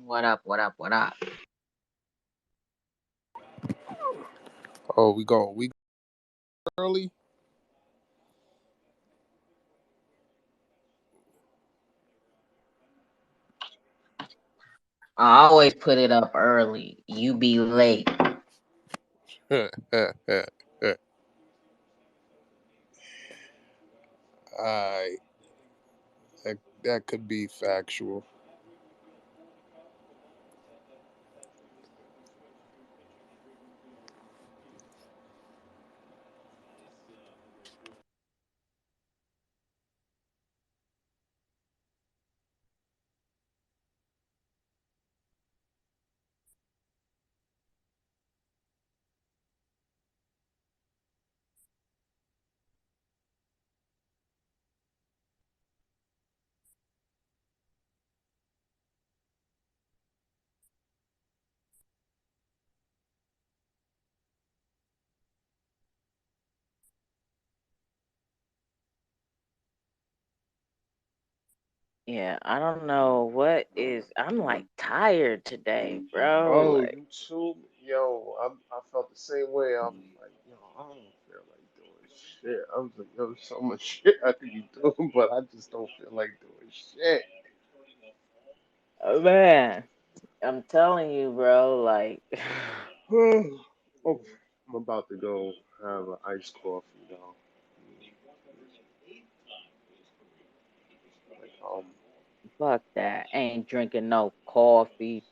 What up? What up? What up? Oh, we go early. I always put it up early. You be late. I that could be factual. Yeah, I don't know what is. I'm like tired today, bro. Oh, Like, you too? Yo, I felt the same way. I'm like, yo, I don't feel like doing shit. I was like, yo, there's so much shit I could be doing, but I just don't feel like doing shit. oh, man, I'm telling you, bro. Like, Oh, I'm about to go have an iced coffee now. Like, fuck that. Ain't drinking no coffee,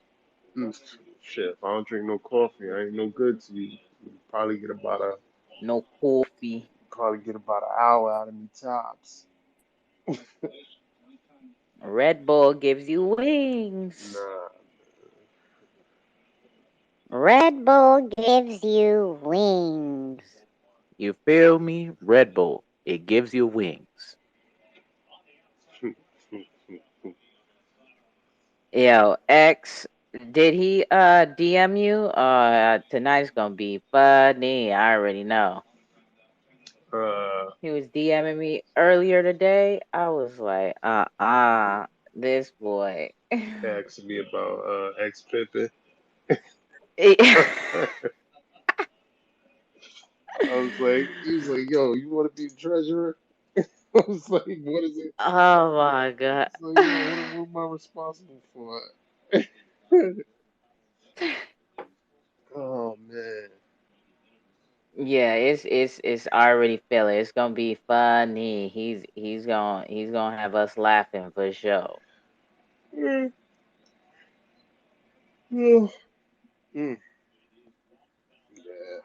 mm, shit. If I don't drink no coffee, I ain't no good to you. You probably get about a no coffee. probably get about an hour out of me tops. Red Bull gives you wings. Nah, Red Bull gives you wings. You feel me? Red Bull. It gives you wings. Yo, X, did he DM you? Tonight's gonna be funny. I already know. uh, He was DMing me earlier today. I was like, this boy. asking me about ex Pippin. I was like, he was like, yo, you want to be treasurer? I was like, what is it? Oh my god. It's like, yo, what am I responsible for? Oh man. Yeah, it's already feeling. It's gonna be funny. He's gonna have us laughing for sure. Yeah, yeah. Mm, yeah.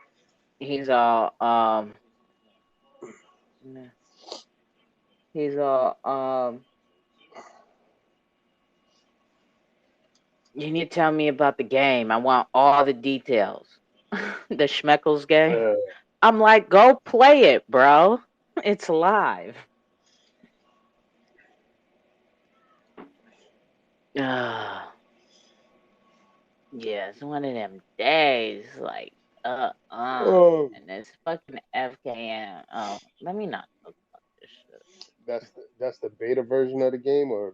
He's all he's all you need to tell me about the game. I want all the details. The Schmeckles game. Uh, I'm like, go play it, bro. It's live. Yeah, it's one of them days. Like, oh, and it's fucking FKM. Oh, let me not talk about this shit. that's the beta version of the game, or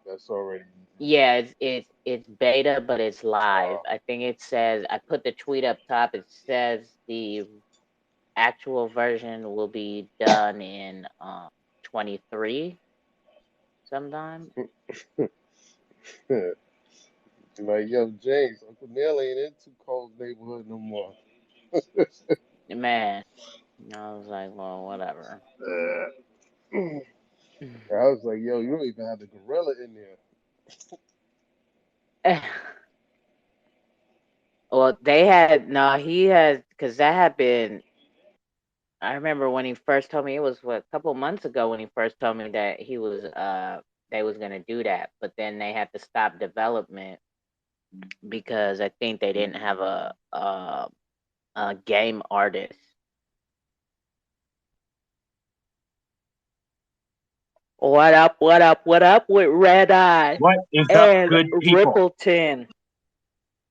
that's already. Yeah, it's beta, but it's live. Uh, I think it says I put the tweet up top. It says the actual version will be done in 23 sometime. like, yo, James, Uncle Neil ain't in too cold neighborhood no more. Man, I was like, well, whatever. I was like, yo, you don't even have the gorilla in there. Well, they had no. He has because that had been. I remember when he first told me it was a couple months ago when he first told me that he was they was gonna do that, but then they had to stop development because I think they didn't have a game artist. What up? What up? What up with Red Eye What is up, and good people? Rippleton?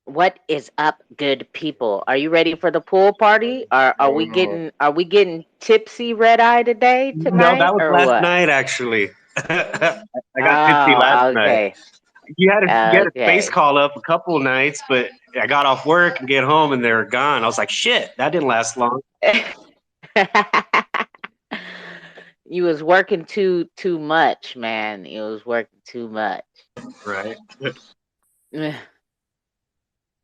What is up, good people? Are you ready for the pool party? What's Are we going on? getting tipsy Red Eye No, that tonight was or last what? night, actually. I got tipsy last Oh, night. okay. You had a space Okay. call up a couple of nights, but I got off work and get home and they're gone. I was like, shit, that didn't last long. You was working too much, man. You was working too much. Right.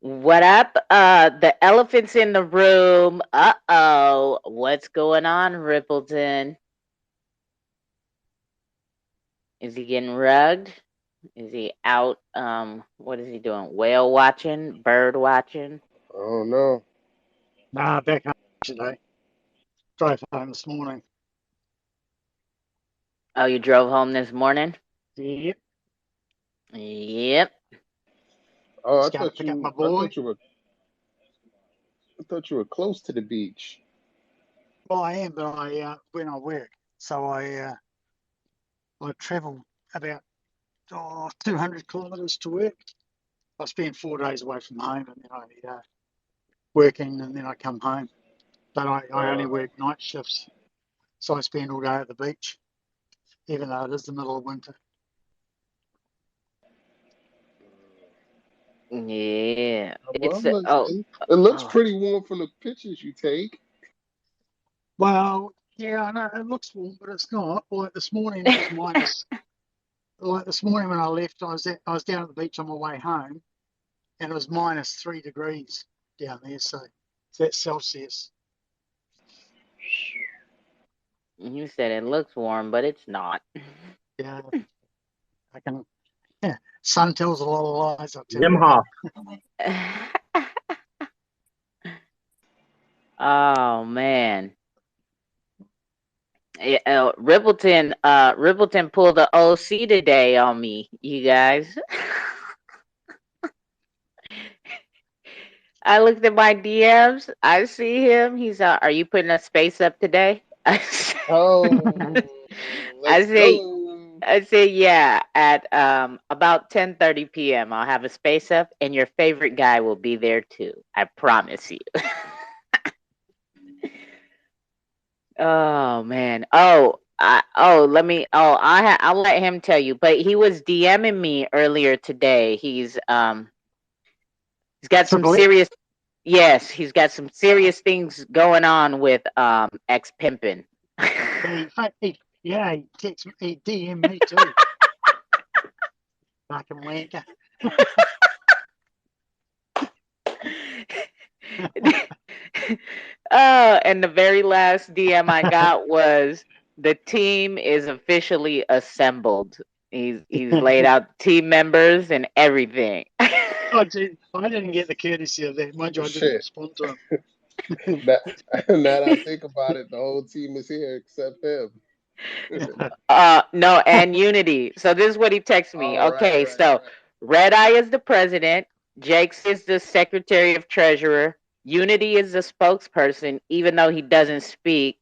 What up? The elephant's in the room. Uh-oh. What's going on, Rippleton? Is he getting rugged? Is he out? What is he doing? Whale watching? Bird watching? I don't know. Nah, back home today. Drove home this morning. Oh, you drove home this morning? Yep. Yep. Oh, Just going to pick up my boy. I thought you were close to the beach. Well, I am, but when I work, so I travel about 200 kilometres to work. I spend 4 days away from home, and then I working, and then I come home. But I only work night shifts, so I spend all day at the beach, even though it is the middle of winter. Yeah. Well, It's it looks pretty warm from the pictures you take. Well, yeah, I know it looks warm, but it's not. Like this morning, it was minus. Like this morning when I left, I was down at the beach on my way home, and it was minus 3 degrees down there. So that's Celsius. You said it looks warm, but it's not. Yeah, I can. Yeah, sun tells a lot of lies. I tell Wim you. Hof. Oh man. Yeah, Rippleton pulled the OC today on me, you guys. I looked at my DMs. I see him. He's are you putting a space up today? Oh, I let's say go. I say yeah, at about 10:30 p.m. I'll have a space up and your favorite guy will be there too. I promise you. Oh man. I'll let him tell you. But he was DMing me earlier today. He's got some serious he's got some serious things going on with ex pimping. Yeah, he DM me too. Fucking wanker. And the very last DM I got was the team is officially assembled. He's laid out team members and everything. Oh, gee, I didn't get the courtesy of that. Mind you, I didn't Shit. respond to him. Now, now that I think about it, the whole team is here except him. No, and Unity. So this is what he texted me. Oh, Okay, right. so Red Eye is the president, Jakes is the secretary of treasurer, Unity is the spokesperson, even though he doesn't speak,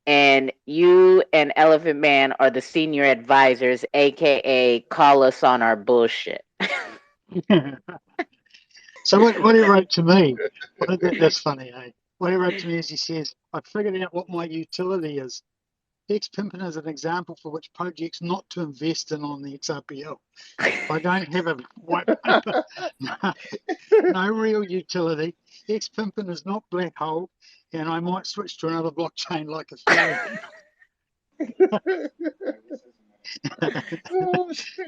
and you and Elephant Man are the senior advisors, aka call us on our bullshit. So what he wrote to me, that's funny, eh? What he wrote to me is he says, I figured out what my utility is. Ex-pimping is an example for which projects not to invest in on the XRPL. I don't have a white paper, no real utility. Ex-pimping is not black hole, and I might switch to another blockchain like Ethereum.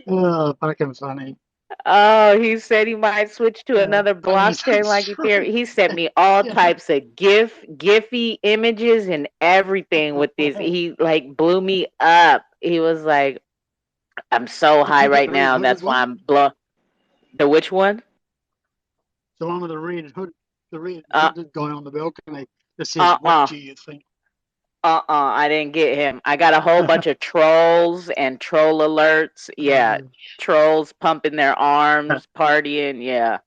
Oh, fucking funny. Oh, he said he might switch to another Funny blockchain like true. Ethereum. He sent me all types of gify images and everything with this. He like blew me up. He was like, I'm so high You got right the red now. hooded That's why one? I'm blow. The which one? The one with the red hood, the red hooded guy on the balcony that says, Uh what uh do you think? I didn't get him. I got a whole bunch of trolls and troll alerts. Yeah, trolls pumping their arms, partying. Yeah.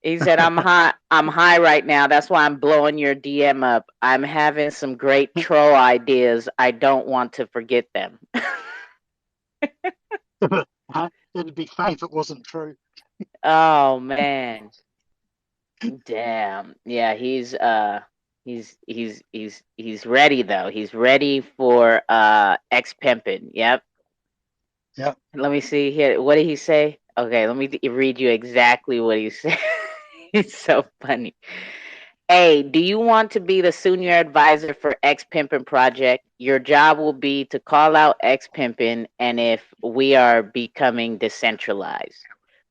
He said, I'm high. I'm high right now. That's why I'm blowing your DM up. I'm having some great troll ideas. I don't want to forget them. It'd be fake if it wasn't true. Oh man. Damn. Yeah, he's ready though. He's ready for ex pimping. Yep. Yeah. Let me see here. What did he say? Okay, let me read you exactly what he said. It's so funny. Hey, do you want to be the senior advisor for X Pimpin project? Your job will be to call out X Pimpin and if we are becoming decentralized.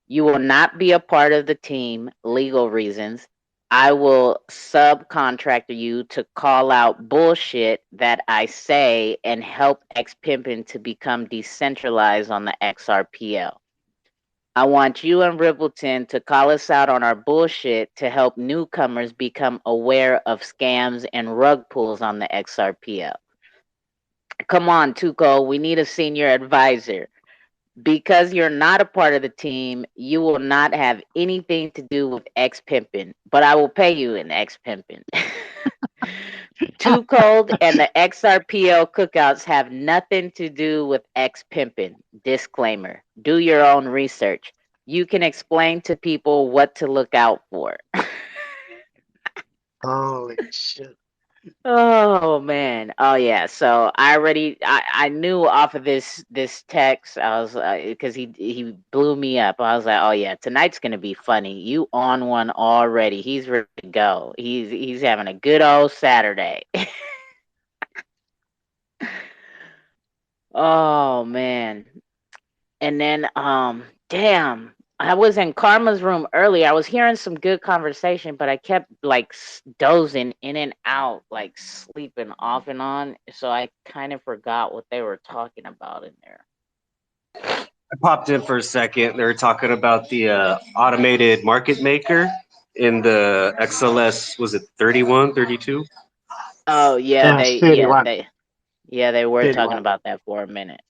You will not be a part of the team, legal reasons. I will subcontract you to call out bullshit that I say and help X Pimpin to become decentralized on the XRPL. I want you and Rippleton to call us out on our bullshit to help newcomers become aware of scams and rug pulls on the XRPL. Come on, Tuco, we need a senior advisor. Because you're not a part of the team, you will not have anything to do with X Pimpin, but I will pay you in X Pimpin. Too Cold and the XRPL cookouts have nothing to do with X Pimpin. Disclaimer. Do your own research. You can explain to people what to look out for. Holy shit. Oh man. Oh yeah. So I knew off of this text. I was because he blew me up. I was like, oh yeah, tonight's gonna be funny. You on one already? He's ready to go. He's having a good old Saturday. Oh man. And then damn, I was in Karma's room earlier. I was hearing some good conversation, but I kept like dozing in and out, like sleeping off and on. So I kind of forgot what they were talking about in there. I popped in for a second. They were talking about the automated market maker in the XLS. Was it 31, 32? Oh yeah, Yeah, it's 31. they were talking 31. about that for a minute.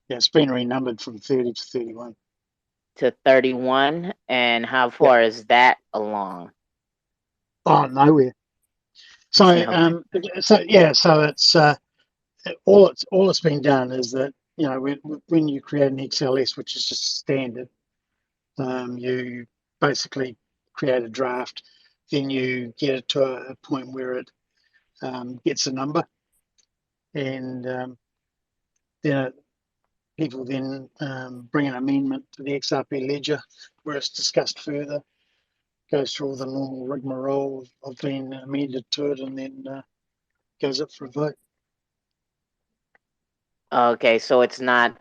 Yeah, it's been renumbered from 30 to 31. To 31, and how Yeah. far is that along? Oh, nowhere. So, Okay. so it's all it's been done is that, you know, when you create an XLS, which is just standard, you basically create a draft, then you get it to a point where it gets a number, and then people then bring an amendment to the XRP ledger where it's discussed further, goes through all the normal rigmarole of being amended to it, and then goes up for a vote. Okay, so it's not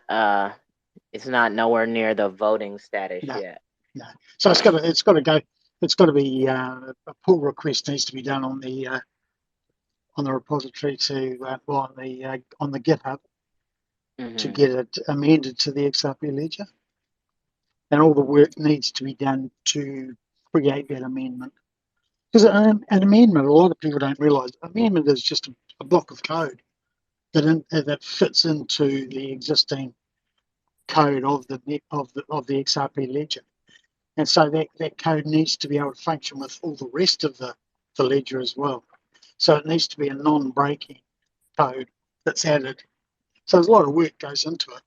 nowhere near the voting status No, yet. no. So it's got to go. It's got to be a pull request needs to be done on the repository to on the GitHub to Mm-hmm. get it amended to the XRP ledger, and all the work needs to be done to create that amendment. Because an amendment, a lot of people don't realise, amendment is just a block of code that fits into the existing code of the XRP ledger, and so that code needs to be able to function with all the rest of the ledger as well. So it needs to be a non-breaking code that's added. So there's a lot of work goes into it.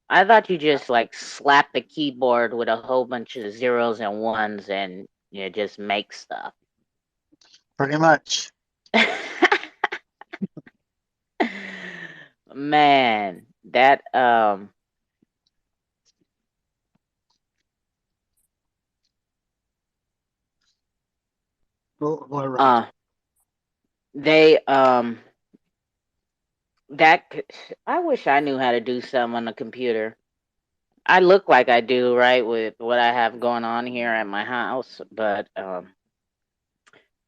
I thought you just like slap the keyboard with a whole bunch of zeros and ones and just make stuff. Pretty much. Man, that By right. they that I wish I knew how to do something on the computer. I look like I do, right, with what I have going on here at my house, but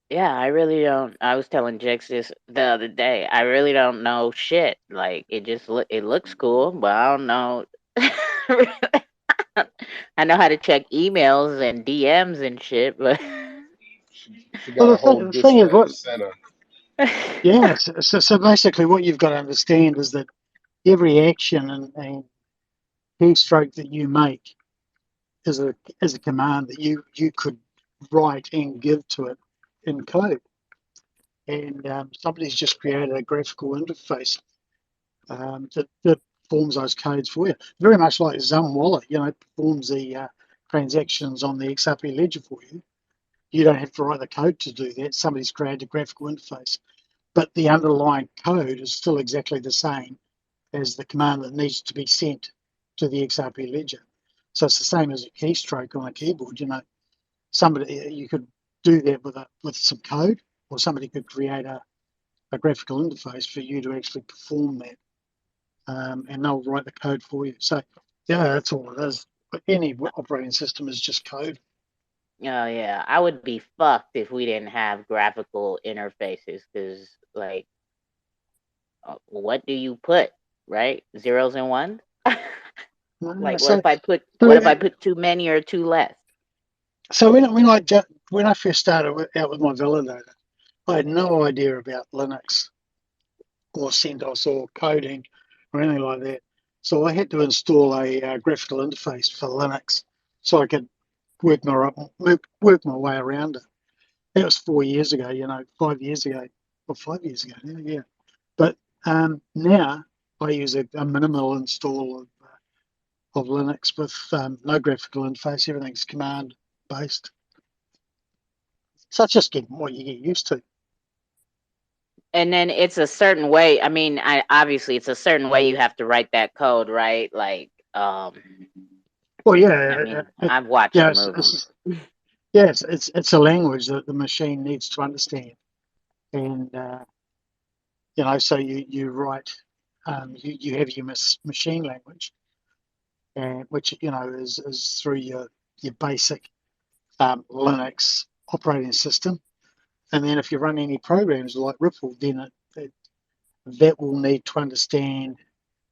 yeah, I really don't. I was telling Jex this the other day. I really don't know shit. Like it looks cool, but I don't know. I know how to check emails and DMs and shit, but She got Well, a whole the thing is, dispatch center. yeah. So basically, what you've got to understand is that every action and keystroke that you make is a command that you could write and give to it in code. And somebody's just created a graphical interface that forms those codes for you. Very much like Wallet, performs the transactions on the XRP ledger for you. You don't have to write the code to do that. Somebody's created a graphical interface. but the underlying code is still exactly the same as the command that needs to be sent to the XRP ledger. So it's the same as a keystroke on a keyboard. You could do that with some code, or somebody could create a graphical interface for you to actually perform that, and they'll write the code for you. So yeah, that's all it is. But any operating system is just code. Oh yeah, I would be fucked if we didn't have graphical interfaces, because like, what do you put, right? Zeros and ones. Like, what if I put too many or too less? So when I first started out with my validator, I had no idea about Linux or CentOS or coding or anything like that. So I had to install a graphical interface for Linux so I could work my way around it. That was 4 years ago, 5 years ago, or 5 years ago now, yeah. But now I use a minimal install of Linux with no graphical interface. Everything's command based. So it's just what you get used to. And then it's a certain way. I mean, obviously it's a certain way you have to write that code, right? Like, well, yeah, I mean, I've watched the movie. It's a language that the machine needs to understand, and so you write, you have your machine language, and which is through your basic Linux operating system, and then if you run any programs like Ripple, then that will need to understand,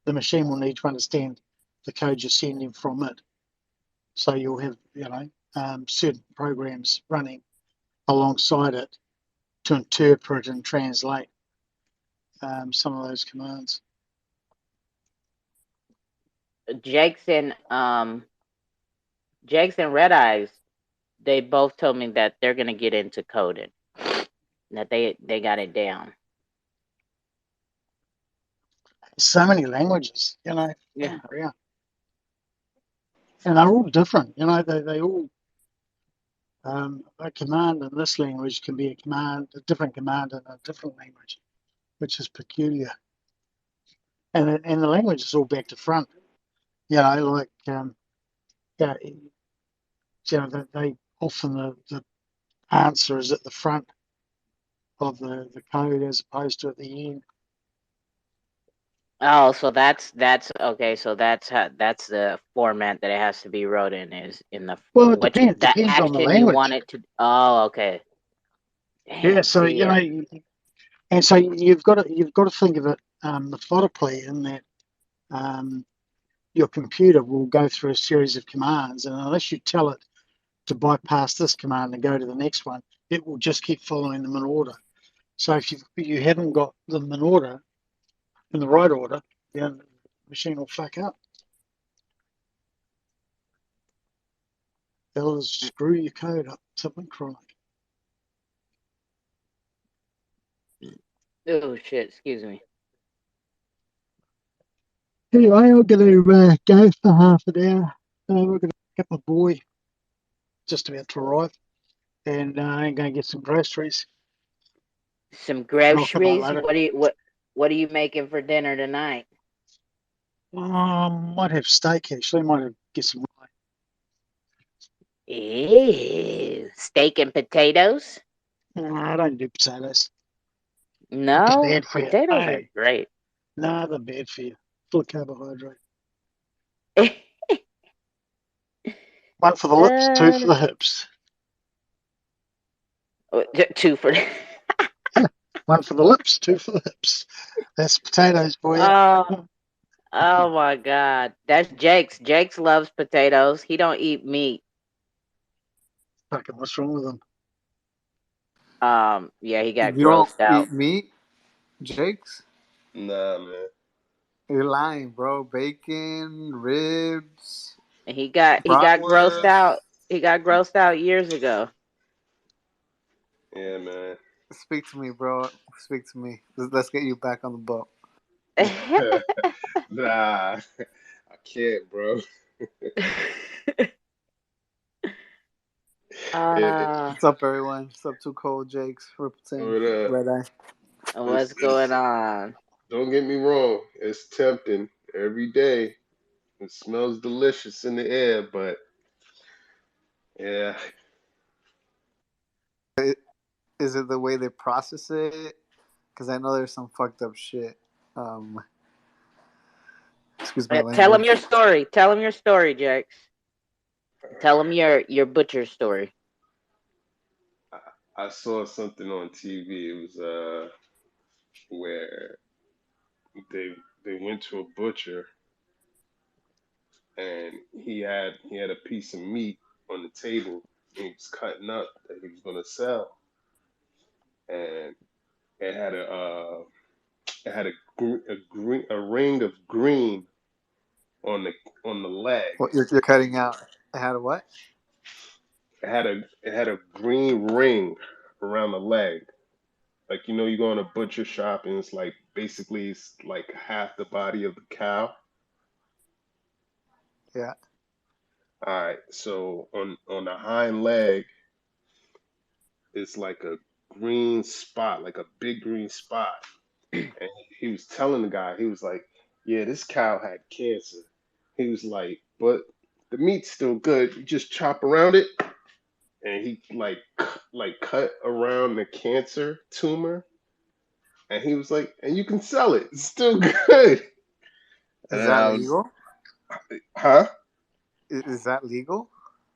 the machine will need to understand the code you're sending from it. So you'll have certain programs running alongside it to interpret and translate some of those commands. Jake's and Red Eyes, they both told me that they're gonna get into coding, that they got it down. So many languages, Yeah. Yeah. And they're all different, they all, a command in this language can be a different command in a different language, which is peculiar. And the language is all back to front, like, they often, the answer is at the front of the code as opposed to at the end. Oh, so that's okay. So that's the format that it has to be wrote in, is in the Well, it depends on the language. You want it to. Oh, okay. Damn, yeah. So and so you've got to think of it methodically, in that your computer will go through a series of commands, and unless you tell it to bypass this command and go to the next one, it will just keep following them in order. So if you haven't got them in order, in the right order, then the machine will fuck up. They'll screw your code up, something chronic. Oh shit! Excuse me. Anyway, I'm going to go for half an hour. We're going to pick up my boy, just about to arrive, and I'm going to get some groceries. Some groceries. What are you making for dinner tonight? Might have steak actually. Might have get some. Ew, steak and potatoes. No, I don't do potatoes. No, they're bad for you. potatoes are great. No, they're bad for you. Full of carbohydrate. One for the lips, two for the hips. Two for. One for the lips, two for the hips. That's potatoes for you. Oh my God, that's Jake's. Jake's loves potatoes. He don't eat meat. Fucking, what's wrong with him? Yeah, he got You grossed don't out. eat meat, Jakes? Nah, man. You're lying, bro. Bacon, ribs. He got grossed out. He got grossed out years ago. Yeah, man. Speak to me, bro. Speak to me. Let's get you back on the boat. Nah, I can't, bro. What's up, everyone? What's up, Too Cold Jakes, Ripple Team, What up? Red Eye. What's going on? Don't get me wrong, it's tempting every day. It smells delicious in the air, but yeah, Is it the way they process it? Because I know there's some fucked up shit. Um, excuse my Tell him language. your story. Tell him your story, Jax. Tell him your butcher story. I saw something on TV. It was where they they went to a butcher and he had a piece of meat on the table and he was cutting up that he was gonna sell, and it had a ring of green on the leg. What you're cutting out? I had a what? It had a green ring around the leg. Like, you go in a butcher shop and it's like basically it's like half the body of the cow. Yeah. All right, so on the hind leg, it's like a green spot, like a big green spot. And he was telling the guy, he was like, "Yeah, this cow had cancer." He was like, "But the meat's still good. You just chop around it." And he like cut around the cancer tumor, and he was like, "And you can sell it. It's still good." And Is then that I was, legal? huh? Is that legal?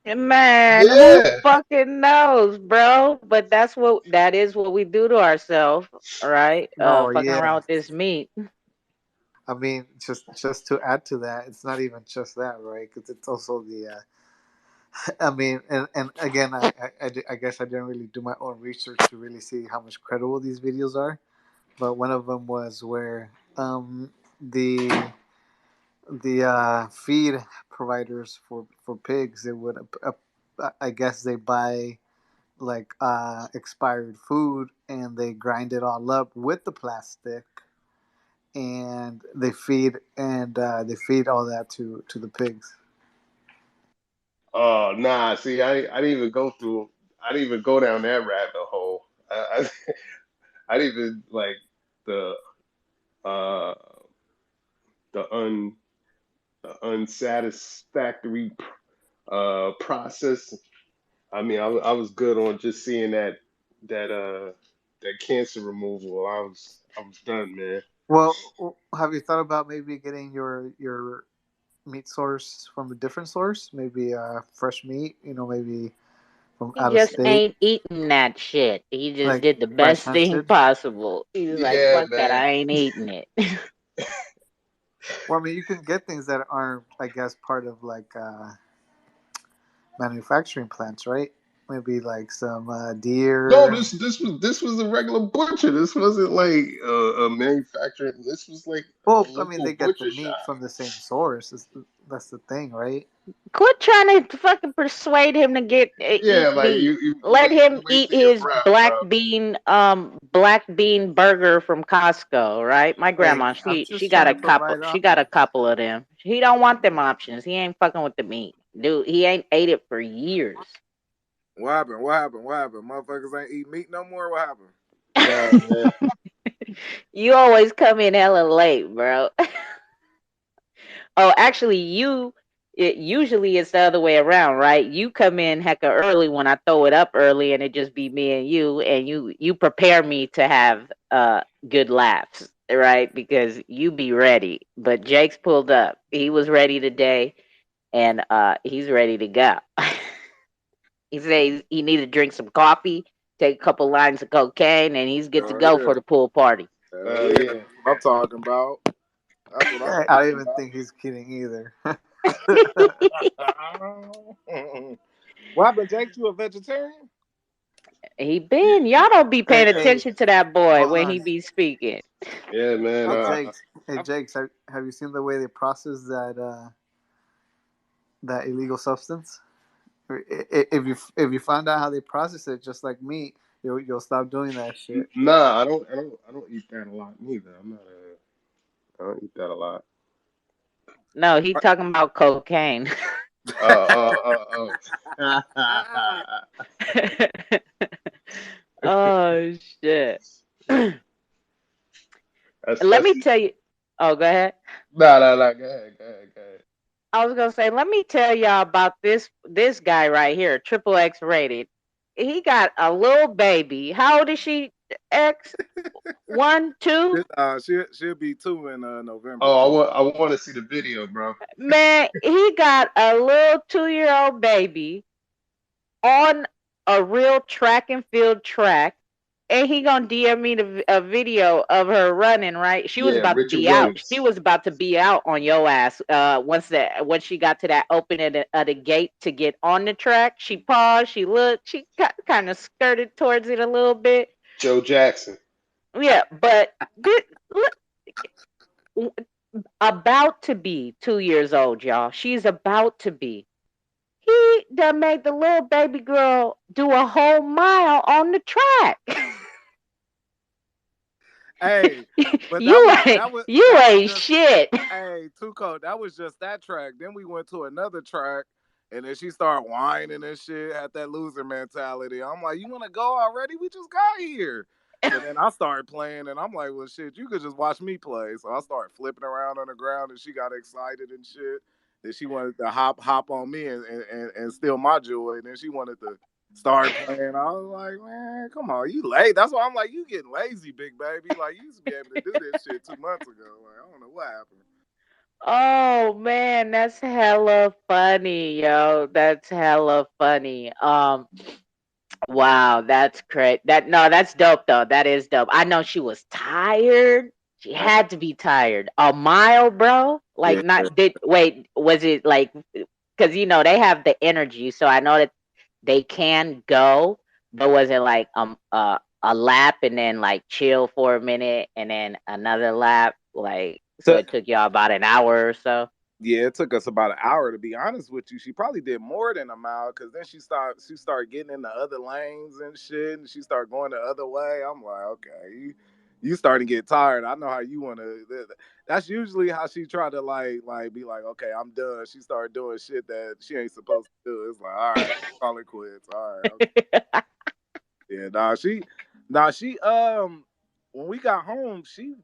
Man, who Yeah. fucking knows, bro? But that is what we do to ourselves, right? No, Fucking around yeah. with this meat. I mean, just to add to that, it's not even just that, right? Because it's also the. I mean, and again, I guess I didn't really do my own research to really see how much credible these videos are. But one of them was where the feed providers for pigs, they would I guess they buy like expired food and they grind it all up with the plastic and they feed all that to the pigs. Oh, nah. See, I didn't even go through. I didn't even go down that rabbit hole. I didn't even like the uh the un the unsatisfactory process. I mean, I was good on just seeing that that cancer removal. I was done, man. Well, have you thought about maybe getting your meat source from a different source? Maybe fresh meat, maybe from He out of just state, ain't eating that shit. He just like did the fresh best thing hunted. possible. He's like, Yeah, fuck that, man. I ain't eating it. Well, I mean, you can get things that aren't, I guess, part of like manufacturing plants, right? Maybe like some No, deer. this was a regular butcher. This wasn't like a manufacturer. This was like a Well, I mean, local they get the butcher meat shop. from the same source. That's the thing, right? Quit trying to fucking persuade him to Yeah, eat like meat. you Let him eat wasting your his breath, bro. black bean burger from Costco, right? My Hey, grandma, I'm she just got trying a to couple provide she got a options. couple of them. He don't want them options. He ain't fucking with the meat. Dude, he ain't ate it for years. What happened? What happened? What happened? Motherfuckers ain't eat meat no more. What happened? Nah, man. You always come in hella late, bro. Oh, actually, usually it's the other way around, right? You come in hecka early when I throw it up early, and it just be me and you prepare me to have good laughs, right? Because you be ready. But Jake's pulled up. He was ready today, and he's ready to go. He says he need to drink some coffee, take a couple lines of cocaine, and he's good to Hell go yeah. for the pool party. Hell yeah. Yeah. That's what I'm talking about. That's what I'm I don't talking even think he's kidding either. about. What happened, Jake? You a vegetarian? He been. Y'all don't be hey, paying hey, attention to that boy hold when he on. be speaking. Yeah, man. I Hey, thought. Jakes. Hey, I, Jakes. Have you seen the way they process that illegal substance? If you find out how they process it, just like meat, you'll stop doing that shit. Nah, I don't eat that a lot neither. I don't eat that a lot. No, he talking about cocaine. Oh. Oh shit. Let me tell you. Oh, go ahead. No. Go ahead. Go ahead. I was gonna say, let me tell y'all about this guy right here, triple X rated. He got a little baby. How old is she? X 1, 2. She'll be 2 in November. Oh, I want to see the video, bro. Man, he got a little 2-year-old baby on a real track and field track, and he gonna DM me a video of her running. Right, she was Yeah, about to Richard be out. She Williams. was about to be out on your ass. Once she got to that opening at the gate to get on the track, she paused. She looked. She kind of skirted towards it a little bit. Joe Jackson. Yeah, but about to be 2 years old, y'all. She's about to be. He done made the little baby girl do a whole mile on the track. Hey, but you that was ain't just shit. hey, Tuco, that was just that track. Then we went to another track, and then she started whining and shit, had that loser mentality. I'm like, you want to go already? We just got here. So then I started playing, and I'm like, well, shit, you could just watch me play. So I started flipping around on the ground, and she got excited and shit. Then she wanted to hop on me and steal my joy. And then she wanted to start playing. I was like, man, come on, you late. That's why I'm like, you getting lazy, big baby. Like, you used to be able to do this shit 2 months ago. Like, I don't know what happened. Oh man, that's hella funny, yo. That's hella funny. Wow, that's great. That's dope though. That is dope. I know she was tired. She had to be tired. A mile, bro. Like Yeah. not did wait, was it like because they have the energy, so I know that they can go, but was it like a lap and then like chill for a minute and then another lap? Like so So, it took y'all about an hour or so? yeah, it took us about an hour to be honest with you. She probably did more than a mile because then she started getting in the other lanes and shit, and she started going the other way. I'm like, okay, you starting to get tired. I know how you want to. That's usually how she tried to like be like, okay, I'm done. She started doing shit that she ain't supposed to do. It's like, all right, call it quits. All right, okay. Yeah, she when we got home, she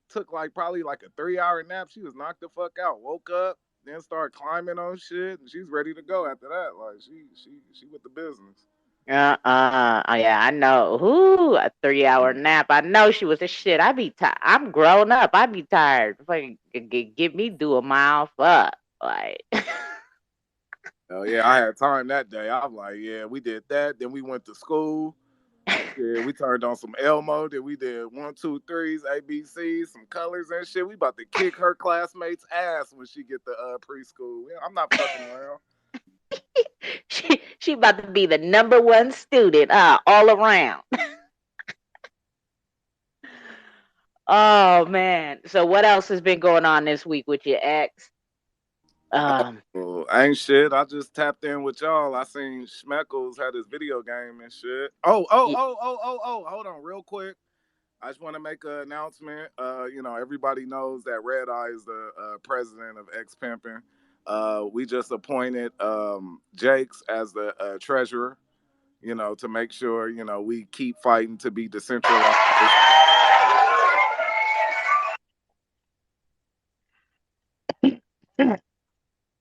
took like probably like a 3 hour nap. She was knocked the fuck out. Woke up, then started climbing on shit, and she's ready to go after that. Like she with the business. Yeah, I know. Ooh, a 3-hour nap. I know she was a shit. I be tired. I'm grown up. I be tired. Fucking get me do a mile. Fuck. Like, Oh yeah, I had time that day. I'm like, yeah, we did that. Then we went to school. Yeah, we turned on some Elmo. Then we did 1, 2, 3s, ABCs, some colors and shit. We about to kick her classmates' ass when she get to preschool. Yeah, I'm not fucking around. she about to be the number one student, all around. Oh man. So what else has been going on this week with your ex? Well, ain't shit. I just tapped in with y'all. I seen Schmeckles had his video game and shit. Oh. Hold on, real quick. I just want to make an announcement. Everybody knows that Red Eye is the president of X Pimpin'. We just appointed Jakes as the treasurer. To make sure we keep fighting to be decentralized.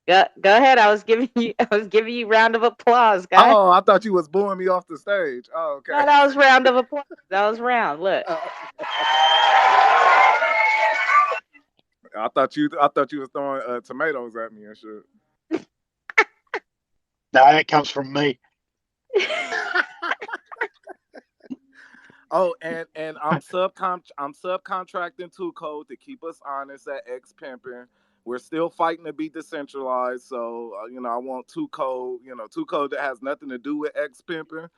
Go ahead. I was giving you round of applause, guy. Oh, I thought you was booing me off the stage. Oh, No, okay. that was round of applause. That was round. Look. I thought you was throwing tomatoes at me and shit. No, that comes from me. Oh, and I'm subcontracting to Code to keep us honest at X Pimpin'. We're still fighting to be decentralized, so I want Two Code that has nothing to do with X Pimpin',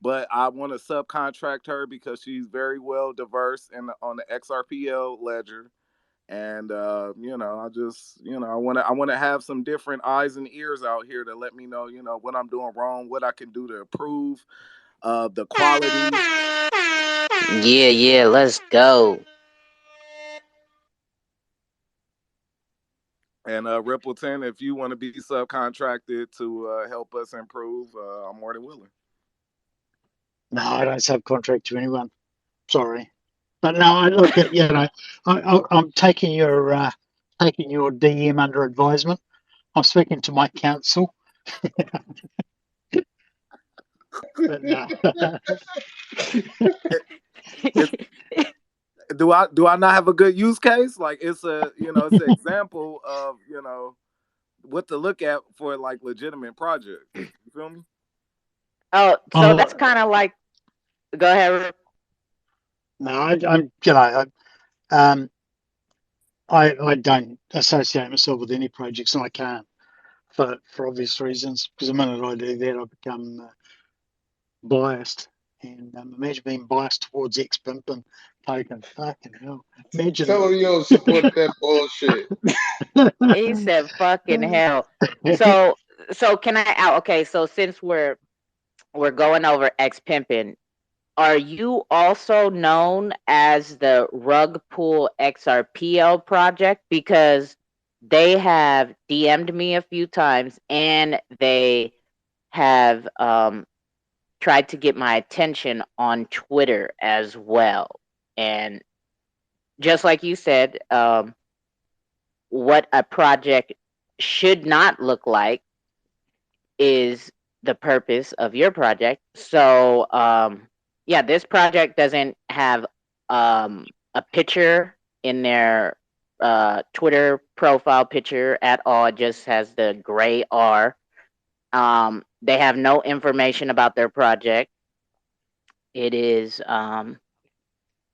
but I want to subcontract her because she's very well diverse on the XRPL ledger, and I want to have some different eyes and ears out here to let me know what I'm doing wrong, what I can do to improve the quality. Yeah, let's go. And Rippleton, if you want to be subcontracted to help us improve, I'm more than willing. No, I don't subcontract to anyone. Sorry. But no, I look at I'm taking your DM under advisement. I'm speaking to my counsel. But no. It's, do I not have a good use case? Like it's it's an example of what to look at for like legitimate projects. You feel me? Oh, so that's kind of like. Go ahead. Rick. No, I don't associate myself with any projects, and I can't for obvious reasons. Because the minute I do that, I become biased. And imagine being biased towards ex-pimp and token. Fucking hell! Imagine. Tell him you don't support that bullshit. He said, "Fucking hell." So can I? Okay, so since we're going over ex pimping, are you also known as the Rugpool XRPL project? Because they have DM'd me a few times and they have tried to get my attention on Twitter as well. And just like you said, what a project should not look like is the purpose of your project. So, yeah, this project doesn't have a picture in their Twitter profile picture at all. It just has the gray R. They have no information about their project. It is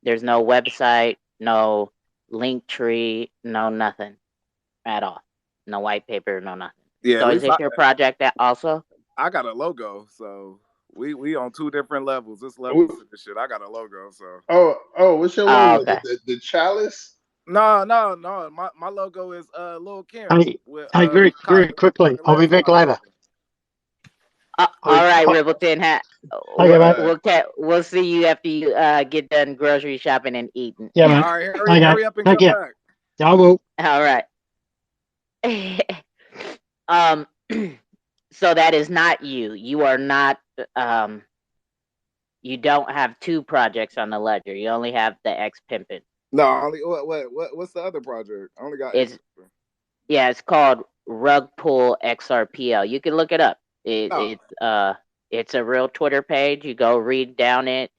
there's no website, no link tree, no nothing at all. No white paper, no nothing. Yeah, So at is least this your project that also? I got a logo, so we on two different levels. It's levels to this shit. I got a logo, so. What's your Oh, logo? okay. The chalice? No. My logo is Lil Kim with Very quickly. I'll be back later. All right, Ribbleton. We'll see you after you get done grocery shopping and eating. Yeah, man. All right, hurry up and come back. I will. All right. So that is not you. You are not. You don't have two projects on the ledger. You only have the ex pimpin'. No, only what's the other project? I only got. It's called Rugpool XRPL. You can look it up. It's a real Twitter page. You go read down it.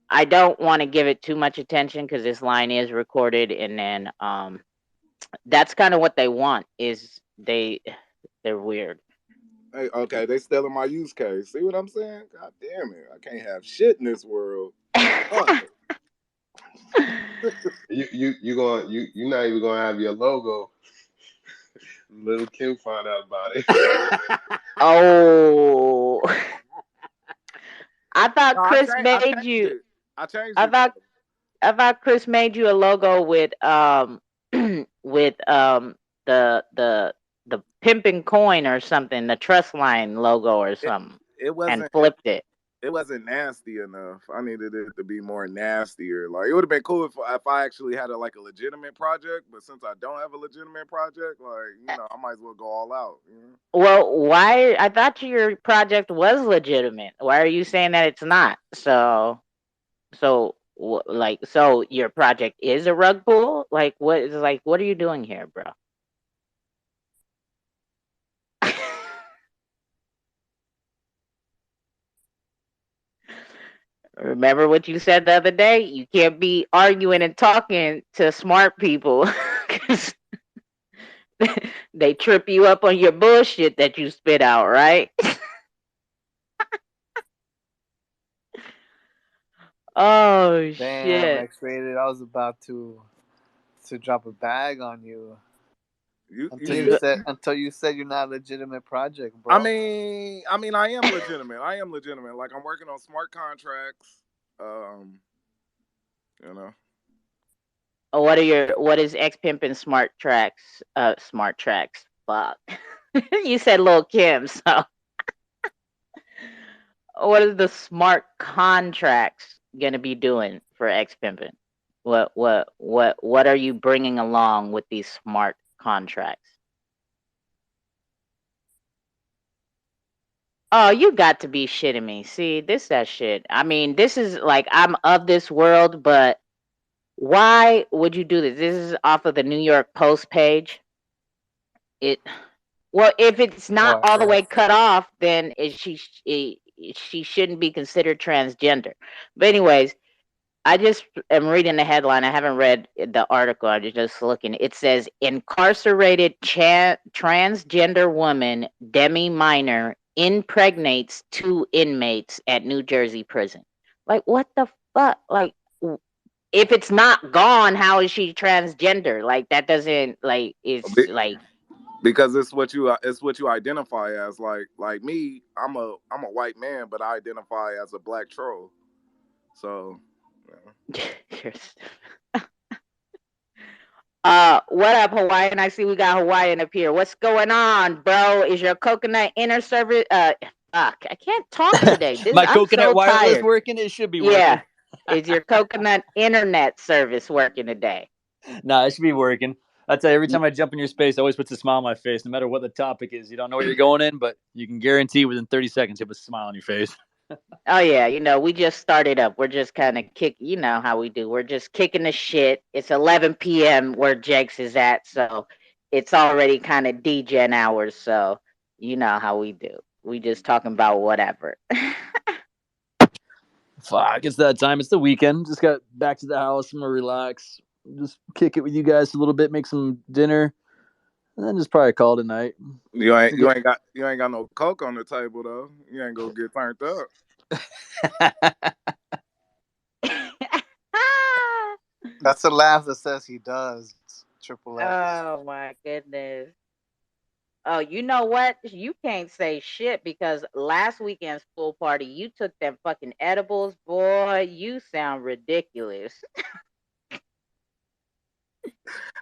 I don't want to give it too much attention because this line is recorded, and then that's kind of what they want. Is they're weird. Hey, okay, they stealing my use case. See what I'm saying? God damn it! I can't have shit in this world. you not even gonna have your logo. Little Kim found out about it. Oh, I thought Chris made you. I changed I it. I thought Chris made you a logo with with the pimpin' coin or something, the trust line logo or something. It wasn't, and flipped it. It wasn't nasty enough. I needed it to be more nastier. Like it would have been cool if I actually had a legitimate project, but since I don't have a legitimate project, I might as well go all out. Well, why? I thought your project was legitimate. Why are you saying that it's not? So your project is a rug pull? What are you doing here, bro? Remember what you said the other day? You can't be arguing and talking to smart people because they trip you up on your bullshit that you spit out, right? Oh, damn, shit. X-rated. I was about to drop a bag on you. Until you said you're not a legitimate project, bro. I mean, I am legitimate. Like I'm working on smart contracts. What is X Pimpin' Smart Tracks? Smart Tracks. Fuck. You said Lil Kim, so what is the smart contracts gonna be doing for X Pimpin'? What are you bringing along with these smart contracts? Oh, you got to be shitting me. See, that shit. I mean, this is like I'm of this world, but why would you do this? This is off of the New York Post page. It well, if it's not What? all the way cut off, then she shouldn't be considered transgender. But anyways, I just am reading the headline. I haven't read the article. I'm just looking. It says incarcerated transgender woman Demi Minor impregnates 2 inmates at New Jersey prison. Like what the fuck? Like if it's not gone, how is she transgender? Like that doesn't like it's like Because it's what you identify as. Like me, I'm a white man, but I identify as a black troll. So you're what up, Hawaiian? I see we got Hawaiian up here. What's going on, bro? Is your coconut inner service? Fuck, I can't talk today. My I'm coconut so wireless tired. working? It should be Yeah, working. is your coconut internet service working today? Nah, it should be working. I tell you, every time I jump in your space, it always puts a smile on my face, no matter what the topic is. You don't know where you're going in, but you can guarantee within 30 seconds you have a smile on your face. Oh yeah, we just started up. We're just kind of you know how we do. We're just kicking the shit. It's 11 p.m. where Jakes is at, so it's already kind of DGen hours. So you know how we do. We just talking about whatever. Fuck, it's that time. It's the weekend. Just got back to the house. I'm gonna relax. Just kick it with you guys a little bit, make some dinner, and then just probably call it a night. you ain't got no coke on the table though. You ain't gonna get turned up. That's the laugh that says he does. Triple X. Oh my goodness. Oh, you know what? You can't say shit because last weekend's pool party, you took them fucking edibles. Boy, you sound ridiculous.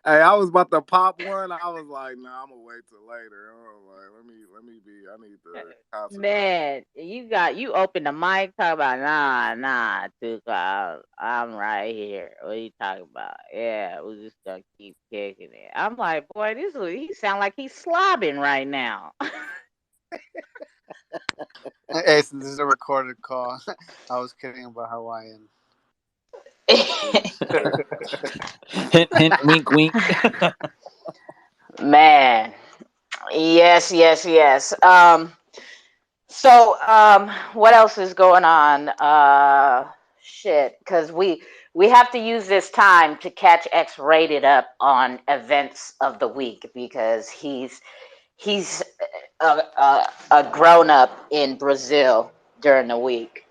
Hey, I was about to pop one. I was like, nah, I'm gonna wait till later. I was like, let me be. I need to concentrate. Man, you open the mic talk about nah, Tuka, I'm right here. What are you talking about? Yeah, we're just gonna keep kicking it. I'm like, boy, he sound like he's slobbing right now. Hey, so this is a recorded call. I was kidding about Hawaiian. Hint, hint, wink, wink. Man, yes. So, what else is going on? Shit, because we have to use this time to catch X rated up on events of the week because he's a grown up in Brazil during the week.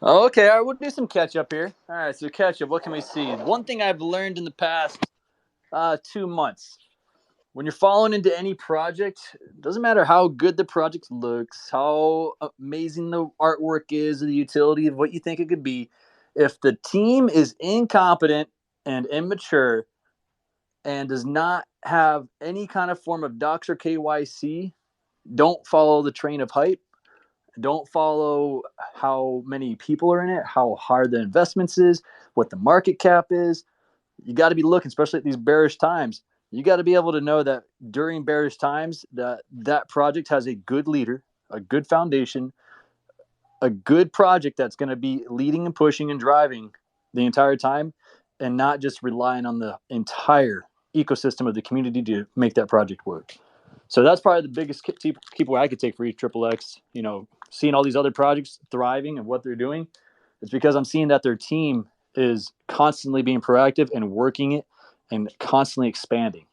Okay, all right, we'll do some catch up here. All right, so catch up. What can we see? One thing I've learned in the past 2 months: when you're falling into any project, it doesn't matter how good the project looks, how amazing the artwork is, or the utility of what you think it could be. If the team is incompetent and immature and does not have any kind of form of docs or KYC, don't follow the train of hype. Don't follow how many people are in it, how hard the investments is, what the market cap is. You got to be looking, especially at these bearish times. You got to be able to know that during bearish times that project has a good leader, a good foundation, a good project that's going to be leading and pushing and driving the entire time, and not just relying on the entire ecosystem of the community to make that project work. So that's probably the biggest keep away I could take for Triple X. Seeing all these other projects thriving and what they're doing, it's because I'm seeing that their team is constantly being proactive and working it and constantly expanding.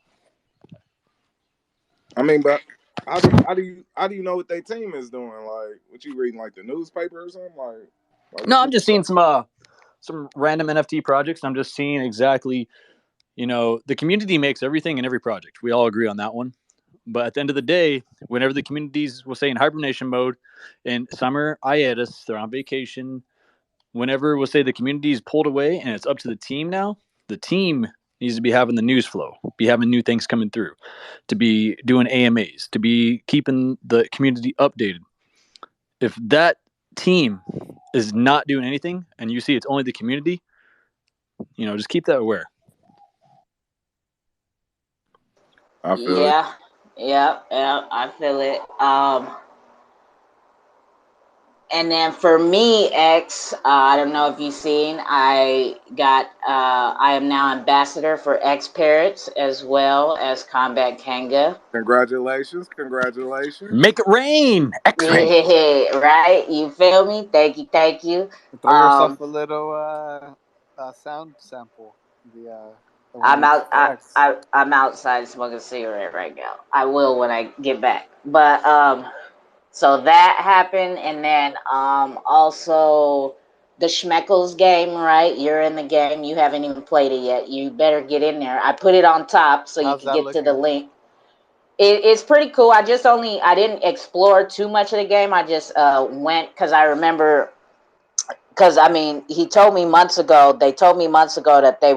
I mean, but how do you know what their team is doing? Like, what you reading, like the newspaper or something? Like No, what I'm just seeing some random NFT projects. I'm just seeing exactly, the community makes everything in every project. We all agree on that one. But at the end of the day, whenever the communities will say in hibernation mode, in summer hiatus, they're on vacation. Whenever we'll say the community is pulled away and it's up to the team now, the team needs to be having the news flow, be having new things coming through, to be doing AMAs, to be keeping the community updated. If that team is not doing anything and you see it's only the community, just keep that aware. I feel it. Yeah, I feel it. And then for me, I don't know if you've seen, I am now ambassador for X Parrots as well as Combat Kanga. Congratulations, congratulations. Make it rain. X-ray. Yeah, right? You feel me? Thank you. Throw yourself a little sound sample. The one I'm you did out. for X. I'm outside smoking a cigarette right now. I will when I get back. But so that happened, and then also the Schmeckles game. Right, you're in the game. You haven't even played it yet. You better get in there. I put it on top so you How's can that get to the looking? link. It's pretty cool. I didn't explore too much of the game. I just went because I remember because I mean he told me months ago. They told me months ago that they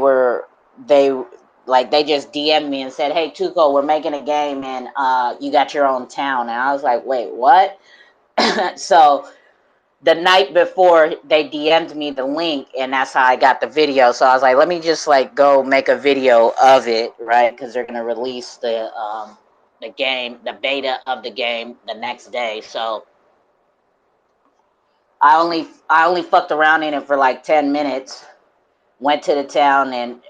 they just DM'd me and said, "Hey Tuco, we're making a game and you got your own town." And I was like, "Wait, what?" So the night before they DM'd me the link and that's how I got the video. So I was like, let me just like go make a video of it, right? Because they're gonna release the game, the beta of the game the next day. So I only fucked around in it for like 10 minutes. Went to the town and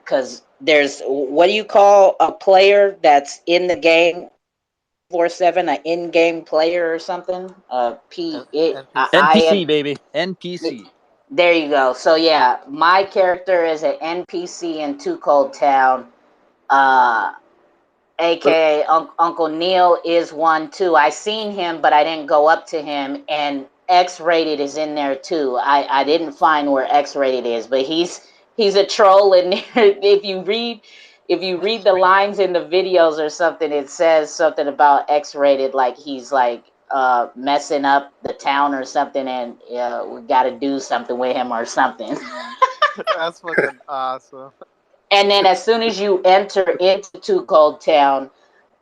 because there's what do you call a player that's in the game 24/7, an in-game player or something? NPC. NPC, baby. NPC. There you go. So yeah, my character is an NPC in Too Cold Town. Uh, aka Uncle Neil is one too. I seen him, but I didn't go up to him. And X Rated is in there too. I didn't find where X Rated is, but he's a troll in there. If you read the lines in the videos or something, it says something about X Rated, like he's like messing up the town or something, and we got to do something with him or something. That's fucking awesome. And then as soon as you enter into Too Cold Town,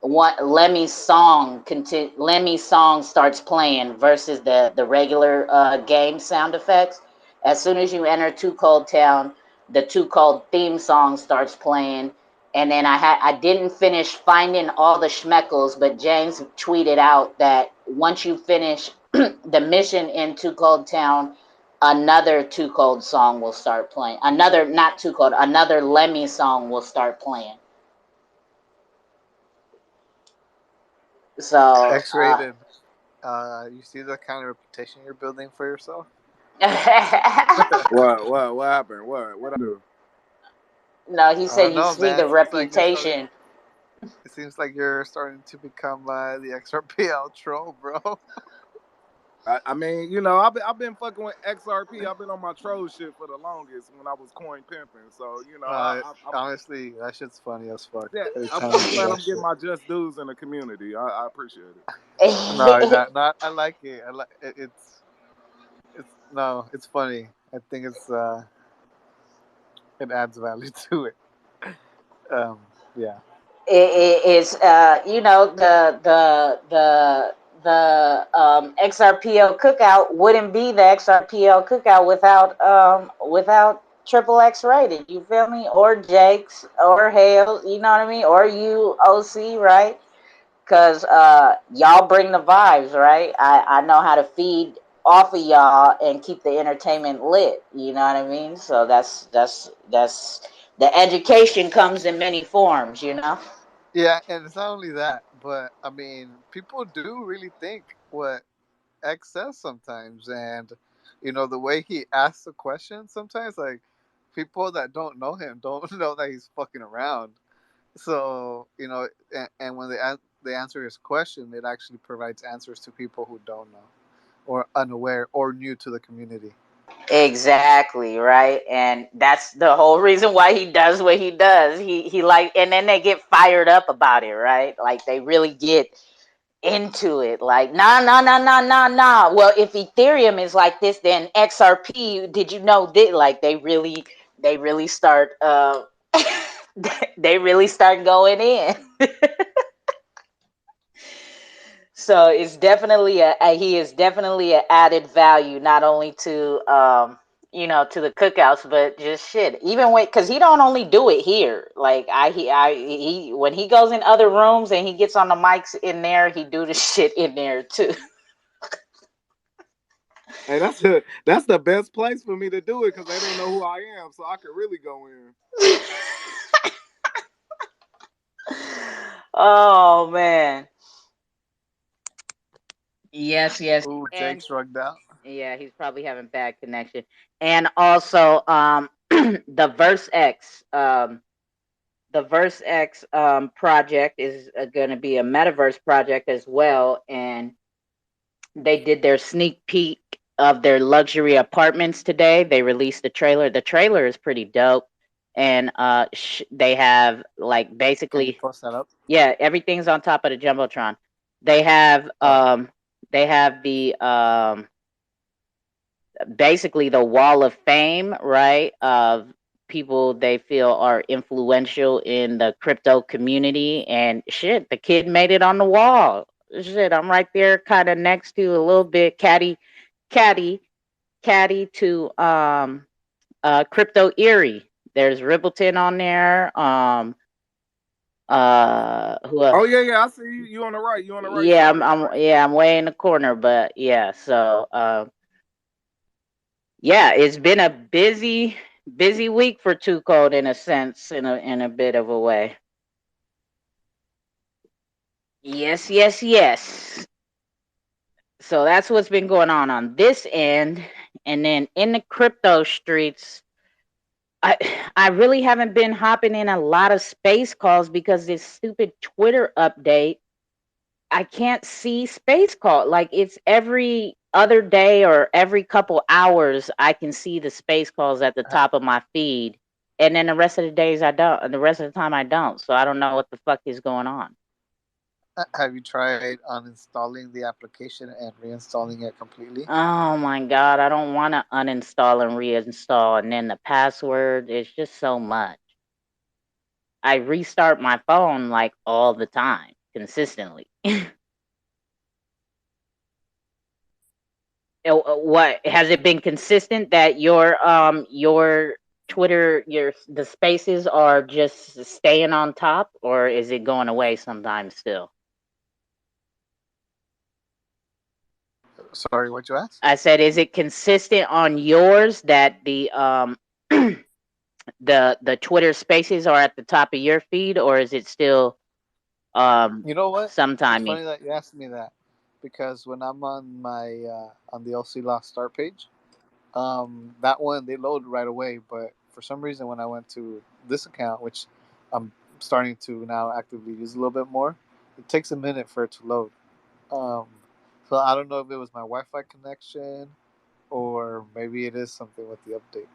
Lemmy song starts playing versus the regular game sound effects. As soon as you enter Too Cold Town, the Too Cold theme song starts playing. And then I didn't finish finding all the schmeckles, but James tweeted out that once you finish the mission in Too Cold Town, another Too Cold song will start playing. Another, not Too Cold, another Lemmy song will start playing. So X-rated. You see the kind of reputation you're building for yourself? What happened? What I do? No, he I said don't you know, see man. the reputation. It seems like you're starting to become the XRPL troll, bro. I mean, I've been fucking with XRP. I've been on my troll shit for the longest when I was coin pimping. So Honestly, that shit's funny as fuck. yeah, Every I'm time I see glad that I'm getting shit. my just dues in the community. I appreciate it. No, not. I like it. I like it, it's funny. I think it adds value to it. Yeah. It's the XRPL cookout wouldn't be the XRPL cookout without triple X rated. You feel me? Or Jake's or Hale. You know what I mean? Or you OC, right? Because y'all bring the vibes, right? I know how to feed off of y'all and keep the entertainment lit. You know what I mean? So that's the education comes in many forms, you know. Yeah, and it's not only that, but I mean, people do really think what X says sometimes, and the way he asks the question sometimes, like people that don't know him don't know that he's fucking around. So and when they answer his question, it actually provides answers to people who don't know, or unaware, or new to the community. Exactly, right? And that's the whole reason why he does what he does. He like, and then they get fired up about it, right? Like they really get into it. Like, nah. Well, if Ethereum is like this, then XRP, did you know that? Like they really start they really start going in. So it's definitely he is definitely an added value, not only to to the cookouts, but just shit. Even when, because he don't only do it here. Like he when he goes in other rooms and he gets on the mics in there, he do the shit in there too. Hey, that's the best place for me to do it because they don't know who I am, so I can really go in. Oh man. Yes, yes. Ooh, Jake And shrugged out. yeah, he's probably having bad connection. And also the Verse X the Verse X project is going to be a metaverse project as well, and they did their sneak peek of their luxury apartments today. They released the trailer. The trailer is pretty dope, and they have like Can you basically, post that up? yeah, everything's on top of the jumbotron. They have Oh, the basically the wall of fame, right? Of people they feel are influential in the crypto community, and shit, the kid made it on the wall. Shit, I'm right there, kind of next to a little bit caddy, caddy to Crypto Erie. There's Rippleton on there. Who else? Oh yeah, I see you. You on the right. You on the right Yeah, side. I'm way in the corner, but yeah. So yeah, it's been a busy week for Two Code in a sense, in a bit of a way. Yes, yes, yes. So that's what's been going on this end, and then in the crypto streets, I I really haven't been hopping in a lot of space calls because this stupid Twitter update. I can't see space call. Like it's every other day or every couple hours I can see the space calls at the top of my feed. And then the rest of the days I don't. And the rest of the time I don't. So I don't know what the fuck is going on. have you tried uninstalling the application and reinstalling it completely? Oh my god, I don't want to uninstall and reinstall, and then the password is just so much. I restart my phone like all the time, consistently. What has it been consistent that your Twitter, the spaces are just staying on top, or is it going away sometimes still? Sorry, what you asked? I said, is it consistent on yours that the the Twitter spaces are at the top of your feed, or is it still You know what? It's sometimey? funny that you asked me that because when I'm on my on the LC Law start page, that one they load right away. But for some reason, when I went to this account, which I'm starting to now actively use a little bit more, it takes a minute for it to load. Um, so I don't know if it was my Wi-Fi connection or maybe it is something with the update.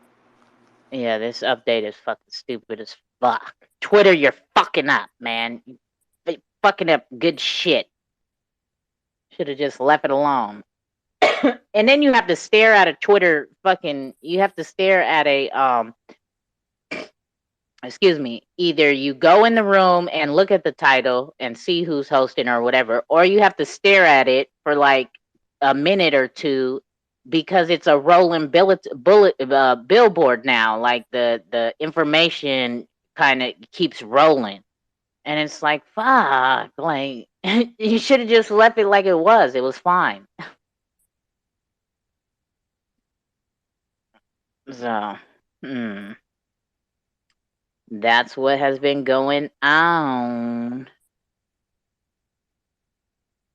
Yeah, this update is fucking stupid as fuck. Twitter, you're fucking up, man. You're fucking up good shit. Should have just left it alone. And then you have to stare at a Twitter fucking. You have to stare at a excuse me. Either you go in the room and look at the title and see who's hosting or whatever, or you have to stare at it for like a minute or two because it's a rolling billboard now. Like the information kind of keeps rolling, and it's like fuck. Like you should have just left it like it was. It was fine. So, hmm. That's what has been going on.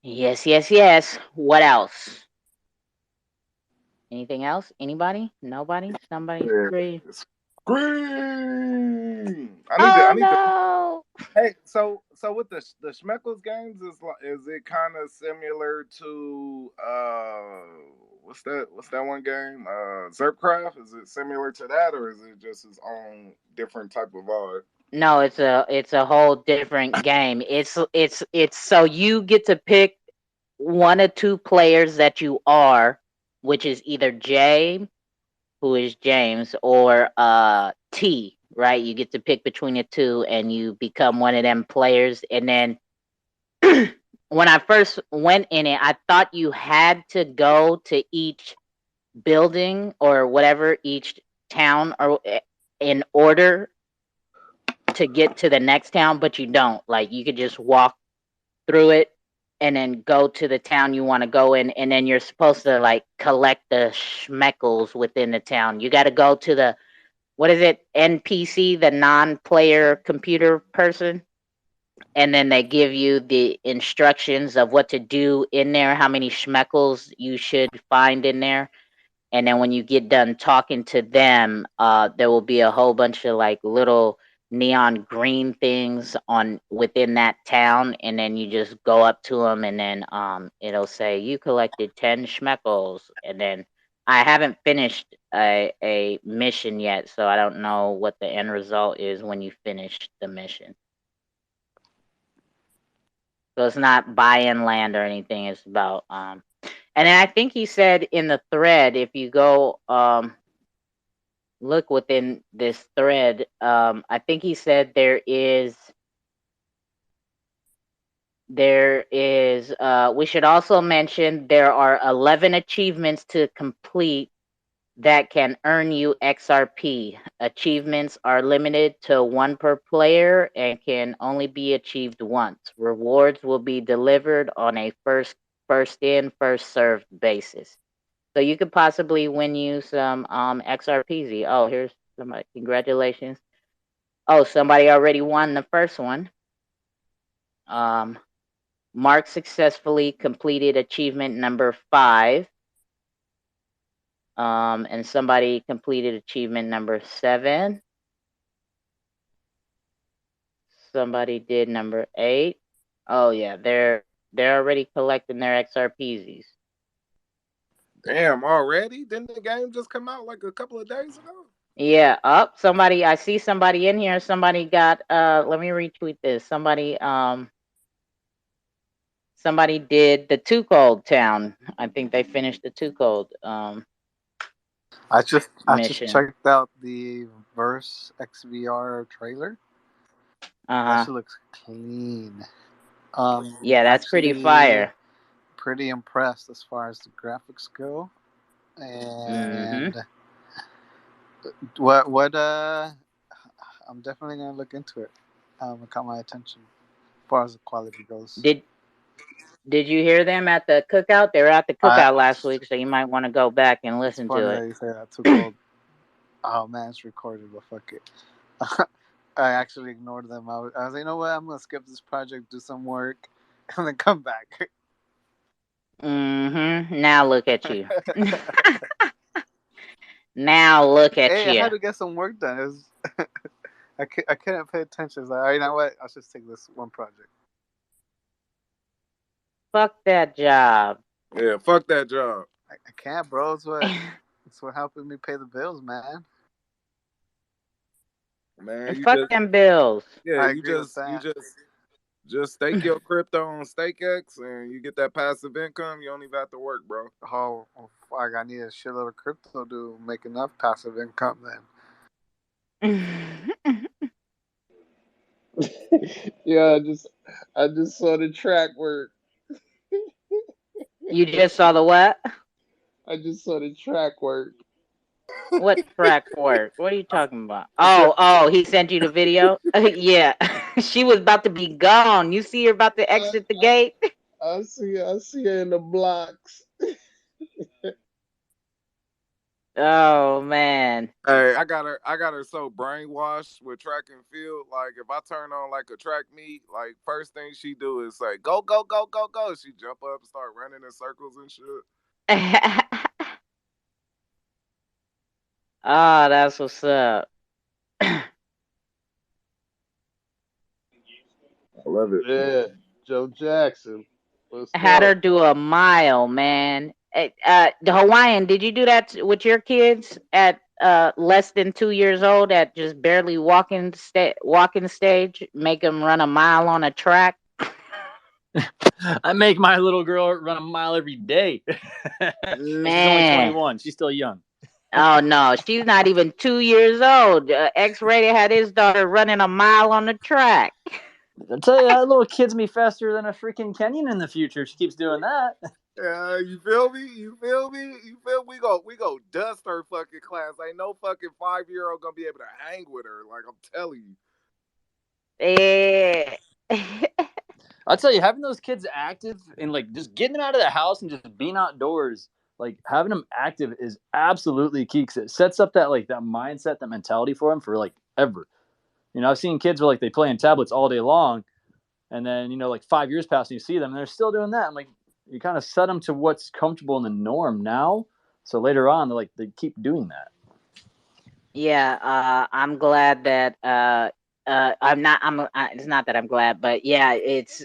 Yes, yes, yes. What else? Anything else? Anybody? Nobody? Somebody? Yeah. Three? Green. I Oh need to. no! Hey, so with the Schmeckles games is it kind of similar to what's that one game Zerpcraft? Is it similar to that or is it just its own different type of vibe? No, it's a whole different game. It's so you get to pick one or two players that you are, which is either J, who is James, or T, right? You get to pick between the two and you become one of them players. And then when I first went in it, I thought you had to go to each building or whatever, each town, or in order to get to the next town, but you don't. Like you could just walk through it and then go to the town you want to go in, and then you're supposed to like collect the schmeckles within the town. You got to go to the, what is it, NPC, the non-player computer person, and then they give you the instructions of what to do in there, how many schmeckles you should find in there. And then when you get done talking to them, there will be a whole bunch of like little neon green things on within that town, and then you just go up to them, and then it'll say you collected 10 schmeckles. And then I haven't finished a mission yet, so I don't know what the end result is when you finish the mission. So it's not buying land or anything. It's about and then I think he said in the thread, if you go look within this thread, I think he said there is we should also mention there are 11 achievements to complete that can earn you XRP. Achievements are limited to one per player and can only be achieved once. Rewards will be delivered on a first in, first served basis. So you could possibly win you some XRPZ. Oh, here's somebody. Congratulations. Oh, somebody already won the first one. Mark successfully completed achievement number 5. And somebody completed achievement number 7. Somebody did number 8. Oh yeah, they're already collecting their XRPZs. Damn, already? Didn't the game just come out like a couple of days ago? Yeah, up. Somebody, I see somebody in here. Somebody got let me retweet this. Somebody did the Too Cold Town. I think they finished the Too Cold I just mission. checked out the Verse XVR trailer. That shit looks clean. Yeah, that's pretty fire. Pretty impressed as far as the graphics go. And what I'm definitely gonna look into it. It caught my attention as far as the quality goes. Did you hear them at the cookout? They were at the cookout last week, so you might want to go back and listen to it. That you say that. Too cold. Oh man, it's recorded, but fuck it. I actually ignored them. I was like, you know what? I'm gonna skip this project, do some work, and then come back. Now look at you. Now look at you. I had to get some work done. I couldn't pay attention. It's like, all right, you know what? I'll just take this one project. Fuck that job. Yeah, fuck that job. I can't, bro. It's what helping me pay the bills, man. Man, you fuck them bills. Yeah, you just stake your crypto on StakeX and you get that passive income. You don't even have to work, bro. Oh, fuck! I need a shitload of crypto to make enough passive income then. Yeah, I just saw the track work. You just saw the what? I just saw the track work. What track work? What are you talking about? Oh, he sent you the video? Yeah. She was about to be gone. You see her about to exit the gate? I see her in the blocks. Oh man. Hey, I got her so brainwashed with track and field. Like if I turn on like a track meet, like first thing she do is say, go, go, go, go, go. She jump up and start running in circles and shit. Oh, that's what's up. I love it. Yeah, Joe Jackson. Had her do a mile, man. The Hawaiian, did you do that with your kids at less than 2 years old, at just barely walking stage, make them run a mile on a track? I make my little girl run a mile every day. Man. She's only 21. She's still young. Oh no, she's not even 2 years old. X-Ray had his daughter running a mile on the track. I tell you, that little kid's me faster than a freaking Kenyan in the future. She keeps doing that. Yeah, you feel me? We go dust her fucking class. Ain't no fucking 5-year-old gonna be able to hang with her. Like I'm telling you. Yeah. I'll tell you, having those kids active and like just getting them out of the house and just being outdoors, like having them active is absolutely key because it sets up that like that mindset, that mentality for them for like ever. You know, I've seen kids where like they play in tablets all day long, and then like 5 years pass and you see them and they're still doing that. I'm like, you kind of set them to what's comfortable in the norm now, so later on they keep doing that. Yeah, I'm glad that it's not that I'm glad, but yeah, it's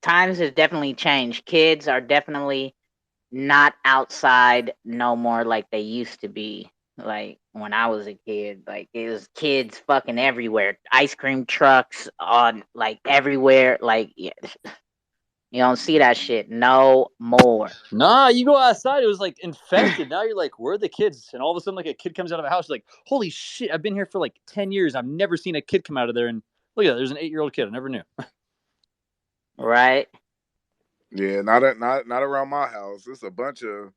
times has definitely changed. Kids are definitely not outside no more like they used to be. Like when I was a kid, like it was kids fucking everywhere, ice cream trucks on like everywhere. Like yeah, you don't see that shit no more. Nah, you go outside, it was like infested. Now you're like, where are the kids? And all of a sudden, like a kid comes out of a house, like, holy shit, I've been here for like 10 years. I've never seen a kid come out of there. And look at that, there's an 8-year-old kid. I never knew. Right? Yeah, not around my house. It's a bunch of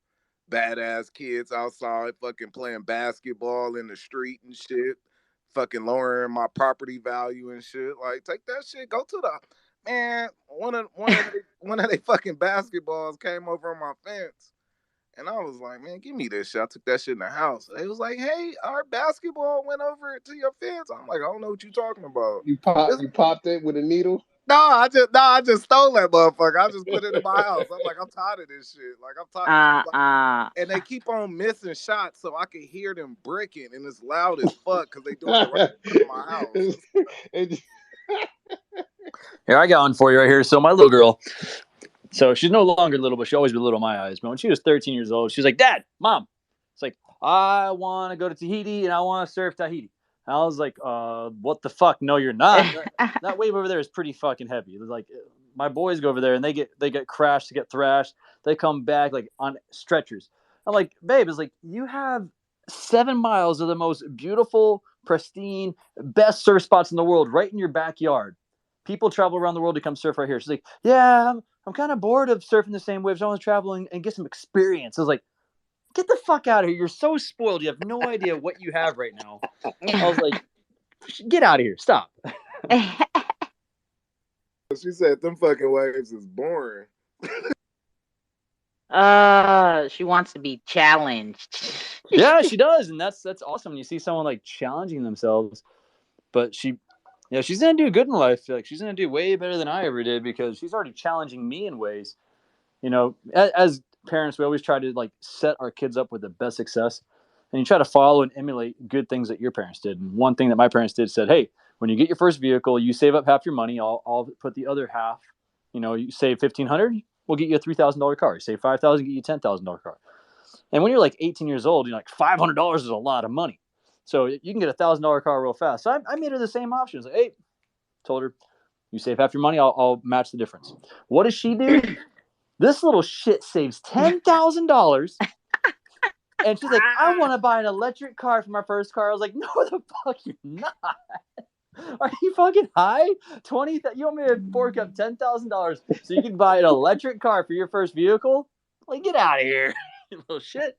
badass kids outside fucking playing basketball in the street and shit. Fucking lowering my property value and shit. Like, take that shit. Go to the man. One of they fucking basketballs came over on my fence. And I was like, man, give me this shit. I took that shit in the house. They was like, hey, our basketball went over to your fence. I'm like, I don't know what you're talking about. You popped it with a needle? No, I just stole that motherfucker. I just put it in my house. I'm like, I'm tired of this shit. Like, I'm tired. Like, and they keep on missing shots, so I can hear them bricking, and it's loud as fuck because they doing it right in front of my house. Here, I got one for you right here. So my little girl, so she's no longer little, but she always been little in my eyes. But when she was 13 years old, she's like, Dad, Mom. It's like, I want to go to Tahiti and I want to surf Tahiti. And I was like, what the fuck? No, you're not. That wave over there is pretty fucking heavy. It was like my boys go over there and they get crashed, they get thrashed. They come back like on stretchers. I'm like, babe, it's like you have 7 miles of the most beautiful, pristine, best surf spots in the world right in your backyard. People travel around the world to come surf right here. She's like, yeah, I'm kind of bored of surfing the same waves. I want to travel and get some experience. I was like, get the fuck out of here. You're so spoiled. You have no idea what you have right now. I was like, get out of here. Stop. She said them fucking waves is boring. She wants to be challenged. Yeah, she does. And that's awesome when you see someone like challenging themselves. But she's gonna do good in life. Like she's gonna do way better than I ever did because she's already challenging me in ways. As parents, we always try to like set our kids up with the best success, and you try to follow and emulate good things that your parents did. And one thing that my parents did said, hey, when you get your first vehicle, you save up half your money. I'll put the other half. You save $1,500, we'll get you a $3,000 car. You save $5,000, get you a $10,000 car. And when you're like 18 years old, like $500 is a lot of money. So you can get a $1,000 car real fast. So I made her the same options. Like, hey, told her, you save half your money, I'll match the difference. What does she do? This little shit saves $10,000. And she's like, I want to buy an electric car for my first car. I was like, no, the fuck you're not. Are you fucking high? You want me to fork up $10,000 so you can buy an electric car for your first vehicle? Like, get out of here, you little shit.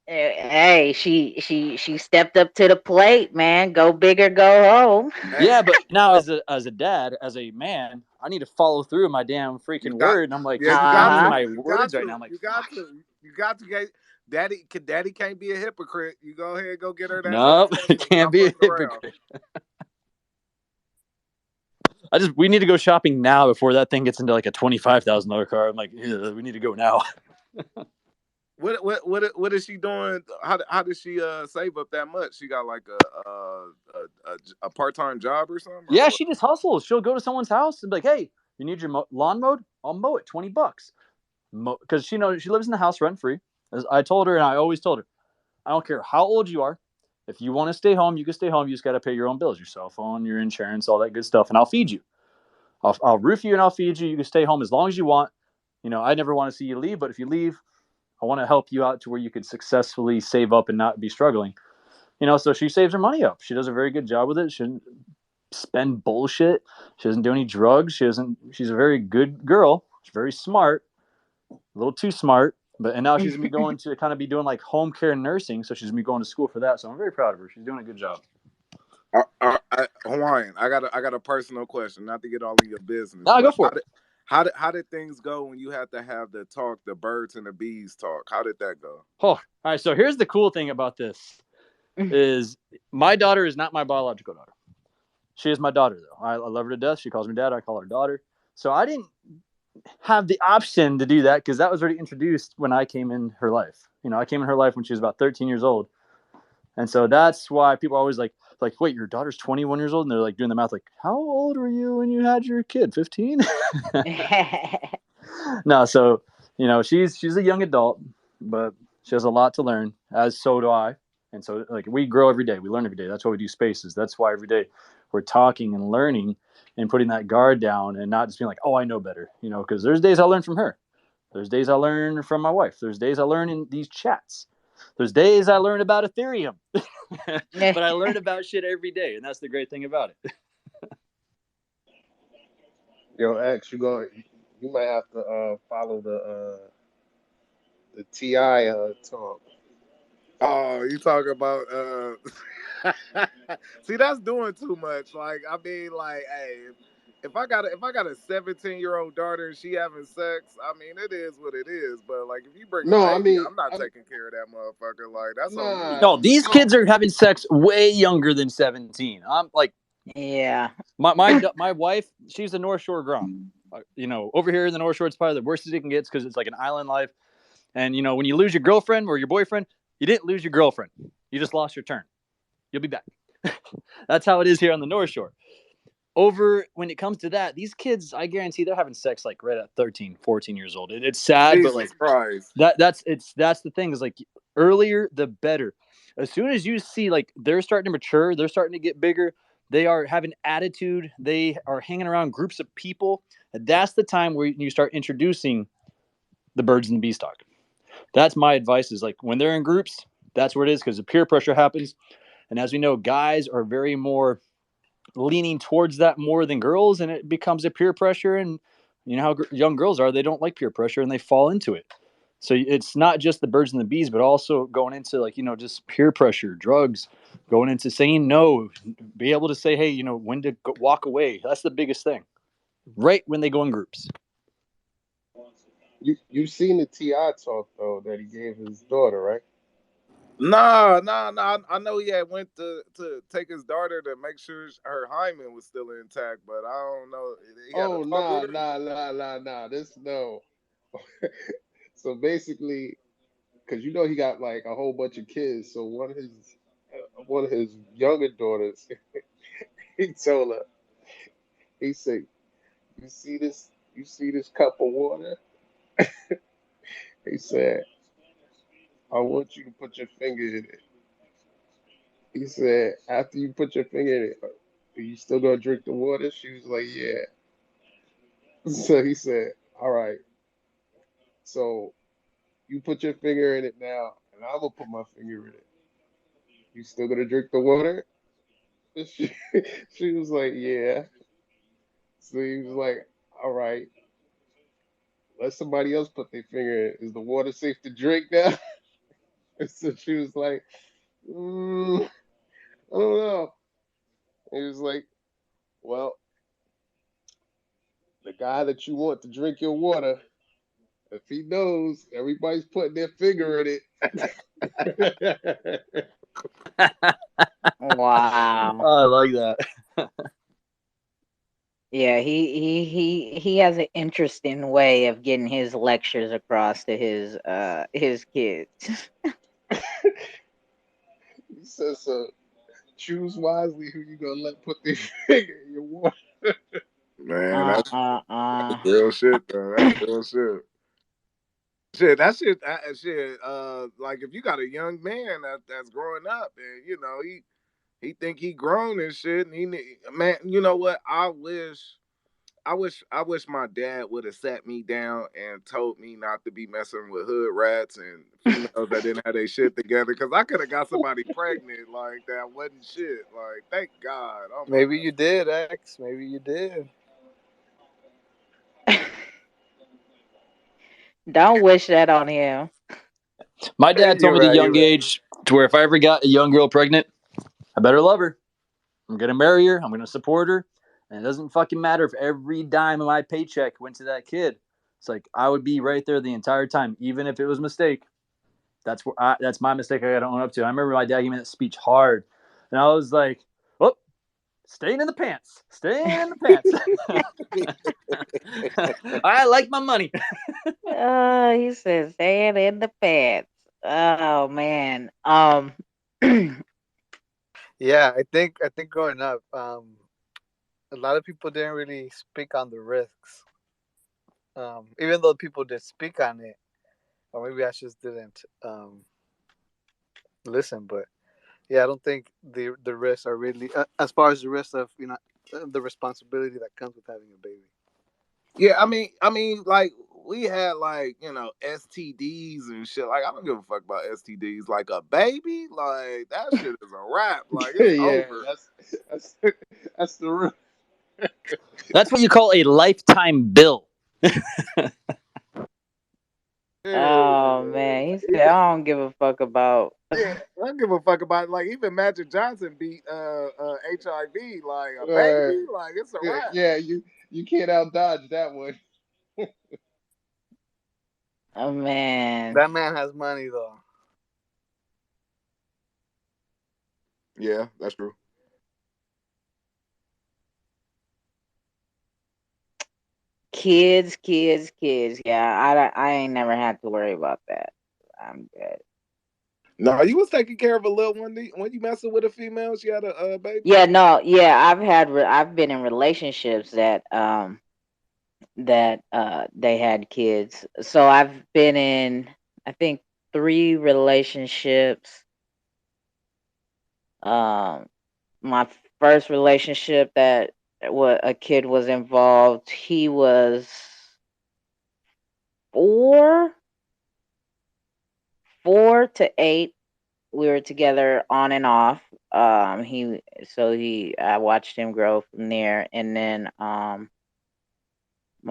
Hey, she stepped up to the plate, man. Go big or go home. Yeah, but now as a dad, as a man, I need to follow through with my damn freaking word. And I'm like, yeah, you got my words right now. I'm like, you got to get Daddy can't be a hypocrite. You go ahead, go get her that. Nope, can't be a hypocrite. We need to go shopping now before that thing gets into like a $25,000 car. I'm like, we need to go now. What is she doing? How does she save up that much? She got like a part-time job or something? Yeah, she just hustles. She'll go to someone's house and be like, hey, you need your lawn mowed? I'll mow it, $20. Because she knows she lives in the house rent free. As I told her, and I always told her, I don't care how old you are. If you want to stay home, you can stay home. You just got to pay your own bills, your cell phone, your insurance, all that good stuff. And I'll feed you. I'll roof you and I'll feed you. You can stay home as long as you want. I never want to see you leave, but if you leave, I want to help you out to where you could successfully save up and not be struggling. So she saves her money up. She does a very good job with it. She doesn't spend bullshit. She doesn't do any drugs. She's a very good girl. She's very smart, a little too smart. And now she's gonna be going to kind of be doing like home care nursing. So she's gonna be going to school for that. So I'm very proud of her. She's doing a good job. Hawaiian, I got a personal question, not to get all in your business. No, go for it. How did things go when you had to have the talk, the birds and the bees talk? How did that go? Oh, all right. So here's the cool thing about this is my daughter is not my biological daughter. She is my daughter, though. I love her to death. She calls me dad. I call her daughter. So I didn't have the option to do that because that was already introduced when I came in her life. You know, I came in her life when she was about 13 years old. And so that's why people are always like, wait, your daughter's 21 years old? And they're like doing the math, like, how old were you when you had your kid? 15? No, so, you know, she's a young adult, but she has a lot to learn, as so do I. And so, like, we grow every day. We learn every day. That's why we do spaces. That's why every day we're talking and learning and putting that guard down and not just being like, oh, I know better, you know, because there's days I learn from her. There's days I learn from my wife. There's days I learn in these chats. There's days I learn about Ethereum. But I learn about shit every day, and that's the great thing about it. Yo, X, you might have to follow the TI talk. Oh, you talk about see, that's doing too much. Like, I mean, like, hey, if I got a 17-year-old daughter and she having sex, I mean, it is what it is. But like, if you bring a No, I baby, mean, I'm not taking care of that motherfucker. Like, that's on me. No, these kids are having sex way younger than 17. I'm like, Yeah. my wife, she's a North Shore Grom. You know, over here in the North Shore, it's probably the worst it can get because it's like an island life. And you know, when you lose your girlfriend or your boyfriend, you didn't lose your girlfriend. You just lost your turn. You'll be back. That's how it is here on the North Shore. Over when it comes to that, these kids, I guarantee they're having sex like right at 13, 14 years old. It's sad, but like Jesus Christ. that's the thing is like earlier the better. As soon as you see like they're starting to mature, they're starting to get bigger, they are having attitude, they are hanging around groups of people. That's the time where you start introducing the birds and the bees talk. That's my advice is like when they're in groups, that's where it is because the peer pressure happens. And as we know, guys are very more leaning towards that more than girls, and it becomes a peer pressure. And you know how young girls are; they don't like peer pressure, and they fall into it. So it's not just the birds and the bees, but also going into like just peer pressure, drugs, going into saying no, be able to say, hey, when to walk away. That's the biggest thing. Right when they go in groups. You've seen the TI talk though that he gave his daughter, right? No. I know he had went to take his daughter to make sure her hymen was still intact, but I don't know. He had a Oh, talk with her. nah. This no. So basically, because he got like a whole bunch of kids, so one of his younger daughters, he told her, he said, you see this cup of water? He said, I want you to put your finger in it. He said, after you put your finger in it, are you still gonna drink the water? She was like, yeah. So he said, all right. So you put your finger in it now, and I'm gonna put my finger in it. You still gonna drink the water? She, she was like, yeah. So he was like, all right. Let somebody else put their finger in it. Is the water safe to drink now? And so she was like, I don't know. He was like, well, the guy that you want to drink your water, if he knows everybody's putting their finger in it. Wow. I like that. Yeah, he has an interesting way of getting his lectures across to his kids. He says, so choose wisely who you gonna let put their finger in your water. Man, that's Uh. real shit, though. That's real shit. Shit, that shit, shit. Like if you got a young man that's growing up, and he think he grown and shit, and man, you know what? I wish my dad would have sat me down and told me not to be messing with hood rats and females that didn't have their shit together. Cause I could have got somebody pregnant like that wasn't shit. Like, thank God. Oh my Maybe God. you did, X. Maybe you did. Don't wish that on him. My dad told You're me at a right. You're young right. age to where if I ever got a young girl pregnant, I better love her. I'm gonna marry her. I'm gonna support her. And it doesn't fucking matter if every dime of my paycheck went to that kid. It's like I would be right there the entire time, even if it was a mistake. That's my mistake. I got to own up to. I remember my dad gave me that speech hard, and I was like, "Oh, staying in the pants, staying in the pants." I like my money. Oh, he said, "Staying in the pants." Oh man. Yeah, I think growing up, a lot of people didn't really speak on the risks. Even though people did speak on it, or maybe I just didn't listen. But yeah, I don't think the risks are really as far as the risk of the responsibility that comes with having a baby. Yeah, I mean, like we had like STDs and shit. Like I don't give a fuck about STDs. Like a baby, like that shit is a wrap. Like it's Yeah, over. that's that's the real. That's what you call a lifetime bill. Oh Yeah, man, he said, "I don't give a fuck about." yeah, I don't give a fuck about it. Like even Magic Johnson beat HIV. Like a Right. baby, like it's a Yeah, wrap. yeah, you can't out dodge that one. Oh man, That man has money though. Yeah, that's true. kids. Yeah, I ain't never had to worry about that. I'm good. No, you was taking care of a little one when you messing with a female. She had a baby. Yeah, no, yeah, I've been in relationships that they had kids. So I've been in, I think, 3 relationships. Um, my first relationship that what a kid was involved. He was four, 4 to 8. We were together on and off. I watched him grow from there, and then my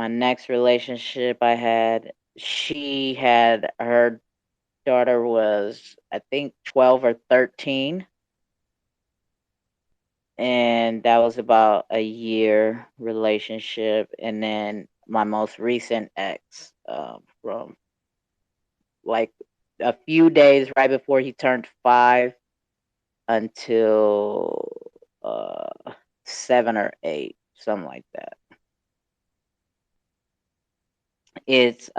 next relationship I had, she had her daughter was I think 12 or 13, and that was about a year relationship. And then my most recent ex, from like a few days right before he turned 5 until 7 or 8, something like that. It's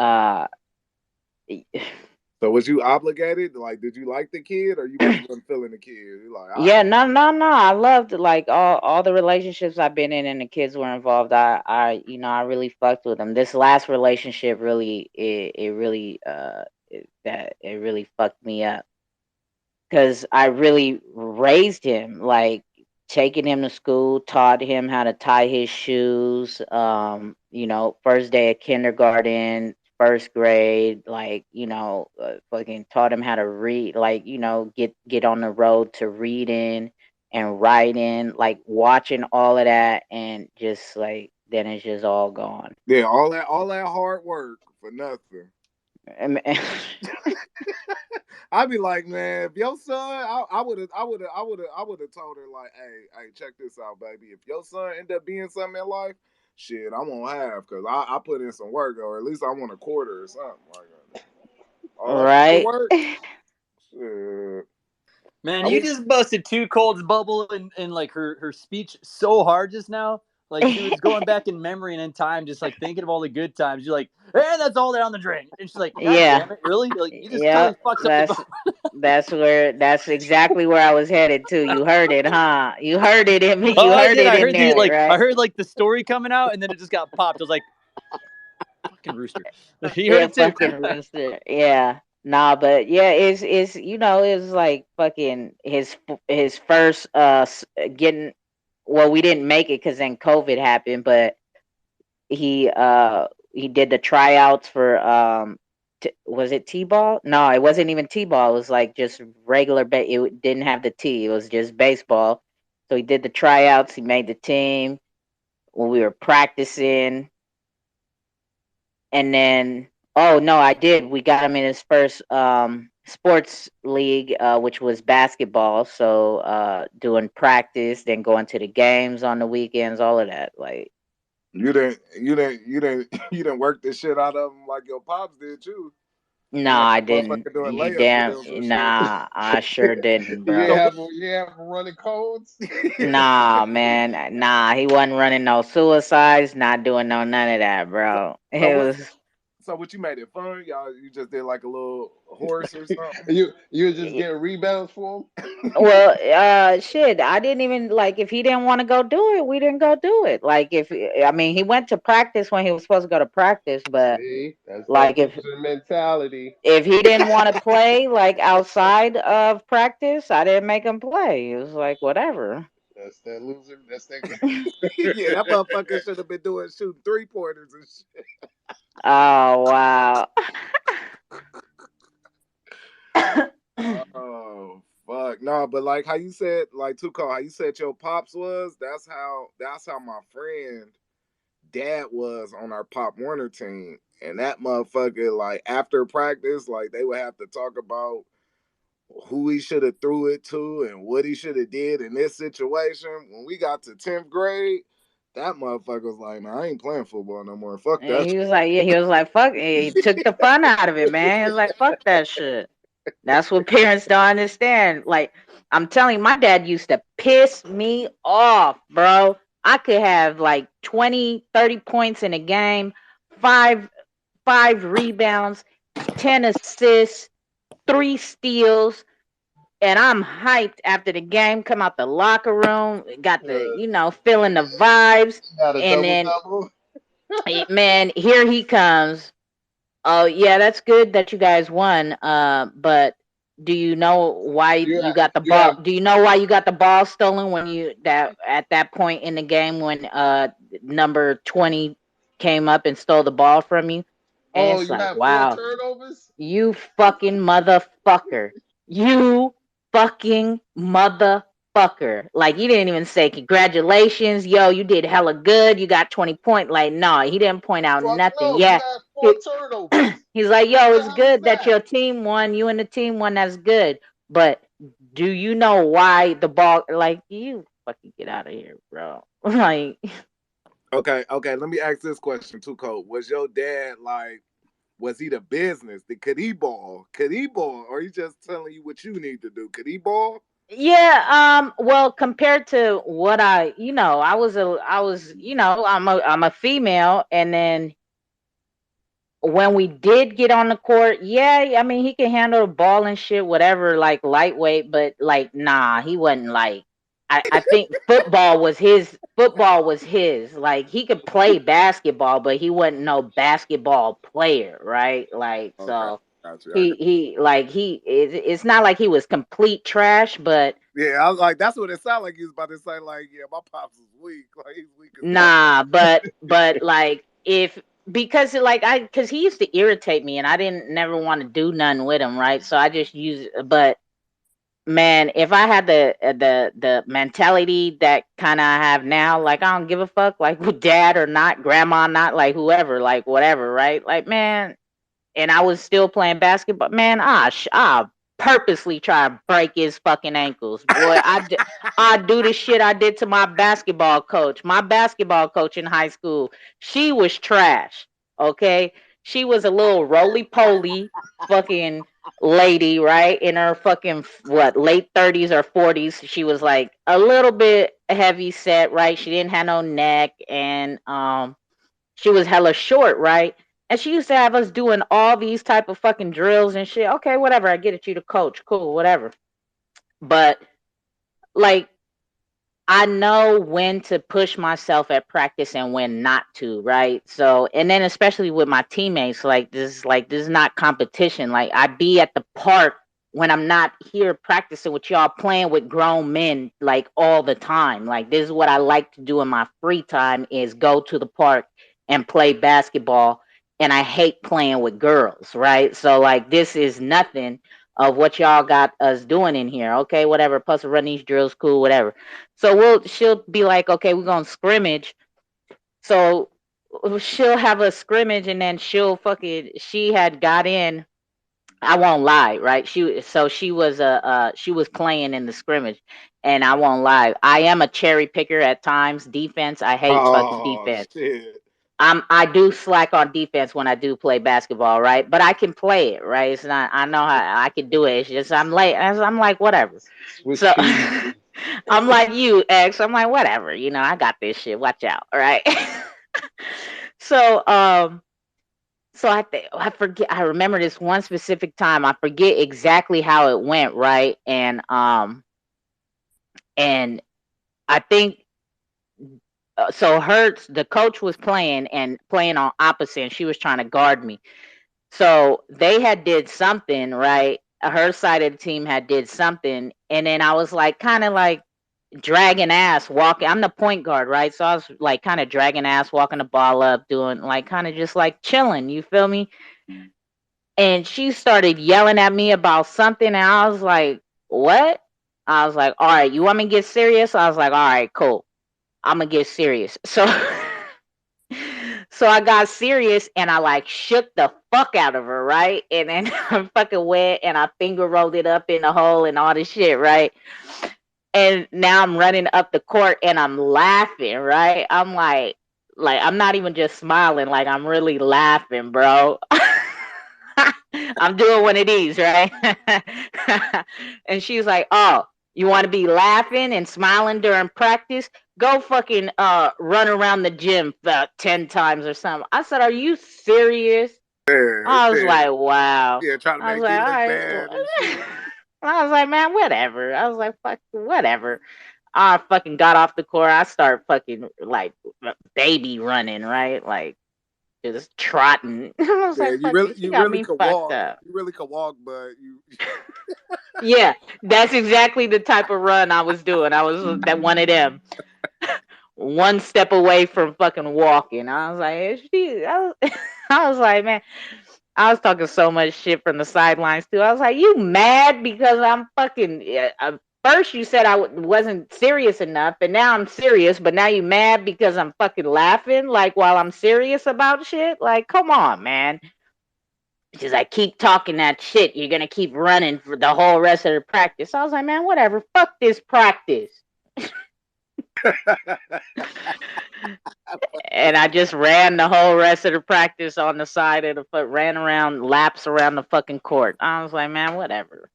So was you obligated? Like, did you like the kid, or you really wasn't feeling the kid? You like, all Yeah, right. no. I loved like all the relationships I've been in and the kids were involved. I really fucked with them. This last relationship really it really it really fucked me up because I really raised him, like taking him to school, taught him how to tie his shoes. First day of kindergarten, first grade, like fucking taught him how to read, like get on the road to reading and writing, like watching all of that, and just like then it's just all gone. Yeah, all that hard work for nothing. And- I'd be like, man, if your son, I would have told her like, hey, check this out, baby. If your son end up being something in life, shit, I won't have because I put in some work, or at least I want a quarter or something like that. All that hard right. work, shit. Man, I you would. just busted Too Cold's bubble in like her speech so hard just now. Like she was going back in memory and in time, just like thinking of all the good times. You're like, and that's all down the drain. And she's like, God Yeah. damn it, really? Like you just totally Yep, fucked up the that's bubble. that's exactly where I was headed to. You heard it, huh? You heard it in me. Oh, You I heard did. it I in heard the there, I right? heard like the story coming out, and then it just got popped. I was like, fucking rooster. You heard Yeah, it too. fucking rooster. Yeah. Nah, but yeah, it's it's like fucking his first getting. Well, we didn't make it because then COVID happened, but he did the tryouts for was it t-ball? No, it wasn't even t-ball. It was like just regular it didn't have the t, it was just baseball. So he did the tryouts, he made the team when we were practicing. And then, oh no, I did, we got him in his sports league, which was basketball. So doing practice, then going to the games on the weekends, all of that. Like, you didn't work the shit out of them like your pops did you. no, You had I that didn't. motherfucker doing You layups with damn, them and shit. nah, I sure didn't, You ain't bro. So have running codes. Nah, man, nah, he wasn't running no suicides, not doing none of that, so, bro. so It what was so what you made it fun? Y'all you just did like a little horse or something? You were just getting rebounds for well, shit. I didn't even like if he didn't want to go do it, we didn't go do it. Like if I mean, he went to practice when he was supposed to go to practice, him. but See, that's that like loser mentality. if he didn't want to play like outside of practice, I didn't make him play. It was like whatever. That's that loser. That's that. Yeah, that motherfucker should have been doing shooting 3-pointers and shit. Oh wow. Oh fuck. No, but like how you said, like Tuco, how you said your pops was, that's how my friend dad was on our Pop Warner team. And that motherfucker, like after practice, like they would have to talk about who he should have threw it to and what he should have did in this situation. When we got to 10th grade, that motherfucker was like, "Man, I ain't playing football no more. Fuck And that." he was like, yeah, he was like, fuck it. He took the fun out of it, man. He was like, fuck that shit. That's what parents don't understand. Like, I'm telling you, my dad used to piss me off, bro. I could have like 20, 30 points in a game, five five rebounds, 10 assists, 3 steals, and I'm hyped after the game, come out the locker room, got the, feeling the vibes, Got a and double then double. man, here he comes. Oh yeah, that's good that you guys won. But do you know why You you have, got the you ball? have. Do you know why you got the ball stolen when you that at that point in the game when number 20 came up and stole the ball from you? And Oh, it's you like, have four wow, turnovers. you fucking motherfucker. You fucking motherfucker. Like, you didn't even say congratulations. Yo, you did hella good. You got 20 points. Like, no, he didn't point out Fuck nothing. no, you Yeah. have four He, turnovers. he's like, yo, What the it's hell is good that that? your team won. You and the team won. That's good. But do you know why the ball, like, you fucking get out of here, bro. Like, Okay, let me ask this question too, Cole. Was your dad like, was he the business? Could he ball? Could he ball? Or he just telling you what you need to do? Could he ball? yeah, well, compared to what I was, I'm a female, and then when we did get on the court, yeah, I mean, he can handle the ball and shit, whatever, like lightweight, but like, nah, he wasn't like. I think football was his. Like, he could play basketball, but he wasn't no basketball player, right? Like, Okay, so got you. I got it's not like he was complete trash, but Yeah, I was like, that's what it sounded like. He was about to say, like, yeah, my pops is weak. Like, he's weak as fuck. nah, but like, if because like because he used to irritate me, and I didn't never want to do nothing with him, right? So I just use, but man, if I had the mentality that kind of I have now, like, I don't give a fuck, like, with dad or not, grandma not, like, whoever, like, whatever, right? Like, man, and I was still playing basketball, man, I purposely try to break his fucking ankles, boy. I do the shit I did to my basketball coach. My basketball coach in high school, she was trash. Okay, she was a little roly poly fucking lady, right? In her fucking what, late 30s or 40s. She was like a little bit heavy set, right? She didn't have no neck, and she was hella short, right? And she used to have us doing all these type of fucking drills and shit. Okay, whatever. I get it. You the coach. Cool, whatever. But like, I know when to push myself at practice and when not to, right? So, and then especially with my teammates, like this is not competition. Like, I be at the park when I'm not here practicing with y'all, playing with grown men like all the time. Like, this is what I like to do in my free time, is go to the park and play basketball. And I hate playing with girls, right? So like, this is nothing of what y'all got us doing in here. Okay, whatever. Plus run these drills, cool, whatever. So she'll be like, okay, we're gonna scrimmage. So she'll have a scrimmage, and then she had got in I won't lie, right? She was playing in the scrimmage, and I won't lie. I am a cherry picker at times. Defense, I hate fucking Oh defense. shit. I do slack on defense when I do play basketball, right? But I can play it, right? It's not. I know how I can do it. It's just I'm late. I'm like whatever. Switch So pieces. I'm like you, X. I'm like whatever. I got this shit. Watch out, all right? so so I forget. I remember this one specific time. I forget exactly how it went, right? And I think so. Hertz, the coach, was playing on opposite, and she was trying to guard me. So they had did something, right? Her side of the team had did something, and then I was like, kind of like dragging ass walking. I'm the point guard, right? So I was like kind of dragging ass, walking the ball up, doing like kind of just like chilling. You feel me? And she started yelling at me about something, and I was like, "What?" I was like, "All right, you want me to get serious?" I was like, "All right, cool. I'm gonna get serious." So so I got serious and I like shook the fuck out of her, right? And then I fucking went and I finger rolled it up in the hole and all this shit, right? And now I'm running up the court and I'm laughing, right? I'm like I'm not even just smiling, like I'm really laughing, bro. I'm doing one of these, right? And she's like, "Oh, you want to be laughing and smiling during practice? Go fucking run around the gym about 10 times or something." I said, "Are you serious?" Yeah, I was yeah, like, "Wow." yeah. Trying to I was make like, you "All look right." bad and shit. I was like, "Man, whatever." I was like, "Fuck, whatever." I fucking got off the court. I start fucking like baby running, right? Like just trotting. I was Yeah, like, "Fuck this." She you got really me could fucked walk. up. You really could walk, but you. Yeah, that's exactly the type of run I was doing. I was that one of them, one step away from fucking walking. I was like, I was like, man, I was talking so much shit from the sidelines too. I was like, you mad because I'm fucking. First, you said I wasn't serious enough, and now I'm serious. But now you mad because I'm fucking laughing, like while I'm serious about shit. Like, come on, man. She's like, keep talking that shit. You're gonna keep running for the whole rest of the practice. I was like, man, whatever. Fuck this practice. And I just ran the whole rest of the practice on the side of the foot, ran around laps around the fucking court. I was like, man, whatever.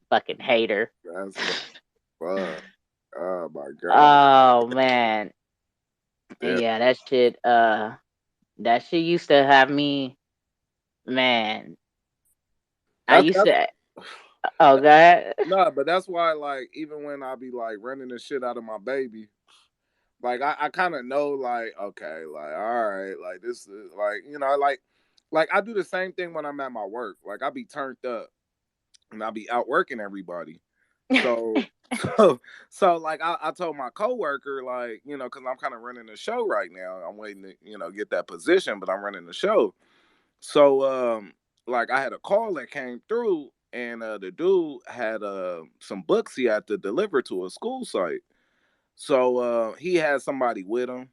Fucking hater. That's fuck. Oh my god. Oh man. Yeah, Yeah, that shit used to have me, man. I used that's to oh god. no, but that's why like even when I be like running the shit out of my baby, like I kind of know like okay, like all right, like this is like like I do the same thing when I'm at my work. Like I be turned up and I be out working everybody. So so like I told my coworker like because I'm kind of running the show right now. I'm waiting to get that position, but I'm running the show. So like I had a call that came through, and the dude had some books he had to deliver to a school site. So he had somebody with him.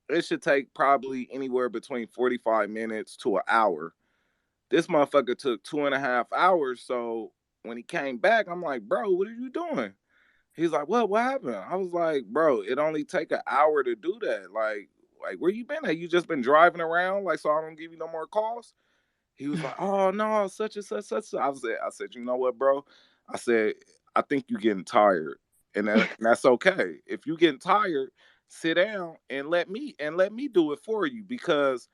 It should take probably anywhere between 45 minutes to an hour. This motherfucker took 2.5 hours. So when he came back, I'm like, bro, what are you doing? He's like, what happened? I was like, bro, it only take an hour to do that. Like where you been at? You just been driving around, like so I don't give you no more calls? He was like, oh no, such and such, such. I said, you know what, bro? I said, I think you're getting tired. And that's okay. If you getting tired, sit down and let me do it for you. Because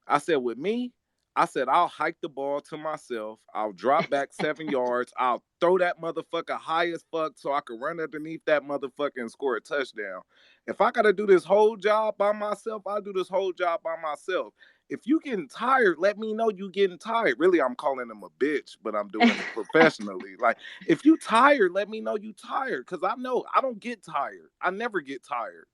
I said, with me, I said, I'll hike the ball to myself. I'll drop back 7 yards. I'll throw that motherfucker high as fuck so I can run underneath that motherfucker and score a touchdown. If I got to do this whole job by myself, I'll do this whole job by myself. If you getting tired, let me know you getting tired. Really, I'm calling him a bitch, but I'm doing it professionally. Like, if you tired, let me know you tired. Cause I know I don't get tired. I never get tired.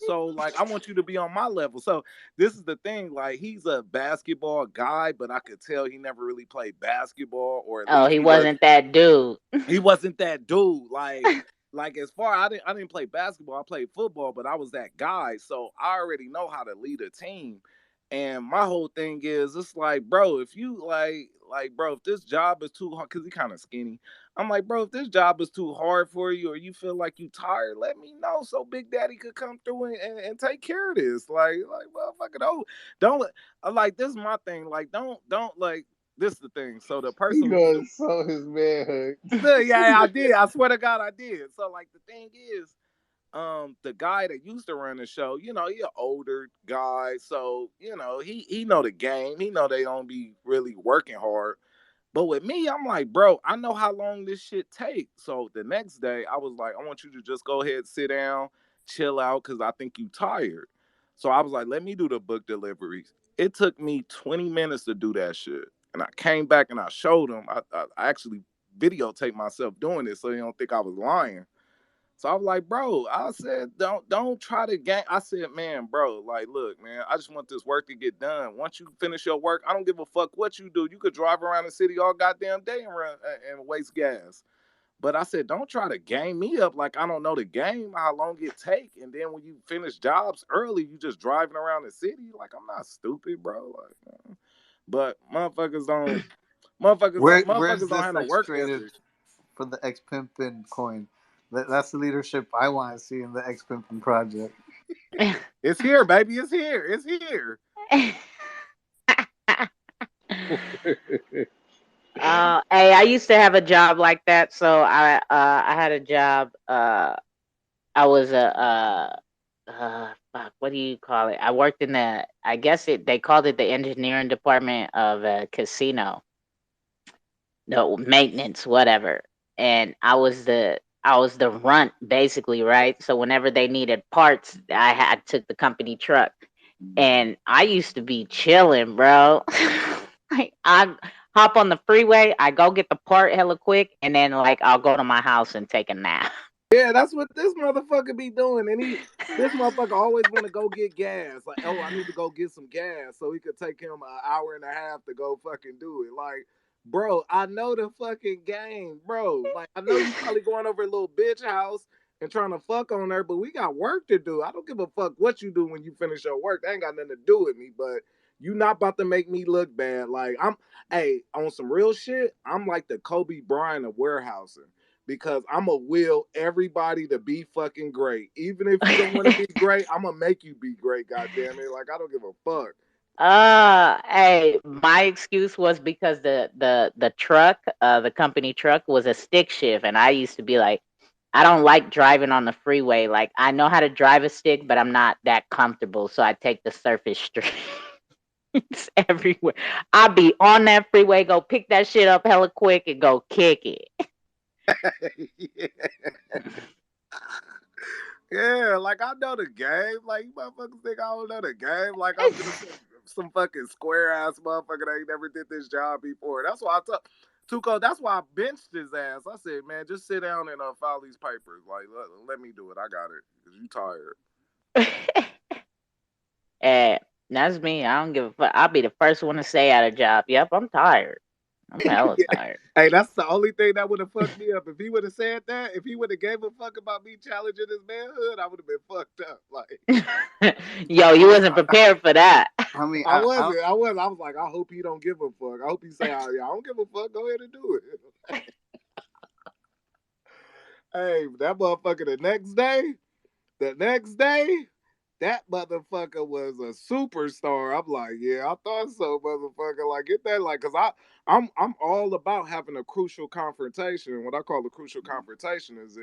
So like I want you to be on my level. So this is the thing, like he's a basketball guy, but I could tell he never really played basketball, or at Oh, least he wasn't that dude. he wasn't that dude. Like as far I didn't play basketball, I played football, but I was that guy. So I already know how to lead a team. And my whole thing is, it's like, bro, if you bro, if this job is too hard, cause he kind of skinny. I'm like, bro, if this job is too hard for you, or you feel like you tired, let me know so Big Daddy could come through and take care of this. Like, motherfucker, don't like this is my thing. Like, don't like this is the thing. So the He person who gonna sell his manhood. yeah, I did. I swear to God, I did. So like the thing is, the guy that used to run the show, he an older guy, so he know the game. He know they don't be really working hard. But with me, I'm like, bro, I know how long this shit takes. So the next day, I was like, I want you to just go ahead, sit down, chill out, because I think you tired. So I was like, let me do the book deliveries. It took me 20 minutes to do that shit. And I came back and I showed him. I actually videotaped myself doing it so he don't think I was lying. So I was like, bro, I said, don't try to gang. I said, man, bro, like, look, man, I just want this work to get done. Once you finish your work, I don't give a fuck what you do. You could drive around the city all goddamn day and run and waste gas. But I said, don't try to gang me up like I don't know the game, how long it take. And then when you finish jobs early, you just driving around the city. Like, I'm not stupid, bro. Like, but Where's motherfuckers don't this have no work illustrated ethic. for the X Pimpin coin? That's the leadership I want to see in the X Pimpin project. It's here, baby. It's here. It's here. Hey, I used to have a job like that. So I had a job. I was fuck, what do you call it? I worked in I guess they called it the engineering department of a casino. No, maintenance, whatever. And I was the runt basically, right? So whenever they needed parts, I took the company truck. And I used to be chilling, bro. Like I hop on the freeway, I go get the part hella quick, and then like I'll go to my house and take a nap. Yeah, that's what this motherfucker be doing. And this motherfucker always want to go get gas. Like, oh, I need to go get some gas so he could take him an hour and a half to go fucking do it. Like, bro, I know the fucking game, bro. Like, I know you probably going over a little bitch house and trying to fuck on her, but we got work to do. I don't give a fuck what you do when you finish your work. That ain't got nothing to do with me, but you not about to make me look bad. Like, hey, on some real shit, I'm like the Kobe Bryant of warehousing because I'm gonna will everybody to be fucking great. Even if you don't want to be great, I'm gonna make you be great, goddamn it. Like I don't give a fuck. Hey, my excuse was because the truck, the company truck was a stick shift, and I used to be like, I don't like driving on the freeway. Like I know how to drive a stick, but I'm not that comfortable, so I take the surface streets everywhere. I'll be on that freeway, go pick that shit up hella quick, and go kick it. Yeah. Yeah, like I know the game. Like you motherfuckers think I don't know the game. Like I'm just some fucking square ass motherfucker that ain't never did this job before. That's why I took Tuco. That's why I benched his ass. I said, man, just sit down and file these papers. Like let me do it. I got it. Cause you tired. And that's me. I don't give a fuck. I'll be the first one to say at a job, yep, I'm tired. I'm hella Yeah. tired. Hey, that's the only thing that would have fucked me up. If he would have said that, if he would have gave a fuck about me challenging his manhood, I would have been fucked up. Like Yo, you wasn't prepared for that. I mean, I wasn't. I was. I was like, I hope he don't give a fuck. I hope he say, oh, yeah, I don't give a fuck. Go ahead and do it. Hey, that motherfucker the next day, that motherfucker was a superstar. I'm like, yeah, I thought so, motherfucker. Like, get that, like, cause I'm all about having a crucial confrontation. What I call a crucial confrontation is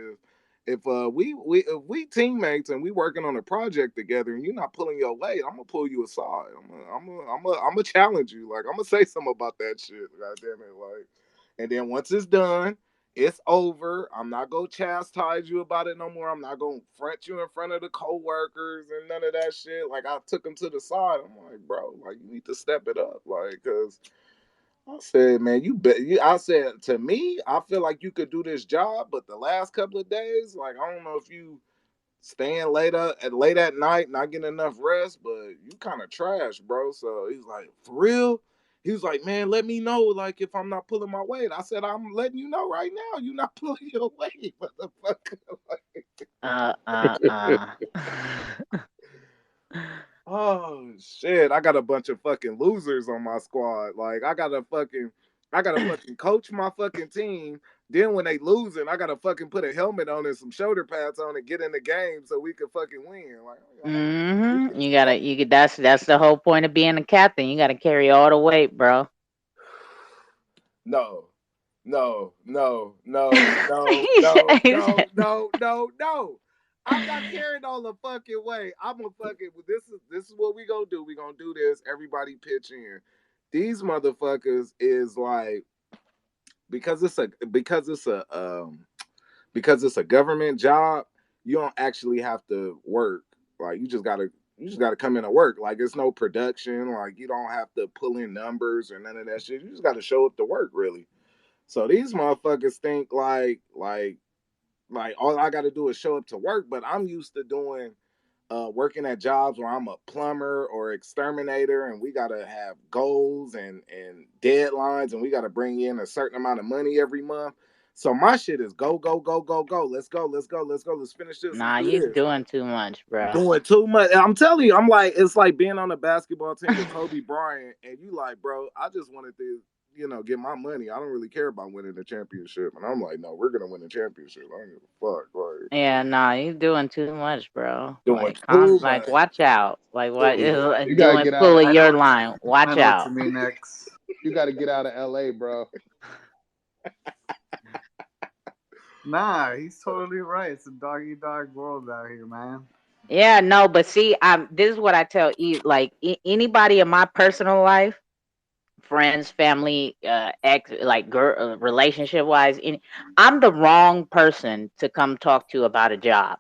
if we teammates and we working on a project together and you're not pulling your weight, I'm gonna pull you aside. I'm gonna challenge you. Like, I'm gonna say something about that shit. God damn it, like, and then once it's done. It's over. I'm not gonna chastise you about it no more. I'm not gonna front you in front of the coworkers and none of that shit. Like I took him to the side. I'm like, bro, like you need to step it up, like, cause I said, man, you bet. I said to me, I feel like you could do this job, but the last couple of days, like I don't know if you staying late at night, not getting enough rest, but you kind of trash, bro. So he's like, for real? He was like, man, let me know, like, if I'm not pulling my weight. I said, I'm letting you know right now, you're not pulling your weight, motherfucker. Like, uh uh uh Oh shit! I got a bunch of fucking losers on my squad. Like I gotta fucking coach my fucking team. Then when they losing, I gotta fucking put a helmet on and some shoulder pads on and get in the game so we can fucking win. Like, You gotta, that's the whole point of being a captain. You gotta carry all the weight, bro. no, no, no, no, no, no, no, no, no, no. I'm not carrying all the fucking weight. I'm a fucking. This is what we gonna do. We gonna do this. Everybody pitch in. These motherfuckers is like because it's a government job. You don't actually have to work. Like you just gotta come in and work. Like it's no production. Like you don't have to pull in numbers or none of that shit. You just gotta show up to work really. So these motherfuckers think like all I gotta do is show up to work, but I'm used to doing working at jobs where I'm a plumber or exterminator, and we gotta have goals and deadlines, and we gotta bring in a certain amount of money every month. So my shit is go go go go go. Let's go let's go let's go. Let's finish this. Let's Nah, do you this. doing too much, bro. Doing too much. I'm telling you, I'm like it's like being on a basketball team with Kobe Bryant, and you like, bro, I just wanted to get my money. I don't really care about winning the championship. And I'm like, no, we're gonna win the championship. I don't give a fuck. Like Yeah, nah, you doing too much, bro. doing Like, too like, much. watch out. Like, what Doing is You gotta doing get out of pulling I know your what line? I Watch know what you out. mean, X. you gotta get out of LA, bro. Nah, he's totally right. It's a doggy dog world out here, man. Yeah, no, but see, this is what I tell like anybody in my personal life, friends, family, ex, like girl, relationship wise, I'm the wrong person to come talk to about a job.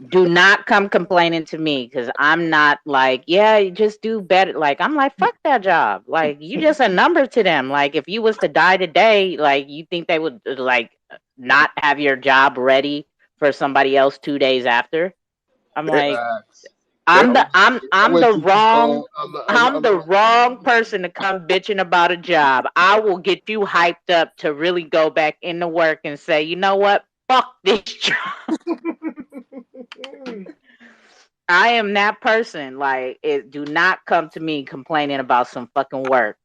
Do not come complaining to me because I'm not like, yeah, you just do better. Like, I'm like, fuck that job. Like, you just a number to them. Like, if you was to die today, like, you think they would like not have your job ready for somebody else 2 days after? I'm They, like, Facts. they, I I'm went the to wrong Chico. I'm the wrong person to come bitching about a job. I will get you hyped up to really go back into work and say, you know what? Fuck this job. I am that person. Like, do not come to me complaining about some fucking work.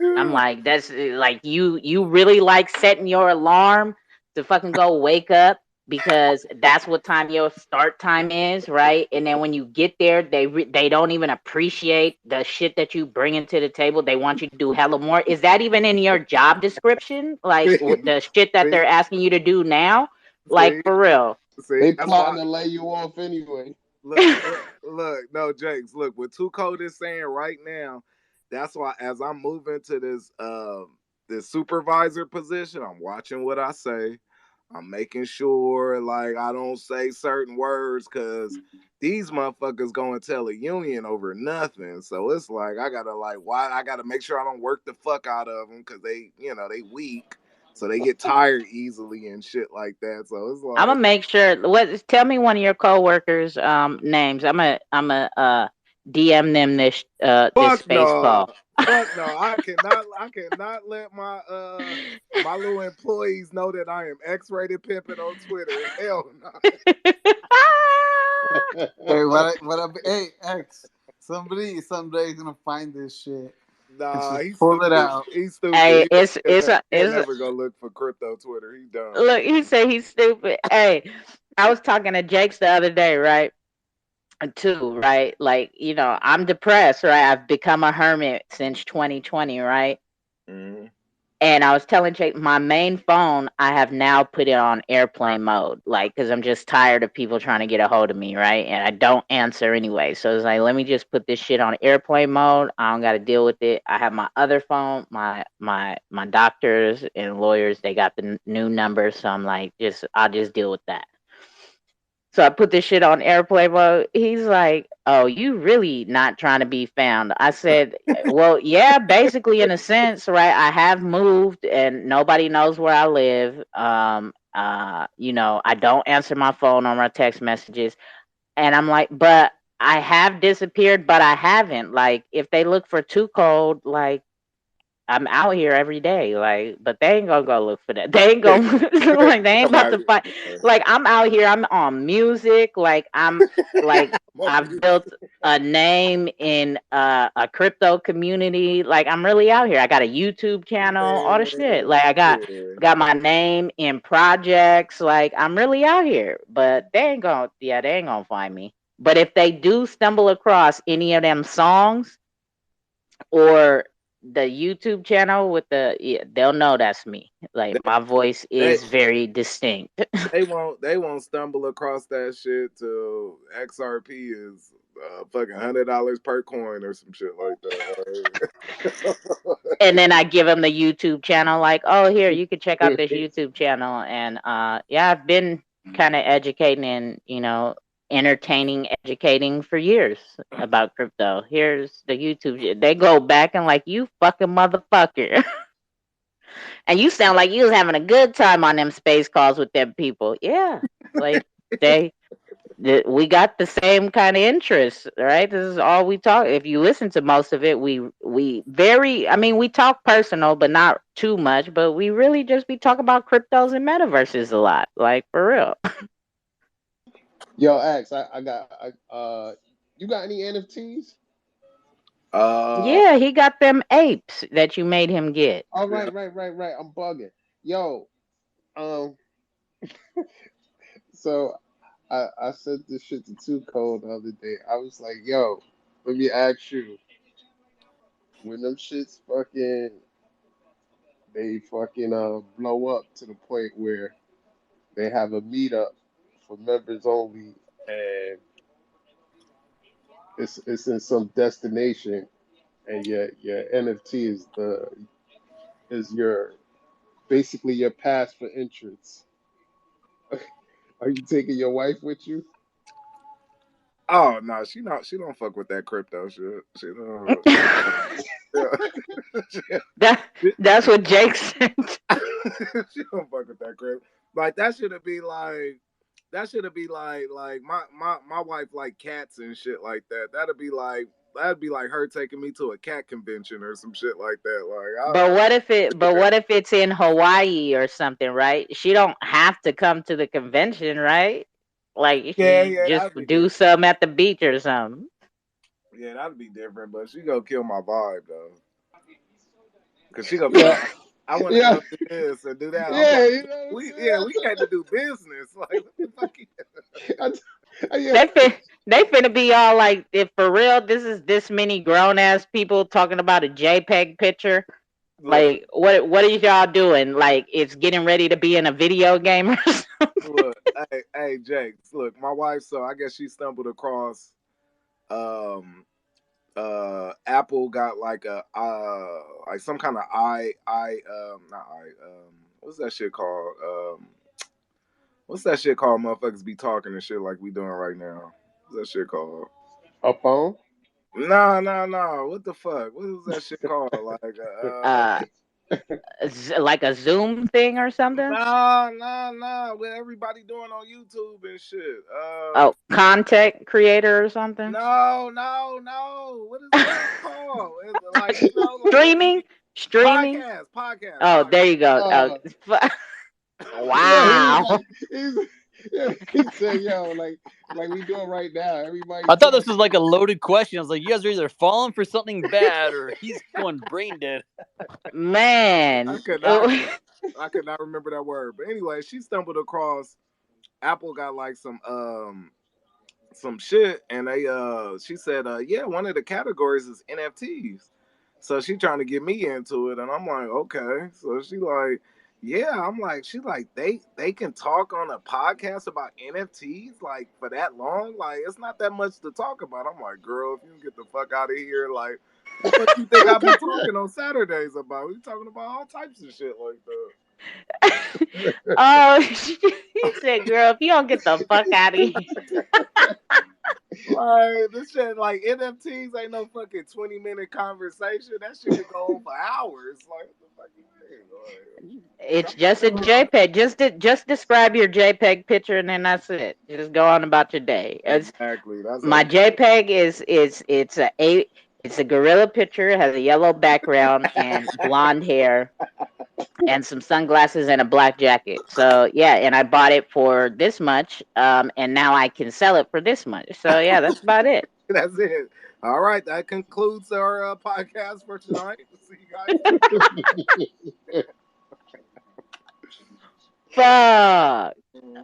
I'm like, that's like you really like setting your alarm to fucking go wake up because that's what time your start time is, right? And then when you get there, they don't even appreciate the shit that you bring into the table. They want you to do hella more. Is that even in your job description? Like the shit that see, they're asking you to do now? see, Like for real. see, They that's why. plotting to lay you off anyway. Look, no, Jakes, look, what Two Code is saying right now, that's why as I'm moving to this supervisor position, I'm watching what I say. I'm making sure like I don't say certain words because these motherfuckers gonna tell a union over nothing. So it's like I gotta like why I gotta make sure I don't work the fuck out of them because they weak, so they get tired easily and shit like that. So it's I'm like gonna make sure. What? Tell me one of your coworkers' names. I'm a DM them this fuck space no. call. Fuck no. I cannot let my little employees know that I am X-rated pimping on Twitter. Hell no. Hey, hey, X. Somebody someday is gonna find this shit and Nah, just he's pull it stupid. out. He's stupid. Hey, it's a He'll it's a, never go look for crypto Twitter. He dumb. look. He said he's stupid. Hey, I was talking to Jakes the other day, right? Too, right? Like, I'm depressed, right? I've become a hermit since 2020, right? Mm-hmm. And I was telling Jake, my main phone, I have now put it on airplane mode, like, because I'm just tired of people trying to get a hold of me, right? And I don't answer anyway. So it's like, let me just put this shit on airplane mode. I don't got to deal with it. I have my other phone, my doctors and lawyers, they got the new number. So I'm like, I'll just deal with that. So I put this shit on airplane mode. He's like, "Oh, you really not trying to be found?" I said, "Well, yeah, basically in a sense, right? I have moved and nobody knows where I live. I don't answer my phone or my text messages." And I'm like, "But I have disappeared, but I haven't. Like, if they look for Too Cold, like, I'm out here every day, like, but they ain't gonna go look for that. They ain't gonna like they ain't Come about out to find. here. Like I'm out here. I'm on music. Like I've built a name in a crypto community. Like I'm really out here. I got a YouTube channel. All the shit. Like I got my name in projects. Like I'm really out here. But they ain't gonna. Yeah, they ain't gonna find me. But if they do stumble across any of them songs or the YouTube channel with they'll know that's me. Like my voice They, is very distinct. they won't stumble across that shit till XRP is fucking $100 per coin or some shit like that. And then I give them the YouTube channel, like, oh, here, you can check out this YouTube channel. And yeah, I've been kind of educating and, entertaining, educating for years about crypto. Here's the YouTube. They go back and like, you fucking motherfucker. And you sound like you was having a good time on them space calls with them people. Yeah. Like we got the same kind of interests, right? This is all we talk. If you listen to most of it, we talk personal, but not too much. But we really just be talking about cryptos and metaverses a lot, like for real. Yo, Ax, you got any NFTs? Yeah, he got them apes that you made him get. Oh, Yeah. right. I'm bugging. Yo, um, so I sent this shit to Two Code the other day. I was like, yo, let me ask you, when them shits blow up to the point where they have a meetup for members only, and it's in some destination, and your NFT is your basically your pass for entrance. Are you taking your wife with you? Oh no, she don't fuck with that crypto shit. She don't. That that's what Jake said. She don't fuck with that crypto. Like that should be like my wife like cats and shit like that. That'd be like her taking me to a cat convention or some shit like that. But what if it's in Hawaii or something, right? She don't have to come to the convention, right? Like she Yeah, just that'd be do different. something at the beach or something. Yeah, that'd be different. But she gonna kill my vibe though, cause she gonna be Yeah, like, I want to yeah, go do this and do that. I'm like, yeah. You know what I'm saying? we came to do business. Like, what the fuck? Yeah, They finna be all like, if for real, this is this many grown ass people talking about a JPEG picture. Look, Like, what are y'all doing? Like, it's getting ready to be in a video game or something. look, hey, Jake. Look, my wife. So I guess she stumbled across um Apple got like a like some kind of not what's that shit called motherfuckers be talking and shit like we doing right now. What's that shit called? a phone. No. What the fuck? What is that shit called? Like Uh, like a Zoom thing or something. no. What everybody doing on YouTube and shit. Oh, content creator or something. No. What is that called? It's like like Streaming, streaming. Oh, podcast. there you go. Uh, yeah, he was Wow. like, he said, yo, like we doing right now. Everybody I thought this talking. was like a loaded question. I was like, you guys are either falling for something bad or he's going brain dead. Man. I could not remember that word. But anyway, she stumbled across Apple got like some shit and she said yeah, one of the categories is NFTs. So she trying to get me into it and I'm like, okay. So she like, yeah, I'm like, she's like, they can talk on a podcast about NFTs like for that long? Like it's not that much to talk about. I'm like, girl, if you get the fuck out of here, like the fuck you think I be talking on Saturdays about? We talking about all types of shit like that. Oh, he said, "Girl, if you don't get the fuck out of here." Like this shit, like NFTs ain't no fucking 20-minute conversation. That shit could go on for hours. Like what the fuck you mean? It's just a JPEG. Just describe your JPEG picture, and then that's it. You just go on about your day. It's Exactly. That's my okay. JPEG is it's a It's a gorilla picture, has a yellow background and blonde hair and some sunglasses and a black jacket. So yeah, and I bought it for this much, and now I can sell it for this much. So yeah, that's about it. That's it. All right, that concludes our podcast for tonight. See you guys. Fuck.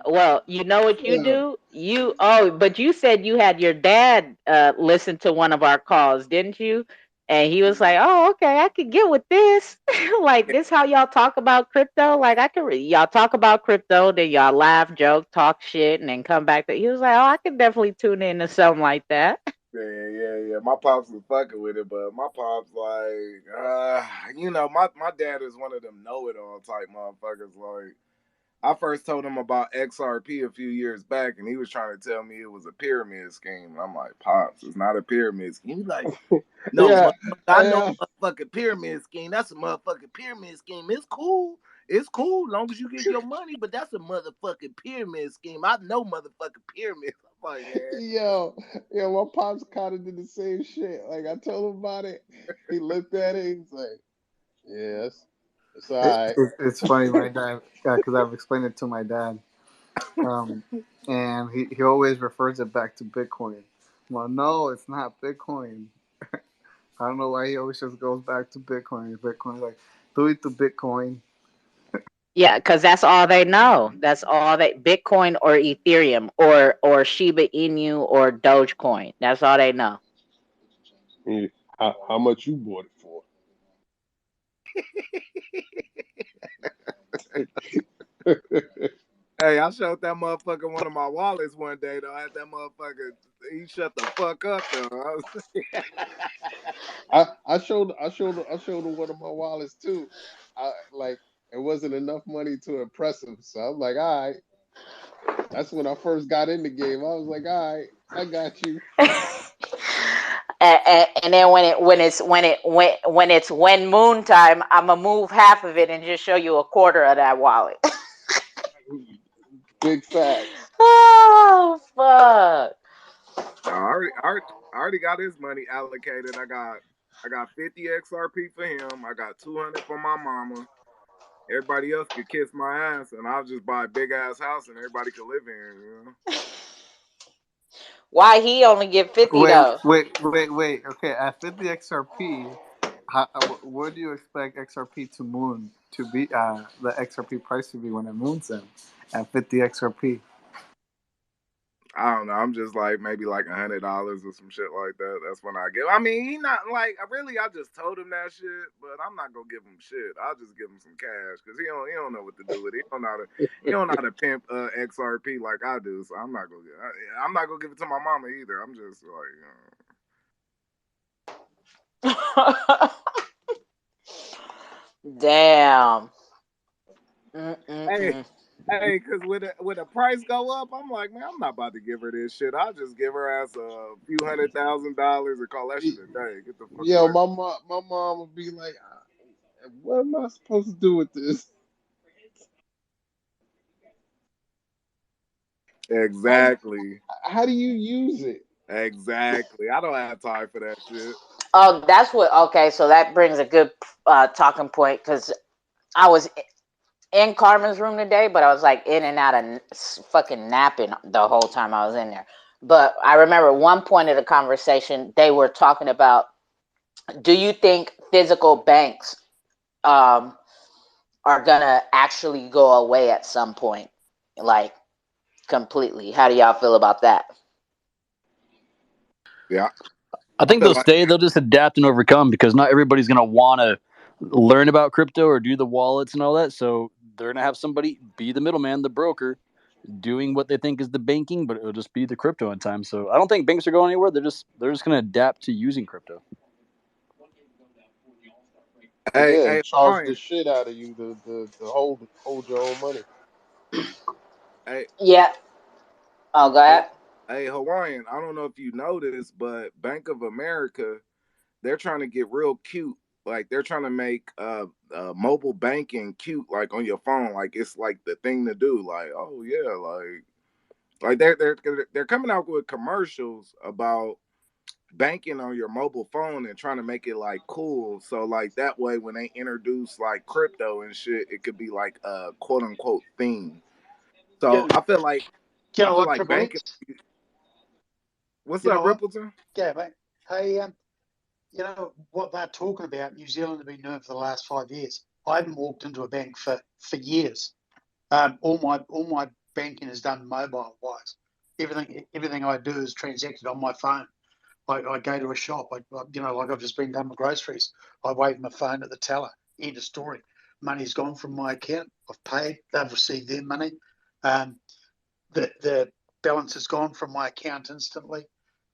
Well, you know what you Yeah. do? But you said you had your dad listen to one of our calls, didn't you? And he was like, "Oh, okay, I could get with this. Like this, how y'all talk about crypto? Like I could, y'all talk about crypto, then y'all laugh, joke, talk shit, and then come back to." He was like, "Oh, I could definitely tune into something like that." Yeah. My pops was fucking with it, but my pops like, my dad is one of them know-it-all type motherfuckers. Like, I first told him about XRP a few years back, and he was trying to tell me it was a pyramid scheme. And I'm like, pops, it's not a pyramid scheme. He's like, no, Yeah. I know Yeah. motherfucking pyramid scheme. That's a motherfucking pyramid scheme. It's cool. It's cool long as you get your money, but that's a motherfucking pyramid scheme. I know motherfucking pyramids. I'm like, man. Yo, my pops kind of did the same shit. Like I told him about it, he looked at it, he's like, "Yes, it's all right." It's funny, my dad, because I've explained it to my dad, and he always refers it back to Bitcoin. Well, no, it's not Bitcoin. I don't know why he always just goes back to Bitcoin. Bitcoin, like, do it to Bitcoin. Yeah, because that's all they know. That's all they Bitcoin or Ethereum or Shiba Inu or Dogecoin. That's all they know. Yeah. How much you bought it for? Hey, I showed that motherfucker one of my wallets one day though. I had that motherfucker. He shut the fuck up though. I showed him one of my wallets too. I like it wasn't enough money to impress him, so I'm like, all right. That's when I first got in the game. I was like, all right, I got you. And then when it's when moon time, I'ma move half of it and just show you a quarter of that wallet. Big facts. Oh fuck. I already got his money allocated. I got 50 XRP for him. I got 200 for my mama. Everybody else could kiss my ass, and I'll just buy a big ass house, and everybody could live in here. Why he only get 50 though? Wait. Okay, at 50 XRP, where do you expect XRP to moon to be? The XRP price to be when it moons in at 50 XRP. I don't know. I'm just like maybe like $100 or some shit like that. That's when I give. I mean, he not like really. I just told him that shit, but I'm not gonna give him shit. I'll just give him some cash because he don't know what to do with it. He don't know how to pimp XRP like I do. So I'm not gonna give it to my mama either. I'm just like. Damn. Hey, Mm-mm-mm. hey, because when the price go up, I'm like, man, I'm not about to give her this shit. I'll just give her ass a few $100,000 and call that shit a day. Get the fuck Yo, away. my mom would be like, "What am I supposed to do with this? How Exactly. how do you use it?" Exactly. I don't have time for that shit. Oh, that's what. Okay, so that brings a good talking point because I was in Carmen's room today, but I was like in and out of fucking napping the whole time I was in there. But I remember one point of the conversation they were talking about. Do you think physical banks um, are gonna actually go away at some point, like completely? How do y'all feel about that? Yeah. I I think feel they'll like stay. They'll just adapt and overcome because not everybody's going to want to learn about crypto or do the wallets and all that. So they're going to have somebody be the middleman, the broker, doing what they think is the banking, but it'll just be the crypto in time. So I don't think banks are going anywhere. They're just going to adapt to using crypto. Yeah, and hey charge the Ryan, shit out of you to hold your own money. hey Yeah. Oh, go hey ahead. hey Hawaiian, I don't know if you know this, but Bank of America, they're trying to get real cute. Like they're trying to make mobile banking cute, like on your phone. Like it's like the thing to do. Like, oh yeah, like they're coming out with commercials about banking on your mobile phone and trying to make it like cool. So like that way when they introduce like crypto and shit, it could be like a quote unquote theme. So You, you I know feel what, like Triple banking. X? What's You know up, what? Rippleton? Yeah, mate. Hey, you know what they're talking about? New Zealand have been doing for the last 5 years. I haven't walked into a bank for years. All my banking is done mobile wise. Everything I do is transacted on my phone. I go to a shop. Like I've just been done my groceries. I wave my phone at the teller. End of story. Money's gone from my account. I've paid. They've received their money. Um, the balance has gone from my account instantly.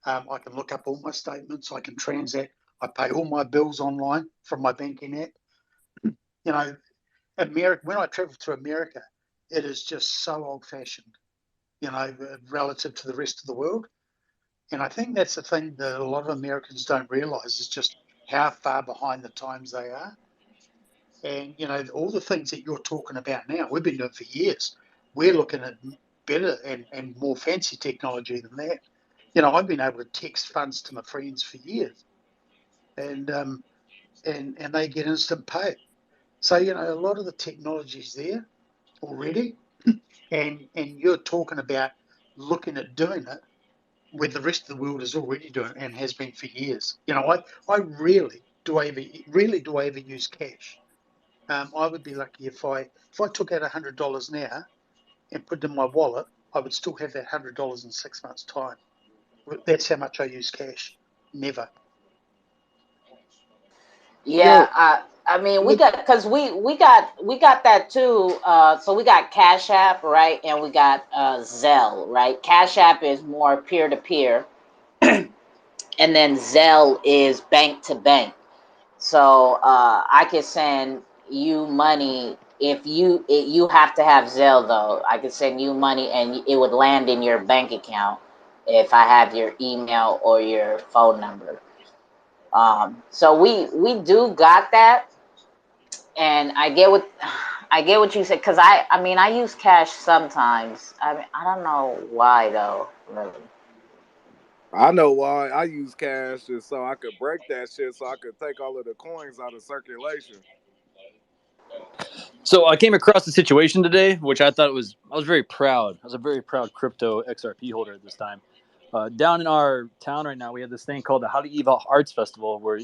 I can look up all my statements. I can transact. I pay all my bills online from my banking app. You know, America. When I travel through America, it is just so old-fashioned. Relative to the rest of the world. And I think that's the thing that a lot of Americans don't realise is just how far behind the times they are. And all the things that you're talking about now, we've been doing for years. We're looking at better and more fancy technology than that. I've been able to text funds to my friends for years, and they get instant pay. So a lot of the technology's there already, and you're talking about looking at doing it where the rest of the world is already doing it and has been for years. I rarely do I ever use cash. I would be lucky if I took out $100 now and put it in my wallet, I would still have that $100 in 6 months' time. That's how much I use cash. Never. Yeah, Yo, I mean, we look, got because we got that too. So we got Cash App, right, and we got Zelle, right. Cash App is more peer to peer, and then Zelle is bank to bank. So I could send you money if you have to have Zelle though. I could send you money and it would land in your bank account if I have your email or your phone number. So we do got that, and I get what you said because I mean I use cash sometimes. I mean I don't know why though, really. I know why I use cash is so I could break that shit so I could take all of the coins out of circulation. So I came across a situation today, which I was very proud. I was a very proud crypto XRP holder at this time. Down in our town right now, we have this thing called the Haleiwa Arts Festival, where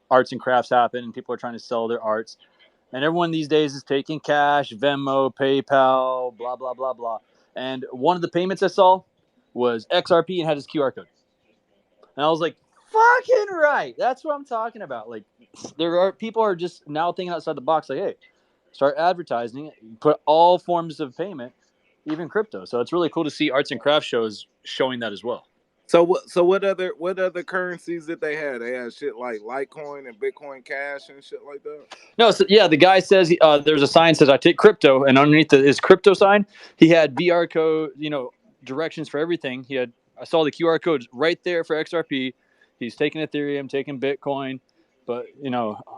arts and crafts happen, and people are trying to sell their arts. And everyone these days is taking cash, Venmo, PayPal, blah blah blah blah. And one of the payments I saw was XRP and had his QR code. And I was like, fucking right. That's what I'm talking about. Like, people are just now thinking outside the box. Like, hey, start advertising it. Put all forms of payment, even crypto. So it's really cool to see arts and crafts shows showing that as well. So what other currencies did they have? They had shit like Litecoin and Bitcoin Cash and shit like that. No, so yeah, the guy says there's a sign that says I take crypto, and underneath his crypto sign, he had VR code, directions for everything. I saw the QR codes right there for XRP. He's taking Ethereum, taking Bitcoin, but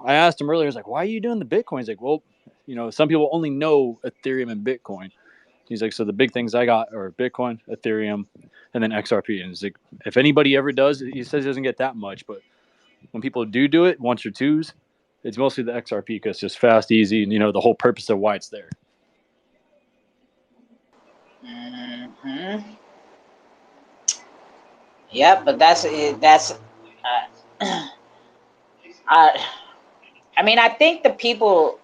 I asked him earlier. I was like, "Why are you doing the Bitcoin?" He's like, "Well, some people only know Ethereum and Bitcoin." He's like, "So the big things I got are Bitcoin, Ethereum, and then XRP." And he's like, "If anybody ever does, he says he doesn't get that much, but when people do it, ones or twos, it's mostly the XRP because it's just fast, easy, and the whole purpose of why it's there." Hmm. Yep, but that's it. That's I I mean I think the people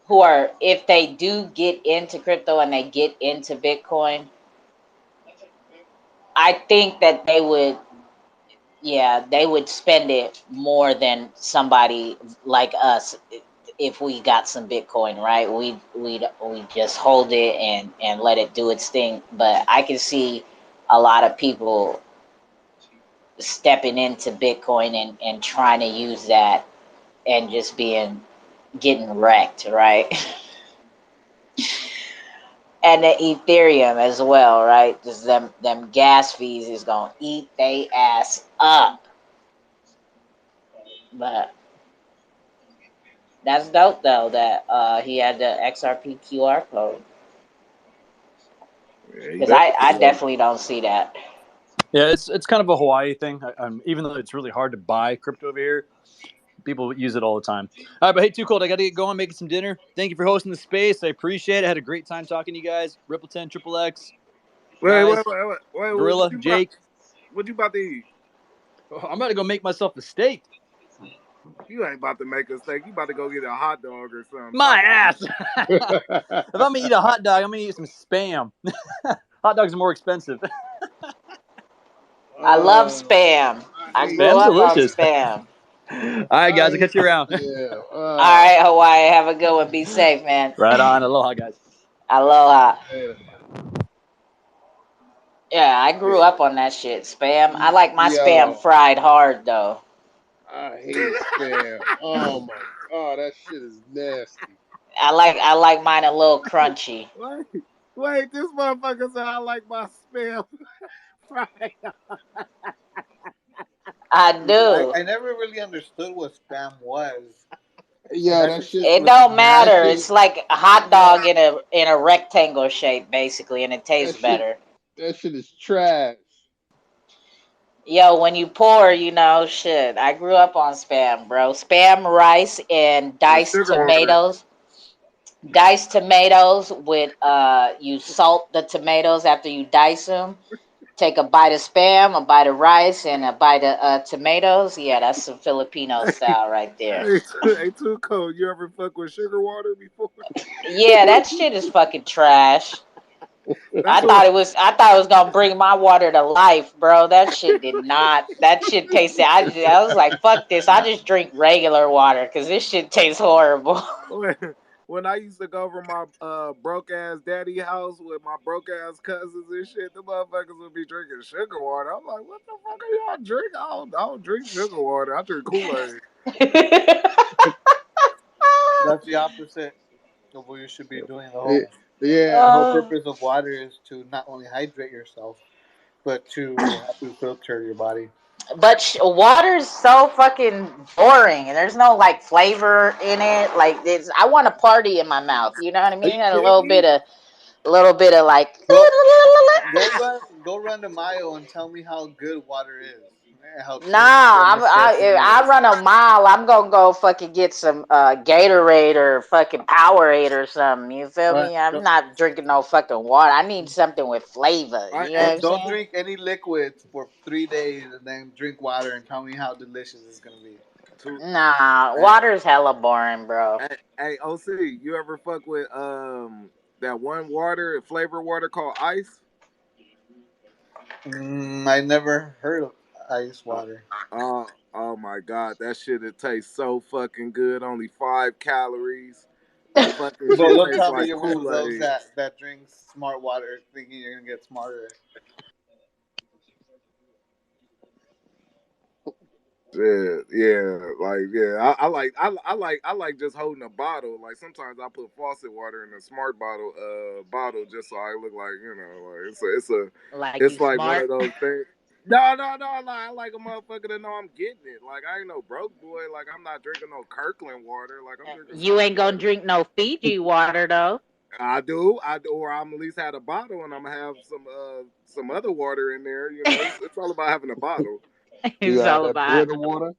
who are, if they do get into crypto and they get into Bitcoin, I think that they would spend it more than somebody like us if we got some Bitcoin, right? We just hold it and let it do its thing. But I can see a lot of people stepping into Bitcoin and trying to use that and just getting wrecked, right? And the Ethereum as well, right? Just them gas fees is gonna eat they ass up. But that's dope though that he had the XRP QR code Yeah, he because I definitely. definitely don't see that. Yeah, it's kind of a Hawaii thing. Even though it's really hard to buy crypto over here, people use it all the time. All right, but hey, Too Cold, I got to get going, making some dinner. Thank you for hosting the space. I appreciate it. I had a great time talking to you guys. Ripple10, Triple X, guys, Gorilla, Jake. What you about to eat? Oh, I'm about to go make myself a steak. You ain't about to make a steak. You about to go get a hot dog or something. My ass. If I'm going to eat a hot dog, I'm going to eat some Spam. Hot dogs are more expensive. I love Spam. I grew Spam's up on delicious. Spam. All right, guys, I'll catch you around. Yeah. All right, Hawaii. Have a good one. Be safe, man. Right on. Aloha, guys. Aloha. Yeah. Yeah, I grew up on that shit. Spam. I like my Spam Yo, fried hard, though. I hate spam. Oh my god, that shit is nasty. I like mine a little crunchy. Wait, this motherfucker said I like my Spam fried. I do. I never really understood what spam was. Yeah, that shit. It don't That matter. shit. It's like a hot Yeah, dog in a rectangle shape, basically, and it tastes that shit. better. That shit is trash. Yo, when you pour, shit. I grew up on Spam, bro. Spam rice and And diced sugar water. tomatoes. Diced tomatoes with you salt the tomatoes after you dice them. Take a bite of Spam, a bite of rice, and a bite of tomatoes. Yeah, that's some Filipino style right there. Hey, Too Cold. You ever fuck with sugar water before? Yeah, that shit is fucking trash. That's what. I thought it was gonna bring my water to life, bro. That shit did not. That shit tasted. I was like, fuck this. I just drink regular water because this shit tastes horrible. When I used to go over my broke ass daddy house with my broke ass cousins and shit, the motherfuckers would be drinking sugar water. I'm like, what the fuck are y'all drinking? I don't drink sugar water. I drink Kool-Aid. That's the opposite of what you should be doing. Yeah. The whole Oh. purpose of water is to not only hydrate yourself, but to help you filter your body. But water's so fucking boring, and there's no like flavor in it. Like I want a party in my mouth. You know what I Are mean? you And kidding me? a little bit of like. Go run to Mayo and tell me how good water is. How Nah, clean and refreshing if it I is. run a mile, I'm gonna go fucking get some Gatorade or fucking Powerade or something. You feel Right? me? I'm not drinking no fucking water. I need something with flavor. You know what I'm Don't saying? drink any liquids for 3 days and then drink water and tell me how delicious it's gonna be. Too, Nah, hey, water's hella boring, bro. hey, OC, you ever fuck with that one water, flavor water called ice? I never heard of ice Uh, water. oh my god, that shit it tastes so fucking good. Only 5 calories. That fucking Bro, shit don't tastes tell me like you're one of Kool those Aid. that drinks smart water thinking you're gonna get smarter. I like just holding a bottle. Like sometimes I put faucet water in a smart bottle just so I look like like Like you it's like one smart. of those things. No. Like, I like a motherfucker to know I'm getting it. Like I ain't no broke boy. Like I'm not drinking no Kirkland water. Like I'm drinking You smart ain't gonna water. drink no Fiji water though. I do, or I'm at least had a bottle, and I'm gonna have some other water in there. It's all about having a bottle. You It's got all that about. Brita water?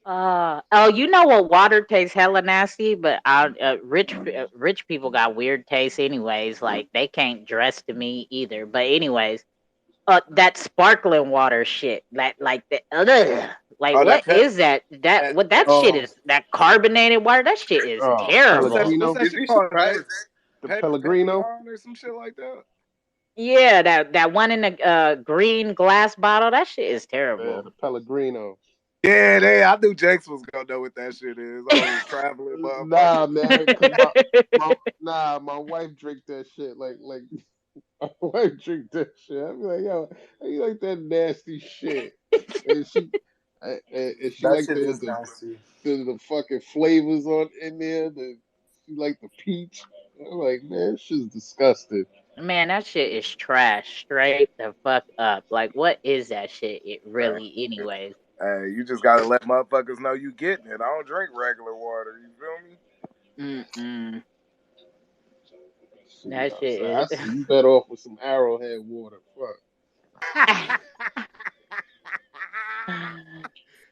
Oh, you know what? Water tastes hella nasty, but rich people got weird tastes, anyways. Like they can't dress to me either. But anyways, that sparkling water shit, like Oh, what that is that? that That shit Oh, is that carbonated water. That shit is terrible. what's Pellegrino, that you'd shit be called? surprised. the Pellegrino. Pepion or some shit like that. Yeah, that one in the green glass bottle. That shit is Yeah, terrible. the Pellegrino. Yeah, I knew Jakes was gonna know what that shit is. Old traveling motherfucker. Nah, man, cause my wife drink that shit like my wife drink that shit. I be like, yo, how you like that nasty shit? And she That like shit is nasty. the fucking flavors on in there. She like the peach. I'm like, man, this shit's disgusting. Man, that shit is trash. Straight the fuck up. Like, what is that shit? It Hey, really, anyways. hey, you just gotta let motherfuckers know you getting it. I don't drink regular water. You feel me? Mm-mm. Shit, That shit I is. see you better off with some Arrowhead water. Fuck.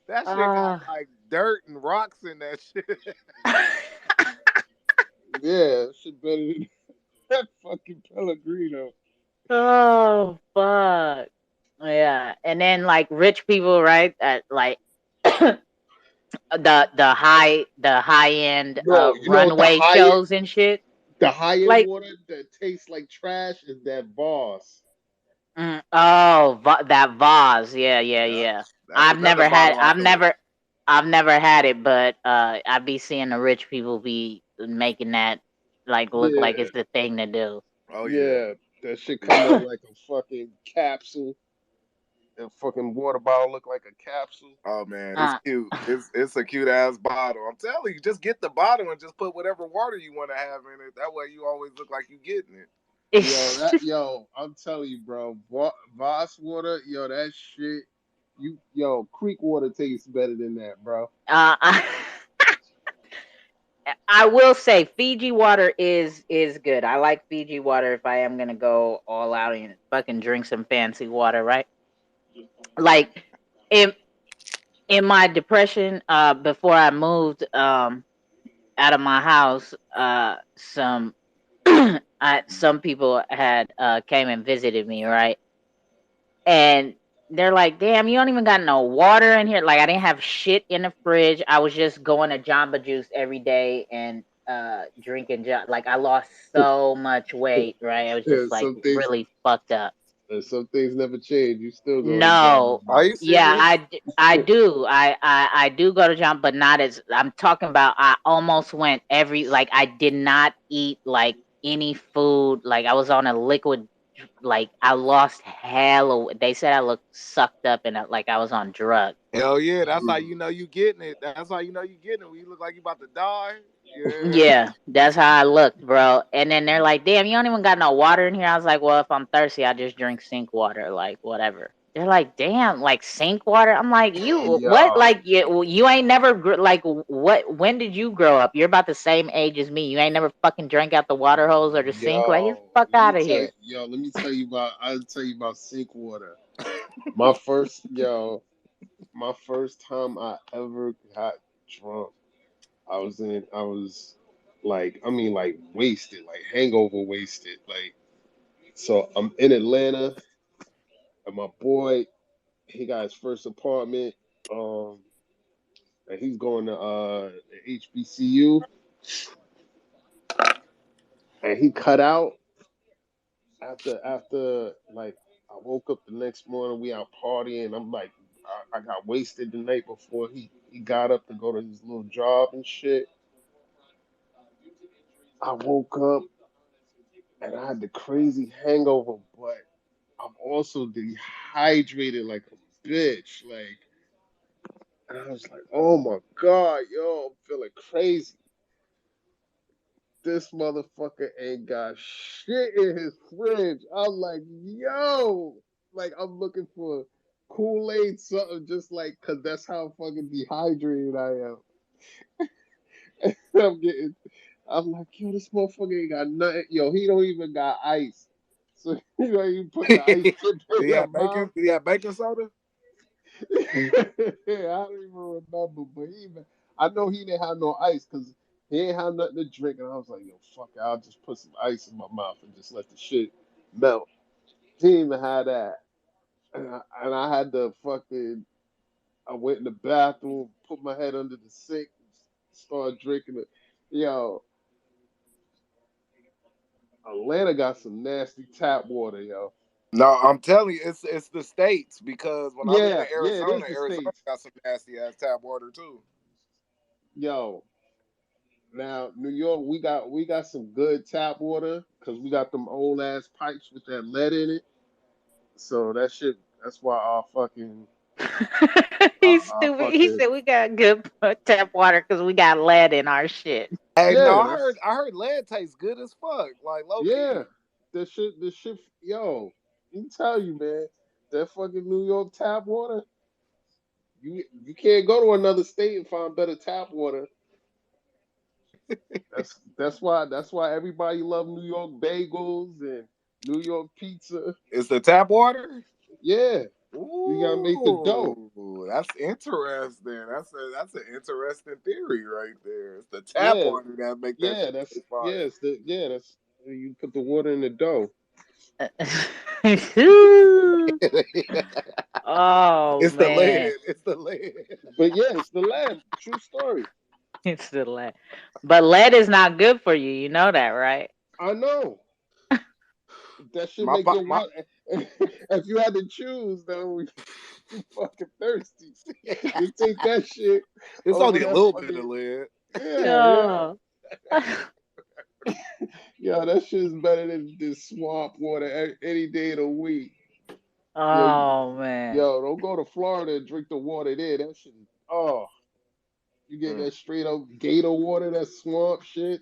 That shit got uh, like dirt and rocks in that shit. Yeah, shit better than that fucking Pellegrino. oh fuck. Yeah. And then like rich people, right? Like the high end No, you know what runway shows and shit. the high end Like water that tastes like trash is that Voss. oh that vase. Yeah, yeah, Yep. yeah. That's I've another never had bottle I I've collect. never I've never had it, but I be seeing the rich people be making that like look like Yeah, it's the thing to do. Oh yeah. yeah. That shit come in like a fucking capsule. That fucking water bottle look like a capsule. Oh man, it's uh, cute. It's a cute ass bottle. I'm telling you, just get the bottle and just put whatever water you want to have in it. That way you always look like you getting it. Yo, I'm telling you, bro. Voss water, yo, that shit. Creek water tastes better than that, bro. uh, I will say Fiji water is good. I like Fiji water if I am gonna go all out and fucking drink some fancy water, right? Like in in my depression, before I moved out of my house, some people had came and visited me, right? And they're like, "Damn, you don't even got no water in here." Like I didn't have shit in the fridge. I was just going to Jamba Juice every day and drinking. Like I lost so much weight, right? I was Yeah, just like really fucked up. some things never change. You still go to Jamba No, Are you Juice. yeah, serious? I do. I do go to Jamba, but not as I'm talking about. I almost went every like I did not eat like any food. Like I was on a liquid. Like I lost hell. They said I looked sucked up and like I was on drugs. Hell yeah, that's how you know you getting it. That's how you know you getting it. When you look like you about to die. Yeah. Yeah, that's how I looked, bro. And then they're like, "Damn, you don't even got no water in here." I was like, "Well, if I'm thirsty, I just drink sink water, like whatever." They're like, "Damn, like sink water?" I'm like, "You what? Yo, Like you ain't never like what? When did you grow up? You're about the same age as me. You ain't never fucking drank out the water hose or the sink. Like get the fuck out of here." let me tell you about. I'll tell you about sink water. My first, yo, my first time I ever got drunk. I was like, I mean, like wasted, like hangover wasted. Like, so I'm in Atlanta, and my boy, he got his first apartment. Um, and he's going to HBCU, and he cut out after like I woke up the next morning. We out partying. I'm like, I got wasted the night before. He got up to go to his little job and shit. I woke up and I had the crazy hangover, but I'm also dehydrated like a bitch. Like, and I was like, oh my god, yo, I'm feeling crazy. This motherfucker ain't got shit in his fridge. I'm like, yo, like I'm looking for Kool-Aid, something just like, cause that's how fucking dehydrated I am. I'm getting, I'm like, yo, this motherfucker ain't got nothing. Yo, he don't even got ice. So you know, you put the ice Did chip in he your have bacon? mouth. Did he have baking soda? I don't even remember, but I know he didn't have no ice because he ain't have nothing to drink, and I was like, yo, fuck it, I'll just put some ice in my mouth and just let the shit melt. He didn't even have that, and I had to fucking. I went in the bathroom, put my head under the sink, started drinking it. Yo, Atlanta got some nasty tap water, yo. No, I'm telling you, it's the states because when I lived in Yeah, yeah, it is the Arizona states. got some nasty ass tap water too. Yo, now New York, we got some good tap water because we got them old ass pipes with that lead in it. So that shit, that's why He's our stupid. He fucking said we got good tap water because we got lead in our shit. Hey, no, yeah, I heard lead tastes good as fuck, like low yeah, key. the shit, yo, you tell you, man, that fucking New York tap water, you can't go to another state and find better tap water. That's why everybody love New York bagels and New York pizza. It's the tap water. Yeah, you gotta make the dough. Ooh, that's interesting. That's an interesting theory right there. It's the tap Yeah, water that make that yeah, shit that's taste fire. that's you put the water in the dough. Oh It's the lead. man, It's the lead. But yeah, it's the lamb. True story. it's the lead. But lead is not good for you. You know that, right? I know. That should My make pa- your my. water. If you had to choose, though, you fucking thirsty. You take that shit It's over only a that little bit of fucking. lead. Yeah. Oh. Yo, that shit's better than this swamp water any day of the week. Yo, Oh man. yo, don't go to Florida and drink the water there. That shit. Oh, you get Mm. that straight up gator water, that swamp shit.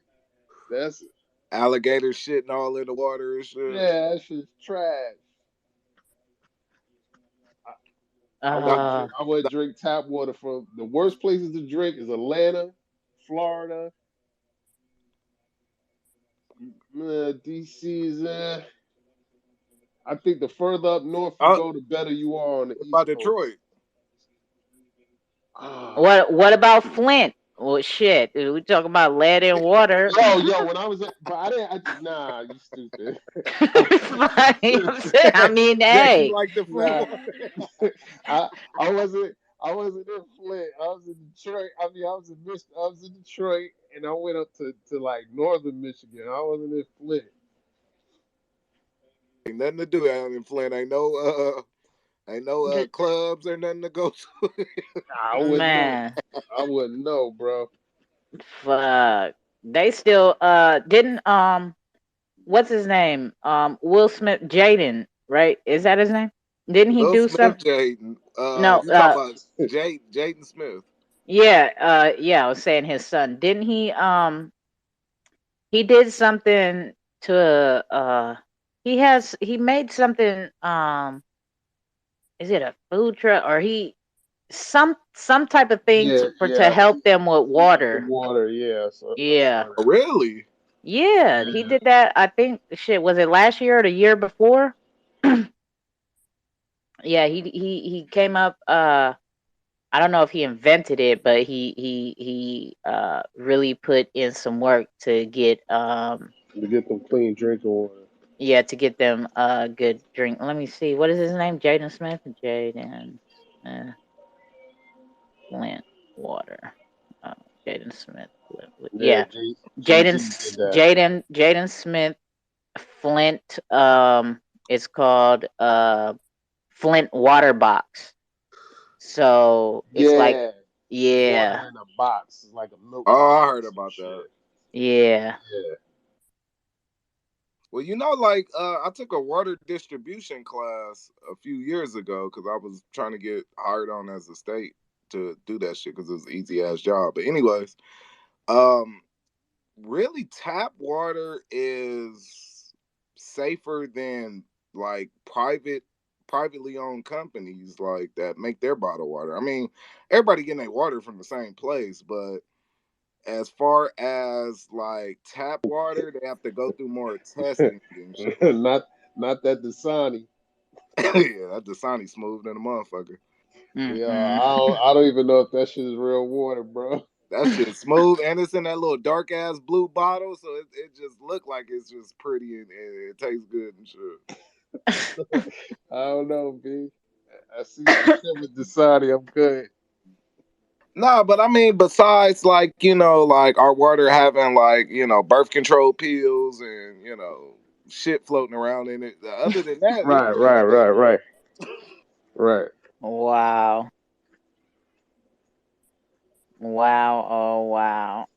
That's Alligator shitting all in the water and shit. yeah, that shit's trash. I The, wouldn't Uh, drink. I wouldn't the, drink tap water from the worst places to drink is Atlanta, Florida, DC's. I think the further up north you oh, go, the better you are on the what East about Coast. Detroit? Ah, what about Flint? Well, shit. We talking about lead and water. yo, when I was at, but I didn't. Nah, you stupid. It's funny. I'm saying. I mean, Jesse hey. like the Flint Nah, water. I I wasn't. I wasn't in Flint. I was in Detroit. I mean, I was in Detroit, and I went up to like northern Michigan. I wasn't in Flint. Ain't nothing to do out in Flint. Ain't no clubs or nothing to go to. I wouldn't know. Man, I wouldn't know, bro. fuck. They still didn't what's his name? Will Smith, Jaden, right? Is that his name? Didn't he Will do Smith, some? Jaden. No, You talking about Jaden Smith? yeah, yeah, I was saying his son. Didn't he did something to he made something is it a food truck or he some type of thing Yeah, to yeah. help them with The water. water, yeah. So I've Yeah. heard. Oh, really? Yeah, he Yeah. did that. I think shit was it last year or the year before? Yeah, he came up I don't know if he invented it, but he really put in some work to get To get them clean drinking water. yeah, to get them good drink. Let me see. What is his name? Jaden Smith? Jaden uh, Flint Water. Uh, Jaden Smith. Yeah, Yeah. Jay Z did that. Jaden Smith Flint it's called Flint Water Box. So it's like Yeah, water yeah. in a box. It's like a milk Oh, I tea or heard some about that. shit. Yeah. Yeah. Well, like I took a water distribution class a few years ago because I was trying to get hired on as a state to do that shit because it was an easy ass job. But anyways, um, really tap water is safer than like privately owned companies like that make their bottled water. I mean, everybody getting their water from the same place, but as far as like tap water, they have to go through more testing and shit. not not that Dasani. Yeah, that Dasani smooth than a motherfucker. Yeah, Mm-mm. I don't even know if that shit is real water, bro. That shit smooth, and it's in that little dark ass blue bottle, so it just look like it's just pretty and it tastes good and shit. I don't know, B. I see some shit with Dasani. I'm good. No, but I mean, besides like like our water having like birth control pills and shit floating around in it. Other than that, it's Right, pretty right, safe, right, bro. right, right. Wow. Wow. Oh wow.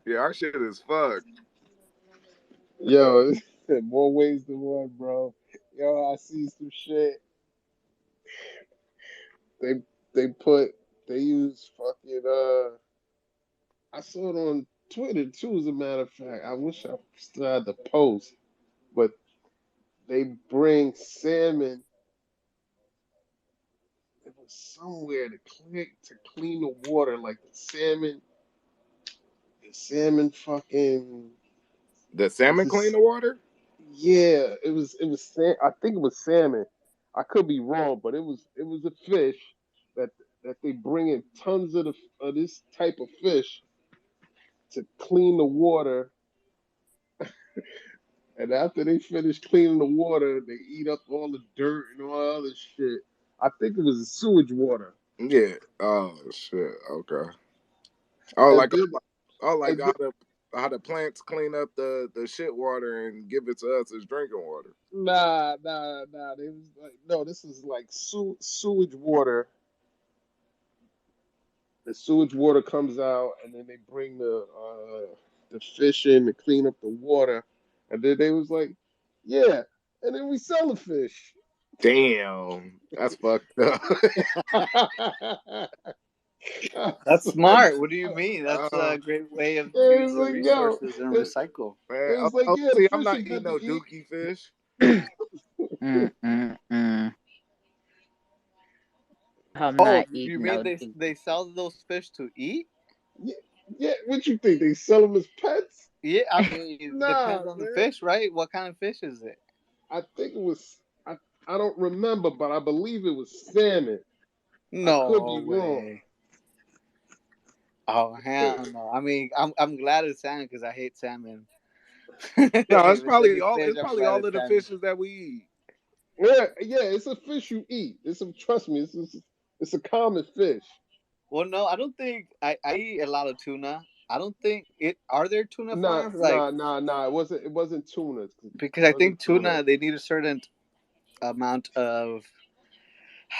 Yeah, our shit is fucked. Yo, more ways than one, bro. Yo, I see some shit. They they put they use fucking I saw it on Twitter too, as a matter of fact. I wish I still had the post, but they bring salmon. It was somewhere to clean the water, like the salmon fucking The was salmon clean this the water? yeah, it was I think it was salmon. I could be wrong, but it was a fish that they bring in tons of this type of fish to clean the water, and after they finish cleaning the water, they eat up all the dirt and all that other shit. I think it was the sewage water. Yeah. Oh shit. Okay. Oh, And like then, oh, like and then how the plants clean up the shit water and give it to us as drinking water. nah. They was like, no, this is like sewage water. The sewage water comes out, and then they bring the fish in to clean up the water, and then they was like, yeah, and then we sell the fish. Damn, that's fucked up. That's smart. What do you mean? That's uh, a great way of It was using like, yo, resources and it, recycle. it man, was like, yeah, the see, I'm fish are not eating good to no eat. dookie fish. Mm-mm-mm. I'm Oh, not you eating mean no they sell those fish to eat? Yeah, yeah, what you think? They sell them as pets? Yeah, I mean, it Nah, depends on the man. fish, right? What kind of fish is it? I think it was. I don't remember, but I believe it was salmon. I could No be wrong. way. Oh hell no! I mean, I'm glad it's salmon because I hate salmon. If No, it's any fish, it's I'm probably glad all it's of the salmon. fishes that we eat. Yeah, it's a fish you eat. Trust me, it's a common fish. Well, no, I don't think I eat a lot of tuna. I don't think it. Are there tuna Nah, farms? Like, nah, nah, nah. It wasn't tuna. because It I wasn't think tuna. tuna they need a certain amount of.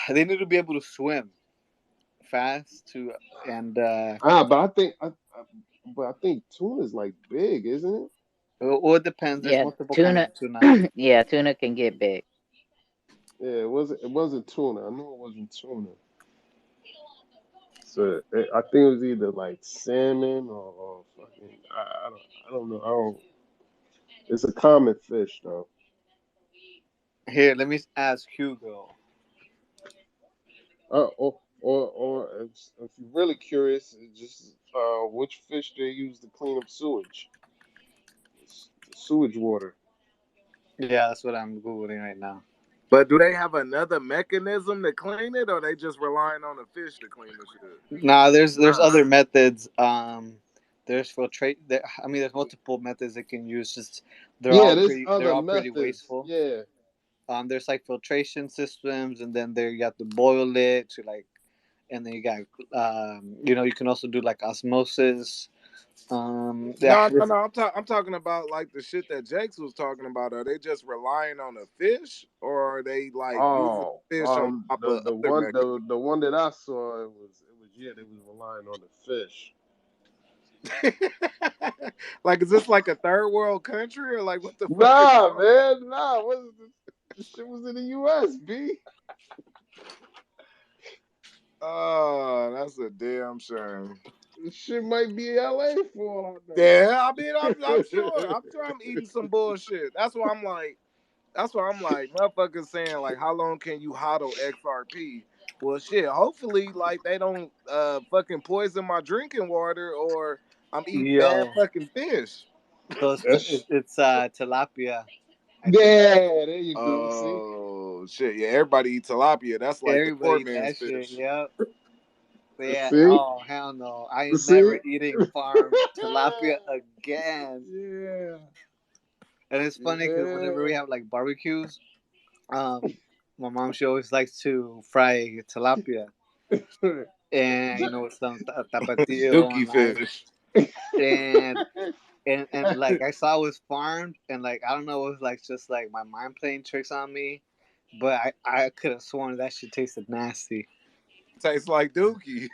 They need to be able to swim fast to and But I think tuna is like big, isn't it? well, it depends. There's yeah, multiple kinds tuna. of tuna. Yeah, tuna can get big. Yeah, it wasn't tuna. I knew it wasn't tuna. So I think it was either like salmon or fucking. I don't know. I don't. It's a common fish though. Here, let me ask Hugo. Or if you're really curious, it's just which fish they use to clean up sewage. It's the sewage water. Yeah, that's what I'm googling right now. But do they have another mechanism to clean it, or they just relying on the fish to clean the shit? Nah, there's Nah. other methods. There's filtrate. I mean, there's multiple methods they can use. Just Yeah, there's they're other all pretty methods. wasteful. Yeah. There's like filtration systems, and then there you got to boil it to like, and then you got you can also do like osmosis. Yeah, No. I'm talking about like the shit that Jakes was talking about. Are they just relying on the fish, or are they like using Oh, the fish on top the of the other one mechanisms? the one that I saw it was yeah they was relying on the fish. Like, is this like a third world country, or like what the fuck is Nah, going on? man, nah. This shit was in the U.S. B. Oh, that's a damn shame. This shit might be L.A. for all I Yeah, I mean, I'm sure. know. I'm sure I'm eating some bullshit. That's why I'm like. That's why I'm like, motherfuckers saying like, how long can you hodl XRP? Well, shit. Hopefully, like they don't fucking poison my drinking water, or I'm eating bad yo, fucking fish. so That's it's tilapia. I think yeah. There you go. See, Oh shit! Yeah, everybody eat tilapia. That's like the poor everybody eat man's that shit. fish. Yep. Yeah. see, Oh hell no! I ain't see. never eating farmed tilapia again. Yeah, And it's funny because whenever we yeah. have like barbecues, um, my mom she always likes to fry tilapia, and with some tapatio Dookie on ice, fish. and and like I saw it was farmed, and like I don't know, it was like just like my mind playing tricks on me, but I could have sworn that shit tasted nasty. Tastes like dookie.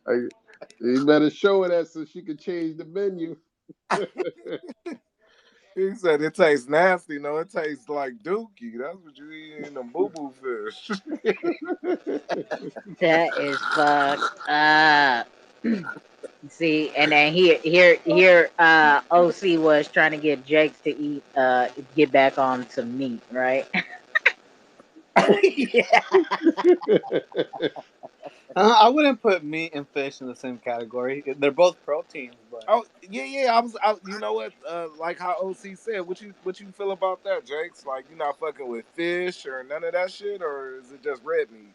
I- you better show her that so she can change the menu. He said it tastes nasty. No, it tastes like dookie. That's what you eat in the boo boo fish. That is fucked up. See, and then here, OC was trying to get Jakes to eat, get back on some meat, right? Yeah. I wouldn't put meat and fish in the same category. They're both proteins, but Oh yeah. You know what? Like how OC said, what you feel about that, Jakes? Like you not fucking with fish or none of that shit, or is it just red meat?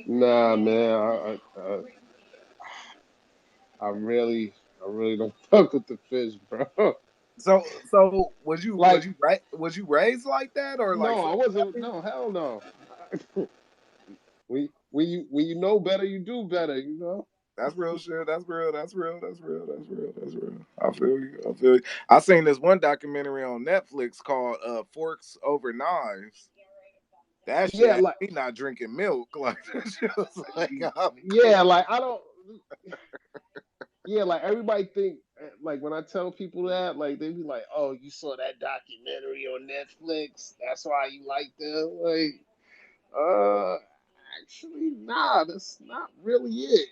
Nah, man. I really don't fuck with the fish, bro. So Like, was you raised like that or like no, I fuck wasn't. happy? No, hell no. When you know better, you do better. You know. That's real shit. That's real. That's real. That's real. That's real. That's real. I feel you. I feel you. I seen this one documentary on Netflix called Forks Over Knives. That shit Yeah, had like me not drinking milk. Like that shit was like I'm yeah, like I don't. Yeah, like everybody think like when I tell people that, like they be like, "Oh, you saw that documentary on Netflix? That's why you like them." Like, uh, actually, nah, that's not really it.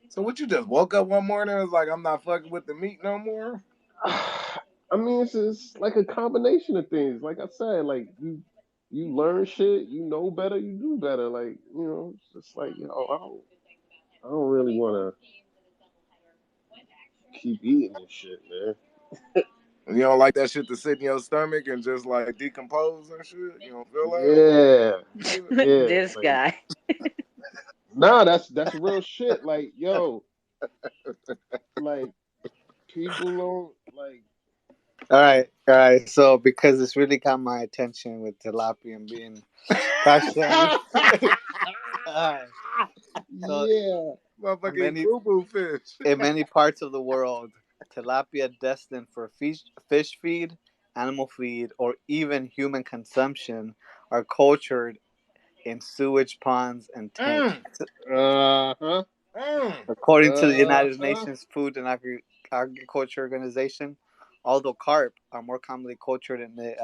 So what you just woke up one morning and was like, I'm not fucking with the meat no more? I mean, it's just like a combination of things. Like I said, like you learn shit, you know better, you do better. Like it's just like I don't really want to keep eating this shit, man. You don't like that shit to sit in your stomach and just like decompose and shit? You don't feel that? Yeah, yeah. This Like, guy. nah, that's real shit. Like, yo, like people don't like. all right. So because it's really got my attention with tilapia and being Pakistani. Alright. So Yeah. Motherfucker eat many boo boo fish. in many parts of the world, tilapia destined for fish feed, animal feed, or even human consumption are cultured in sewage ponds and tanks. Mm, Uh-huh. mm. According to the United Uh-huh. Nations Food and Agriculture Organization, although carp are more commonly cultured in the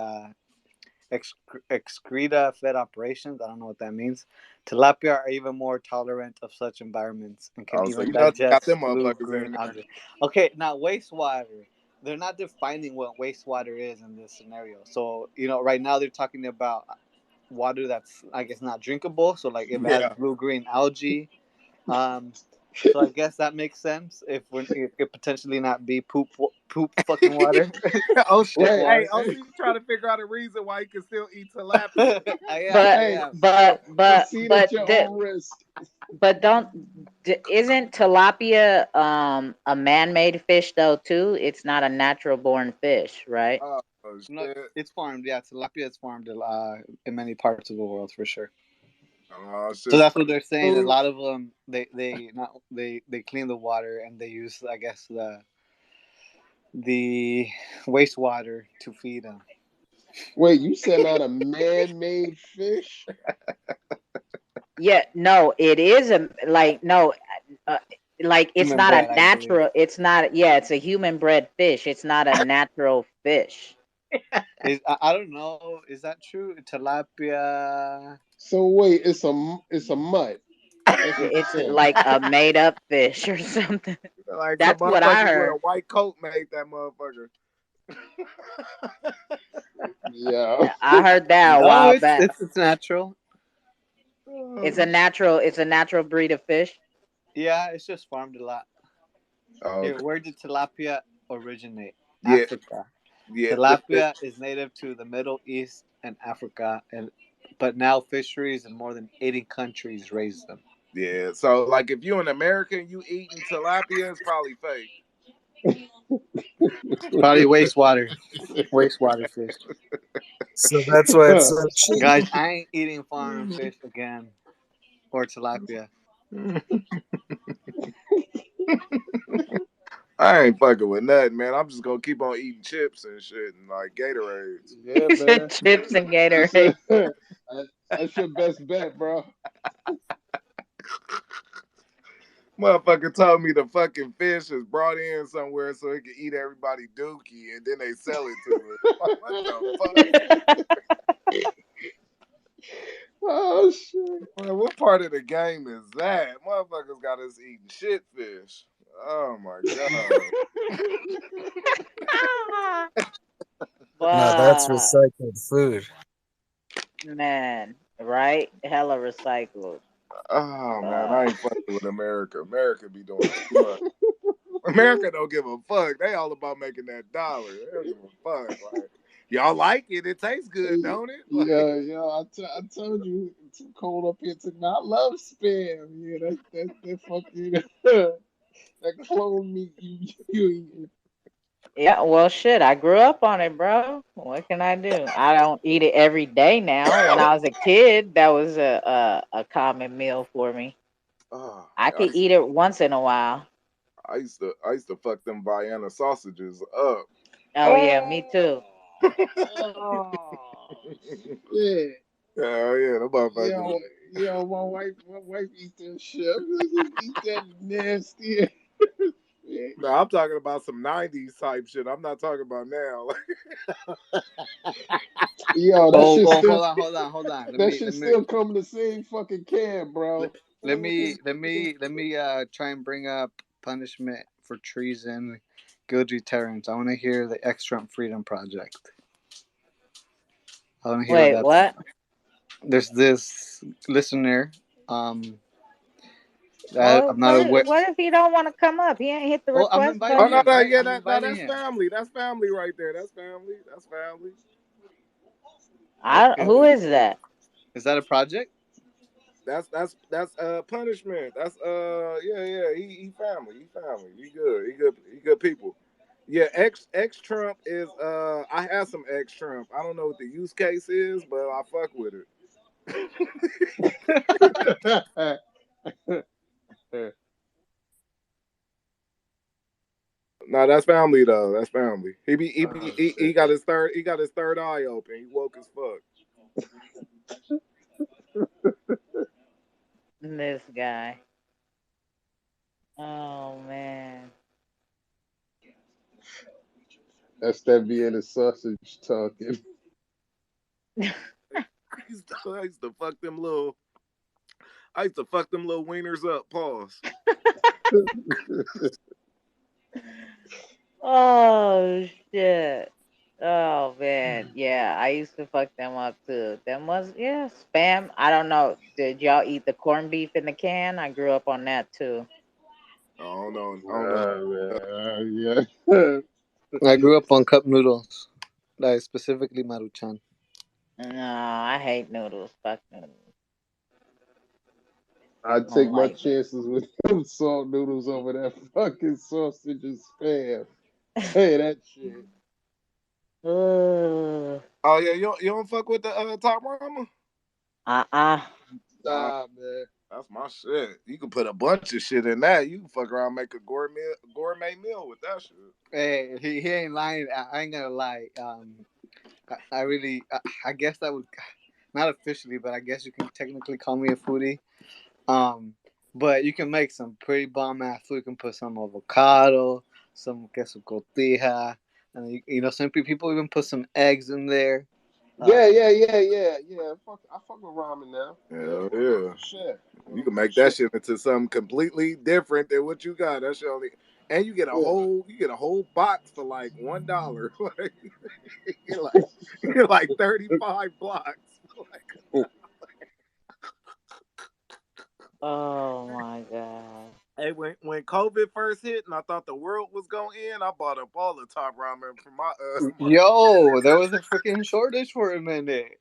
excreta fed operations, I don't know what that means, tilapia are even more tolerant of such environments and can Oh, so even you know they got digest them blue motherfuckers green in there. algae. Okay, now wastewater. They're not defining what wastewater is in this scenario. So, right now they're talking about water that's, I guess, not drinkable. So, like, if it has Yeah. blue green algae, um, so I guess that makes sense. If it could potentially not be poop fucking water, Oh shit shit. Right. Hey, water. OC trying to figure out a reason why he can still eat tilapia. I am. But I Hey, am. yo, but but proceed at but your the own risk. but don't isn't tilapia a man-made fish though too? It's not a natural born fish, right? Oh No, shit. it's farmed. Yeah, tilapia is farmed in many parts of the world for sure. Oh So shit. that's what they're saying. A So lot of them, they clean the water and they use, I guess, the wastewater to feed them. wait, you said not a man-made fish? Yeah, no, it is a like no, uh, like it's Human not a bred, I believe. natural. It's not. Yeah, it's a human bred fish. It's not a natural fish. I don't know. Is that true? Tilapia. So wait, it's a mutt. That's what you're It's saying. like a made up fish or something. Like some That's what I motherfuckers with heard. a white coat made that motherfucker. Yeah. I heard that a No, while it's back. it's it's natural. It's Oh, a natural. It's a natural breed of fish. Yeah, it's just farmed a lot. Here, okay. where did tilapia originate? Yeah, Africa. yeah, Tilapia is native to the Middle East and Africa, but now fisheries in more than 80 countries raise them. yeah. So like if you an American, you eating tilapia, it's probably fake. It's probably wastewater fish. So that's why it's so cheap. Guys, I ain't eating farm fish again or tilapia. I ain't fucking with nothing, man. I'm just gonna keep on eating chips and shit and like Gatorades. Yeah, man. Chips and That's, Gatorade. that's your best bet, bro. Motherfucker told me the fucking fish is brought in somewhere so it can eat everybody dookie and then they sell it to us. Like, what the fuck? Oh shit. Man, what part of the game is that? Motherfuckers got us eating shit fish. Oh my god. No, that's But recycled food. Man, right? Hella recycled. Oh man, Uh, I ain't fucking with America. America be doing too much. America don't give a fuck. They all about making that dollar. They don't give a fuck. Like y'all like it. It tastes good, don't it? Like, I told you it's too cold up here to not love spam. Yeah, that fucking that clone meat you eating. yeah, well, shit, I grew up on it, bro. What can I do? I don't eat it every day now. When I was a kid, that was a common meal for me. oh, I could eat it once in a while. I used to fuck them Vienna sausages up. Oh yeah, me too. Oh shit. Hell yeah, the motherfuckers. Yo, my wife eat that shit. I'm like, you eat that nasty shit. No, I'm talking about some '90s type shit. I'm not talking about now. Yo, Oh, oh, hold on. that shit still come in the same fucking can, let, bro. let me try and bring up punishment for treason, guilty deterrence. I want to hear the X Trump Freedom Project. I want to hear what Wait, that's. what? There's this listener. Um, that Well, I'm not aware. what if he don't want to come up? He ain't hit the Oh, I'm request Oh inviting no, button. him, no, right? yeah, I'm no, inviting that's him. family. That's family right there. That's family. That's family. I Okay. who is that? Is that a project? That's punishment. That's yeah. He family. He family. He good. He good people. Yeah, X Trump is I have some X Trump. I don't know what the use case is, but I fuck with it. No, that's family though. That's family. Oh shit. He got his third eye open. He woke as fuck. This guy. Oh man. That's that Vienna sausage talking. I used to fuck them little I used to fuck them little wieners up. Pause. Oh shit. Oh man. Yeah, I used to fuck them up too. Them was yeah, spam. I don't know. Did y'all eat the corned beef in the can? I grew up on that too. I don't know. I don't know. Man, yeah. I grew up on cup noodles, like specifically Maruchan. No, I hate noodles. Fuck noodles. I I don't take my like chances with them salt noodles over that fucking sausage and spam. Tell you that shit. Ugh. Oh yeah, you don't fuck with the top ramen? Uh-uh. Uh, Nah, man. that's my shit. You can put a bunch of shit in that. You can fuck around and make a gourmet meal with that shit. Hey, he ain't lying. I ain't gonna lie. I really, I guess that would, not officially, but I guess you can technically call me a foodie. Um, but you can make some pretty bomb ass food. You can put some avocado, some queso cotija, and you know some people even put some eggs in there. Yeah, yeah. I fuck with ramen now. Yeah, Hell for yeah. sure. You can For make that sure. shit into something completely different than what you got. That's your only, and Yeah. you get a whole box for like $1. Like you get like you get like 35 blocks. Like, Oh my god. hey, when COVID first hit and I thought the world was gonna end, I bought up all the top ramen for my Yo, there was a freaking shortage for a minute.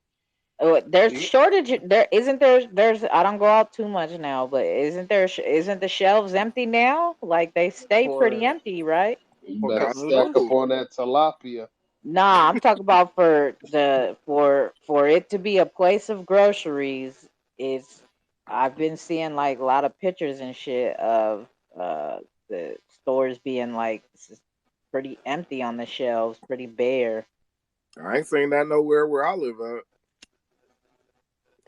Oh, there's See? shortage. There isn't there's. I don't go out too much now, but isn't there? Isn't the shelves empty now? Like they stay pretty For empty, right? Better cup stack up noodles. no. on that tilapia. Nah, I'm talking about for the for it to be a place of groceries. Is I've been seeing like a lot of pictures and shit of the stores being like pretty empty on the shelves, pretty bare. I ain't seen that nowhere where I live at.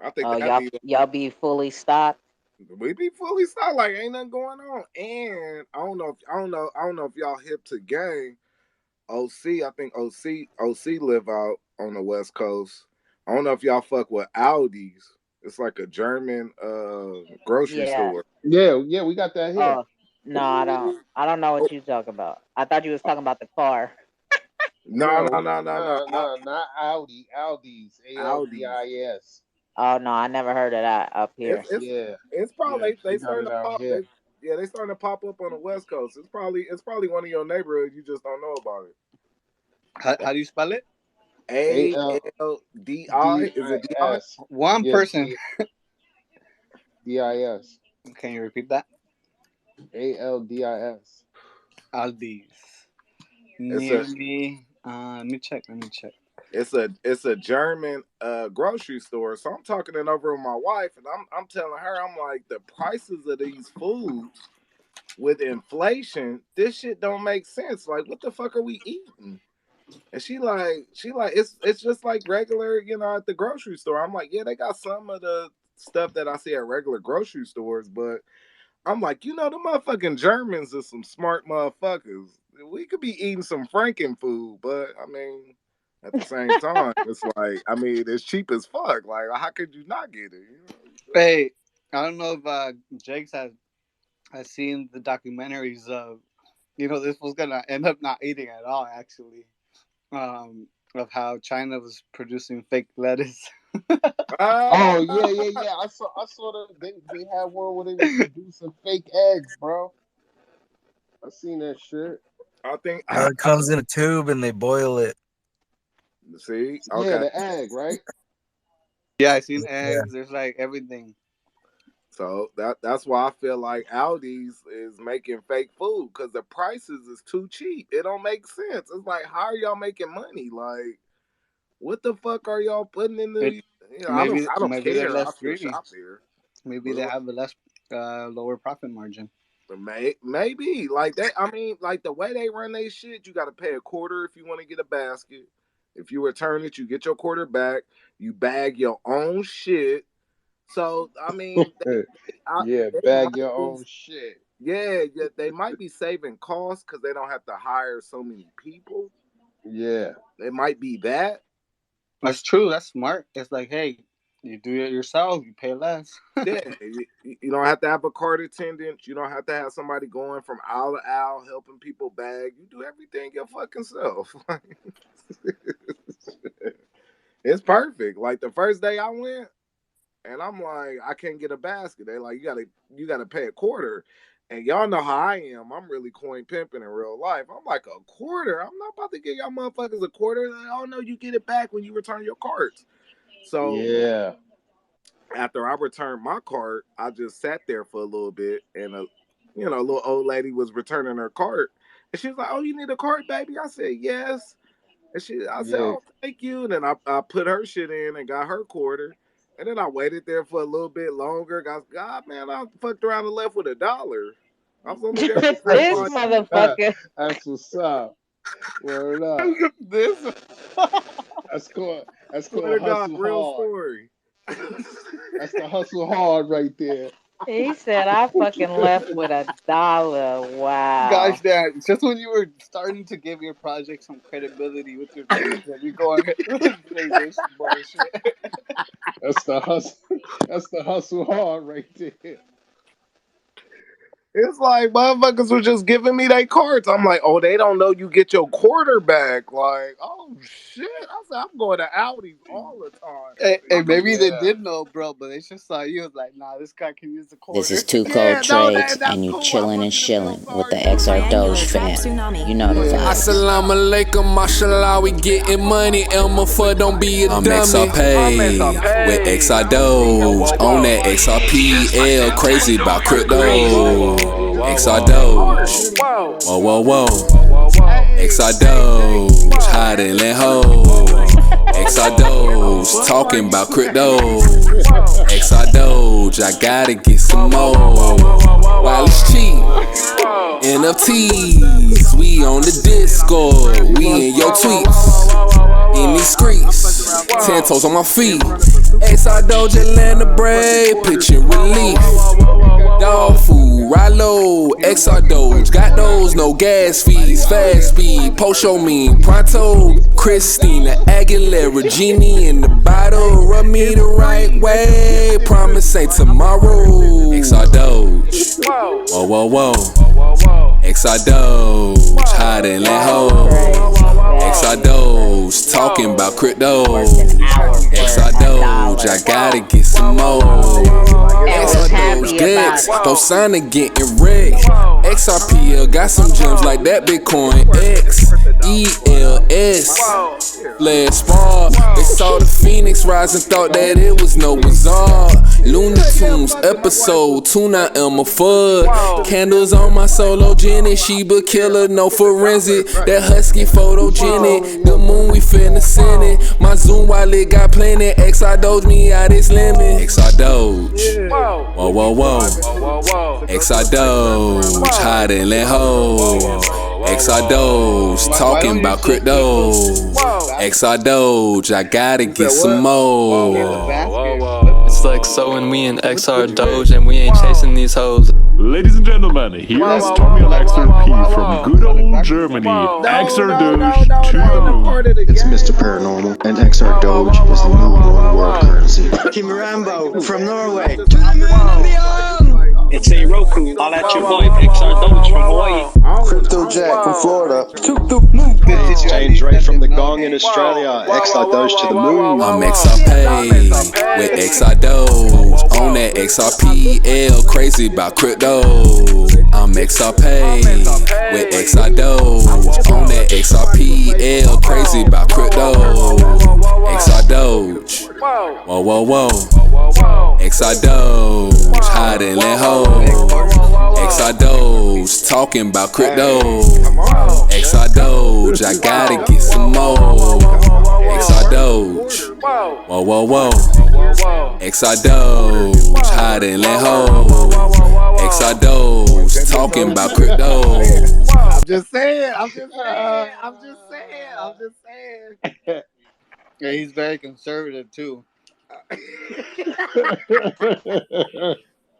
I think Oh, that means y'all be fully stocked. we be fully stocked. Like ain't nothing going on. And I don't know if y'all hip to game. OC, I think OC live out on the West Coast. I don't know if y'all fuck with Aldi's. It's like a German grocery Yeah. store. Yeah, we got that here. Oh no, I don't. I don't know what you talk about. I thought you was talking about the car. No, No, no, no, no, no. not Audi. Aldi's. Aldi's. ALDIS. Oh no, I never heard of that up It's here. it's Yeah, it's yeah, probably they they got starting it to out pop. here. Yeah, they starting to pop up on the West Coast. It's probably one of your neighborhoods. You just don't know about it. How do you spell it? ALDI, is it DI? ALDIS. One Yeah, person. DIS. Can you repeat that? ALDIS. Aldi's. It's Near a me. Let me check. it's a German grocery store. So I'm talking it over with my wife, and I'm telling her, I'm like, the prices of these foods with inflation, this shit don't make sense. Like, what the fuck are we eating? And she like it's just like regular, at the grocery store. I'm like, yeah, they got some of the stuff that I see at regular grocery stores, but I'm like, the motherfucking Germans are some smart motherfuckers. We could be eating some Franken food, but I mean, at the same time, it's like, I mean, it's cheap as fuck. Like, how could you not get it? Hey, I don't know if Jake's has seen the documentaries of, this was gonna end up not eating at all, actually. Of how China was producing fake lettuce. Oh yeah. I saw that they had one where they was producing fake eggs, bro. I seen that shit. I think. It comes in a tube and they boil it. See, Yeah, okay. the egg, right? Yeah, I seen Yeah. eggs. There's like everything. So that's why I feel like Aldi's is making fake food because the prices is too cheap. It don't make sense. It's like, how are y'all making money? Like, what the fuck are y'all putting in the? I don't Maybe they're care. I less still greedy. shop there. Maybe they have a less lower profit margin. Maybe like that. I mean, like the way they run their shit, you got to pay a quarter if you want to get a basket. If you return it, you get your quarter back. You bag your own shit. So I mean, Yeah, they bag might your be, own shit. yeah, they might be saving costs because they don't have to hire so many people. Yeah. It might be that. That's true. That's smart. It's like, hey, you do it yourself, you pay less. Yeah, you don't have to have a cart attendant. You don't have to have somebody going from aisle to aisle helping people bag. You do everything your fucking self. It's perfect. Like the first day I went, and I'm like, I can't get a basket. They like, you gotta pay a quarter. And y'all know how I am. I'm really coin pimping in real life. I'm like, a quarter? I'm not about to give y'all motherfuckers a quarter. Like, oh no, you get it back when you return your carts. So Yeah. after I returned my cart, I just sat there for a little bit, and a little old lady was returning her cart, and she was like, "Oh, you need a cart, baby?" I said, "Yes." And I said, Yeah. "Oh, thank you." And then I put her shit in and got her quarter, and then I waited there for a little bit longer. God, man, I fucked around and left with $1. I was only there for That's 45 This what's minutes. motherfucker. that's what's up. Word up. This. That's called Swear to God, hustle real hard. story. That's the hustle hard right there. He said I fucking left with $1. Wow. Gosh, damn! Just when you were starting to give your project some credibility with your picture, you go ahead and say this bullshit. That's the hustle. That's the hustle hard right there. It's like motherfuckers were just giving me their cards. I'm like, oh, they don't know you get your quarter back. Like, oh shit. I said, I'm going to Aldi's all the time. Hey, maybe they Yeah. did know, bro, but they just saw you. Was like, nah, this guy can use the quarter. This is Two Yeah, Cold no, Trades, that's and you cool. I chilling and wasn't just gonna shilling with the start XR doing Doge that. fam. You know the Yeah. vibes. Assalamu alaikum, mashallah, we getting money. Elma for don't be a dummy. XRP with XR Doge on that XRPL, crazy about crypto. XR Doge, whoa, whoa, whoa. XR Doge, hiding and ho. XR Doge, talking about crypto. XR Doge, I gotta get some more. While it's cheap, NFTs, we on the Discord, we in your tweets, in these streets, 10 toes on my feet. XR Doge Atlanta braid, pitching relief. Dog food, ride low, XR Doge, got those, no gas fees, fast speed, post show me, pronto, Christina Aguilera, genie in the bottle, rub me the right way, promise ain't tomorrow. XR Doge, whoa, whoa, whoa. XR Doge, hiding let hold. XR Doge, talking about crypto. XR Doge, I gotta get some more. XR Doge, Gex, don't sign to getting wrecked. XRPL got some gems like that Bitcoin X. ELS, Flash Spark. They saw the Phoenix rise and thought that it was no bizarre. Looney Tunes episode, Tuna Elmer Fudd. Candles on my sologenic, Sheba killer, no forensic. That husky photogenic, the moon we finna send it. My Zoom wallet got plenty, XR Doge me out its limit. XR Doge, whoa whoa whoa. XR Doge, hiding let hold. XR Doge, talking about crypto. XR Doge, I gotta get some more. It's like so when we in XR Doge and we ain't chasing these hoes. Ladies and gentlemen, here's Tommy on XRP from good old Germany. XR Doge to the moon. It's Mr. Paranormal, and XR Doge is the new one world currency. Kim Rambo from Norway. To the moon and beyond! It's a Roku. I'll at your boy, XR Doge from Hawaii. Crypto Jack from Florida. To the moon. This is James Ray from the Gong in Australia. XR Doge to the moon. I'm XRP with XR Doge on that XRPL, crazy about crypto. I'm XRP with XR Doge on that XRPL, crazy about crypto. XR Doge, whoa whoa whoa. XR Doge, hiding let hold. XR Doge, talking about crypto. XR Doge, I gotta get some more. XR Doge, whoa whoa whoa. XR Doge, hiding let hold. XR Doge, talking about crypto. I'm just saying. Yeah, he's very conservative too.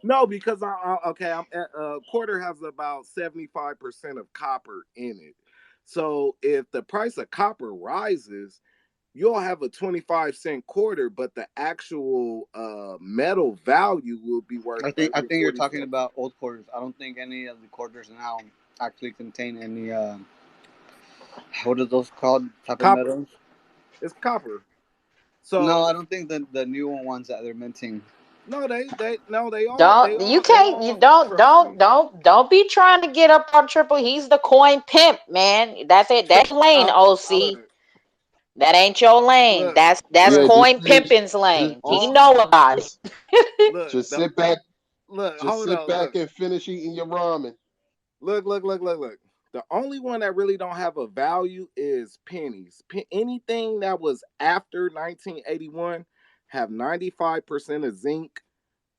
No, because I'm at, quarter has about 75% of copper in it. So if the price of copper rises, you'll have a 25-cent quarter, but the actual metal value will be worth. I think you're talking about old quarters. I don't think any of the quarters now actually contain any. What are those called? Type of metals? It's copper. So no, I don't think the new ones that they're minting. No, they all. Don't be trying to get up on Triple. He's the coin pimp, man. That's it. That's lane, OC. That ain't your lane. That's coin pimping's lane. He know about it. Just sit back. Sit back and finish eating your ramen. Look. The only one that really don't have a value is pennies. Anything that was after 1981 have 95% of zinc,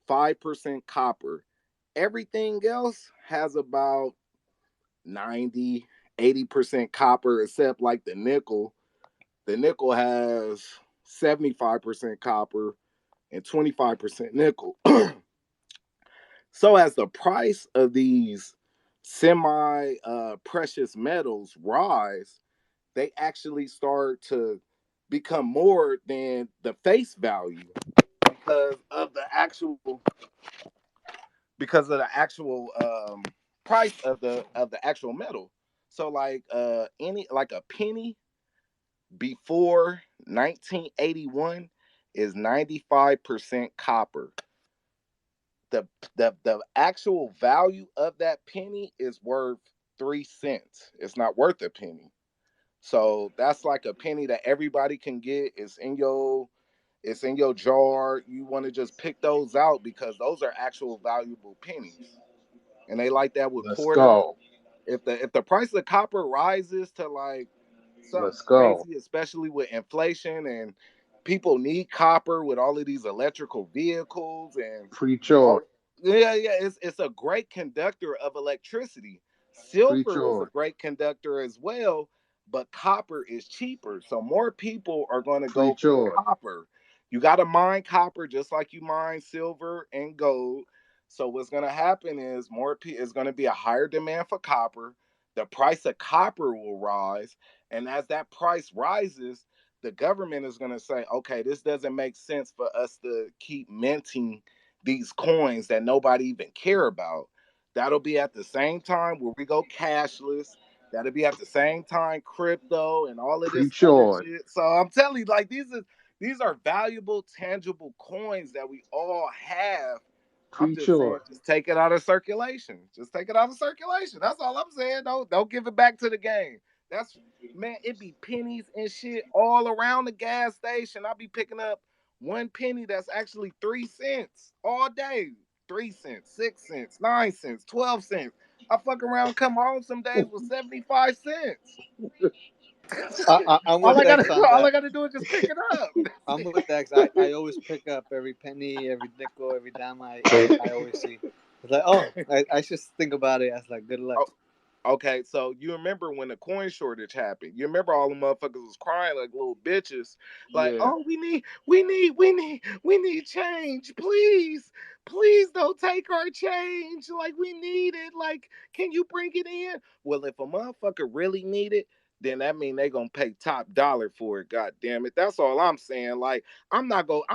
5% copper. Everything else has about 90, 80% copper, except like the nickel. The nickel has 75% copper and 25% nickel. So as the price of these semi precious metals rise, they actually start to become more than the face value because of the actual price of the actual metal. So like a penny before 1981 is 95% copper. The actual value of that penny is worth 3 cents. It's not worth a penny. So that's like a penny that everybody can get. It's in your jar. You want to just pick those out because those are actual valuable pennies. And they like that with quarters. Go. If the price of copper rises to like something crazy, especially with inflation and people need copper with all of these electrical vehicles and it's a great conductor of electricity. Silver is a great conductor as well, but copper is cheaper. So more people are going to go for copper. You got to mine copper just like you mine silver and gold. So what's going to happen is it's going to be a higher demand for copper. The price of copper will rise. And as that price rises, the government is going to say, okay, this doesn't make sense for us to keep minting these coins that nobody even care about. That'll be at the same time where we go cashless. That'll be at the same time crypto and all of this Preach other on. shit. So I'm telling you, like these are valuable, tangible coins that we all have. I'm Preach just saying, on. just take it out of circulation. Just take it out of circulation. That's all I'm saying. Don't give it back to the game. That's man, it be pennies and shit all around the gas station. I be picking up 1 penny that's actually 3 cents all day. 3 cents, 6 cents, 9 cents, 12 cents. I fuck around, come home some days with 75 cents. I'm all with I gotta X on all I that. gotta do is just pick it up. I'm with X. I always pick up every penny, every nickel, every dime I always see. It's like, oh, I just think about it as like good luck. Okay, so you remember when the coin shortage happened? You remember all the motherfuckers was crying like little bitches, like, Yeah. "Oh, we need change, please, please don't take our change. Like we need it. Like, can you bring it in?" Well, if a motherfucker really need it, then that mean they gonna pay top dollar for it. God damn it, that's all I'm saying. Like, I'm not go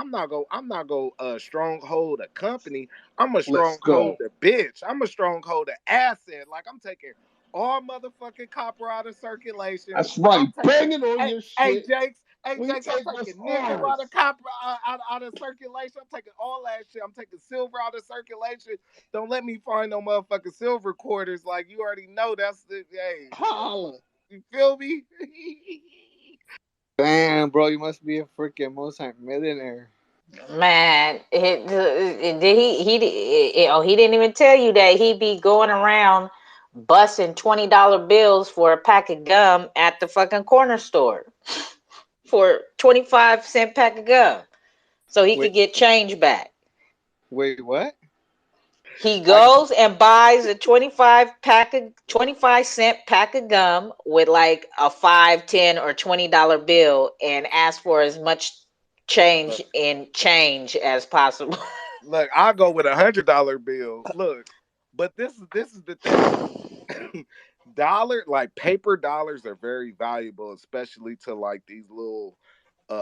stronghold a company. I'm a Let's go. stronghold a bitch. I'm a stronghold a asset. Like I'm taking all motherfucking copper out of circulation. That's right. I'm taking, Banging on hey, your hey, shit. Jakes, We I'm take what's taking nickel ours. out of copper out of circulation. I'm taking all that shit. I'm taking silver out of circulation. Don't let me find no motherfucking silver quarters. Like you already know, that's the hey. Holla. You feel me? Damn, bro, you must be a freaking multi-millionaire. Man, he didn't even tell you that he be going around busting $20 bills for a pack of gum at the fucking corner store for 25-cent pack of gum, so he could Wait, get change back. wait, what? He goes and buys a 25-cent pack of gum with like a 5, 10, or $20 bill and asks for as much change in change as possible. Look, I'll go with $100 bill. Look, but this is the thing. Dollar like paper dollars are very valuable, especially to like these little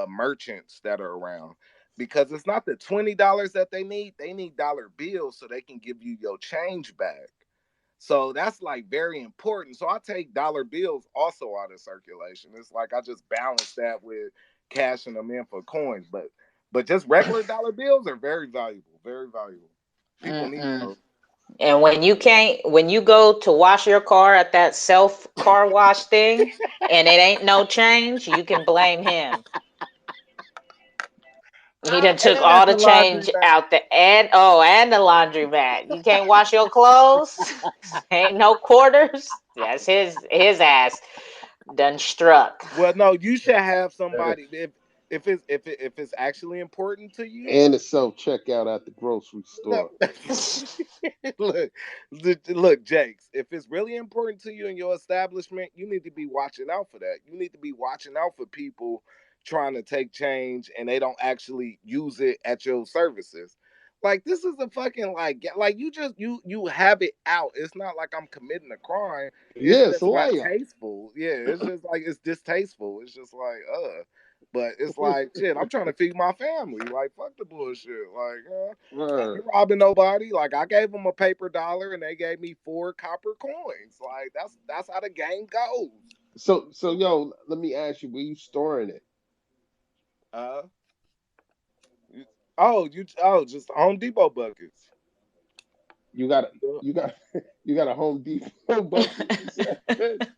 merchants that are around. Because it's not the $20 that they need dollar bills so they can give you your change back. So that's like very important. So I take dollar bills also out of circulation. It's like I just balance that with cashing them in for coins. But just regular dollar bills are very valuable. Very valuable. People need Mm-mm. those. And when you go to wash your car at that self car wash thing and it ain't no change, you can blame him. He done took And all at the the laundry change mat. out and the laundry mat. You can't wash your clothes. Ain't no quarters. That's his ass done struck. Well, no, you should have somebody if it's actually important to you. And the self checkout at the grocery No, store. look, look, Jakes. If it's really important to you in your establishment, you need to be watching out for that. You need to be watching out for people trying to take change and they don't actually use it at your services. Like this is a fucking like you just you have it out. It's not like I'm committing a crime. It's Yeah, it's a just not layup. tasteful. Yeah, it's just like it's distasteful. It's just like But it's like shit. I'm trying to feed my family. Like fuck the bullshit. Like I Word. ain't robbing nobody. Like I gave them a paper dollar and they gave me 4 copper coins. Like that's how the game goes. So yo, let me ask you, where you storing it? Uh oh just Home Depot buckets. You got Yeah. you got you got a Home Depot bucket, you said?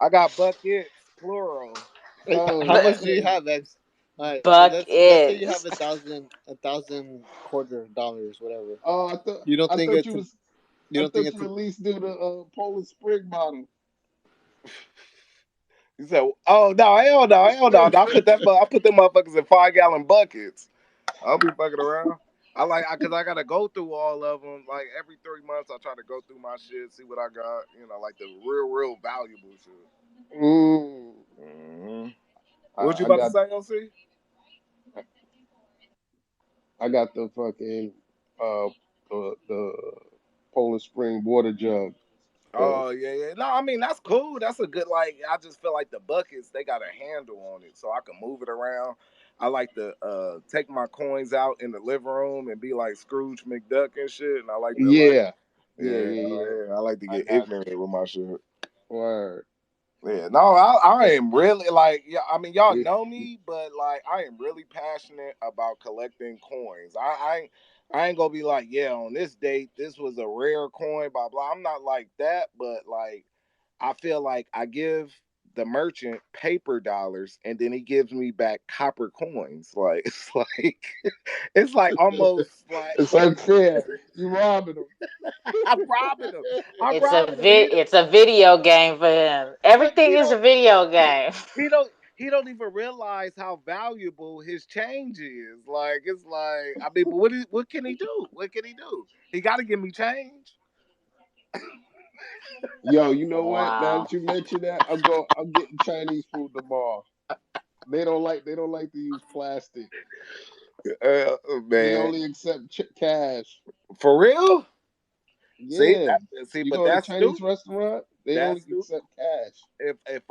I got buckets plural. How Oh much do you But shit. have, X? All right, so buck let's say you have is a thousand quarter dollars, whatever. Oh, You don't I think thought it's you was you I don't think thought it's you at least do the Poland Spring bottle. You said, oh no, hell no. I put them motherfuckers in 5 gallon buckets. I'll be fucking around. Cause I gotta go through all of them. Like every 3 months, I try to go through my shit, see what I got. You know, like the real valuable shit. Mm. hmm I, What you I about to got say, OC? I got the fucking the Poland Spring water jug. The Oh yeah. No, I mean that's cool. That's a good like. I just feel like the buckets they got a handle on it, so I can move it around. I like to take my coins out in the living room and be like Scrooge McDuck and shit. And I like to like yeah. Yeah, yeah. I like to I get got ignorant with my shit. word. Yeah, no, I am really like, yeah. I mean, y'all It, know me, but like, I am really passionate about collecting coins. I ain't gonna be like, yeah, on this date, this was a rare coin, blah blah. I'm not like that, but like, I feel like I give the merchant paper dollars, and then he gives me back copper coins. Like it's like almost like it's unfair. You robbing them. I'm robbing him. I'm It's a robbing him. it's a video game for him. But Everything is a video game. he don't even realize how valuable his change is. Like it's like, I mean, but what can he do? What can he do? He got to give me change. Yo, you know what? Now Wow. that you mentioned that, I'm getting Chinese food tomorrow. They don't like to use plastic. They Man, only accept cash. for real? See, Yeah. You but go to a that's Chinese stupid. restaurant, they only That's stupid. accept cash. If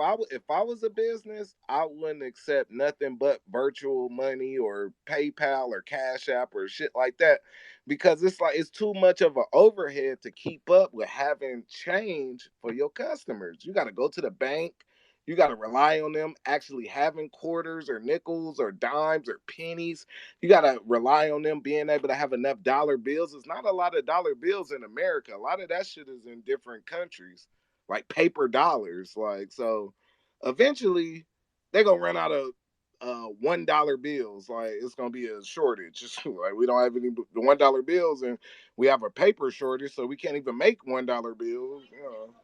I was a business, I wouldn't accept nothing but virtual money or PayPal or Cash App or shit like that, because it's like it's too much of an overhead to keep up with having change for your customers. You got to go to the bank. You got to rely on them actually having quarters or nickels or dimes or pennies. You got to rely on them being able to have enough dollar bills. It's not a lot of dollar bills in America. A lot of that shit is in different countries, like paper dollars. Like, so eventually they're gonna run out of $1 bills. Like, it's gonna be a shortage. Like, we don't have any $1 bills, and we have a paper shortage, so we can't even make $1 bills. You know.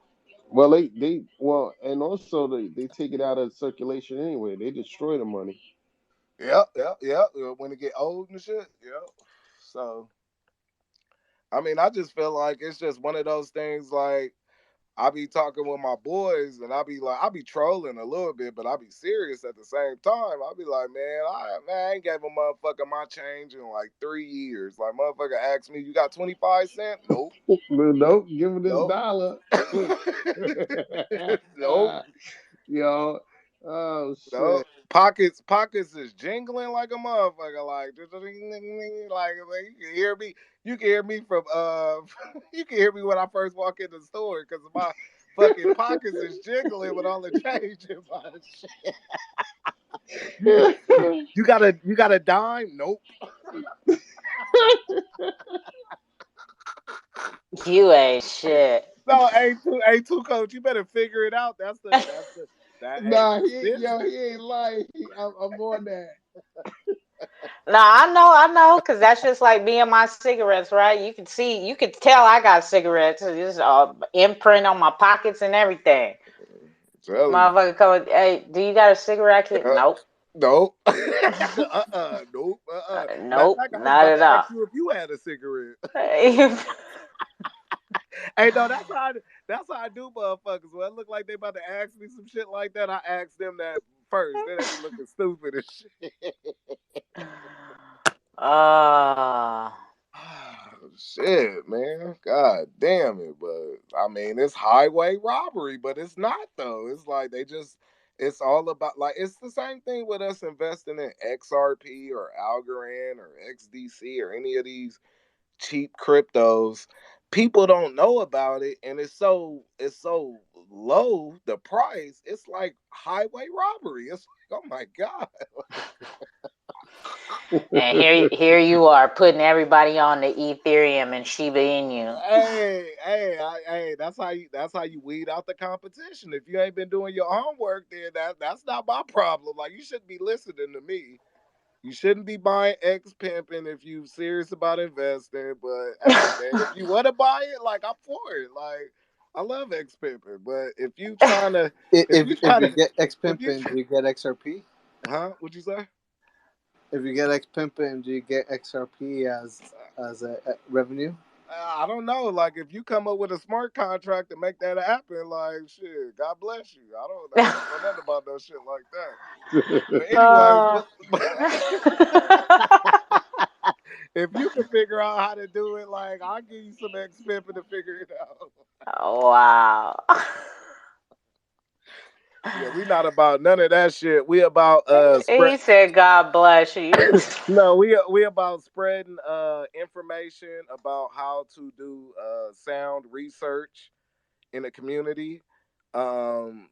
Well, and also they take it out of circulation anyway. They destroy the money. Yep. When it get old and shit. Yep. So I mean, I just feel like it's just one of those things. Like, I be talking with my boys, and I be trolling a little bit, but I be serious at the same time. I be like, man, I ain't gave a motherfucker my change in like 3 years. Like, motherfucker asked me, you got 25 cents? Nope. Nope, give it this Nope. dollar. Nope. Yo, oh Nope. shit. Pockets is jingling like a motherfucker. Like, like you can hear me. You can hear me from you can hear me when I first walk in the store, because my fucking pockets is jingling with all the change in my shit. You got a dime? Nope. You ain't shit. No, A2 coach, you better figure it out. Hey, Nah, that's he business. ain't lying. I'm on that. No, I know, because that's just like me and my cigarettes, right? You can tell I got cigarettes. It's imprint on my pockets and everything. Tell you. Motherfucker coming, hey, do you got a cigarette kit? Nope. Nope. Nope. Matter of Nope, fact, I was not about at to ask all. you if you had a cigarette. Hey, no, that's how I do, motherfuckers. When it look like they about to ask me some shit like that, I ask them that first. Then they be looking stupid and shit. Shit, man. God damn it. But I mean, it's highway robbery, but it's not though. It's like it's all about, like, it's the same thing with us investing in XRP or Algorand or XDC or any of these cheap cryptos. People don't know about it, and it's so low, the price. It's like highway robbery. It's like, oh my god. And here you are putting everybody on the Ethereum and Shiba Inu. Hey, that's how you weed out the competition. If you ain't been doing your homework, then that's not my problem. Like, you shouldn't be listening to me. You shouldn't be buying X pimping if you serious about investing. But hey, man, if you want to buy it, like, I'm for it. Like, I love X pimping. But If you get X if you, pimping, do you get XRP? huh? What'd you say? If you get X pimping, do you get XRP as a revenue? I don't know. Like, if you come up with a smart contract to make that happen, like, shit, God bless you. I don't know nothing about no shit like that. But anyways, if you can figure out how to do it, like, I'll give you some X pimping to figure it out. Wow. Yeah, we not about none of that shit. We about spread. He said, "God bless you." No, we about spreading information about how to do sound research in the community. Um,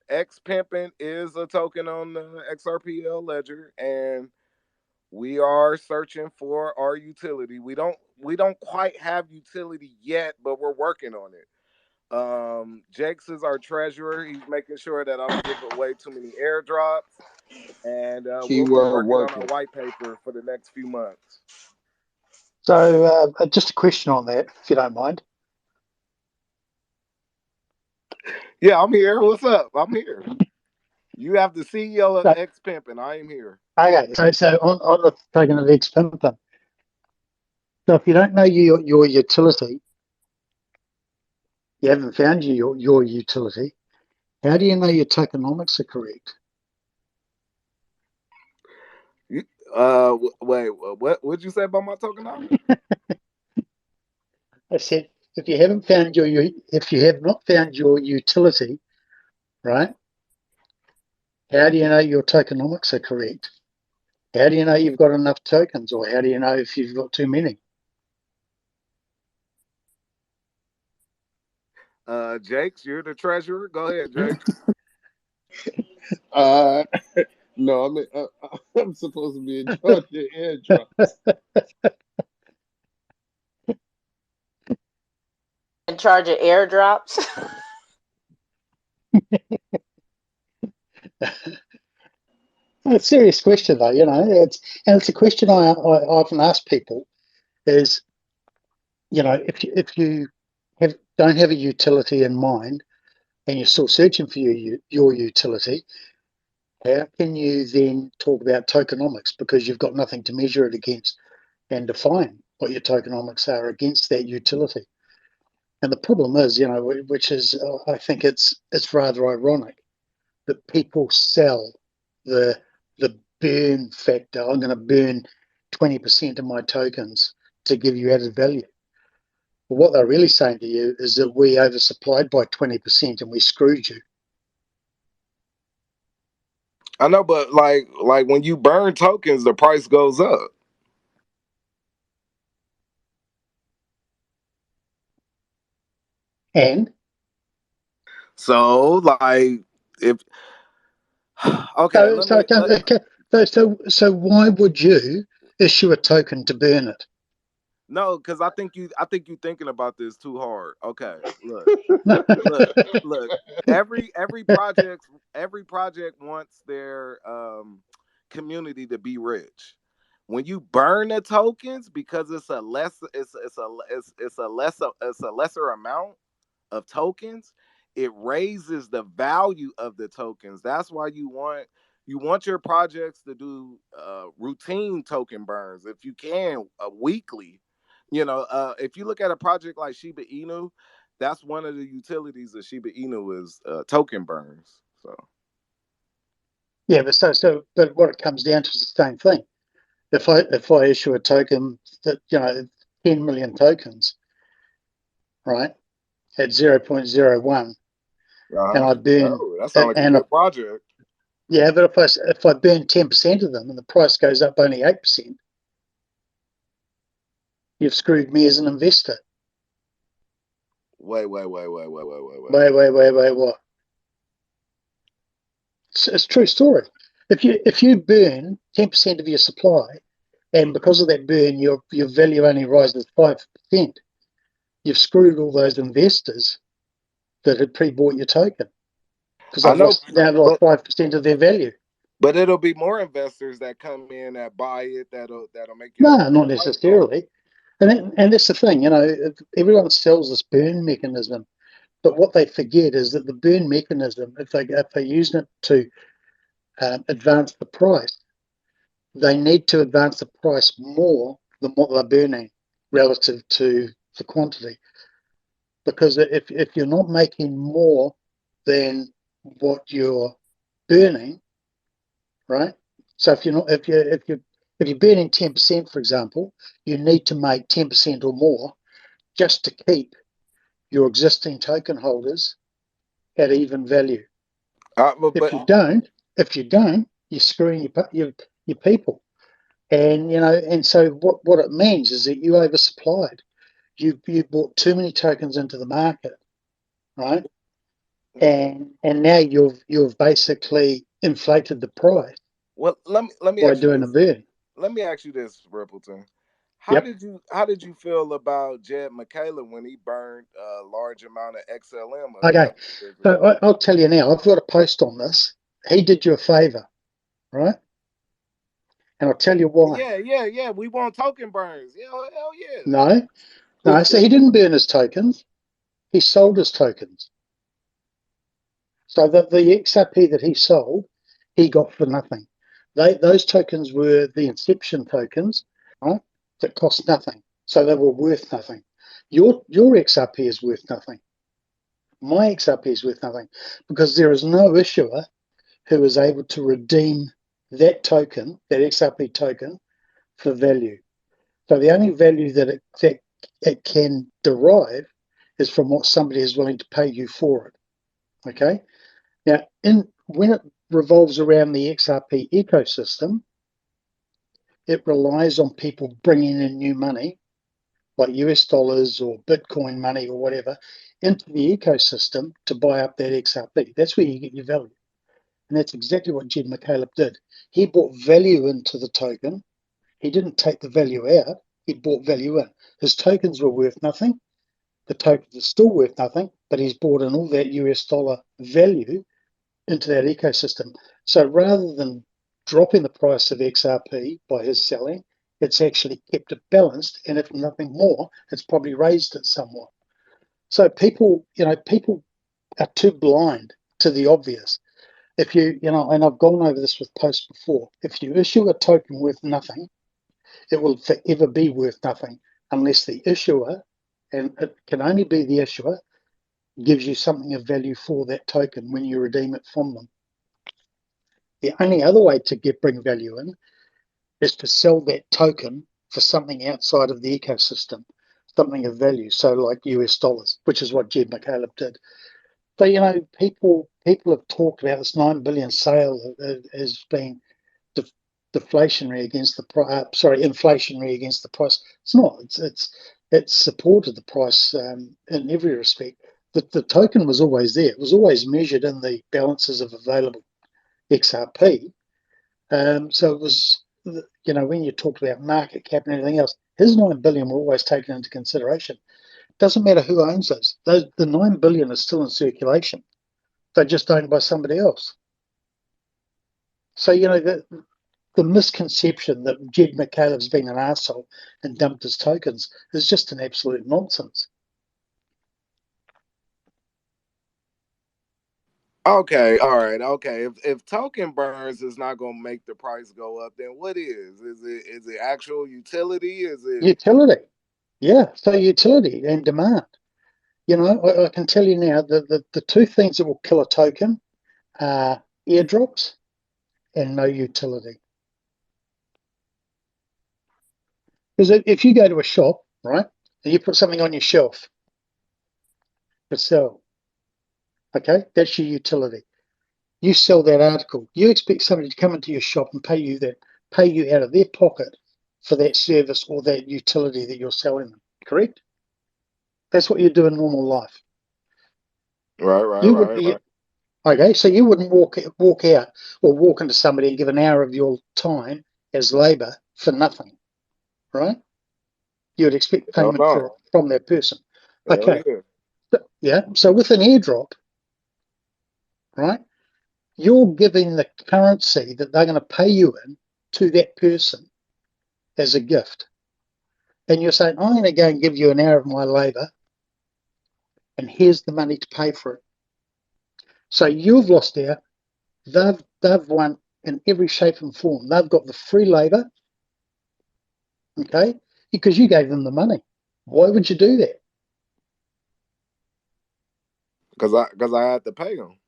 X pimping is a token on the XRPL ledger, and we are searching for our utility. We don't quite have utility yet, but we're working on it. Jakes is our treasurer. He's making sure that I don't give away too many airdrops, and we'll be Keyword working on our working. white paper for the next few months. So just a question on that, if you don't mind. Yeah, I'm here. What's up? I'm here. You have the CEO of So, X Pimpin'. I am here. okay, so on the token of ex-pimping, so if you don't know your utility, you haven't found your utility, how do you know your tokenomics are correct? Wait, what'd you say about my tokenomics? I said, if you have not found your utility, right, how do you know your tokenomics are correct? How do you know you've got enough tokens, or how do you know if you've got too many? Jakes, you're the treasurer. Go ahead, Jakes. No, I mean I'm supposed to be in charge of airdrops. In charge of airdrops. A serious question, though. It's a question I often ask people is, if you don't have a utility in mind and you're still searching for your utility, how can you then talk about tokenomics, because you've got nothing to measure it against and define what your tokenomics are against that utility? And the problem is, which is, I think it's rather ironic that people sell the burn factor. I'm going to burn 20% of my tokens to give you added value. But what they're really saying to you is that we oversupplied by 20% and we screwed you. I know, but like when you burn tokens, the price goes up. And so, like, if okay, let me. so why would you issue a token to burn it? No, because I think you thinking about this too hard. Okay, look. Every project wants their community to be rich. When you burn the tokens, because it's a lesser amount of tokens, it raises the value of the tokens. That's why you want your projects to do routine token burns, if you can, weekly. If you look at a project like Shiba Inu, that's one of the utilities of Shiba Inu is token burns. So yeah, but what it comes down to is the same thing. If I issue a token that 10 million tokens, right, at 0.01, and I burn, oh, that sounds like a and good project. yeah, but if I burn 10% of them and the price goes up only 8%, you've screwed me as an investor. Wait. What? It's a true story. If you burn 10% of your supply, and because of that burn, your value only rises 5%, you've screwed all those investors that had pre-bought your token, because I they've know, now lost 5% of their value. but it'll be more investors that come in that buy it that'll make No, your not price go up. necessarily. And that's the thing, everyone sells this burn mechanism, but what they forget is that the burn mechanism, if they're using it to advance the price, they need to advance the price more than what they're burning relative to the quantity. Because if you're not making more than what you're burning, right? So if you're burning 10%, for example, you need to make 10% or more just to keep your existing token holders at even value. If you don't, you're screwing your people. And and so what it means is that you oversupplied. You bought too many tokens into the market, right? And now you've basically inflated the price. Well, let me by ask you doing a this. bid. Let me ask you this, Rippleton. How Yep. did you feel about Jed McCaleb when he burned a large amount of XLM a Okay. couple years ago? So I'll tell you now. I've got a post on this. He did you a favor, right? And I'll tell you why. Yeah. We want token burns. Yeah, hell No, yeah. So he didn't burn his tokens. He sold his tokens. So that the XRP that he sold, he got for nothing. Those tokens were the inception tokens, right? That cost nothing. So they were worth nothing. Your XRP is worth nothing. My XRP is worth nothing because there is no issuer who is able to redeem that token, that XRP token, for value. So the only value that it can derive is from what somebody is willing to pay you for it. Okay. Now, when it revolves around the XRP ecosystem, it relies on people bringing in new money, like US dollars or Bitcoin money or whatever, into the ecosystem to buy up that XRP. That's where you get your value. And that's exactly what Jed McCaleb did. He brought value into the token. He didn't take the value out. He brought value in. His tokens were worth nothing. The tokens are still worth nothing, but he's brought in all that US dollar value into that ecosystem. So rather than dropping the price of XRP by his selling, it's actually kept it balanced. And if nothing more, it's probably raised it somewhat. So people are too blind to the obvious. If and I've gone over this with posts before, if you issue a token worth nothing, it will forever be worth nothing unless the issuer, and it can only be the issuer, gives you something of value for that token when you redeem it from them. The only other way to bring value in is to sell that token for something outside of the ecosystem, something of value. So like US dollars, which is what Jed McCaleb did. So people have talked about this 9 billion sale as being deflationary against the price. Inflationary against the price. It's not. It's supported the price in every respect. The token was always there. It was always measured in the balances of available XRP. So it was, when you talked about market cap and everything else, his 9 billion were always taken into consideration. Doesn't matter who owns those. The 9 billion is still in circulation. They're just owned by somebody else. So the misconception that Jed McCaleb's been an arsehole and dumped his tokens is just an absolute nonsense. Okay, all right, okay. If token burns is not gonna make the price go up, then what is? Is it actual utility? Is it utility? Yeah, so utility and demand. I can tell you now that the two things that will kill a token are airdrops and no utility. Because if you go to a shop, right, and you put something on your shelf to sell, okay, that's your utility. You sell that article. You expect somebody to come into your shop and pay you out of their pocket for that service or that utility that you're selling them. Correct? That's what you do in normal life. right. Okay, so you wouldn't walk out or walk into somebody and give an hour of your time as labour for nothing, right? You would expect payment for it from that person. Okay. Yeah. So with an airdrop, right, you're giving the currency that they're going to pay you in to that person as a gift. And you're saying, I'm going to go and give you an hour of my labour, and here's the money to pay for it. So you've lost out. They've won in every shape and form. They've got the free labour, okay, because you gave them the money. Why would you do that? Because I had to pay them.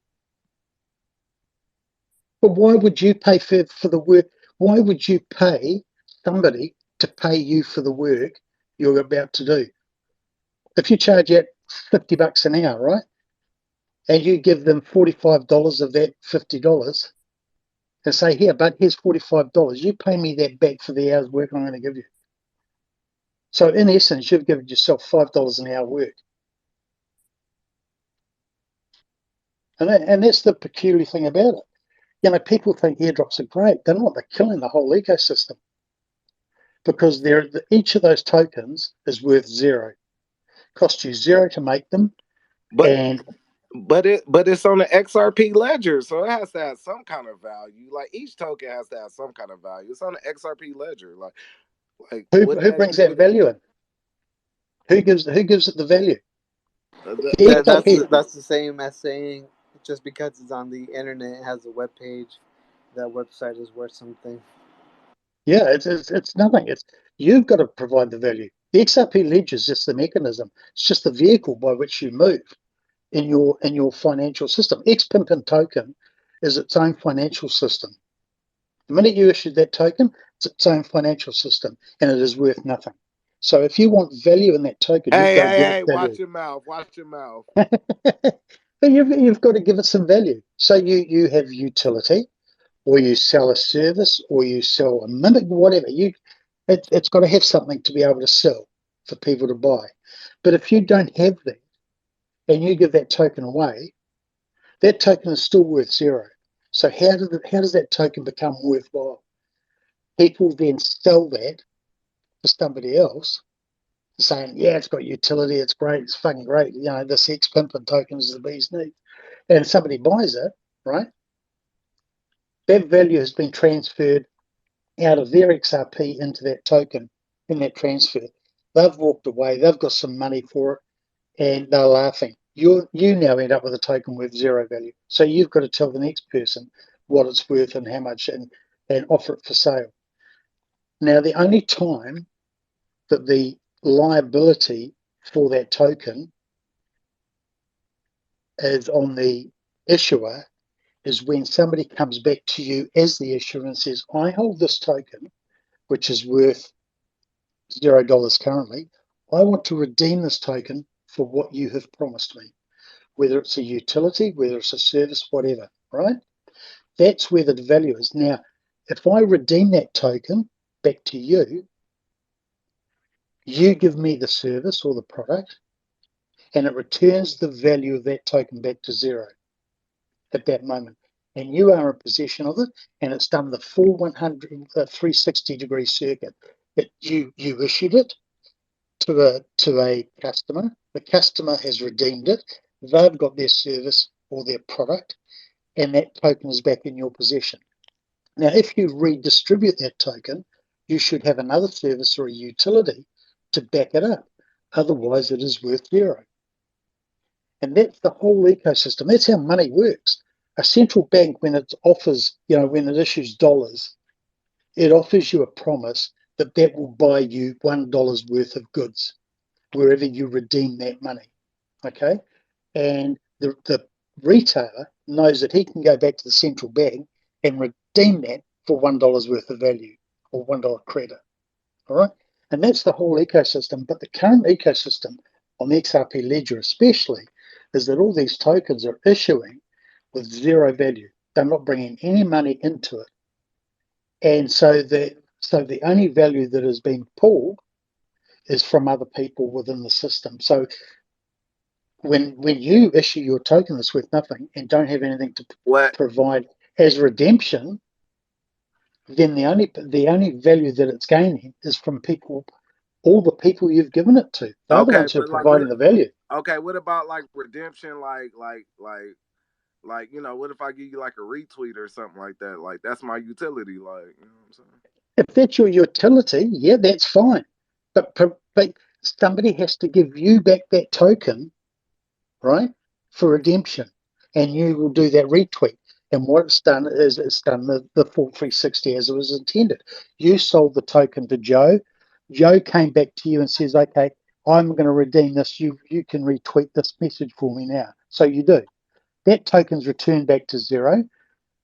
But why would you pay for the work? Why would you pay somebody to pay you for the work you're about to do? If you charge out $50 an hour, right? and you give them $45 of that $50 and say, here, but here's $45. You pay me that back for the hours work I'm going to give you. So in essence, you've given yourself $5 an hour work. And that's the peculiar thing about it. You know, people think airdrops are great. They're not. They're killing the whole ecosystem because each of those tokens is worth zero. Cost you zero to make them, But and but it's on the XRP ledger, so it has to have some kind of value. Like each token has to have some kind of value. It's on the XRP ledger. Like wouldn't who that brings just be that value in? Who gives it the value? The the XRP. That's the same as saying just because it's on the internet, it has a web page, that website is worth something. Yeah, it's nothing. You've got to provide the value. The XRP ledger is just the mechanism. It's just the vehicle by which you move in your financial system. XPIMPIN token is its own financial system. The minute you issue that token, it's its own financial system, and it is worth nothing. So if you want value in that token, you've got to give it hey, value. watch your mouth. Watch your mouth. But you've got to give it some value. So you have utility, or you sell a service, or you sell a minute, whatever. It's got to have something to be able to sell for people to buy. But if you don't have that, and you give that token away, that token is still worth zero. So how does that token become worthwhile? People then sell that to somebody else, saying, yeah, it's got utility, it's great, it's fucking great. You know, this XPIMPIN token is the bee's knees. And somebody buys it, right? That value has been transferred out of their XRP into that token in that transfer. They've walked away, they've got some money for it, and they're laughing. You now end up with a token worth zero value. So you've got to tell the next person what it's worth and how much and offer it for sale. Now, the only time that the liability for that token is on the issuer is when somebody comes back to you as the issuer and says, I hold this token, which is worth $0 currently. I want to redeem this token for what you have promised me, whether it's a utility, whether it's a service, whatever, right? That's where the value is. Now, if I redeem that token back to you, you give me the service or the product, and it returns the value of that token back to zero at that moment. And you are in possession of it, and it's done the full 360-degree circuit. You issued it to a customer. The customer has redeemed it. They've got their service or their product, and that token is back in your possession. Now, if you redistribute that token, you should have another service or a utility to back it up. Otherwise, it is worth zero. And that's the whole ecosystem. That's how money works. A central bank, when it offers, when it issues dollars, it offers you a promise that that will buy you $1 worth of goods wherever you redeem that money. Okay? And the retailer knows that he can go back to the central bank and redeem that for $1 worth of value or $1 credit. All right? And that's the whole ecosystem. But the current ecosystem on the XRP ledger especially is that all these tokens are issuing with zero value. They're not bringing any money into it. And so the only value that is being pulled is from other people within the system. So when you issue your token that's worth nothing and don't have anything to provide as redemption, then the only value that it's gaining is from people, all the people you've given it to. They're the Okay, ones who are but providing the value. okay, what about like redemption, like what if I give you like a retweet or something like that? Like that's my utility, like you know what I'm saying? If that's your utility, yeah, that's fine. But somebody has to give you back that token, right, for redemption, and you will do that retweet. And what it's done is it's done the full 360 as it was intended. You sold the token to Joe. Joe came back to you and says, okay, I'm going to redeem this. You can retweet this message for me now. So you do. That token's returned back to zero.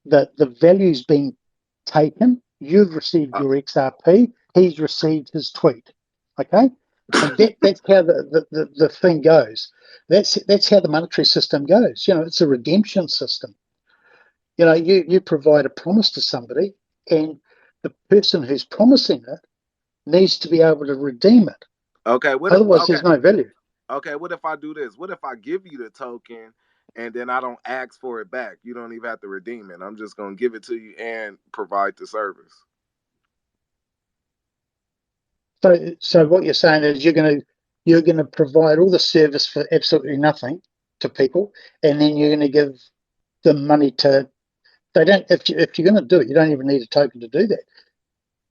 The value's been taken. You've received your XRP. He's received his tweet. Okay? And that's how the thing goes. That's how the monetary system goes. It's a redemption system. You provide a promise to somebody, and the person who's promising it needs to be able to redeem it. Okay, Otherwise, there's no value. Okay, what if I do this? What if I give you the token and then I don't ask for it back? You don't even have to redeem it. I'm just gonna give it to you and provide the service. So what you're saying is you're gonna provide all the service for absolutely nothing to people, and then you're gonna give them money to. They don't. If you're gonna do it, you don't even need a token to do that.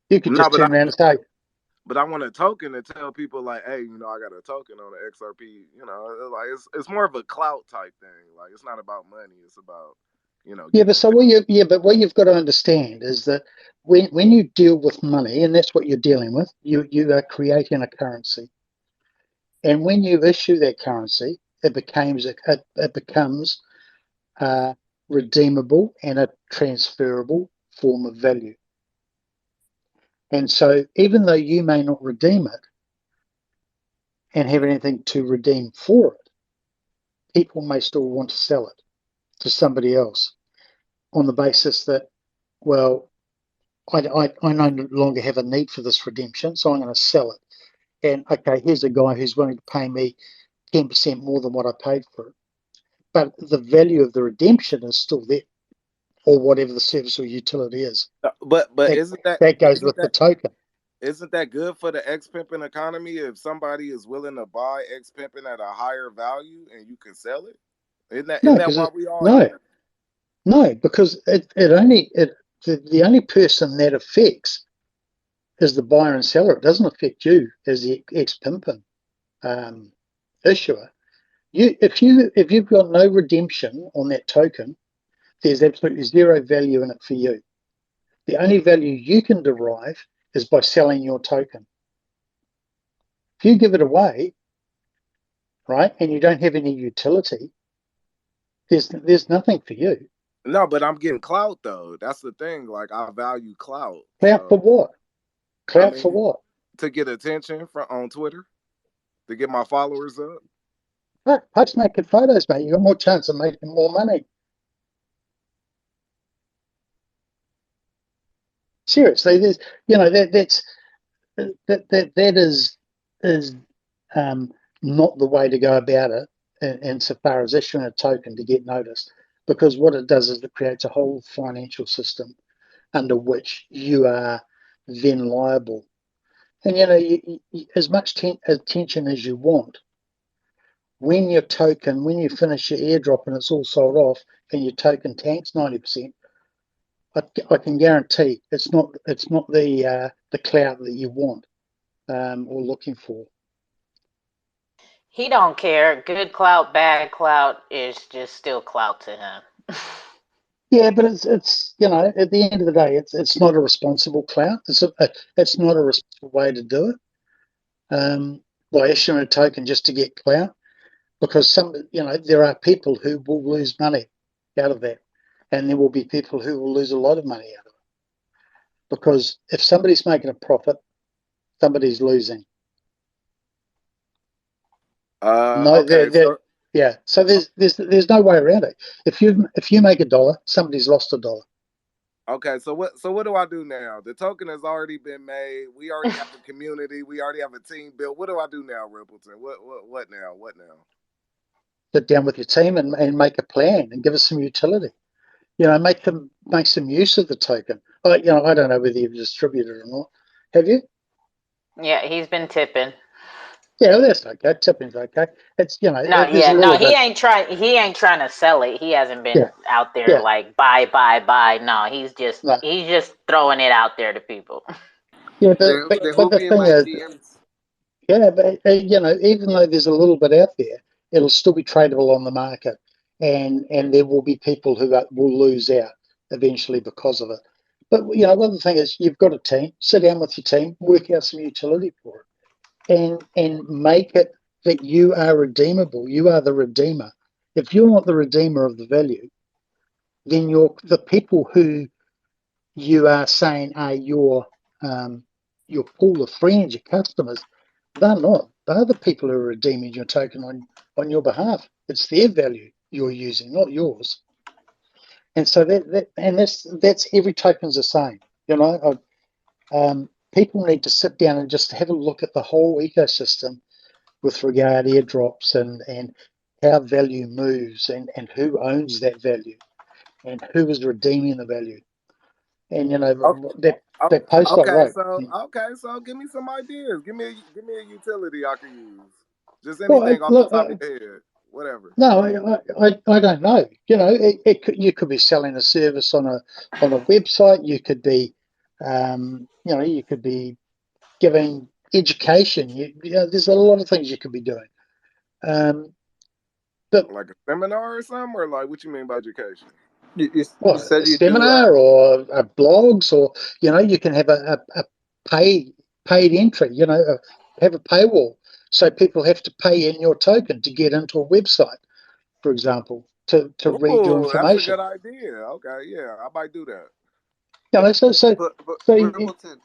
You could No, just turn around and say, but I want a token to tell people like, hey, I got a token on the XRP. Like it's more of a clout type thing. Like it's not about money. It's about yeah. But what you've got to understand is that when you deal with money, and that's what you're dealing with, you are creating a currency, and when you issue that currency, it becomes redeemable and a transferable form of value. And so, even though you may not redeem it and have anything to redeem for it, people may still want to sell it to somebody else on the basis that, well, I no longer have a need for this redemption, so I'm going to sell it. And okay, here's a guy who's willing to pay me 10% more than what I paid for it. But the value of the redemption is still there, or whatever the service or utility is. But that goes with the token? Isn't that good for the X pimping economy if somebody is willing to buy X pimping at a higher value and you can sell it? Isn't that why we all here? No, because the only person that affects is the buyer and seller. It doesn't affect you as the X pimping issuer. If you've got no redemption on that token, there's absolutely zero value in it for you. The only value you can derive is by selling your token. If you give it away, right, and you don't have any utility, there's nothing for you. No, but I'm getting clout though. That's the thing. Like I value clout. Clout for what? Clout for what? To get attention on Twitter, to get my followers up. Look, post naked photos, mate. You got more chance of making more money. Seriously, there's that is not the way to go about it, insofar as issuing a token to get noticed, because what it does is it creates a whole financial system under which you are then liable. And as much attention as you want, when you finish your airdrop and it's all sold off, and your token tanks 90%, I can guarantee it's not the clout that you want or looking for. He don't care. Good clout, bad clout is just still clout to him. Yeah, but it's at the end of the day, it's not a responsible clout. It's not a responsible way to do it. By issuing a token just to get clout, because there are people who will lose money out of that, and there will be people who will lose a lot of money out of it. Because if somebody's making a profit, somebody's losing. Okay. So there's no way around it. If you make $1, somebody's lost $1. Okay, so what do I do now? The token has already been made. We already have a community. We already have a team built. What do I do now, Rippleton? What now? What now? Sit down with your team and make a plan and give us some utility. Make some use of the token. I don't know whether you've distributed it or not. Have you? Yeah, he's been tipping. Yeah, well, that's okay. Tipping's okay. It's he ain't trying to sell it. He hasn't been out there like buy. No, he's just throwing it out there to people. Yeah, but the thing is, even though there's a little bit out there, it'll still be tradable on the market, and there will be people who will lose out eventually because of it. But one the thing is, you've got a team. Sit down with your team, work out some utility for it, and make it that you are redeemable. You are the redeemer. If you're not the redeemer of the value, then the people who you are saying are your pool of friends, your customers, They're not. They're the people who are redeeming your token on your behalf. It's their value you're using, not yours. And so that's every token's the same. You know, people need to sit down and just have a look at the whole ecosystem with regard to airdrops and how value moves and who owns that value and who is redeeming the value. And you know that post I Okay, wrote. so give me some ideas. Give me a utility I can use. Just Well, anything off the look, top of your head, whatever. no, I don't know. You know, you could be selling a service on a website. You could be, you know, you could be giving education. You know, there's a lot of things you could be doing. But Like a seminar or something, or like what you mean by education? You what, said a you do. seminar or blogs, or you know, you can have a paid entry. You know, have a paywall, so people have to pay in your token to get into a website, for example, to read your Oh, that's a good information. idea. Okay, yeah, I might do that. You know, But so Rippleton,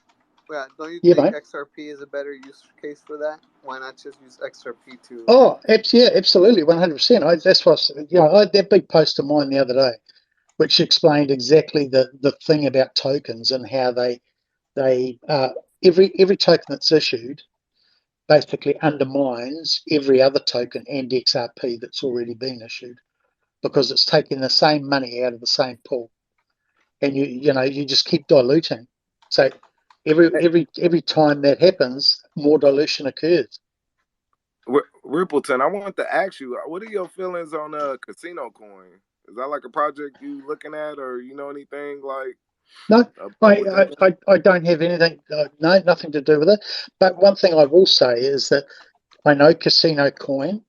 yeah, don't you yeah, think mate. XRP is a better use case for that? Why not just use XRP to? Oh, yeah, absolutely, 100%. That's what you know. I had that big post of mine the other day, which explained exactly the thing about tokens and how they every token that's issued basically undermines every other token and XRP that's already been issued because it's taking the same money out of the same pool, and you know you just keep diluting. So every time that happens, more dilution occurs. Rippleton, I want to ask you, what are your feelings on Casino Coin? Is that like a project you looking at, or you know anything like No, with that? I don't have anything, no, nothing to do with it. But one thing I will say is that I know Casino Coin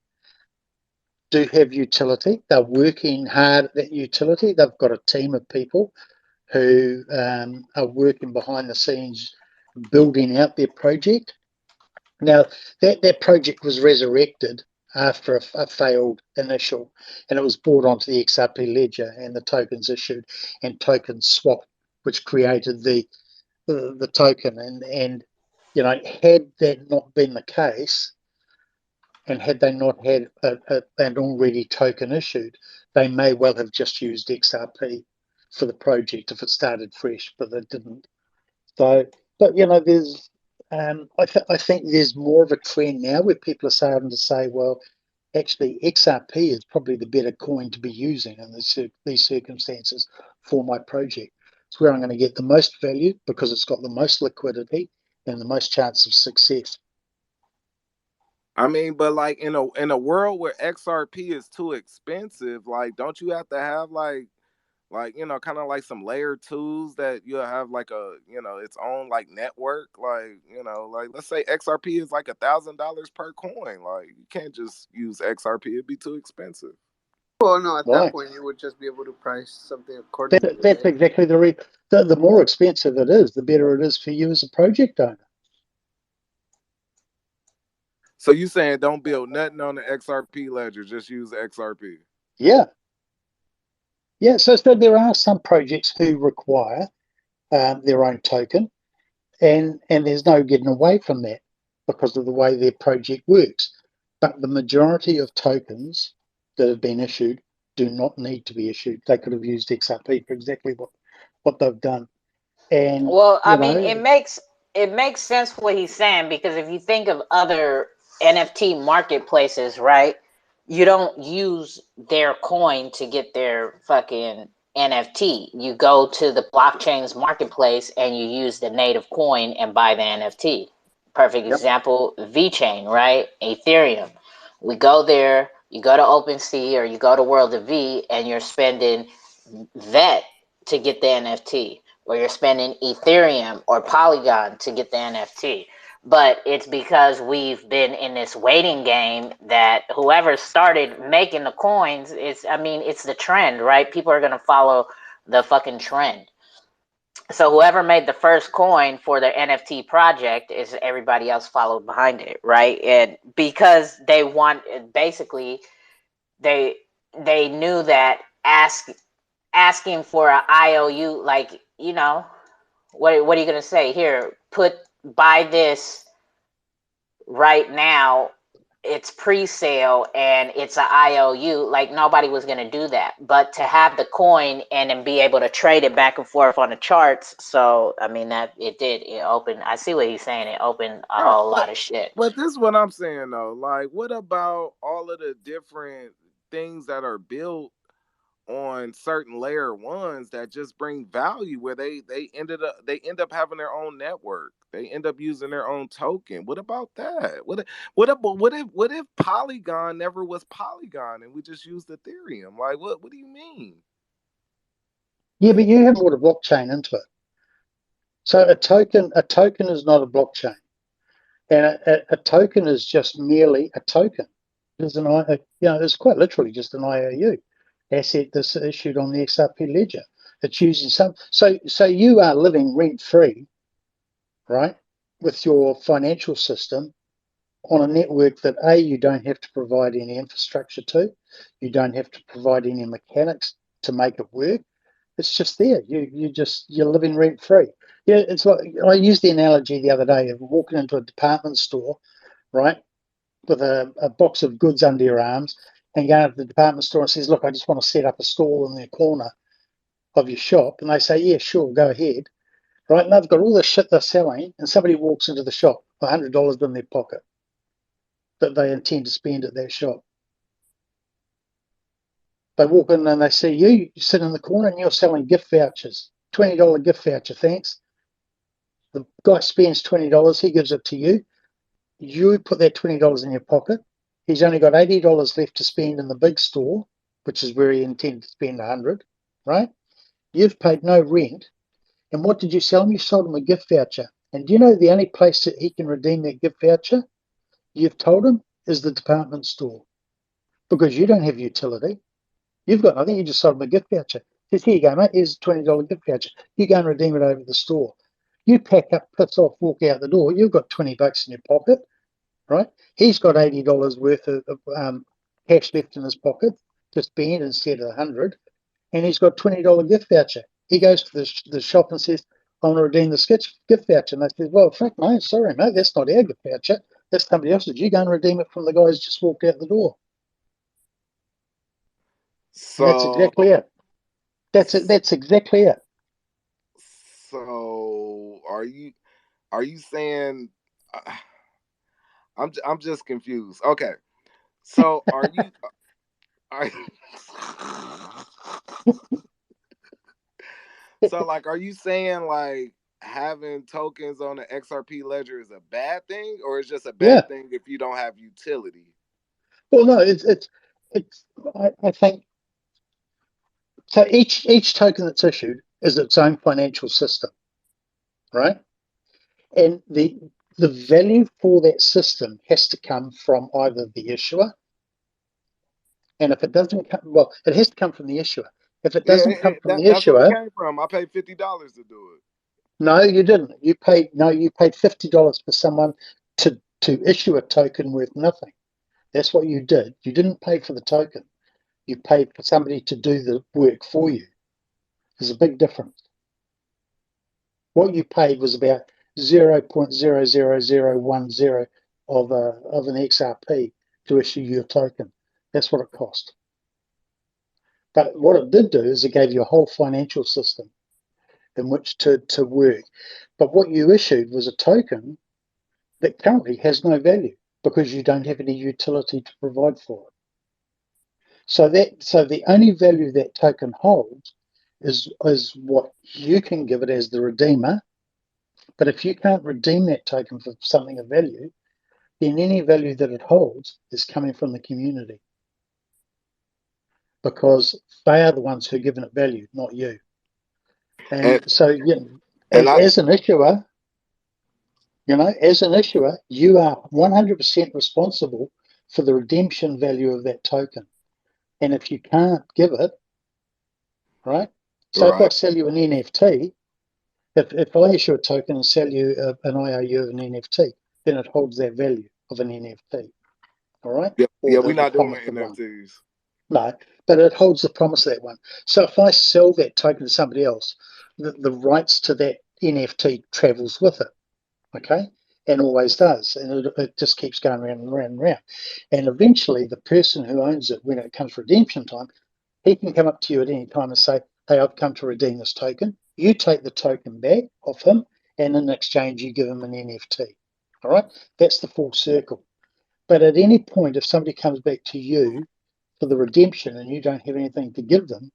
do have utility. They're working hard at that utility. They've got a team of people who are working behind the scenes building out their project. Now, that project was resurrected after a failed initial, and it was brought onto the XRP ledger and the tokens issued and tokens swapped, which created the token. And you know, had that not been the case, and had they not had an already token issued, they may well have just used XRP for the project if it started fresh, but they didn't. So, but you know, there's, I think there's more of a trend now where people are starting to say, well, actually, XRP is probably the better coin to be using in these circumstances for my project. It's where I'm going to get the most value because it's got the most liquidity and the most chance of success. I mean, but like in a world where XRP is too expensive, like don't you have to have like you know, kind of like some layer twos that you'll have like a, you know, its own like network, like, you know, like let's say XRP is like $1,000 per coin. Like you can't just use XRP; it'd be too expensive. Well, no, at that Why? point you would just be able to price something accordingly, That's right? exactly the more expensive it is, the better it is for you as a project owner. So you saying don't build nothing on the XRP ledger, just use XRP? Yeah. Yeah, so there are some projects who require their own token, and there's no getting away from that because of the way their project works. But the majority of tokens that have been issued do not need to be issued. They could have used XRP for exactly what they've done. And Well, I you mean, know, it makes sense what he's saying, because if you think of other NFT marketplaces, right? You don't use their coin to get their fucking NFT. You go to the blockchain's marketplace and you use the native coin and buy the NFT. Perfect example, VeChain, right? Ethereum. We go there, you go to OpenSea or you go to World of V and you're spending VET to get the NFT, or you're spending Ethereum or Polygon to get the NFT. But it's because we've been in this waiting game that whoever started making the coins, it's the trend, right? People are going to follow the fucking trend. So whoever made the first coin for their NFT project is everybody else followed behind it, right? And because they want, basically, they knew that asking for an IOU, like, you know, what are you gonna say? Here, buy this right now it's pre-sale and it's an IOU, like nobody was going to do that. But to have the coin and then be able to trade it back and forth on the charts, so I mean that it opened. I see what he's saying. It opened a whole lot of shit. But this is what I'm saying though. Like, what about all of the different things that are built on certain layer ones that just bring value, where they end up having their own network, they end up using their own token? What about that? What if Polygon never was Polygon and we just used Ethereum? Like, what do you mean? Yeah, but you have brought a blockchain into it. So a token is not a blockchain, and a token is just merely a token. It's it's quite literally just an IOU asset that's issued on the XRP ledger. It's using so you are living rent free, right, with your financial system on a network that you don't have to provide any infrastructure to, you don't have to provide any mechanics to make it work. It's just there. You're living rent free. Yeah, it's like I used the analogy the other day of walking into a department store, right, with a box of goods under your arms, and going to the department store and says, "Look, I just want to set up a stall in the corner of your shop," and they say, "Yeah, sure, go ahead." Right, and they've got all the shit they're selling, and somebody walks into the shop with $100 in their pocket that they intend to spend at that shop. They walk in and they see you sit in the corner and you're selling gift vouchers, $20 gift voucher, thanks. The guy spends $20, he gives it to you. You put that $20 in your pocket. He's only got $80 left to spend in the big store, which is where he intended to spend $100, right? You've paid no rent. And what did you sell him? You sold him a gift voucher. And do you know the only place that he can redeem that gift voucher, you've told him, is the department store? Because you don't have utility. You've got nothing. You just sold him a gift voucher. He says, "Here you go, mate. Here's a $20 gift voucher. You go and redeem it over at the store." You pack up, piss off, walk out the door. You've got $20 in your pocket, right? He's got $80 worth of cash left in his pocket to spend instead of 100, and he's got $20 gift voucher. He goes to the shop and says, "I want to redeem this gift voucher." And they say, "Well, fuck, mate, sorry, mate, that's not our gift voucher. That's somebody else's. You go and redeem it from the guy who's just walked out the door." And that's So exactly it. That's it. That's exactly it. So are you saying? I'm just confused. Okay, so are you? Are, so like, are you saying like having tokens on the XRP ledger is a bad thing, or it's just a bad thing if you don't have utility? Well, no, it's. I think so. Each token that's issued is its own financial system, right? And the value for that system has to come from either the issuer, and if it doesn't come, well, it has to come from the issuer. If it doesn't come from the That's where it issuer, came from. I paid $50 to do it. no, you didn't. You paid $50 for someone to issue a token worth nothing. That's what you did. You didn't pay for the token. You paid for somebody to do the work for you. There's a big difference. What you paid was about 0.00010 of an XRP to issue you a token. That's what it cost. But what it did do is it gave you a whole financial system in which to work. But what you issued was a token that currently has no value because you don't have any utility to provide for it. So the only value that token holds is what you can give it as the redeemer. But if you can't redeem that token for something of value, then any value that it holds is coming from the community, because they are the ones who are giving it value, not you. And so, as an issuer, you are 100% responsible for the redemption value of that token. And if you can't give it, right? So if I sell you an NFT, if I issue a token and sell you an IOU of an NFT, then it holds that value of an NFT. All right? Yeah, we're not doing NFTs. No, but it holds the promise of that one. So if I sell that token to somebody else, the rights to that NFT travels with it. Okay? and always does. And it just keeps going round and round and round. And eventually, the person who owns it, when it comes redemption time, he can come up to you at any time and say, hey, I've come to redeem this token. You take the token back off him, and in exchange, you give him an NFT. All right? That's the full circle. But at any point, if somebody comes back to you for the redemption and you don't have anything to give them,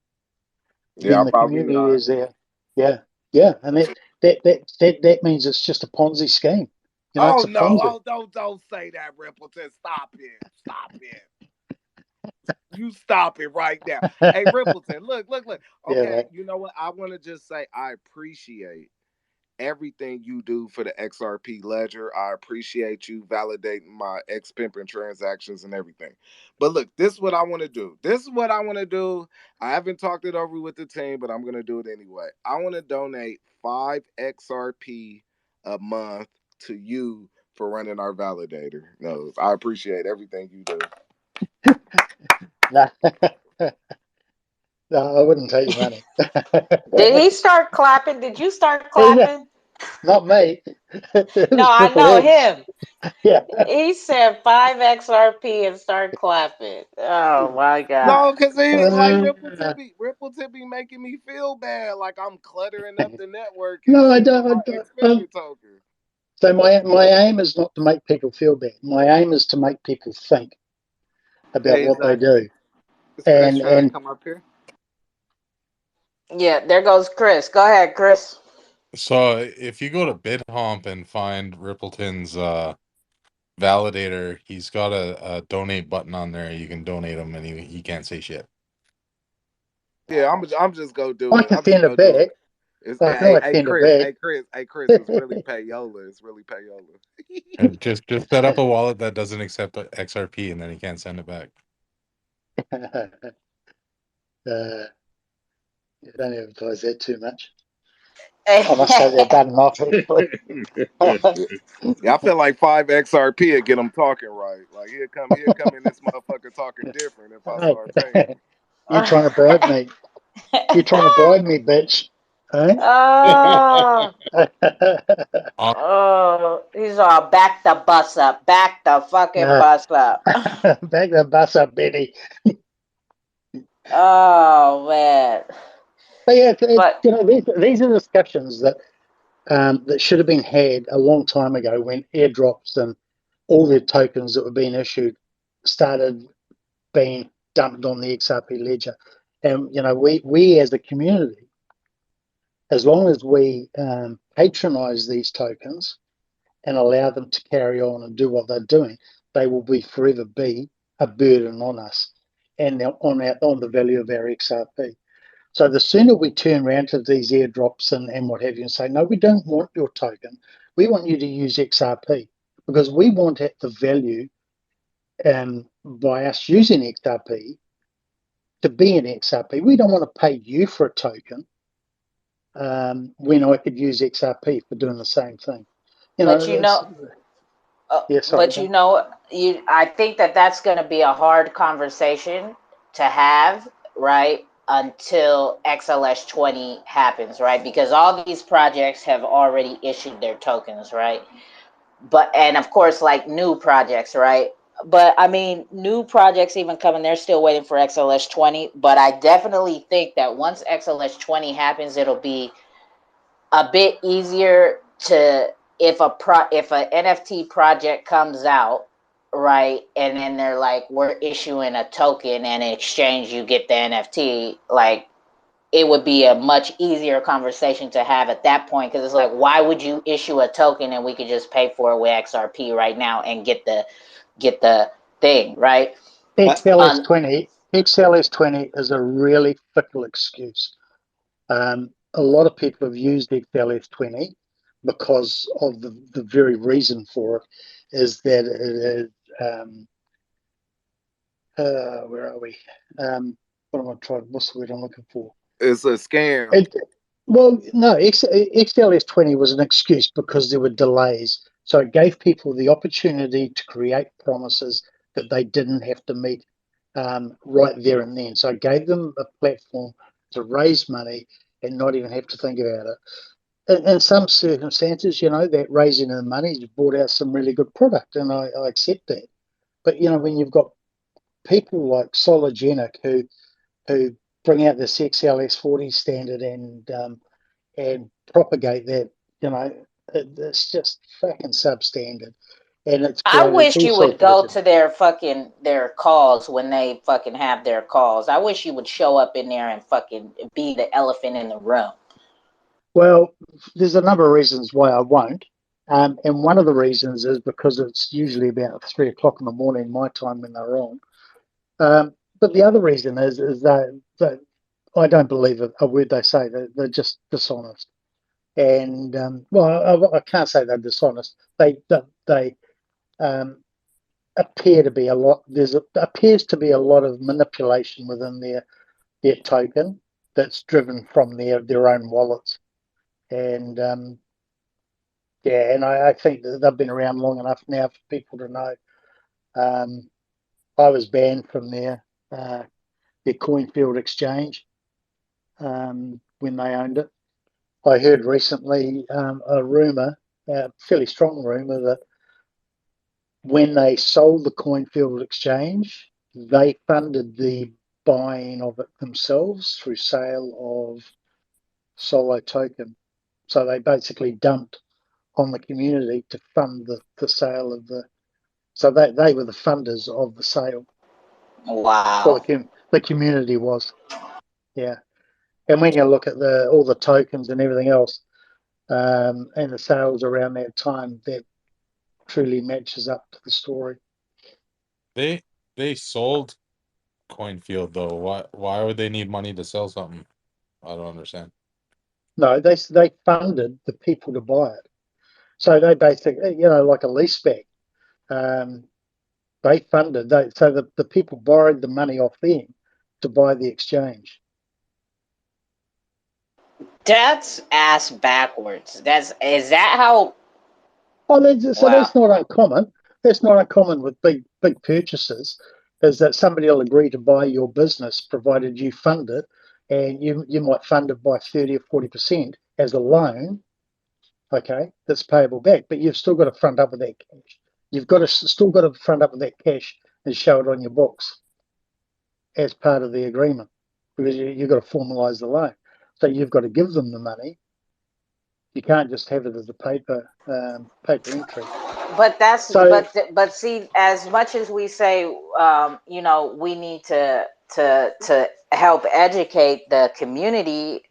then the community is there. Yeah, yeah. And that means it's just a Ponzi scheme. You know, Oh it's a no! Ponzi. Oh, don't say that, Rippleton. Stop it! Stop it! You stop it right now. Hey, Rippleton, look. Yeah, Okay, right. you know what? I want to just say I appreciate everything you do for the XRP ledger. I appreciate you validating my X pimping transactions and everything. But look, this is what I want to do. I haven't talked it over with the team, but I'm going to do it anyway. I want to donate 5 XRP a month to you for running our validator. No, I appreciate everything you do. No, no, I wouldn't take your money. Did he start clapping? Did you start Yeah, clapping? not me. It No, was I Triple know X. him. Yeah. He said 5 XRP and start clapping. Oh my No, God. because he like Rippleton be making me feel bad, like I'm cluttering up the network and No, I shit with don't. my X pimping token. So my aim is not to make people feel bad. My aim is to make people think about Hey, what they Zach, do. is Chris And trying to and come up here? Yeah, there goes Chris. Go ahead, Chris. So if you go to BitHomp and find Rippleton's validator, he's got a donate button on there. You can donate him, and he can't say shit. Yeah, I'm just gonna do I it. can I'm just send it gonna do back. it. It's I can always send it back. Hey Chris, it's really payola. It's really payola. And just set up a wallet that doesn't accept XRP, and then he can't send it back. You don't advertise that too much. I must say they're done off. Yeah, I feel like 5 XRP would get him talking right. Like he'll come in this motherfucker talking different if I start paying him. You trying to bribe me? You trying to bribe me, bitch? Eh? Oh, oh, he's all back the bus up, back the fucking bus up. Back the bus up, Betty. Oh man. But yeah, But you know, these are discussions that that should have been had a long time ago when airdrops and all the tokens that were being issued started being dumped on the XRP ledger. And you know, we as a community, as long as we patronize these tokens and allow them to carry on and do what they're doing, they will be forever be a burden on us and on the value of our XRP. So the sooner we turn around to these airdrops and what have you and say, no, we don't want your token. We want you to use XRP because we want the value by us using XRP to be an XRP. We don't want to pay you for a token when I could use XRP for doing the same thing. You know, you know, yeah, sorry. but you know, I think that that's going to be a hard conversation to have, right? Until XLS20 happens, right? Because all these projects have already issued their tokens, right? But and of course, like new projects, right? But I mean, new projects even coming, they're still waiting for XLS20. But I definitely think that once XLS20 happens, it'll be a bit easier to if a NFT project comes out, right, and then they're like, we're issuing a token and in exchange you get the NFT, like it would be a much easier conversation to have at that point because it's like, why would you issue a token and we could just pay for it with XRP right now and get the thing, right? XLS20 is a really fickle excuse. A lot of people have used XLS20 because of the very reason for it is that it is where are we? What am I trying? What's the word I'm looking for? It's a scam. Well, no, XLS20 was an excuse because there were delays. So it gave people the opportunity to create promises that they didn't have to meet right there and then. So it gave them a platform to raise money and not even have to think about it. in some circumstances, that raising of the money has brought out some really good product, and I accept that. But when you've got people like Sologenic who bring out this XLS40 standard and propagate that, it's just fucking substandard, and it's I created wish all you sorts would of go issues. to their calls when they fucking have their calls. I wish you would show up in there and fucking be the elephant in the room. Well, there's a number of reasons why I won't. And one of the reasons is because it's usually about 3 o'clock in the morning, my time, when they're on. But the other reason is that I don't believe a word they say. They're just dishonest. And I can't say they're dishonest. They appear to be a lot. Appears to be a lot of manipulation within their token that's driven from their own wallets. And yeah, and I think that they've been around long enough now for people to know. I was banned from their Coinfield exchange when they owned it. I heard recently a rumor, a fairly strong rumor, that when they sold the Coinfield exchange, they funded the buying of it themselves through sale of Solo token. So they basically dumped on the community to fund the sale of the. So they were the funders of the sale. Wow. Well, the community was, yeah. And when you look at all the tokens and everything else, and the sales around that time, that truly matches up to the story. They sold Coinfield though. Why would they need money to sell something? I don't understand. No, they funded the people to buy it. So they basically, like a lease back. They funded, so the people borrowed the money off them to buy the exchange. That's ass backwards. Is that how? Oh, so Wow. that's not uncommon. That's not uncommon with big purchases, is that somebody will agree to buy your business provided you fund it, and you might fund it by 30 or 40% as a loan, okay, that's payable back, but you've still got to front up with that cash. You've still got to front up with that cash and show it on your books as part of the agreement, because you've got to formalise the loan. So you've got to give them the money. You can't just have it as a paper entry. But that's So but see, as much as we say, we need to help educate the community.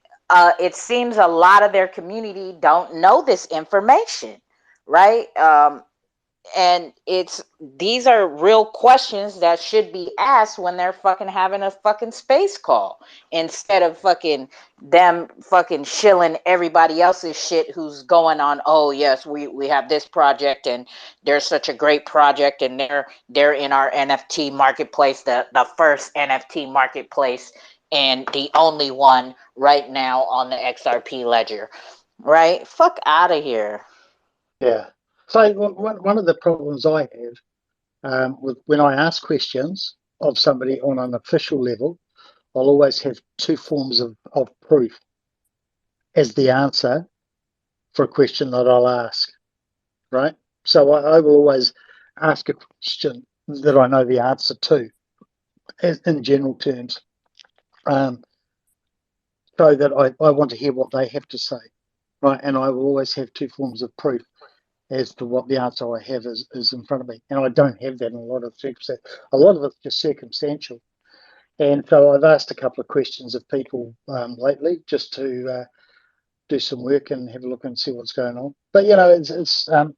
It seems a lot of their community don't know this information, right? And these are real questions that should be asked when they're fucking having a fucking space call, instead of fucking them fucking shilling everybody else's shit who's going on. Oh yes, we have this project and they're such a great project, and they're in our NFT marketplace, the first NFT marketplace and the only one right now on the XRP ledger, right? Fuck out of here. yeah. So one of the problems I have with when I ask questions of somebody on an official level, I'll always have two forms of proof as the answer for a question that I'll ask, right? So I will always ask a question that I know the answer to, in general terms, so that I want to hear what they have to say, right? And I will always have two forms of proof as to what the answer I have is in front of me. And I don't have that in a lot of circumstances. A lot of it's just circumstantial. And so I've asked a couple of questions of people lately, just to do some work and have a look and see what's going on. But it's a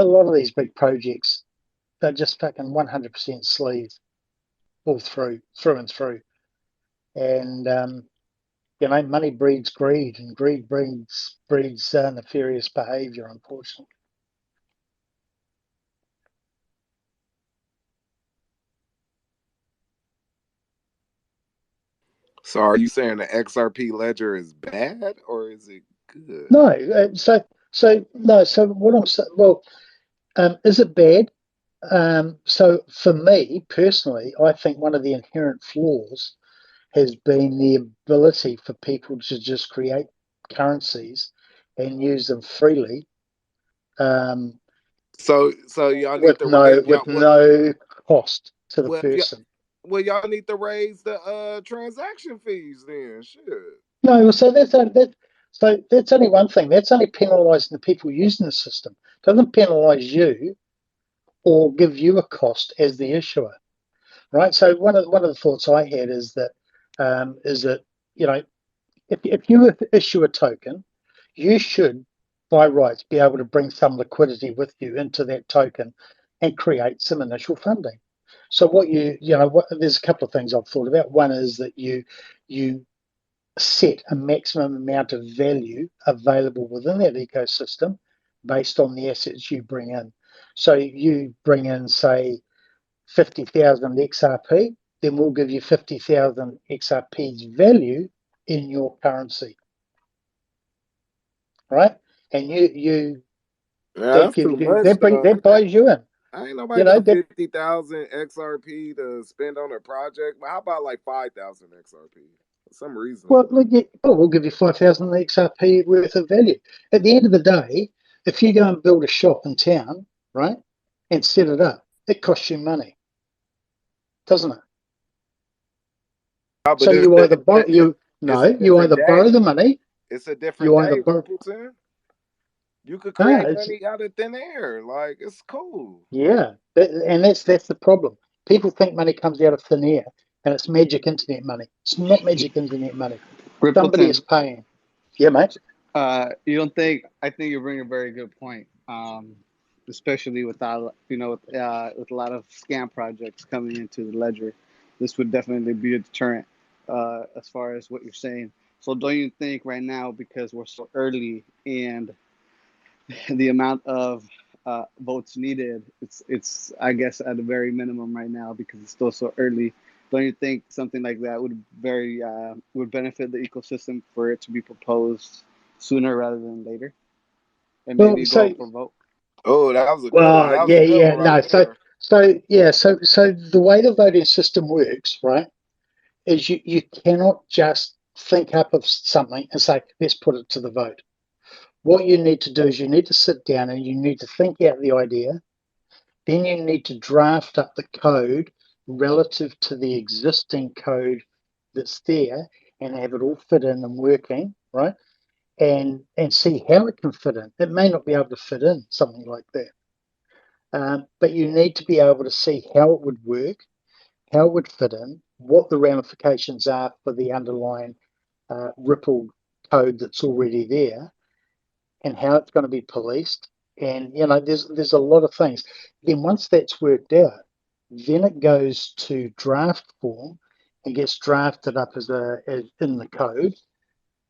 lot of these big projects, they're just fucking 100% sleaze all through and through. And money breeds greed, and greed breeds nefarious behaviour, unfortunately. So are you saying the XRP ledger is bad or is it good? No, so what I'm saying, well, is it bad? So for me personally, I think one of the inherent flaws has been the ability for people to just create currencies and use them freely, So y'all need with to raise no cost to the well, person. y'all need to raise the transaction fees then. Shit. No, so that's only one thing. That's only penalising the people using the system. It doesn't penalise you or give you a cost as the issuer, right? So one of the thoughts I had is that you know, if you issue a token, you should by rights be able to bring some liquidity with you into that token and create some initial funding. So there's a couple of things I've thought about. One is that you set a maximum amount of value available within that ecosystem based on the assets you bring in. So you bring in, say, 50,000 XRP, then we'll give you 50,000 XRP's value in your currency, right? And Yeah, that that's gives too you much though. that buys you in. Ain't nobody got 50,000 XRP to spend on a project. But how about like 5,000 XRP? For some reason. Well, we'll give you 5,000 XRP worth of value. At the end of the day, if you go and build a shop in town, right, and set it up, it costs you money, doesn't it? No, So but you either borrow it's a you different either borrow day. the money, It's a different you either day, borrow. Rippleton. You could No, create it's money out of thin air. Like it's cool. yeah, and that's the problem. People think money comes out of thin air, and it's magic internet money. It's not magic internet money. Somebody is Rippleton, paying. Yeah, mate. you don't think? I think you bring a very good point. Especially with with a lot of scam projects coming into the ledger, this would definitely be a deterrent as far as what you're saying. So don't you think right now, because we're so early and the amount of votes needed, it's I guess at a very minimum right now because it's still so early. Don't you think something like that would benefit the ecosystem for it to be proposed sooner rather than later, and Well, maybe go so up for vote? Oh, that was a good one. well, That was a good yeah, one right no. there. So the way the voting system works, right, is you cannot just think up of something and say, let's put it to the vote. What you need to do is you need to sit down and you need to think out the idea. Then you need to draft up the code relative to the existing code that's there and have it all fit in and working, right? And see how it can fit in. It may not be able to fit in something like that. But you need to be able to see how it would work, how it would fit in, what the ramifications are for the underlying Ripple code that's already there, and how it's going to be policed. And there's a lot of things. Then once that's worked out, then it goes to draft form and gets drafted up as in the code,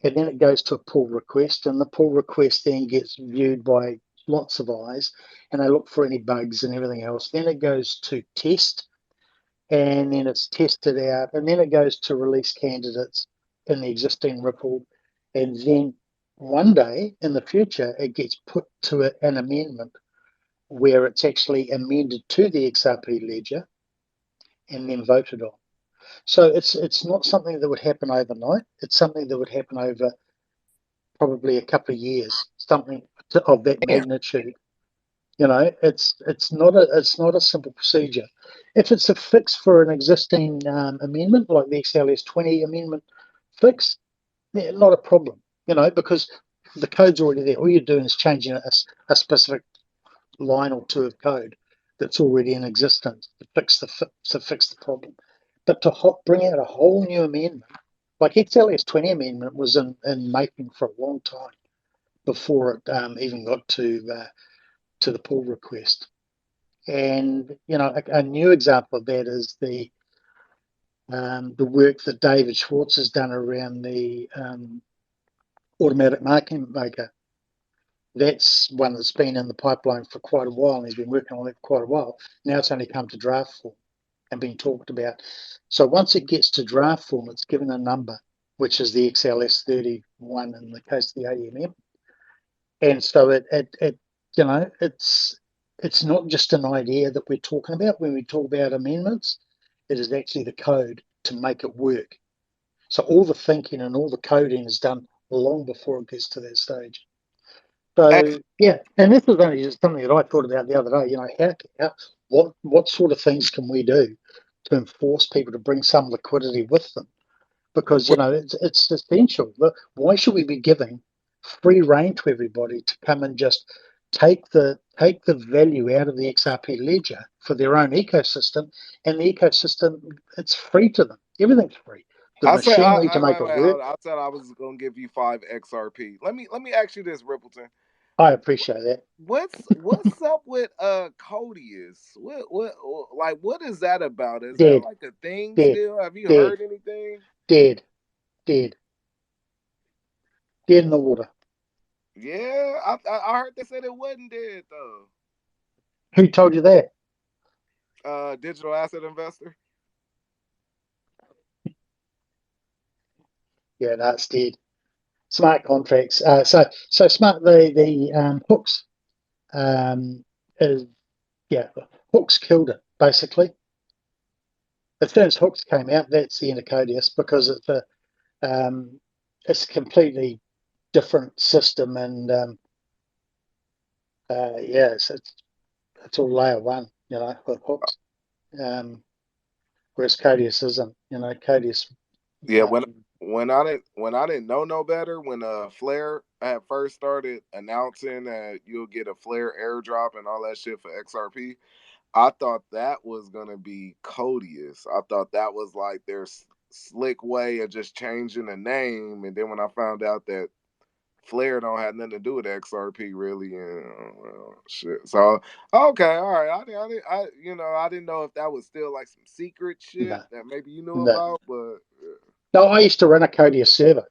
and then it goes to a pull request, and the pull request then gets viewed by lots of eyes, and they look for any bugs and everything else. Then it goes to test, and then it's tested out, and then it goes to release candidates in the existing Ripple, and then one day in the future it gets put to an amendment where it's actually amended to the XRP ledger and then voted on. So it's not something that would happen overnight. It's something that would happen over probably a couple of years, something of that magnitude. It's not a simple procedure. If it's a fix for an existing amendment like the XLS 20 amendment fix, yeah, not a problem. Because the code's already there. All you're doing is changing a specific line or two of code that's already in existence to fix the problem. But to bring out a whole new amendment, like XLS 20 amendment was in making for a long time before it even got to the pull request. And a new example of that is the work that David Schwartz has done around the automatic market maker. That's one that's been in the pipeline for quite a while, and he's been working on it for quite a while. Now it's only come to draft form and been talked about. So once it gets to draft form, it's given a number, which is the XLS 31 in the case of the AMM. And so it's not just an idea that we're talking about when we talk about amendments. It is actually the code to make it work. So all the thinking and all the coding is done long before it gets to that stage. Hey, So yeah, and this was only just something that I thought about the other day. You know, what sort of things can we do to enforce people to bring some liquidity with them? Because you what, know it's essential. Why should we be giving free rein to everybody to come and just take the value out of the XRP ledger for their own ecosystem, and the ecosystem, it's free to them. Everything's free. The I said, machinery to make wait, it wait, work. hold on. I said I was gonna give you 5 XRP. Let me ask you this, Rippleton. I appreciate that. What's up with Codius? Like what is that about? Is that Dead, like a thing dead, still? Have you dead, heard anything? dead, dead, dead in the water. Yeah, I heard they said it wasn't dead though. Who told you that? Digital asset investor. Yeah, no, it's dead. Smart contracts. So smart. The hooks. Is yeah, hooks killed it basically. As soon as hooks came out, that's the end of Codius because it's a completely different system, and yeah, it's all layer one, you know, with hooks. Whereas Codius isn't. You know, Codius. Yeah, Um, when I didn't know no better, when Flare had first started announcing that you'll get a Flare airdrop and all that shit for XRP, I thought that was gonna be Codius. I thought that was like their slick way of just changing the name, and then when I found out that Flare don't have nothing to do with XRP really, and well, shit. So okay, all right. I didn't know if that was still like some secret shit no, that maybe you knew no, about, but no. I used to run a Codius server,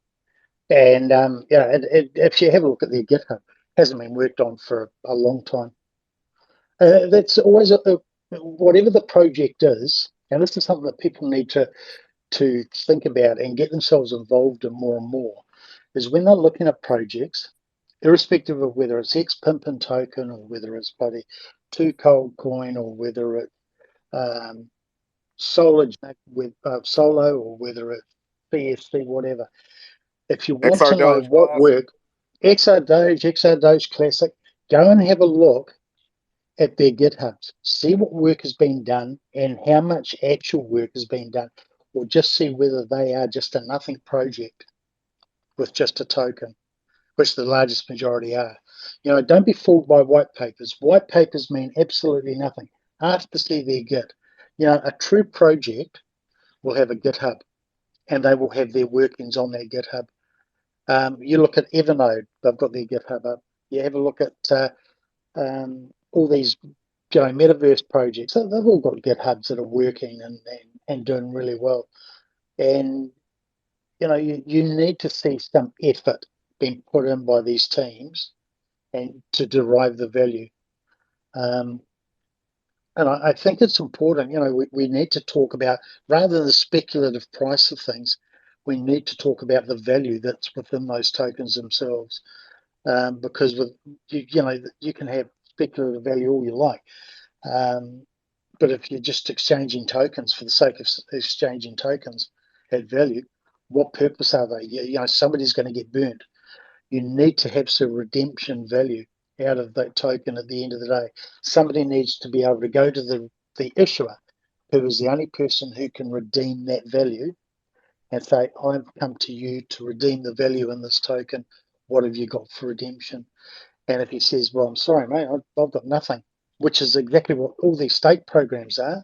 and yeah, if you have a look at their GitHub, hasn't been worked on for a long time. That's always whatever the project is, and this is something that people need to think about and get themselves involved in more and more, is when they're looking at projects, irrespective of whether it's X-Pimpin token or whether it's bloody 2Cold coin or whether it's Solo with Solo or whether it's BSC, whatever. If you want XR to know Doge what Classic. work, XR Doge Classic, go and have a look at their GitHubs. See what work has been done and how much actual work has been done, or just see whether they are just a nothing project with just a token, which the largest majority are. You know, don't be fooled by white papers. White papers mean absolutely nothing. Ask to see their Git. You know, a true project will have a GitHub and they will have their workings on their GitHub. You look at Evernote, they've got their GitHub up. You have a look at all these metaverse projects. They've all got GitHubs that are working and doing really well. And you know, you need to see some effort being put in by these teams and to derive the value. Um, and I think it's important, you know, we need to talk about, rather than the speculative price of things, we need to talk about the value that's within those tokens themselves. Because with you know, you can have speculative value all you like. But if you're just exchanging tokens for the sake of exchanging tokens at value, what purpose are they? You know, somebody's going to get burnt. You need to have some redemption value out of that token at the end of the day. Somebody needs to be able to go to the issuer, who is the only person who can redeem that value, and say, I've come to you to redeem the value in this token. What have you got for redemption? And if he says, well, I'm sorry, mate, I've got nothing, which is exactly what all these state programs are.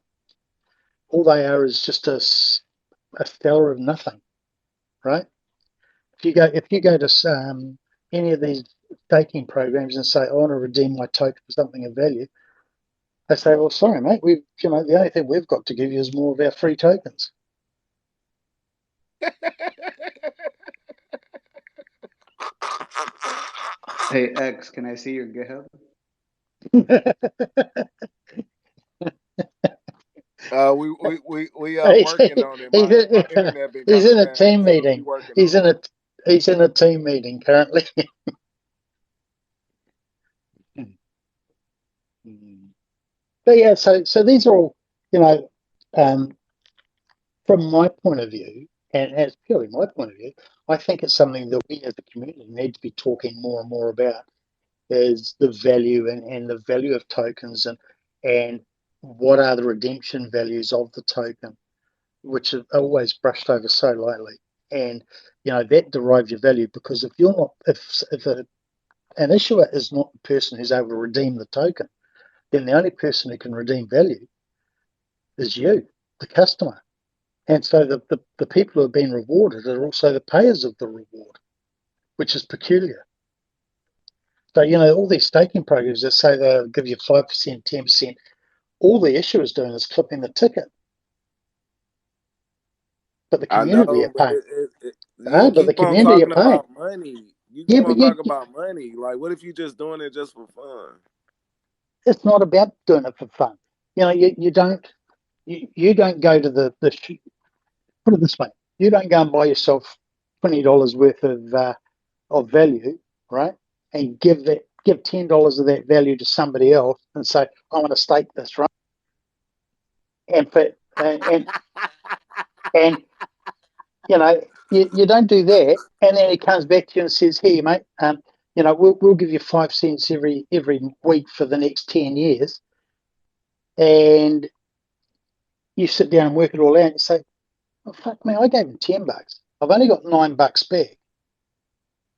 All they are is just a seller of nothing, right? If you go to any of these staking programs and say, I want to redeem my token for something of value, they say, well, sorry, mate, the only thing we've got to give you is more of our free tokens. Hey X, can I see your GitHub? We he's, working on it. he's, My internet been he's kind of in a bad, team so we meeting. working He's on in it. he's in a team meeting currently. But yeah, so these are all, you know, from my point of view, and it's purely my point of view, I think it's something that we as a community need to be talking more and more about, is the value and the value of tokens, and what are the redemption values of the token, which are always brushed over so lightly. And that derives your value, because if you're not, if an issuer is not the person who's able to redeem the token, then the only person who can redeem value is you, the customer. And so the people who have been rewarded are also the payers of the reward, which is peculiar. So, all these staking programs that say they'll give you 5%, 10%, all the issuer is doing is clipping the ticket. But the I community are know, but paying. you But the keep on community are talking paying. about money. You Yeah, keep but on talking about money. Like, what if you just doing it just for fun? it's not about doing it for fun. You don't go to the put it this way, you don't go and buy yourself $20 worth of value, right? And give $10 of that value to somebody else and say, I want to stake this, right? And for and you don't do that, and then he comes back to you and says, here, mate, we'll give you 5 cents every week for the next 10 years. And you sit down and work it all out and say, oh, fuck me, I gave him $10. I've only got $9 back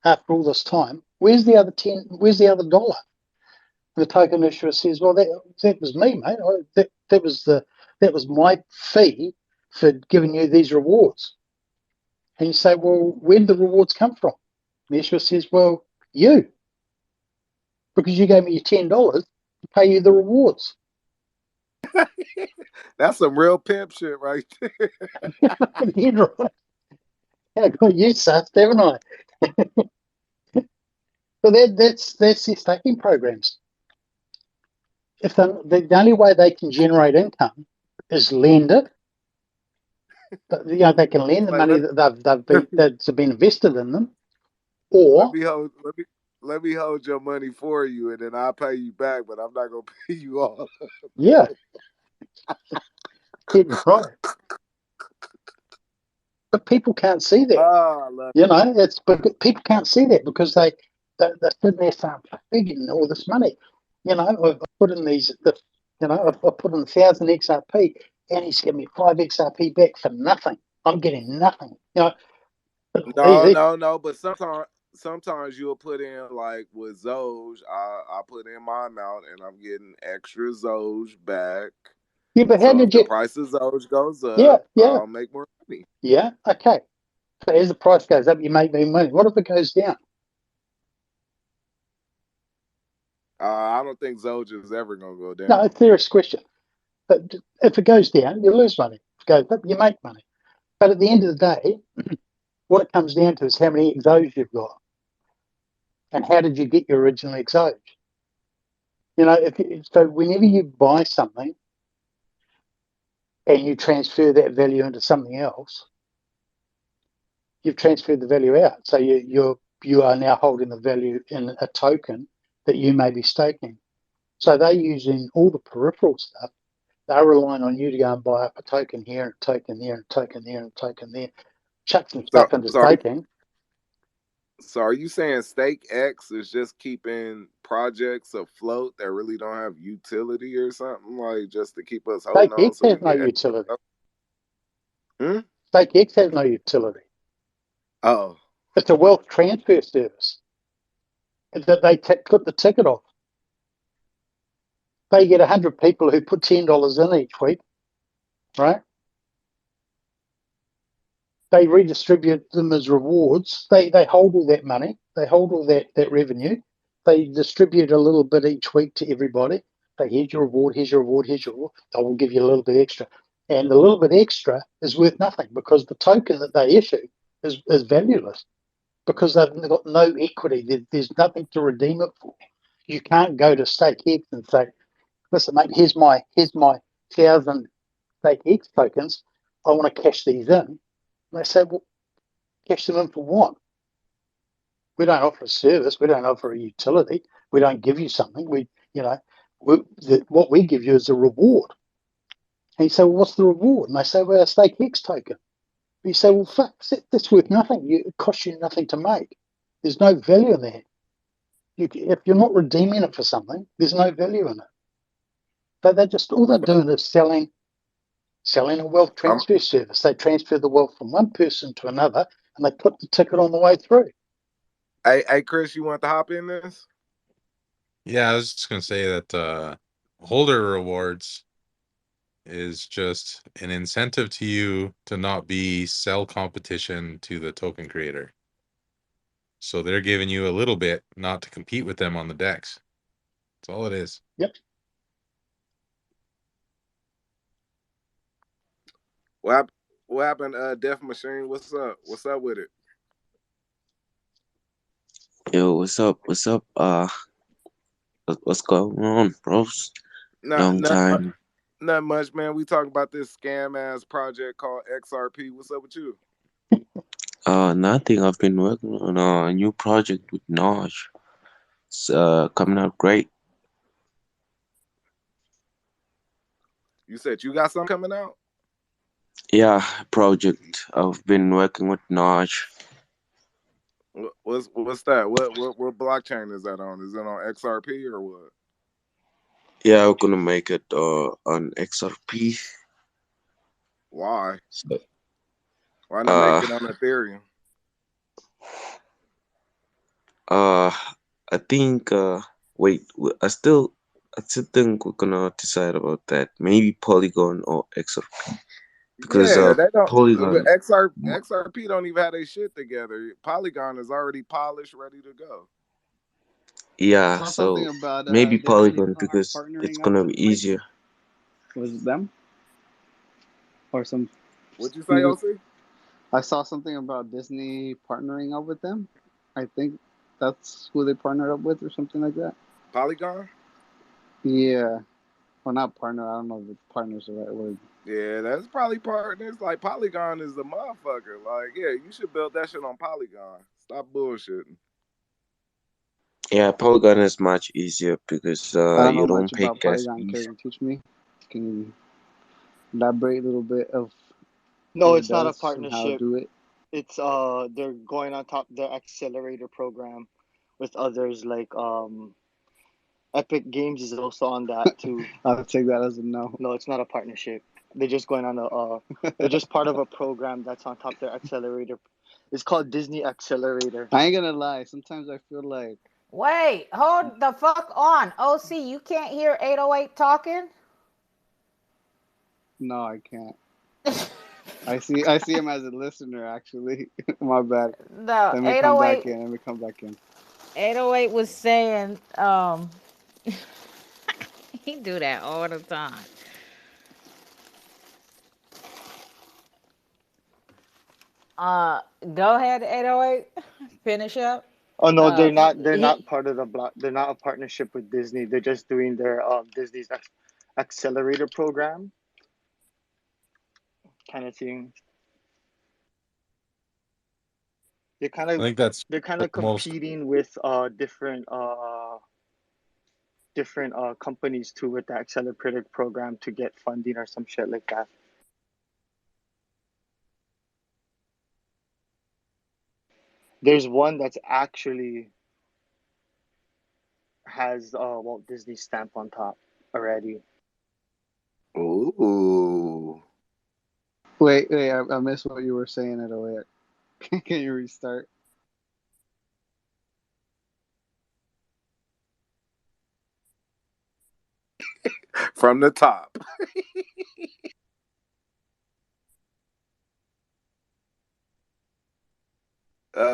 after all this time. Where's the other 10? Where's the other dollar? The token issuer says, well, that was me, mate. That was my fee for giving you these rewards. And you say, well, where did the rewards come from? The issuer says, well, you, because you gave me your $10 to pay you the rewards. That's some real pimp shit right there. I got you sussed, haven't I? So that's their staking programs. If the only way they can generate income is lend it, they can lend the Like, money that that's been invested in them, or let me hold your money for you, and then I'll pay you back, but I'm not gonna pay you all. yeah, right. But people can't see that. Oh, I love But people can't see that because they're sitting there saying, "We're getting all this money." I put in I put in 1,000 XRP, and he's giving me 5 XRP back for nothing. I'm getting nothing. No. But sometimes you'll put in, like with Zoge, I put in my amount and I'm getting extra Zoge back. Yeah, but how So if did the you? price of Zoge goes Yeah, up, yeah, I'll make more money. yeah. Okay. So as the price goes up, you make more money. What if it goes down? I don't think Zoge is ever gonna go No, down. it's a serious question. But if it goes down, you lose money. If it goes up, you make money. But at the end of the day, what it comes down to is how many exos you've got, and how did you get your original exos? So whenever you buy something and you transfer that value into something else, you've transferred the value out. So you are now holding the value in a token that you may be staking. So they're using all the peripheral stuff. They're relying on you to go and buy up a token here, and a token there, and a token there, and a token there, chuck some So stuff into so staking. So are you saying Stake X is just keeping projects afloat that really don't have utility or something, like just to keep us holding Stake on X so we has can no get utility. Hmm? Stake X has no utility. Oh. It's a wealth transfer service that they clip the ticket off. They get 100 people who put $10 in each week, right? They redistribute them as rewards. They hold all that money. They hold all that revenue. They distribute a little bit each week to everybody. Say, here's your reward, here's your reward, here's your reward. They will give you a little bit extra. And the little bit extra is worth nothing because the token that they issue is valueless because they've got no equity. There's nothing to redeem it for. You can't go to StakeX and say, listen, mate, here's my 1,000 StakeX tokens. I want to cash these in. And they say, well, cash them in for what? We don't offer a service. We don't offer a utility. We don't give you something. What we give you is a reward. And you say, well, what's the reward? And they say, well, a StakeX token. But you say, well, fuck, that's worth nothing. It costs you nothing to make. There's no value in that. If you're not redeeming it for something, there's no value in it. But all they're doing is selling a wealth transfer service. They transfer the wealth from one person to another, and they put the ticket on the way through. Hey, Chris, you want to hop in this? Yeah, I was just gonna say that holder rewards is just an incentive to you to not be sell competition to the token creator. So they're giving you a little bit not to compete with them on the decks. That's all it is. Yep. What happened, Death Machine? What's up? What's up with it? Yo, what's up? What's up? What's going on, bros? Long time. Not much, man. We talking about this scam ass project called XRP. What's up with you? Nothing. I've been working on a new project with Notch. It's coming out great. You said you got something coming out? Yeah, project. I've been working with Notch. What's that? What blockchain is that on? Is it on XRP or what? Yeah, we're gonna make it on XRP. Why? So, why not make it on Ethereum? I think. Wait, I still think we're gonna decide about that. Maybe Polygon or XRP. Because Yeah, they don't. Polygon. XRP don't even have their shit together. Polygon is already polished, ready to go. Yeah, so about, maybe Disney Polygon because partnering it's up gonna with be easier. Was it them? Or some? What'd you say, OC? I saw something about Disney partnering up with them. I think that's who they partnered up with, or something like that. Polygon? Yeah. Well, not partner. I don't know if partner's the right word. Yeah, that's probably partners. Like, Polygon is the motherfucker. Like, yeah, you should build that shit on Polygon. Stop bullshitting. Yeah, Polygon is much easier because I don't you know don't much pay about gas Polygon. fees. Can you teach me? Can you elaborate a little bit of? No, it's not a And how to partnership. do it? It's they're going on top of the accelerator program with others like Epic Games is also on that too. I'll take that as a no. No, it's not a partnership. They're just going on they're just part of a program that's on top of their accelerator. It's called Disney Accelerator. I ain't gonna lie. Sometimes I feel like. Wait, hold the fuck on. OC, you can't hear 808 talking? No, I can't. I see him as a listener, actually. My bad. No, Let me come back in. 808 was saying, he do that all the time. Go ahead, 808. Finish up. Oh no, they're not. They're not part of the block. They're not a partnership with Disney. They're just doing their Disney's accelerator program kind of thing. I think that's they're kind of most. competing with different companies too with the accelerator program to get funding or some shit like that. There's one that's actually has Walt Disney stamp on top already. Ooh. Wait, I missed what you were saying at OA. Can you restart? From the top.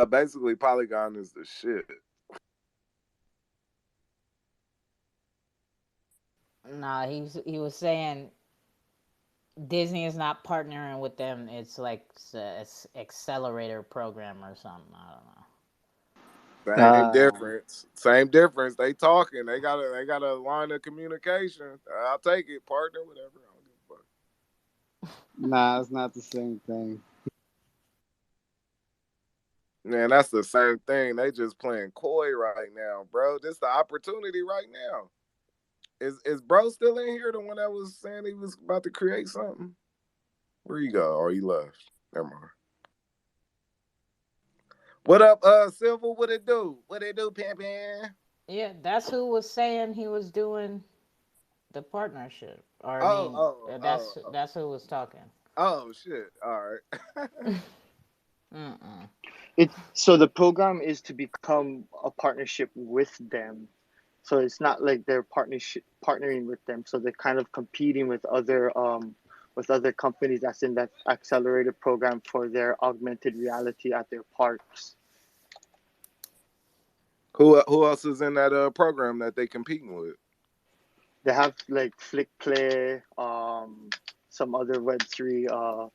Basically, Polygon is the shit. Nah, he was saying Disney is not partnering with them. It's like it's accelerator program or something. I don't know. Same difference. They talking. They got a line of communication. I'll take it, partner, whatever. I don't give a fuck. Nah, it's not the same thing. Man, that's the same thing. They just playing coy right now, bro. This the opportunity right now. Is bro still in here? The one that was saying he was about to create something? Where you go? Or he left? Never mind. What up, Silver? What it do? What it do, Pimpin? Yeah, that's who was saying he was doing the partnership. Or I Oh, mean, oh, oh, that's who was talking. oh, shit. All right. Mm-mm. So the program is to become a partnership with them. So it's not like they're partnering with them. So they're kind of competing with other companies that's in that accelerator program for their augmented reality at their parks. Who else is in that program that they competing with? They have like FlickPlay, some other Web3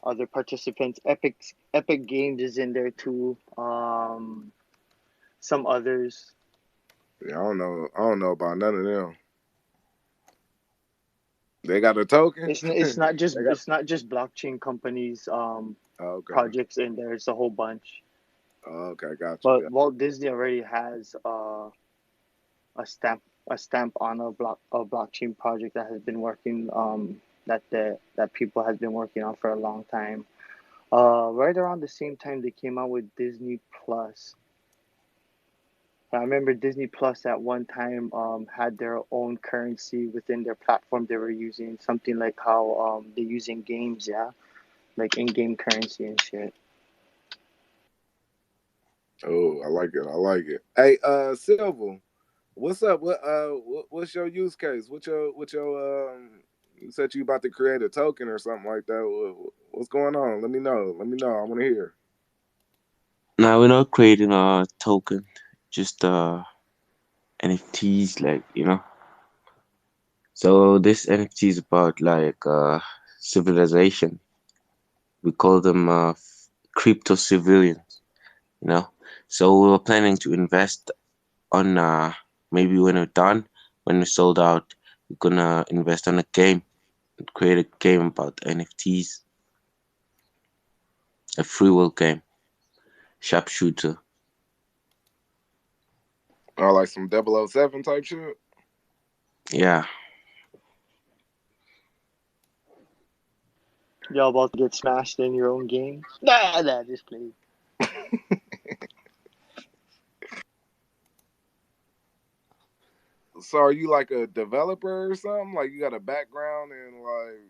other participants. Epic Games is in there too. Some others. Yeah, I don't know about none of them. They got a token. It's not just They got. blockchain companies Oh, okay. projects in there. It's a whole bunch. Oh, okay, got you. But Walt Disney already has a stamp on a blockchain project that has been working that people has been working on for a long time. Right around the same time they came out with Disney Plus. I remember Disney Plus at one time had their own currency within their platform they were using, something like how they use in games, yeah, like in-game currency and shit. Oh, I like it. I like it. Hey, Silver, what's up? What's your use case? You said you about to create a token or something like that. What's going on? Let me know. Let me know. I want to hear. Now we're not creating a token, just NFTs, like So this NFT is about like civilization. We call them crypto civilians, you know. So we were planning to invest on maybe when we're done, when we sold out, we're gonna invest on a game, create a game about NFTs, a free will game, sharpshooter. Oh, like some 007 type shit. Yeah. Y'all about to get smashed in your own game? Nah, just play. So are you like a developer or something? Like you got a background in like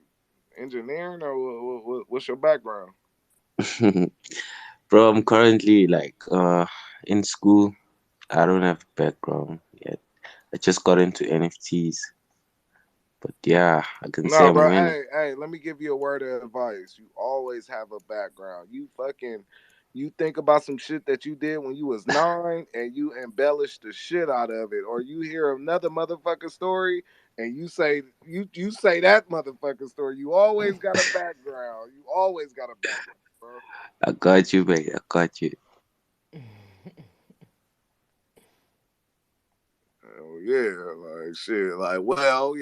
engineering, or what's your background? Bro, I'm currently like in school. I don't have a background yet. I just got into NFTs. But yeah, I can say No, I'm bro. winning. Hey, let me give you a word of advice. You always have a background. You think about some shit that you did when you was 9 and you embellish the shit out of it. Or you hear another motherfucking story and you say that motherfucking story. You always got a background. You always got a background, bro. I got you, mate. I got you. Oh yeah, like shit. Like, well,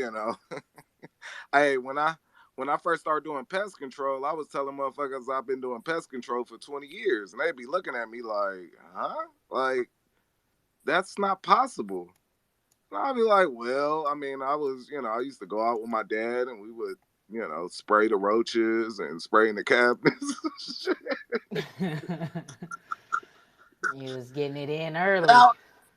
hey, when I first started doing pest control, I was telling motherfuckers I've been doing pest control for 20 years, and they'd be looking at me like, huh? Like, that's not possible. And I'd be like, well, I mean, I used to go out with my dad, and we would, spray the roaches and spray in the cabinets. You was getting it in early. Now,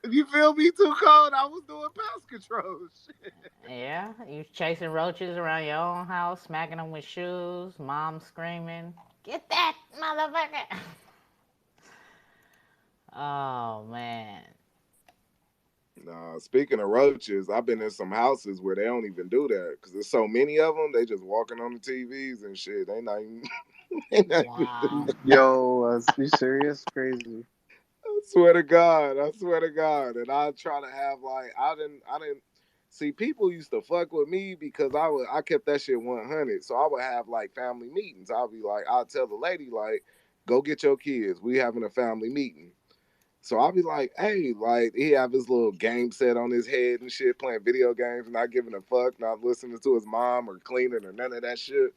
if you feel me too cold, I was doing pest control. Shit. Yeah, you was chasing roaches around your own house, smacking them with shoes, mom screaming, "Get that motherfucker!" Oh man. Nah, speaking of roaches, I've been in some houses where they don't even do that because there's so many of them. They just walking on the TVs and shit. They not even. They not even Wow. Yo, you serious? Crazy. I swear to God, I swear to God, and I try to have like I didn't see people used to fuck with me because I kept that shit 100. So I would have like family meetings. I'll be like, I'll tell the lady like, go get your kids. We having a family meeting. So I'll be like, hey, like he have his little game set on his head and shit, playing video games, not giving a fuck, not listening to his mom or cleaning or none of that shit.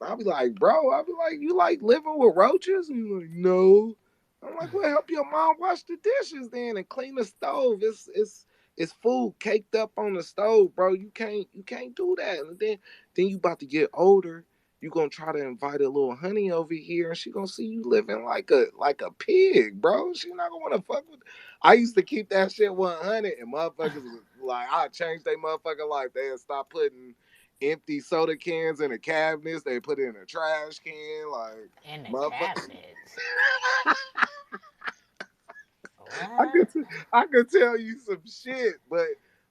I'll be like, bro, I'll be like, you like living with roaches? And he's like, no. I'm like, well, help your mom wash the dishes then and clean the stove. It's food caked up on the stove, bro. You can't do that. And then you about to get older. you gonna try to invite a little honey over here, and she gonna see you living like a pig, bro. She not gonna wanna fuck with. I used to keep that shit 100, and motherfuckers was like, I changed their motherfucking life. They had stopped putting empty soda cans in the cabinets. They put it in a trash can, like In the motherfuckers. cabinets. I What? could I could tell you some shit, but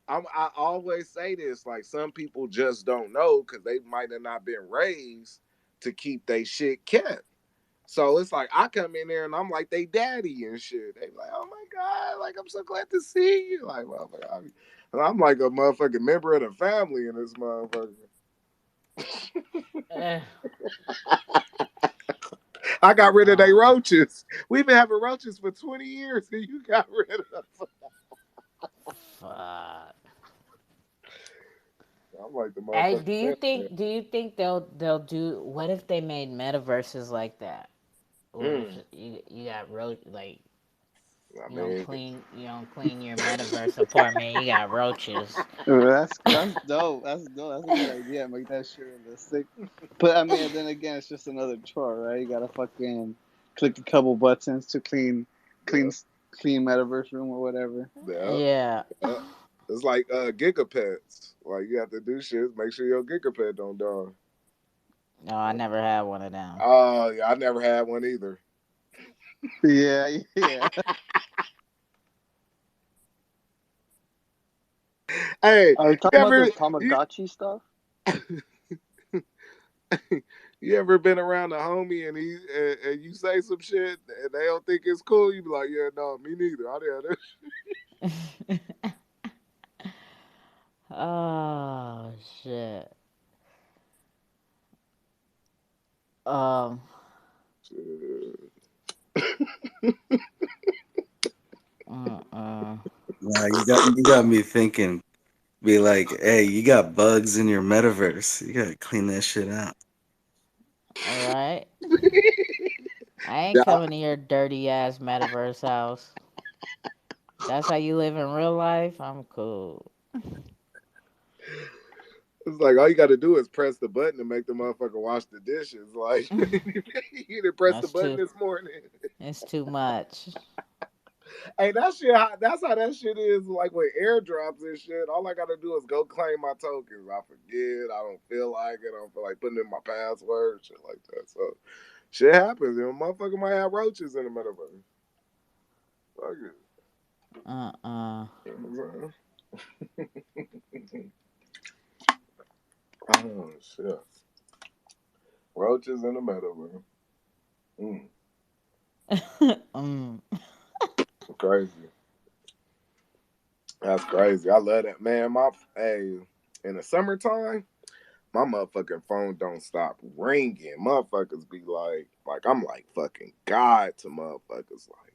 I always say this, like some people just don't know because they might have not been raised to keep their shit kept. So it's like I come in there and I'm like they daddy and shit. They like, oh my god, like I'm so glad to see you. Like motherfucker, and I'm like a motherfucking member of the family in this motherfucker. I got rid of their roaches. We've been having roaches for 20 years and you got rid of them. Fuck. I'm like the Hey, motherfucker. do you think they'll do? What if they made metaverses like that, where you got like I mean, you don't clean your metaverse apartment, you got roaches. That's dope. That's dope. That's a good idea. Make that shit realistic. But I mean, then again, it's just another chore, right? You gotta fucking click a couple buttons to clean, clean metaverse room or whatever. Yeah. It's like gigapets. Like you have to do shit. Make sure your gigapet don't die. No, I never had one of them. Oh yeah, I never had one either. Yeah, yeah. Hey, Are you you talking about ever the Tamagotchi stuff? you ever been around a homie and and you say some shit and they don't think it's cool? You be like, yeah, no, me neither. I did that. Oh shit. Um. Nah, you got me thinking. Be like, hey, you got bugs in your metaverse. You gotta clean that shit out. All right. I ain't Yeah. coming to your dirty ass metaverse house. That's how you live in real life. I'm cool. It's like all you got to do is press the button to make the motherfucker wash the dishes. Like you didn't press the That's button too. this morning. It's too much. Hey, that shit. That's how that shit is. Like with airdrops and shit. All I got to do is go claim my tokens. I forget. I don't feel like it. I don't feel like putting in my password. Shit like that. So shit happens. You know, motherfucker might have roaches in the metaverse. Fuck it. Oh shit. Roaches in the metaverse. Crazy. That's crazy. I love that, man. In the summertime, my motherfucking phone don't stop ringing. Motherfuckers be like I'm like fucking God to motherfuckers. Like,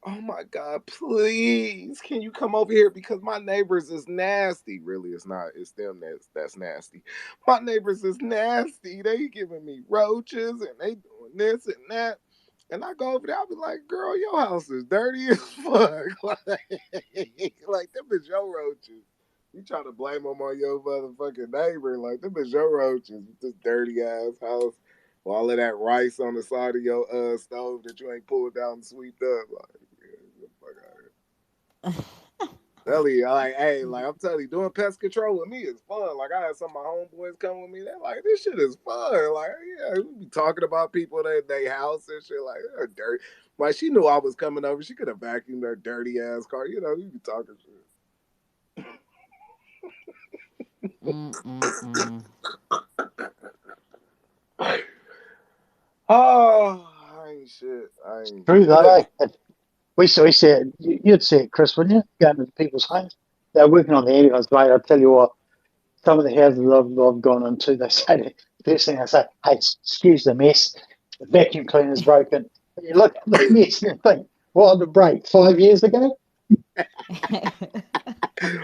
oh my God, please, can you come over here because my neighbors is nasty. Really, it's not. It's them that's nasty. My neighbors is nasty. They giving me roaches and they doing this and that. And I go over there, I'll be like, girl, your house is dirty as fuck. Like them is your roaches. You try to blame them on your motherfucking neighbor. Like them is your roaches. This dirty ass house. All of that rice on the side of your stove that you ain't pulled down and sweeped up. Like, yeah, fuck out here. Like, hey, like I'm telling you, doing pest control with me is fun. Like I had some of my homeboys come with me. They're like, this shit is fun. Like, yeah, we be talking about people that they house and shit. Like, they're dirty. Like she knew I was coming over. She could have vacuumed their dirty ass car. You know, we be talking shit. Oh, I ain't shit. I ain't. True Go that, ahead. eh? We said, you'd say it, Chris, wouldn't you? Going to people's homes. They're working on the ambulance, mate. I'll tell you what, some of the houses I've gone into, they say, the first thing they say, hey, excuse the mess. The vacuum cleaner's broken. And you look at the mess and you think, what did it break? 5 years ago?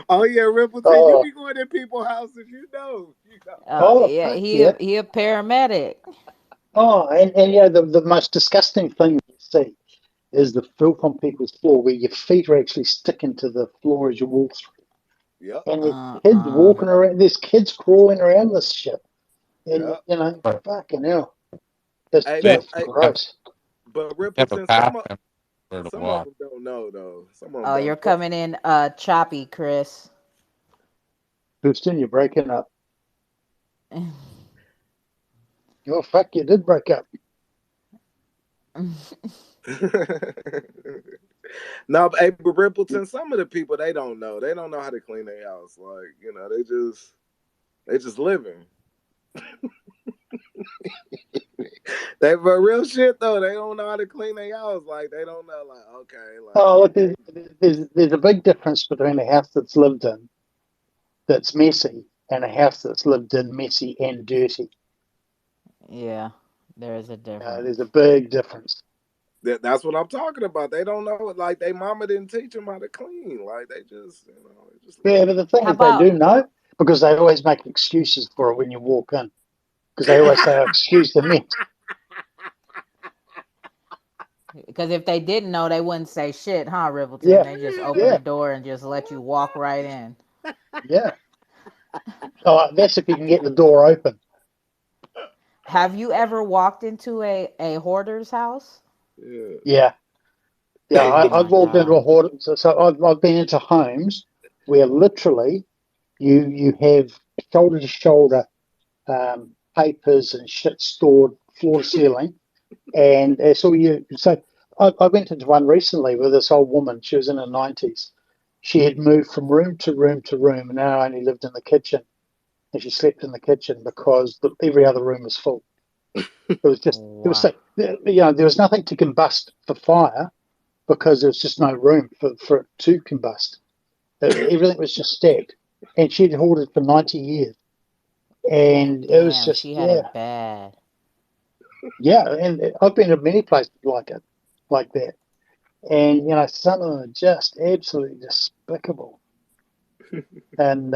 Oh yeah, Ripple T, you be going to people's houses, you know. Yeah, Fuck he yeah. a paramedic. And the most disgusting thing you see is the filth on people's floor where your feet are actually sticking to the floor as you walk through. Yep. And there's kids walking around, there's kids crawling around this shit. And, Yeah. you know, But fucking hell. It's Hey, they but just hey, have, gross. but they have a Rippleton, path and where to some of walk. them don't know though. Some of them Oh, you're don't know. coming in choppy, Chris. Houston, you're breaking up. Oh, fuck, you did break up. No, but, hey, but Rippleton, some of the people they don't know. They don't know how to clean their house. Like, they just living. They for real shit though. They don't know how to clean their house. Like they don't know. Like okay, like Oh, look, there's a big difference between a house that's lived in that's messy and a house that's lived in messy and dirty. Yeah, there is a difference. There's a big difference. that's what I'm talking about. They don't know. Like they mama didn't teach them how to clean. Like they just Yeah, live. but the thing How is, they about do know because they always make excuses for it when you walk in. Because they always say, oh, excuse the mess. because if they didn't know, they wouldn't say shit, huh, Rippleton? Yeah, They just open the yeah, door and just let you walk right in. yeah. Oh, that's if you can get the door open. Have you ever walked into a hoarder's house? Yeah. Yeah, yeah. Oh I've my walked into a god. hoard. So I've been into homes where literally you have shoulder to shoulder papers and shit stored floor to ceiling, and that's all you. So I went into one recently with this old woman. She was in her 90s. She had moved from room to room to room, and now only lived in the kitchen. And she slept in the kitchen because every other room was full. It was just, it was Wow. so, there was nothing to combust for fire because there was just no room for it to combust. Everything was just stacked. And she'd hoarded for 90 years. Oh And it was damn, just, she had yeah, it bad. yeah. And I've been to many places like it, like that. And, some of them are just absolutely despicable. And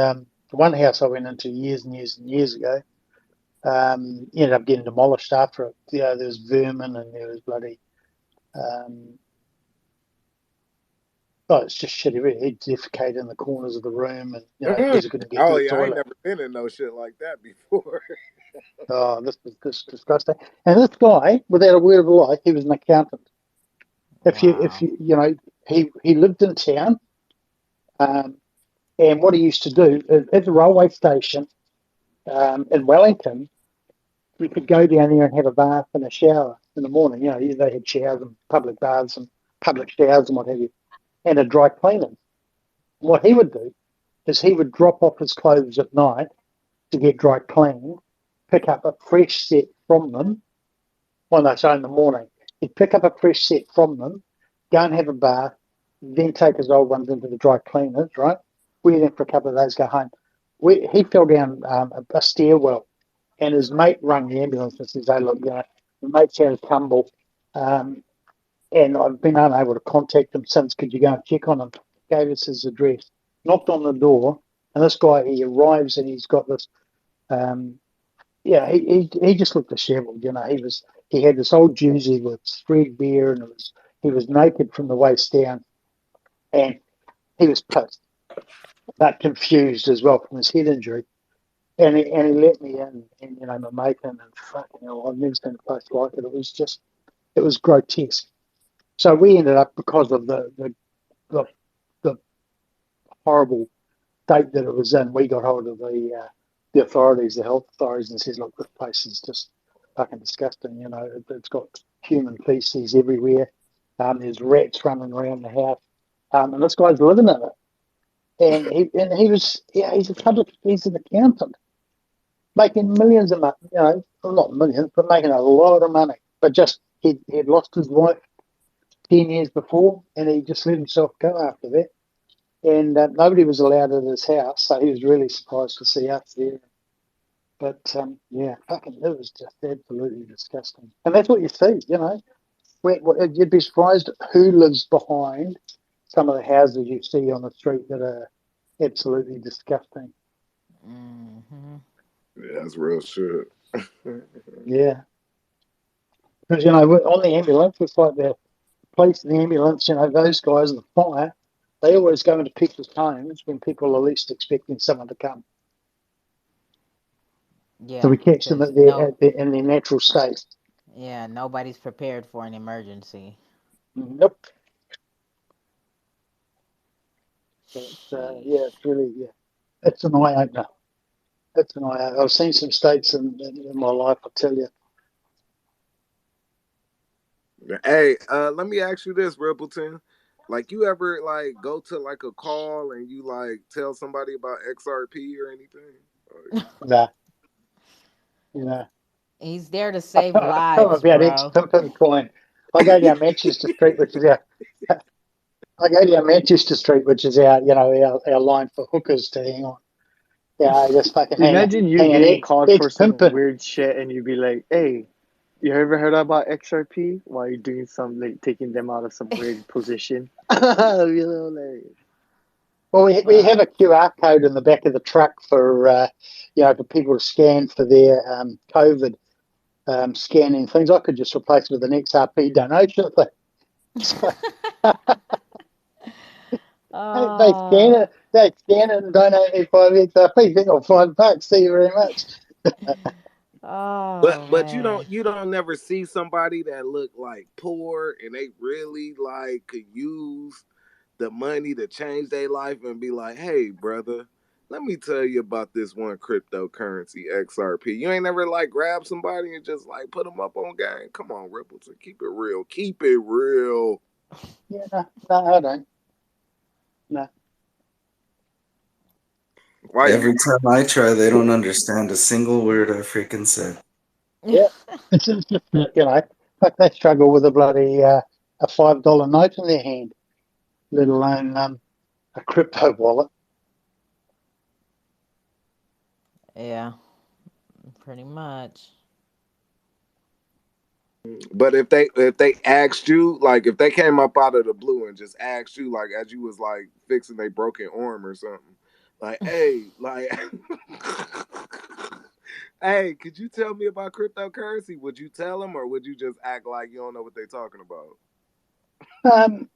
one house I went into years and years and years ago, ended up getting demolished after it. There was vermin and there was bloody, um, oh, it's just shitty. Really. He'd defecate in the corners of the room and, because he couldn't get to Oh the yeah, I ain't toilet. never been in no shit like that before. Oh, this is disgusting. And this guy, without a word of a lie, he was an accountant. If Wow. you, he lived in town, um, and what he used to do at the railway station in Wellington, you could go down there and have a bath and a shower in the morning. They had showers and public baths and public showers and what have you, and a dry cleaning. What he would do is he would drop off his clothes at night to get dry cleaned, pick up a fresh set from them. Well, no, so in the morning, he'd pick up a fresh set from them, go and have a bath, then take his old ones into the dry cleaners, right? Wear them for a couple of days, go home. He fell down a stairwell, and his mate rang the ambulance and says, "Hey, look, the mate's had a tumble, um, and I've been unable to contact him since. Could you go and check on him?" Gave us his address, knocked on the door, and this guy, he arrives and he's got this um, yeah, he just looked dishevelled. He had this old jersey with threadbare, and he was naked from the waist down, and he was pissed, but confused as well from his head injury. And he let me in, and my mate and fucking hell, I've never seen a place like it. It was grotesque. So we ended up because of the, the horrible state that it was in. We got hold of the authorities, the health authorities, and says, "Look, this place is just fucking disgusting. It's got human feces everywhere. There's rats running around the house, and this guy's living in it. And he was, yeah, he's an accountant, making millions of money. Well, not millions, but making a lot of money. But just he'd lost his wife 10 years before, and he just let himself go after that. And nobody was allowed in his house, so he was really surprised to see us there. But yeah, fucking, it was just absolutely disgusting. And that's what you see, you'd be surprised who lives behind some of the houses you see on the street that are absolutely disgusting. Mm-hmm. Yeah, that's real shit. Yeah, because on the ambulance, it's like the police and the ambulance. Those guys and the fire, they always go into people's homes when people are least expecting someone to come. So Yeah, we catch them because in their natural state. yeah, nobody's prepared for an emergency. Nope. Sheesh. Yeah, it's really, yeah. It's an eye opener. It's an eye opener. I've seen some states in my life, I'll tell you. Hey, let me ask you this, Rippleton. Like, you ever like go to like a call and you like tell somebody about XRP or anything? Nah, you know. He's there to I save tell them lives, about bro. ex-Pimpin coin. I go down Manchester Street, which is our, I go down Manchester Street, which is our, our line for hookers to hang on. Yeah, I just fucking Imagine you hang an getting called for some ex-Pimpin. weird shit, and you'd be like, "Hey, you ever heard about XRP?" While you're doing some like taking them out of some weird position. Like, Well, we have a QR code in the back of the truck for, for people to scan for their COVID scanning things. I could just replace it with an XRP donation thing. So, Oh, they scan it and donate me 5 XRP. Think of $5. See you very much. oh But man. you don't never see somebody that look like poor and they really like could use the money to change their life and be like, hey brother, let me tell you about this one cryptocurrency XRP. You ain't never like grab somebody and just like put them up on game. Come on, Rippleton, keep it real. Keep it real. Yeah, no, I don't. No. Why you? Every time I try, they don't understand a single word I freaking said. Yeah. It's just, like they struggle with a bloody a $5 note in their hand, let alone a crypto wallet. Yeah, pretty much. But if they asked you, like if they came up out of the blue and just asked you, like as you was like fixing a broken arm or something, like, hey, like, hey, could you tell me about cryptocurrency? Would you tell them, or would you just act like you don't know what they're talking about? Um,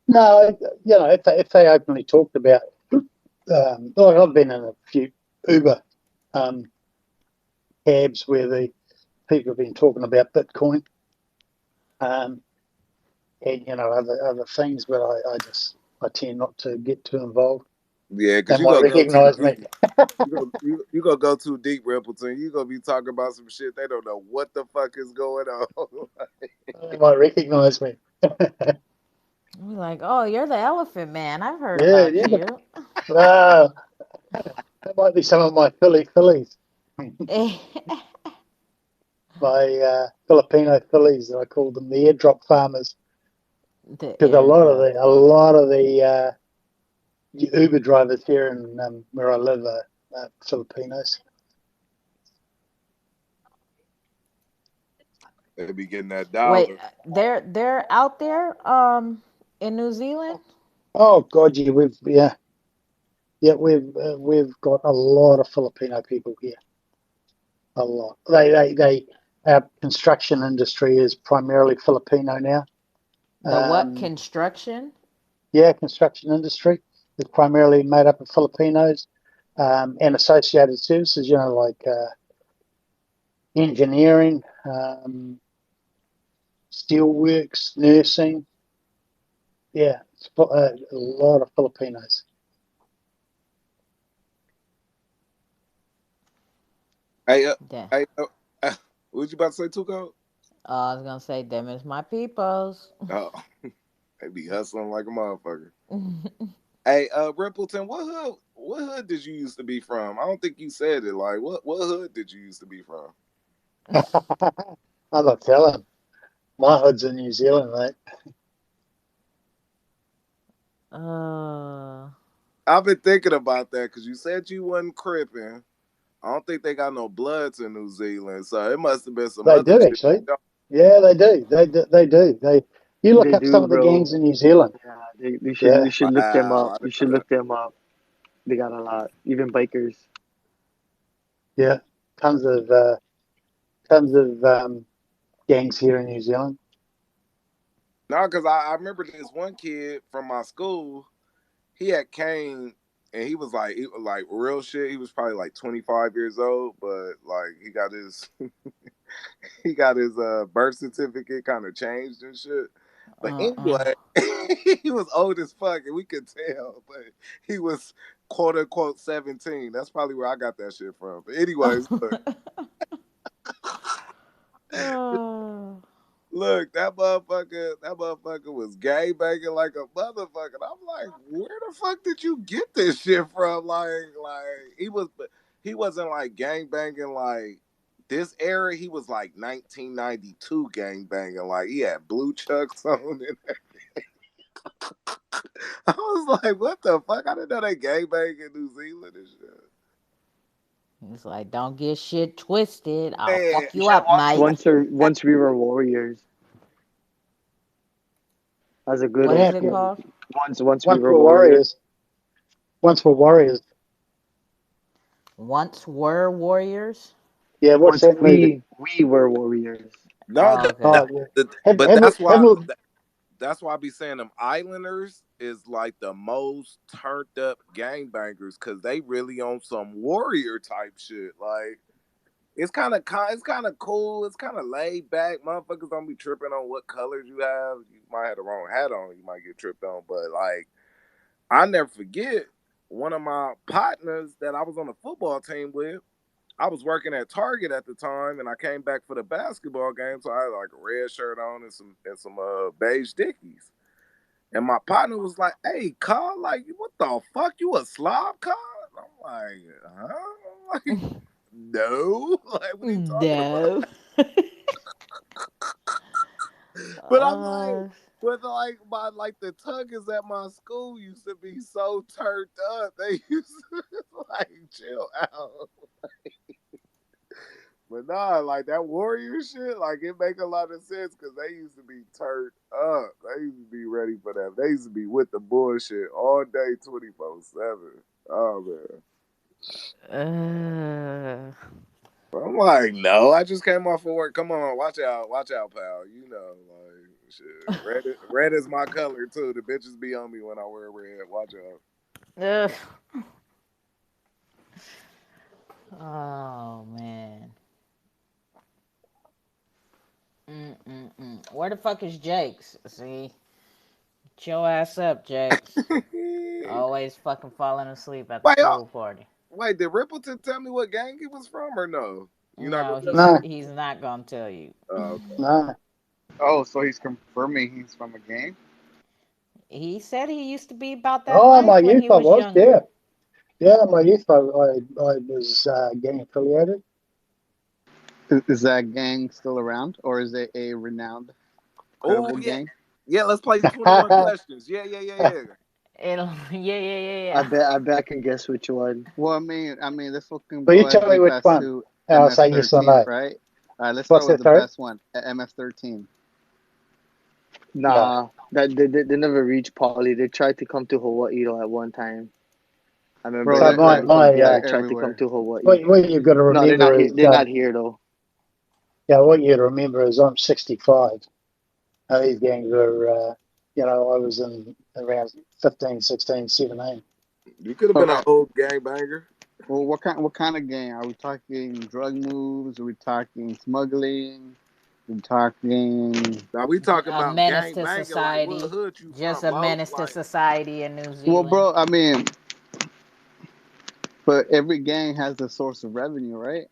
no, if they openly talked about, like I've been in a few Uber um, cabs where the people have been talking about Bitcoin, um, and other things, but I tend not to get too involved. Yeah, They because you might gonna go too recognise me. deep. You gonna go too deep, Rippleton. You gonna be talking about some shit they don't know what the fuck is going on. They might recognise me. We're like, oh, you're the elephant man. I've heard Yeah, about yeah, but you. that might be some of my fillies. My Filipino fillies, I call them the airdrop farmers, The because airdrop. a lot of the Uber drivers here in where I live are Filipinos. They be getting that Wait, dollar. they're out there in New Zealand? Oh God, we've got a lot of Filipino people here. A lot. Our construction industry is primarily Filipino now. The what Um, construction? yeah, construction industry is primarily made up of Filipinos, and associated services. Like engineering, steelworks, nursing. Yeah, it's a lot of Filipinos. Hey, Yeah. hey, what you about to say, Tuco? I was gonna say them is my peoples. Oh, they be hustling like a motherfucker. Hey, Rippleton, what hood did you used to be from? I don't think you said it. Like, what hood did you used to be from? I'm not telling. My hood's in New Zealand, mate. uh, I've been thinking about that because you said you wasn't cripping. I don't think they got no bloods in New Zealand, so it must have been some They other do shit. actually. Yeah, they do. They do. You look they up some do, of the bro. gangs in New Zealand. Yeah, they should Yeah, you should look them up. Wow, I You didn't know should that. look them up. They got a lot, even bikers. yeah. Tons of gangs here in New Zealand. No, because I remember this one kid from my school. He had came and he was like real shit. He was probably like 25 years old, but like he got his birth certificate kind of changed and shit. But anyway, he was old as fuck, and we could tell. But he was quote unquote 17. That's probably where I got that shit from. But anyways, look. Look, that motherfucker was gay banging like a motherfucker. I'm like, where the fuck did you get this shit from? Like he wasn't like gang banging like this era. He was like 1992 gang banging. Like he had blue chucks on and everything. I was like, what the fuck? I didn't know they gang bang in New Zealand and shit. It's like, don't get shit twisted. I'll Man, fuck you up, mate. Once we were warriors. As a good What old is it school. called? Once we were warriors. Once we're warriors. Once were warriors? Yeah, what's that movie? We were warriors. No, okay. but that's why I be saying them Islanders is like the most turned up gangbangers because they really on some warrior type shit. Like it's kind of cool. It's kind of laid back. Motherfuckers don't be tripping on what colors you have. You might have the wrong hat on. You might get tripped on. But like I never forget one of my partners that I was on the football team with. I was working at Target at the time, and I came back for the basketball game, so I had like a red shirt on and some beige dickies. And my partner was like, "Hey, Carl, like, what the fuck? You a slob, Carl?" And I'm like, "Huh?" I'm like, "No." Like, what are you talking about? But I'm like, the tuggers at my school used to be so turned up. They used to like chill out. But nah, like that warrior shit, like it make a lot of sense because they used to be turned up. They used to be ready for that. They used to be with the bullshit all day, 24/7. Oh man. I'm like, no, I just came off of work. Come on, watch out, pal. You know, like shit. Red is my color too. The bitches be on me when I wear red. Watch out. Oh man. Where the fuck is Jakes? See, get your ass up, Jakes. Always fucking falling asleep at the pool party. Wait, did Rippleton tell me what gang he was from or no? You're not No, gonna he's not gonna tell you. Oh, okay. No. Oh, so he's confirming he's from a gang? He said he used to be about that Oh, life my when youth, he I was was, younger. yeah. Yeah, my youth, I was gang affiliated. Is that gang still around, or is it a renowned, credible gang? Yeah, let's play 21 questions. Yeah. Yeah. I bet I can guess which one. Well, I mean, this one can But go you ahead tell me and which pass one. to I'll say yes or no. MF13, right? All right, let's What's start with that, the sorry? best one, MF13. Nah, that they never reached Poly. They tried to come to Hawaii though at one time. I remember So they tried to come to Hawaii. what you've got to No, remember is they're not here though. Yeah, what you got to remember is I'm 65. These gangs were, I was in around 15, 16, 17. You could have been an old gangbanger. Well, what kind of gang? Are we talking drug moves? Are we talking smuggling? Are we talking? Now we talking A about menace to gang society. like what hood you Just from, a menace to society in New Zealand. Well, bro, I mean, but every gang has a source of revenue, right?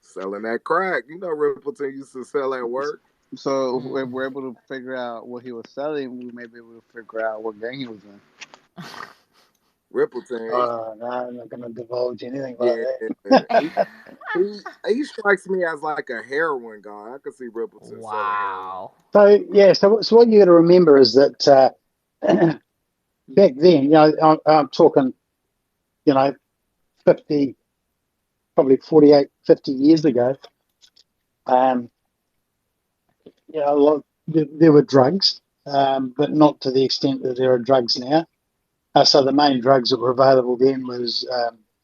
Selling that crack. You know Rippleton used to sell at work. So if we're able to figure out what he was selling, we may be able to figure out what gang he was in. Rippleton. No, I'm not going to divulge anything like that. he strikes me as like a heroin guy. I could see Rippleton. Wow. So what you got to remember is that back then, I'm talking, 50, probably 48, 50 years ago, there were drugs, but not to the extent that there are drugs now. So the main drugs that were available then was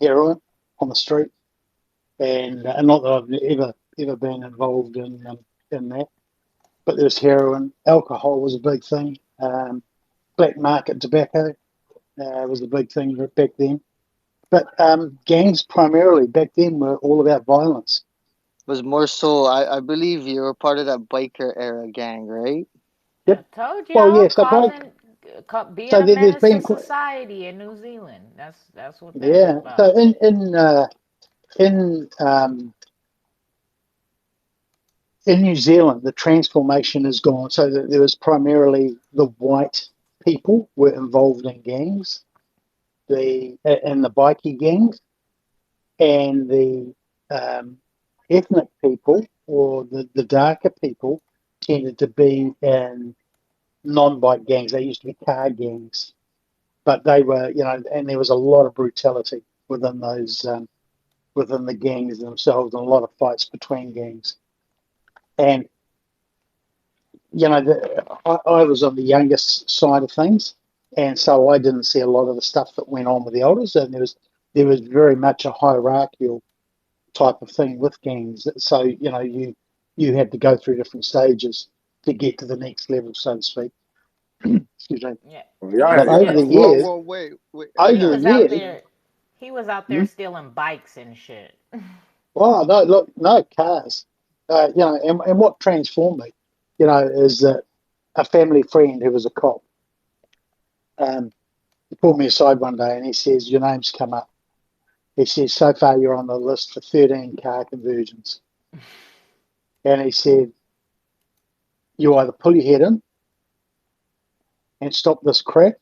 heroin on the street, and not that I've ever been involved in that, but there's heroin. Alcohol was a big thing. Black market tobacco, was a big thing back then. But gangs primarily back then were all about violence. Was more so. I believe you were part of that biker era gang, right? Yep. I told Well, y'all yeah. being So a there's menace to been society in New Zealand. That's what that was yeah. about. So in New Zealand, the transformation has gone so that there was primarily the white people were involved in gangs, the bikie gangs, and the ethnic people or the darker people tended to be in non-bike gangs. They used to be car gangs, but they were, and there was a lot of brutality within those within the gangs themselves, and a lot of fights between gangs. And I was on the youngest side of things, and so I didn't see a lot of the stuff that went on with the elders, and there was very much a hierarchical type of thing with gangs. So you had to go through different stages to get to the next level, so to speak. Excuse me. Yeah, Y'all he But had was y'all over the just fucked. years, Well, wait, he over the was out years, there hmm? stealing bikes and shit. Oh no, look, no cars. And what transformed me, is that a family friend who was a cop, he pulled me aside one day and he says, "Your name's come up." He says, "So far you're on the list for 13 car conversions." And he said, "You either pull your head in and stop this crap,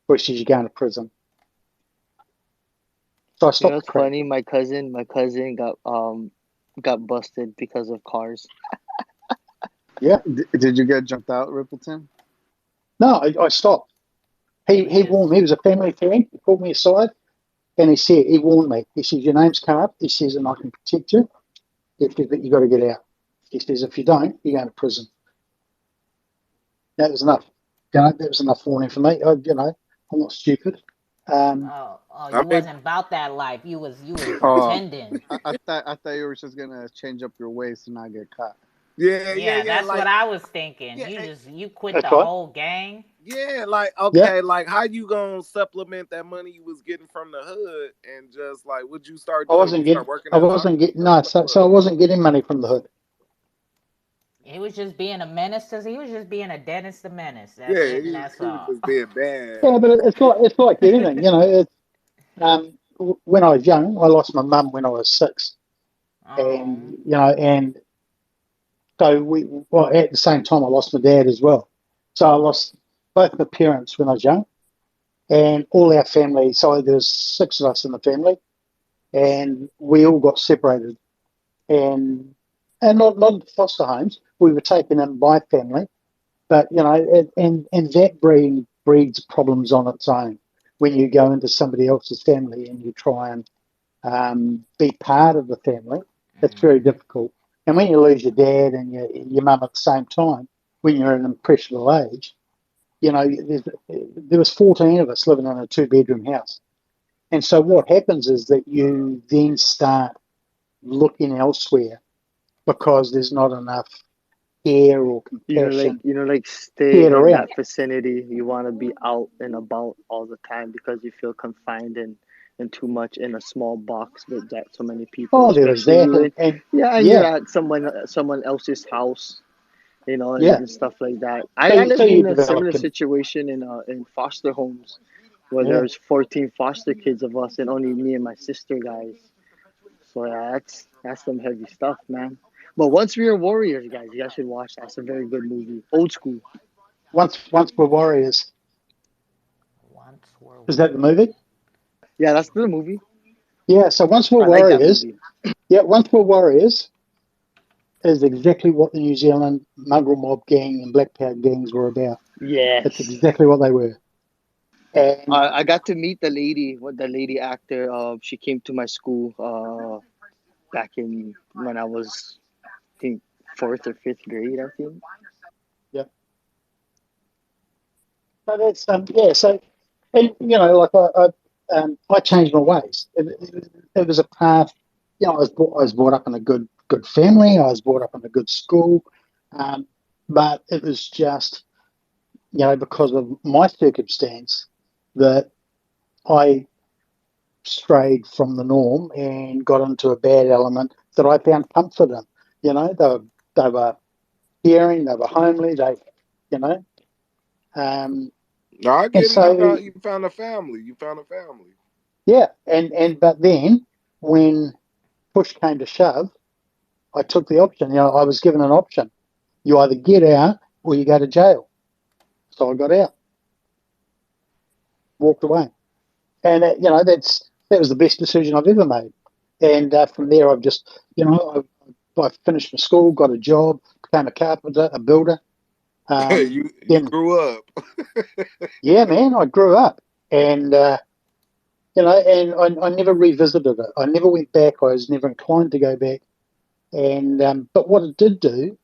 or he says you're going to prison." So I You know, stopped it's the crap. funny. My cousin got busted because of cars. Yeah. Did you get jumped out, Rippleton? No, I stopped. He Jesus. warned me. He was a family friend. He pulled me aside and he warned me. He says, "Your name's come up." He says, "And I can protect you. But you got to get out." He says, "If you don't, you're going to prison." That was enough. That was enough warning for me. I'm not stupid. Um, You I mean, wasn't about that life. You was Oh, pretending. I thought you were just gonna change up your ways to not get caught. Yeah, that's what like I was thinking. yeah, You quit that's the right. whole gang. yeah, like Yeah. okay, like how you gonna supplement that money you was getting from the hood and just like what you start I doing? wasn't You start getting. working I at Taco wasn't getting. Bell No. or So I what? wasn't getting money from the hood. He was just being a menace. He was just being a Dennis the Menace. That's Yeah, it, and that's he was all. just being bad. Yeah, but it's like anything. When I was young, I lost my mum when I was 6, Oh, and so at the same time I lost my dad as well. So I lost both my parents when I was young, and all our family. So there's 6 of us in the family, and we all got separated, and not foster homes. We were taken in by family, but and that breeds problems on its own when you go into somebody else's family and you try and be part of the family. It's very difficult. And when you lose your dad and your mum at the same time, when you're an impressionable age, there was 14 of us living in a 2-bedroom house. And so what happens is that you then start looking elsewhere because there's not enough care or compassion Like staying shared in around. that vicinity. You want to be out and about all the time because you feel confined and too much in a small box with that so many people, Oh, there was especially that, you and, in and yeah, and you're yeah, at someone else's house, yeah. and stuff like that. So, I so lived you in a develop, similar situation in foster homes where yeah. there's 14 foster kids of us and only me and my sister guys. So yeah, that's some heavy stuff, man. But Once We Were Warriors, guys, you guys should watch that. It's a very good movie. Old school. Once we're warriors. once were Is that the warriors. movie? Yeah, that's the movie. Yeah. So once we're I like that warriors. movie. Yeah. Once we're warriors is exactly what the New Zealand Mongrel Mob gang and Black Power gangs were about. It's Yes. exactly what they were. And I got to meet the lady actor. She came to my school back in when I was, I think, fourth or fifth grade, I think. yeah. So that's yeah. So and like I changed my ways. It was a path. I was brought up in a good family. I was brought up in a good school, um, but it was just because of my circumstance that I strayed from the norm and got into a bad element that I found comfort in. You know, they were caring, they were homely, you know, No, I and get it. so You found a family. You found a family. yeah, and but then when push came to shove, I took the option. You know, I was given an option. You either get out or you go to jail. So I got out, walked away, and you know that was the best decision I've ever made. And from there, I've just I finished my school, got a job, became a carpenter, a builder. You Then grew up. yeah, man, I grew up, and and I never revisited it. I never went back. I was never inclined to go back. And but what it did do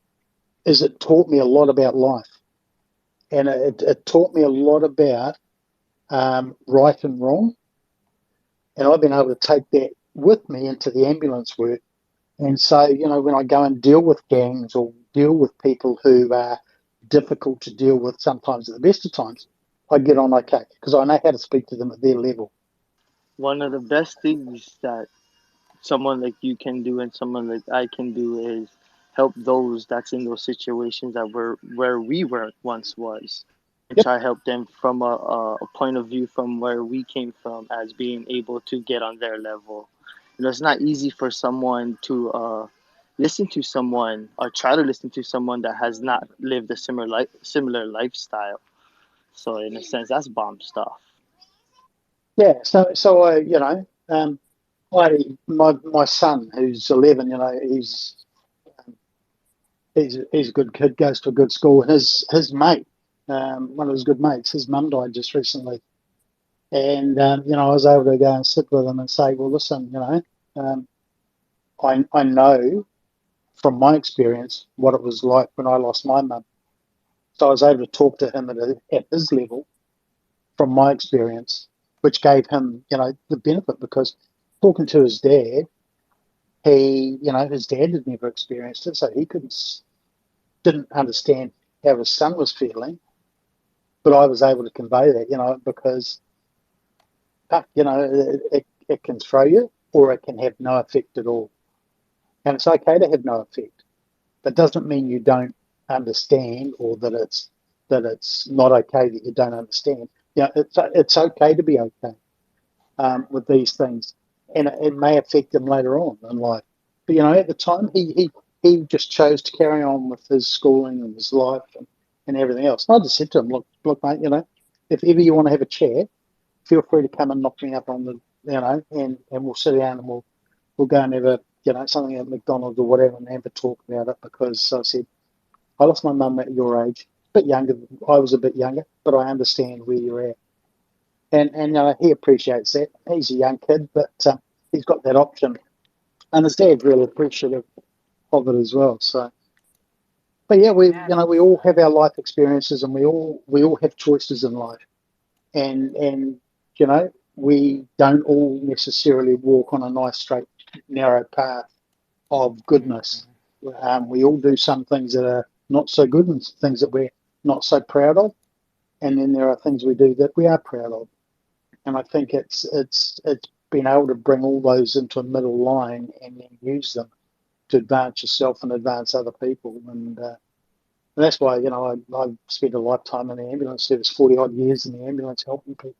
is it taught me a lot about life, and it taught me a lot about right and wrong. And I've been able to take that with me into the ambulance work. And so, you know, when I go and deal with gangs or deal with people who are difficult to deal with, sometimes at the best of times, I get on okay because I know how to speak to them at their level. One of the best things that someone like you can do and someone like I can do is help those that's in those situations that were where we were once was, and Yep. try to help them from a point of view from where we came from as being able to get on their level. You know, it's not easy for someone to listen to someone or try to listen to someone that has not lived a similar lifestyle. So in a sense, that's bomb stuff. Yeah. So I, my son who's 11, you know, he's a good kid, goes to a good school, and his mate, one of his good mates, his mum died just recently. And I was able to go and sit with him and say, well, listen, um, I know from my experience what it was like when I lost my mum. So I was able to talk to him at his level from my experience, which gave him, the benefit because talking to his dad, his dad had never experienced it, so he didn't understand how his son was feeling. But I was able to convey that, because it can throw you or it can have no effect at all. And it's okay to have no effect. That doesn't mean you don't understand or that it's not okay that you don't understand. It's okay to be okay with these things, and it may affect him later on in life. But at the time, he just chose to carry on with his schooling and his life and everything else. And I just said to him, look, mate, if ever you want to have a chat, feel free to come and knock me up on the, and we'll sit down and we'll go and have a, something at McDonald's or whatever and have a talk about it. Because I said, I lost my mum at your age, a bit younger. I was a bit younger, but I understand where you're at. And he appreciates that. He's a young kid, but he's got that option. And his dad's really appreciative of it as well. So, but yeah, we all have our life experiences and we all have choices in life. And we don't all necessarily walk on a nice straight narrow path of goodness. We all do some things that are not so good and things that we're not so proud of, and then there are things we do that we are proud of. And I think it's being able to bring all those into a middle line and then use them to advance yourself and advance other people. And that's why I've spent a lifetime in the ambulance service, 40 odd years in the ambulance helping people.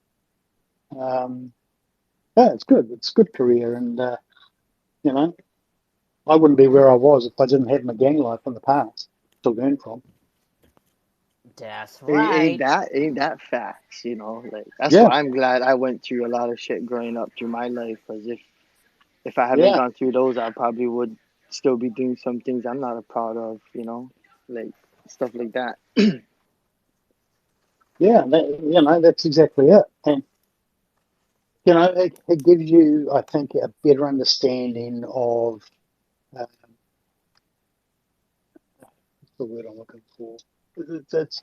Yeah, it's good. It's a good career, and you know, I wouldn't be where I was if I didn't have my gang life in the past to learn from. That's Ain't right. that facts, Like that's Yeah, why I'm glad I went through a lot of shit growing up through my life. Because if I haven't yeah, gone through those, I probably would still be doing some things I'm not proud of, like stuff like that. yeah. That's exactly it. And it gives you, I think, a better understanding of what's the word I'm looking for. It's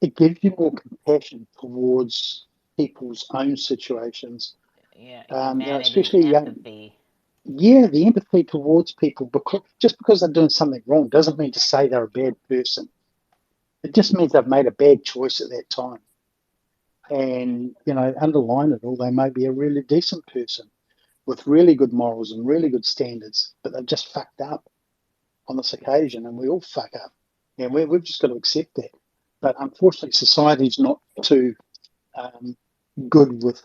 it gives you more compassion towards people's own situations. Yeah, humanity, Especially young. empathy. Yeah, the empathy towards people because just because they're doing something wrong doesn't mean to say they're a bad person. It just means they've made a bad choice at that time. And, you know, underline it all, they may be a really decent person with really good morals and really good standards, but they've just fucked up on this occasion, and we all fuck up. And we've just got to accept that. But unfortunately, society's not too good with,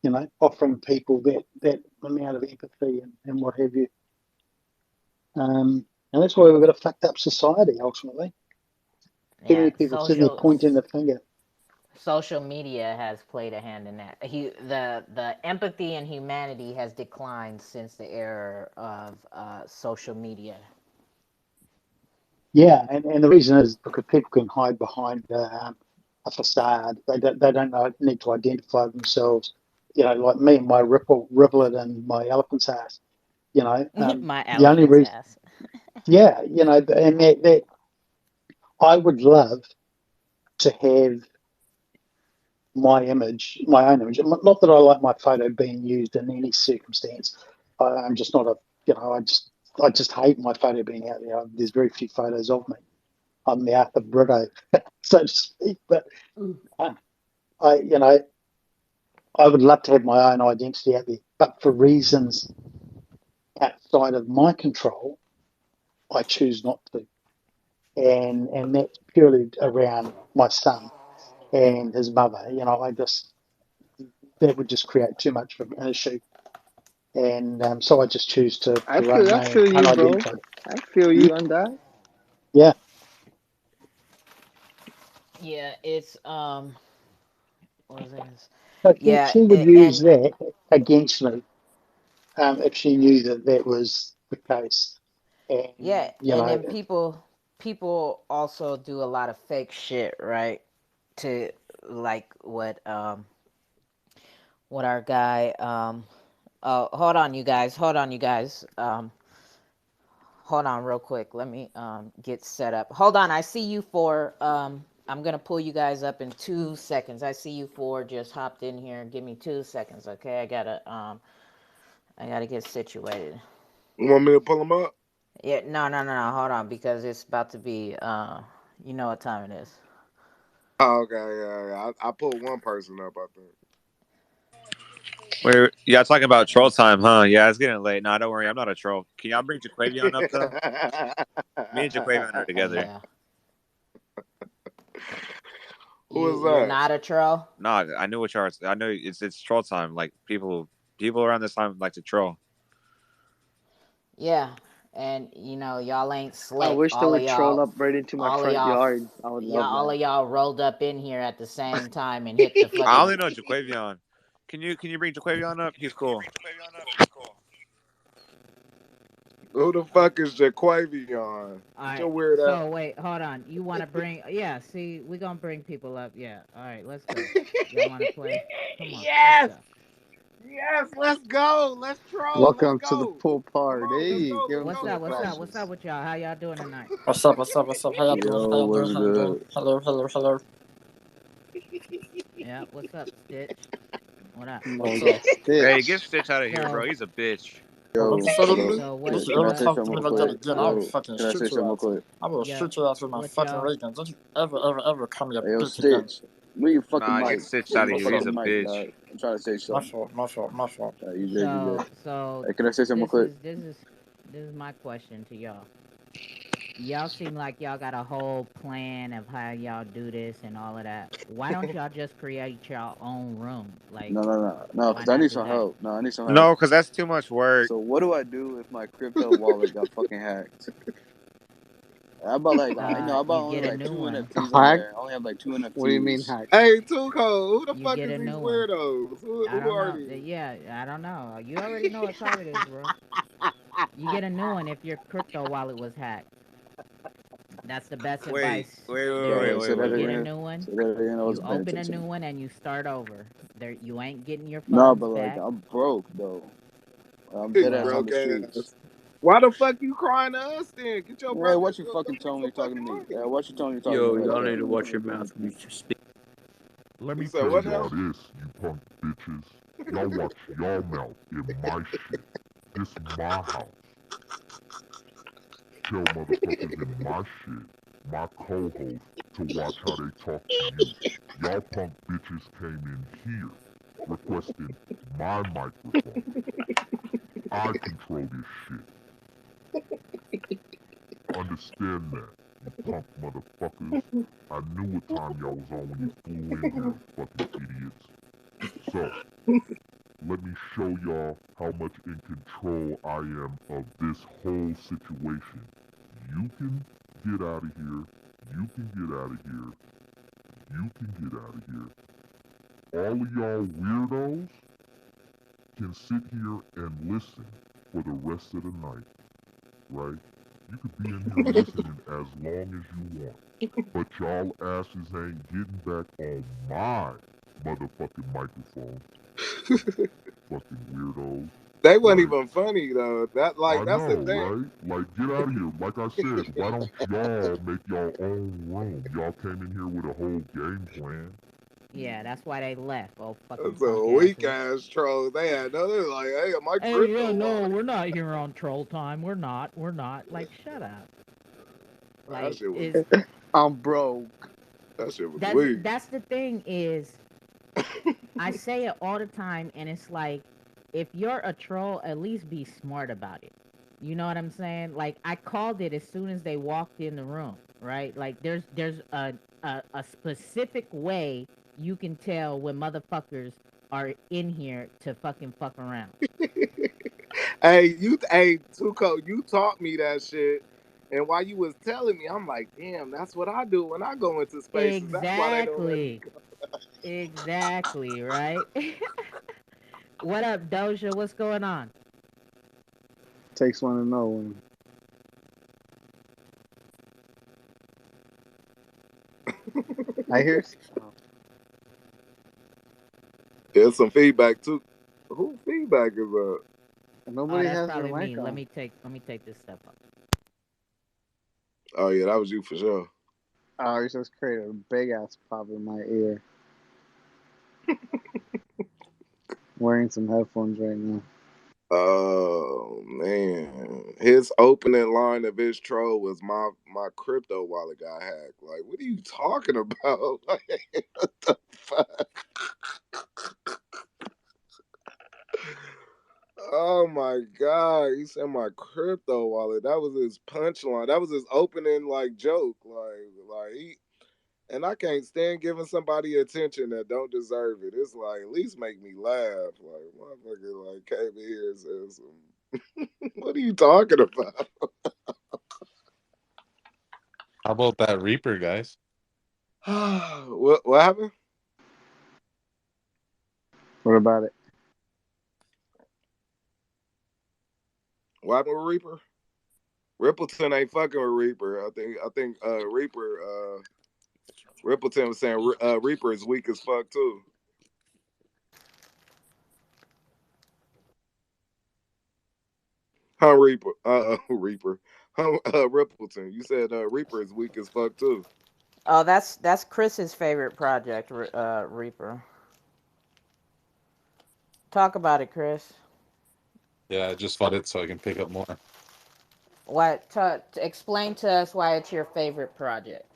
you know, offering people that amount of empathy and what have you. And that's why we've got a fucked up society, ultimately. Too many people sitting there pointing the finger. Social media has played a hand in that. The empathy and humanity has declined since the era of social media. Yeah, and the reason is because people can hide behind a facade. They don't need to identify themselves. You know, like me and my riblet and my elephant's ass. You know, My the only elephant's reason. ass. Yeah, you know, and that I would love to have my image, my own image. Not that I like my photo being used in any circumstance. I'm just not a, you know, I just hate my photo being out there. There's very few photos of me. I'm the Arthur Brito, so to speak. But you know, I would love to have my own identity out there, but for reasons outside of my control, I choose not to. And that's purely around my son and his mother. You know, that would just create too much of an issue. And so I just choose to I remain feel you, bro. unidentified. I feel you on that. Yeah. Yeah, it's what was this? But Yeah, she would use and that against me if she knew that was the case. yeah, And, you and know, then people also do a lot of fake shit, right? To like what our guy oh, hold on you guys. Hold on real quick. Let me get set up. Hold on. I see you for I'm going to pull you guys up in 2 seconds. I see you for just hopped in here. Give me 2 seconds, okay? I got to get situated. You want me to pull them up? Yeah, no. Hold on because it's about to be you know what time it is. Oh, okay, yeah. I pulled one person up, I think. Y'all talking about troll time, huh? Yeah, it's getting late. Nah, don't worry, I'm not a troll. Can y'all bring Jaquavion up though? Me and Jaquavion are together. Yeah. Who is You're that? not a troll? Nah, I knew what y'all. I know it's troll time. Like people around this time like to troll. Yeah. And you know, y'all ain't I slick. wish they would troll up right into my All of front y'all yard. I would love all that. of y'all rolled up in here at the same time and hit the I fucking only know Jaquavion. Can you bring Jaquavion up? He's cool. Who the fuck is Jaquavion? All Get right. your weird ass. So wait, hold on. You want to bring? Yeah. See, we gonna bring people up. Yeah. All right. Let's go. Y'all want to play? Come on. Yes! Let's go. Yes, let's go. Let's troll. Let's Welcome to the go. pool Come on, let's party. go. Give Let's him What's go. some up? Let's What's go. up? What's up flashes. with y'all? How y'all doing tonight? What's up? What's up? What's up? How y'all doing? How Yo, y'all doing? what's How y'all doing? good? Hello, hello, hello. Yeah. What's up, Stitch? What up? Oh, What's yeah, up? Hey, Stitch. get Stitch out of here, bro. So He's a bitch. Don't you Yo, say yo, to so me? what? You can I ever say What? talk to something me real like that quick? again, I'll Yo, fucking can I say shoot your something real ass. quick? I will Yeah. shoot your ass with my What fucking y'all? ray gun. Don't you ever call me a Hey, yo, bitch again. Stitch, where your fucking Nah, get mic? Stitch Where out of your What's here. up? He's a fucking mic, bitch. dog? I'm trying to say My something. fault, my fault, my fault. You good, you good. So Hey, can I say something real quick? this is my question to y'all. Y'all seem like y'all got a whole plan of how y'all do this and all of that. Why don't y'all just create your own room? Like, No, why because I not need do some that? help. No, I need some help. No, because that's too much work. So what do I do if my crypto wallet got fucking hacked? I bought I bought You only get a like new two one. NFTs on Hack? there. I only have like two What do you mean NFTs. hack? Hey, Tuco, who the You fuck get is a these new one. weirdos? I Who don't are know. these? Yeah, I don't know. You already know what time it is, bro. You get a new one if your crypto wallet was hacked. That's the best Wait, advice wait, wait, there wait, Sorry, is. wait, say You that wait, get a wait. again. new one. Say that again. I You wasn't paying open a new attention. one and you start over. There, you ain't getting your No, funds but like back. I'm broke though. I'm Big dead ass on Well, the broke streets. ass. Why the fuck you crying to us then? Get your Hey, broke ass. what you fucking Get tone when your you're talking fucking to me? money. What you tone you're talking to Yo, me like y'all need that? to watch your mouth when you speak. Let You me said tell what y'all now? this, you punk bitches. Y'all watch y'all mouth in my shit. This my house. Tell motherfuckers in my shit, my co-host, to watch how they talk to you. Y'all punk bitches came in here requesting my microphone. I control this shit. Understand that, you punk motherfuckers. I knew what time y'all was on when you flew in here, fucking idiots. So, let me show y'all how much in control I am of this whole situation. You can get out of here. You can get out of here. You can get out of here. All of y'all weirdos can sit here and listen for the rest of the night, right? You could be in here listening as long as you want. But y'all asses ain't getting back on my motherfucking microphone. Fucking weirdos. They wasn't Like, even funny though. That's the thing. right? Like, get out of here. Like I said, why don't y'all make y'all own room? Y'all came in here with a whole game plan. Yeah, that's why they left. Oh, fucking That's a punk weak asses. ass troll. They had no. They're like, hey, my Hey, crypto. yeah, no, we're not here on troll time. We're not. Like, shut up. Like, That shit was. is I'm broke. That shit was weak. that's the thing is, I say it all the time, and it's like, if you're a troll, at least be smart about it. You know what I'm saying? Like, I called it as soon as they walked in the room, right? Like, there's a specific way you can tell when motherfuckers are in here to fucking fuck around. Hey, Tuco, you taught me that shit. And while you was telling me, I'm like, damn, that's what I do when I go into spaces. That's why they don't let me Exactly. Exactly, right? What up, Doja? What's going on? Takes one to know one. I hear. There's some feedback too. Who feedback is that? Nobody that's has their probably me. mic on. Let me take this stuff up. Oh yeah, that was you for sure. Oh, you just created a big ass pop in my ear. Wearing some headphones right now. Oh man, his opening line of his troll was my crypto wallet got hacked. Like, what are you talking about? Like, what the fuck? Oh my god, he said my crypto wallet. That was his punchline. That was his opening like joke. Like he. And I can't stand giving somebody attention that don't deserve it. It's like, at least make me laugh. Like, motherfucker, like, came in here and said some. What are you talking about? How about that Reaper, guys? What happened? What about it? What happened with Reaper? Rippleton ain't fucking with Reaper. I think Reaper Rippleton was saying Reaper is weak as fuck too. Huh, Reaper? Reaper. Huh, Rippleton. You said Reaper is weak as fuck too. Oh, that's Chris's favorite project, Reaper. Talk about it, Chris. Yeah, I just bought it so I can pick up more. What? Explain to us why it's your favorite project.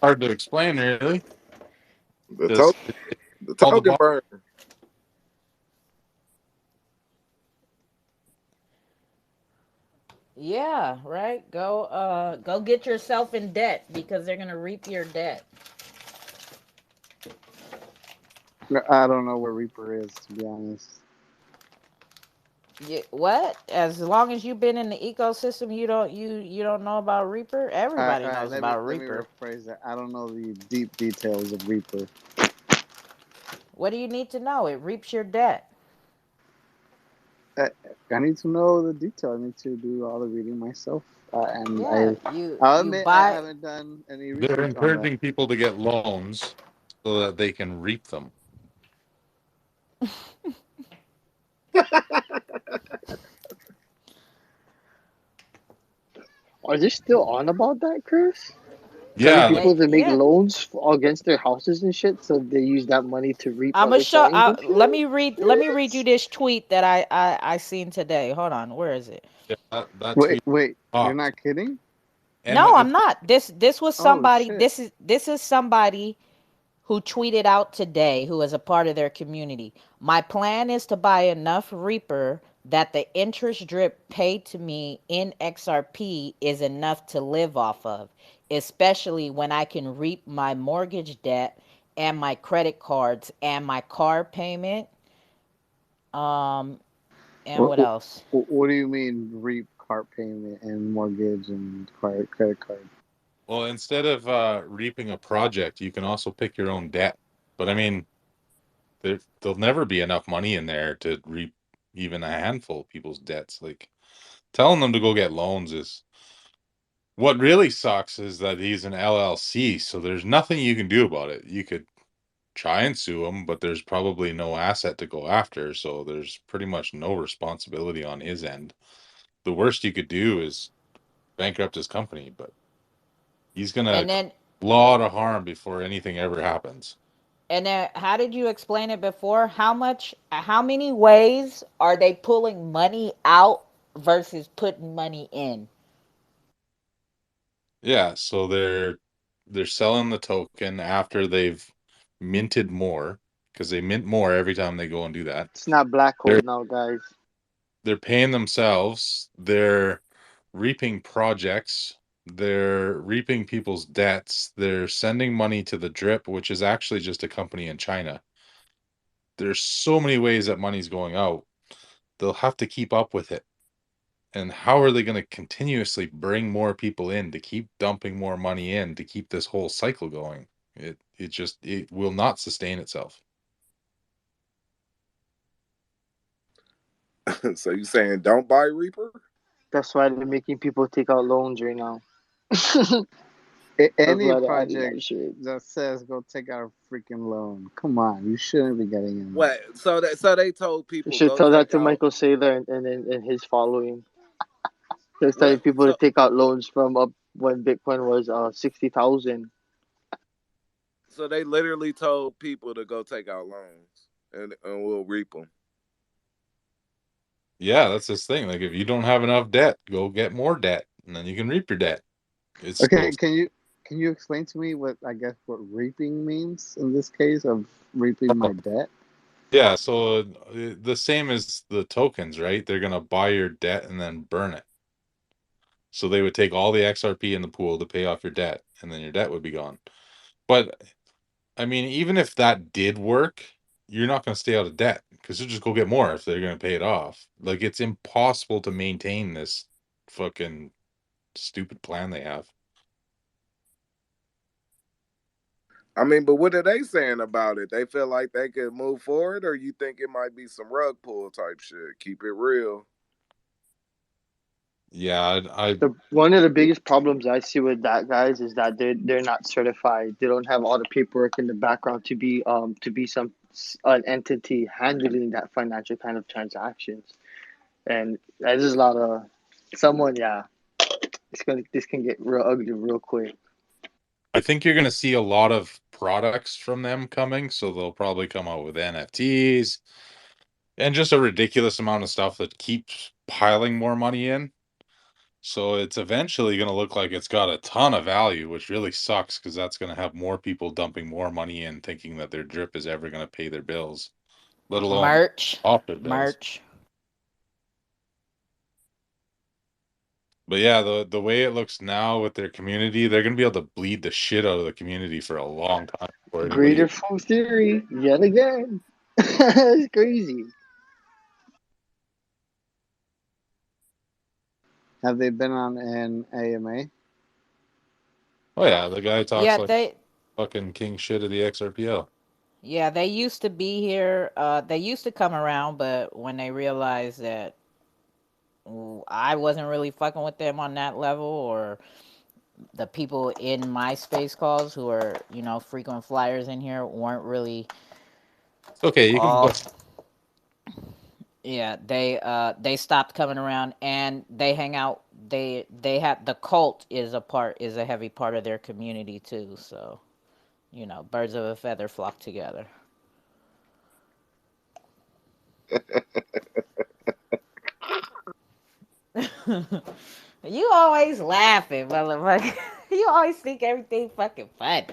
Hard to explain, really. The all the token burn. Yeah, right. Go get yourself in debt because they're gonna reap your debt. I don't know where Reaper is, to be honest. What? As long as you've been in the ecosystem, you don't know about Reaper. Everybody knows about Reaper. Let me rephrase that. I don't know the deep details of Reaper. What do you need to know? It reaps your debt. I need to know the detail. I need to do all the reading myself. And Yeah, I'll you admit buy. I haven't done any They're research on that. encouraging people to get loans so that they can reap them. Are they still on about that, Chris? telling Yeah, people to make Yeah. loans against their houses and shit, so they use that money to reap I'm gonna other show. farms and Let shit. me read. Let me read you this tweet that I seen today. Hold on. Where is it? yeah, that Wait, tweet wait, you're popped. not kidding? And No, the I'm not. This was Oh somebody. shit! This is somebody who tweeted out today, who is a part of their community. My plan is to buy enough Reaper that the interest drip paid to me in XRP is enough to live off of, especially when I can reap my mortgage debt and my credit cards and my car payment. Um, and What, what else? what do you mean reap car payment and mortgage and credit card? well, instead of reaping a project, you can also pick your own debt. But I mean, there'll never be enough money in there to reap even a handful of people's debts. Like telling them to go get loans is what really sucks is that he's an LLC, so there's nothing you can do about it. You could try and sue him, but there's probably no asset to go after, so there's pretty much no responsibility on his end. The worst you could do is bankrupt his company, but he's gonna And cause then a lot of harm before anything ever happens. And then, how did you explain it before? How many ways are they pulling money out versus putting money in? Yeah, so they're selling the token after they've minted more because they mint more every time they go and do that. It's not black hole They're now, guys. they're paying themselves, they're reaping projects, they're reaping people's debts, they're sending money to the drip, which is actually just a company in China. There's so many ways that money's going out. They'll have to keep up with it. And how are they going to continuously bring more people in to keep dumping more money in to keep this whole cycle going? It will not sustain itself. So you saying don't buy Reaper? That's why they're making people take out loans right now. That's Any why they're adding project that shit. that says go take out a freaking loan. Come on, you shouldn't be getting in that. What? So they told You people should go tell that take to out Michael Saylor and his following. They're telling what? people to take out loans from up when Bitcoin was 60,000. So they literally told people to go take out loans and we'll reap them. Yeah, that's this thing. Like if you don't have enough debt, go get more debt, and then you can reap your debt. It's still Okay, can you explain to me what I guess what reaping means in this case of reaping my debt? yeah. So the same as the tokens, right? They're gonna buy your debt and then burn it. So they would take all the XRP in the pool to pay off your debt, and then your debt would be gone. But I mean, even if that did work, you're not going to stay out of debt because you'll just go get more if they're going to pay it off. Like it's impossible to maintain this fucking stupid plan they have. I mean, but what are they saying about it? They feel like they could move forward, or you think it might be some rug pull type shit? Keep it real. Yeah, One of the biggest problems I see with that, guys, is that they're not certified. They don't have all the paperwork in the background to be some an entity handling that financial kind of transactions. And there's a lot of someone, yeah. This can get real ugly real quick. I think you're going to see a lot of products from them coming. So they'll probably come out with NFTs and just a ridiculous amount of stuff that keeps piling more money in. So it's eventually going to look like it's got a ton of value, which really sucks because that's going to have more people dumping more money in, thinking that their drip is ever going to pay their bills, let alone Merch, off their bills. merch. But yeah, the way it looks now with their community, they're going to be able to bleed the shit out of the community for a long time before anybody. Greater food theory, yet again. It's crazy. Have they been on an AMA? Oh yeah, the guy talks Yeah, like they fucking king shit of the XRPL. yeah, they used to be here. They used to come around, but when they realized that I wasn't really fucking with them on that level, or the people in my space calls who are, frequent flyers in here weren't really It's okay, you can all. flex. Yeah, they stopped coming around, and they hang out they have the cult is a heavy part of their community too. So birds of a feather flock together. You always laughing, motherfucker. You always think everything fucking funny.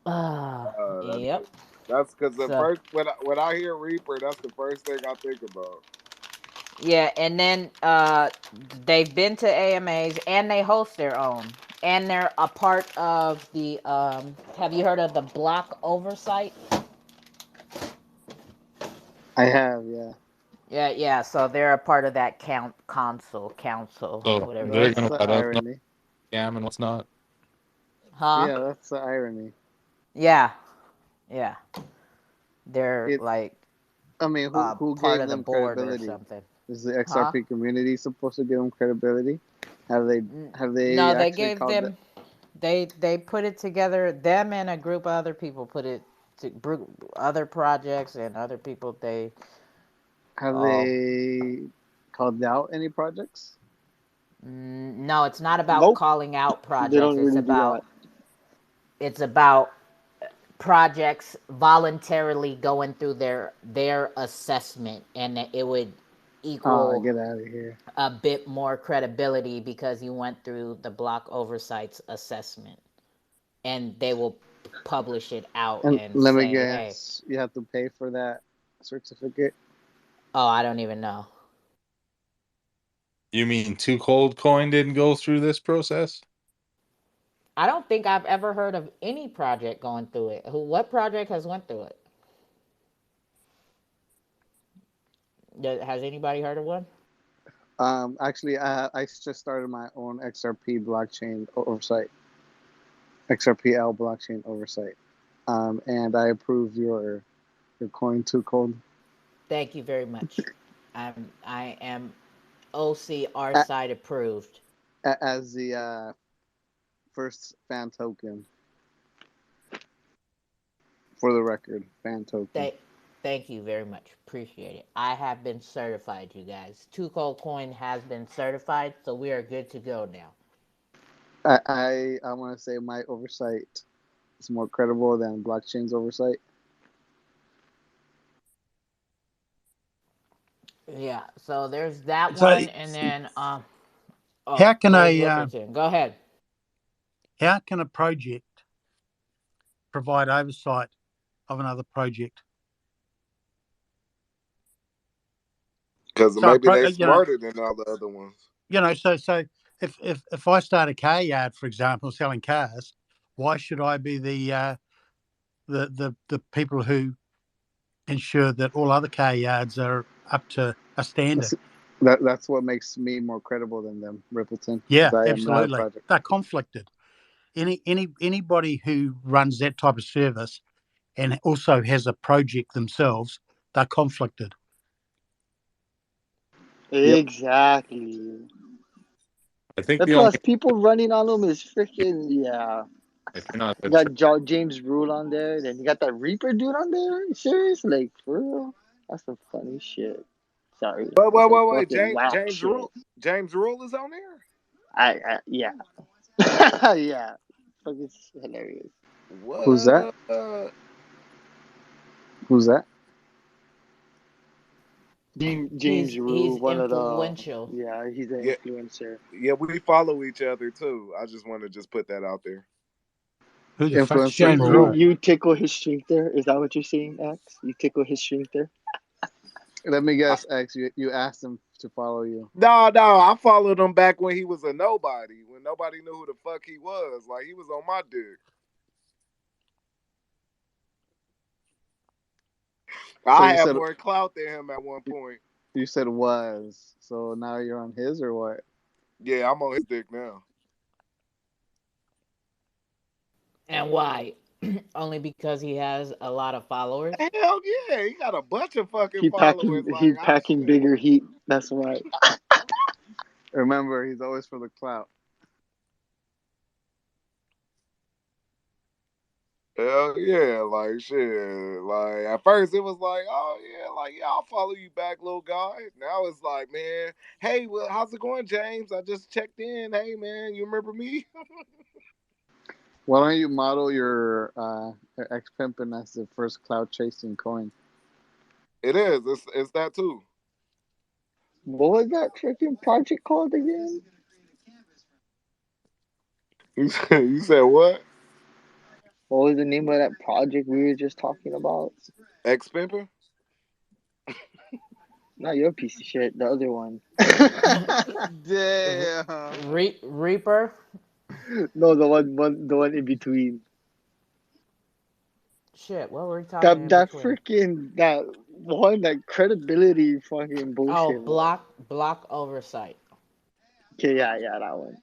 Yep. That's because the So first when I hear Reaper, that's the first thing I think about. yeah, and then they've been to AMAs and they host their own, and they're a part of the. Have you heard of the block oversight? I have, yeah. Yeah, yeah. So they're a part of that council, So whatever you they're want to That's gonna the call let it. us know irony. scam and what's not. Huh? Yeah, that's the irony. Yeah, yeah. They're It. like I mean, who part gave of the them board or credibility? something. Is the Huh? XRP community supposed to give them credibility? Have they have they No, they actually gave called the them. They put it together. Them and a group of other people put it to other projects and other people. They have uh, they called out any projects? no, it's not about Nope, calling out they projects. don't really do that. It's about projects voluntarily going through their assessment, and that it would Oh, equal get out of here. a bit more credibility because you went through the block oversights assessment, and they will publish it out And and let me say, hey, guess, you have to pay for that certificate. oh, I don't even know. You mean Too Cold Coin didn't go through this process? I don't think I've ever heard of any project going through it. What project has went through it? Has anybody heard of one? Actually, I just started my own XRP blockchain oversight, XRPL blockchain oversight, and I approve your coin too cold. Thank you very much. I am OCR A- side approved. as the first fan token, for the record, fan token. Thank you very much. Appreciate it. I have been certified, you guys. Two Cold Coin has been certified, so we are good to go now. I want to say my oversight is more credible than blockchain's oversight. Yeah, so there's that So, one, and then oh, how can there's a Ripperton. Go ahead. how can a project provide oversight of another project? Because So, maybe they smarter than all the other ones. so if I start a car yard, for example, selling cars, why should I be the people who ensure that all other car yards are up to a standard? That's what makes me more credible than them, Rippleton. Yeah, I am not a absolutely. project. They're conflicted. Anybody who runs that type of service and also has a project themselves, they're conflicted. Yep. Exactly. I think And the only plus, people running on them is freaking yeah. if you're not You the got James Rule on there, then you got that Reaper dude on there. You serious? Like for real? That's some funny shit. Sorry, that's some Wait. fucking whack shit. James Rule is on there. Yeah, yeah. Fucking hilarious. Who's that? What? Who's that? James Rule, He's one of the influential. yeah, he's an Yeah, influencer. yeah. We follow each other too. I just want to just put that out there. Who the fuck's Influencer James for You Rule? what? you tickle his sphincter. Is that what you're saying, X? You tickle his sphincter. Let me guess, X. You asked him to follow you. No. I followed him back when he was a nobody. When nobody knew who the fuck he was. Like he was on my dick. So I you had said more clout than him at one point. you said was. So now you're on his or what? Yeah, I'm on his dick now. And why? Only because he has a lot of followers. Hell yeah, he got a bunch of fucking followers. He Like I packing shit. bigger heat. That's why. Remember, he's always for the clout. Hell yeah, like shit. Like at first it was like, oh yeah, like yeah, I'll follow you back, little guy. Now it's like, man, hey, well, how's it going, James? I just checked in. Hey man, you remember me? Why don't you model your ex pimpin as the first cloud chasing coin? It is. It's that too. What was that freaking project called again? You said what? What was the name of that project we were just talking about? Ex pimper? Not your piece of shit. The other one. Damn. Reaper. No, the one in between. Shit, what were we talking That in that between? freaking that one that credibility fucking Oh, bullshit one. block oversight. Okay, yeah, that one.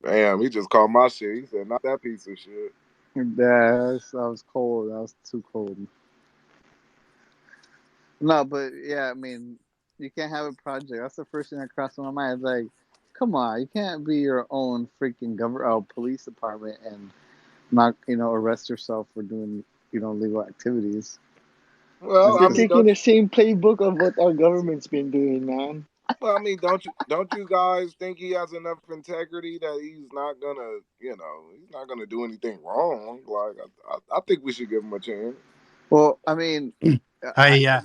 Damn, he just called my shit. He said, not that piece of shit. That was cold. That was too cold. No, but yeah, I mean, you can't have a project. That's the first thing that crossed my mind. It's like, come on, you can't be your own freaking police department and not, arrest yourself for doing, legal activities. Well, I They're mean, taking don't the you? same playbook of what our government's been doing, man. Well, I mean, don't you guys think he has enough integrity that he's not gonna, he's not gonna do anything wrong? Like, I think we should give him a chance. Well, I mean, Hey, I,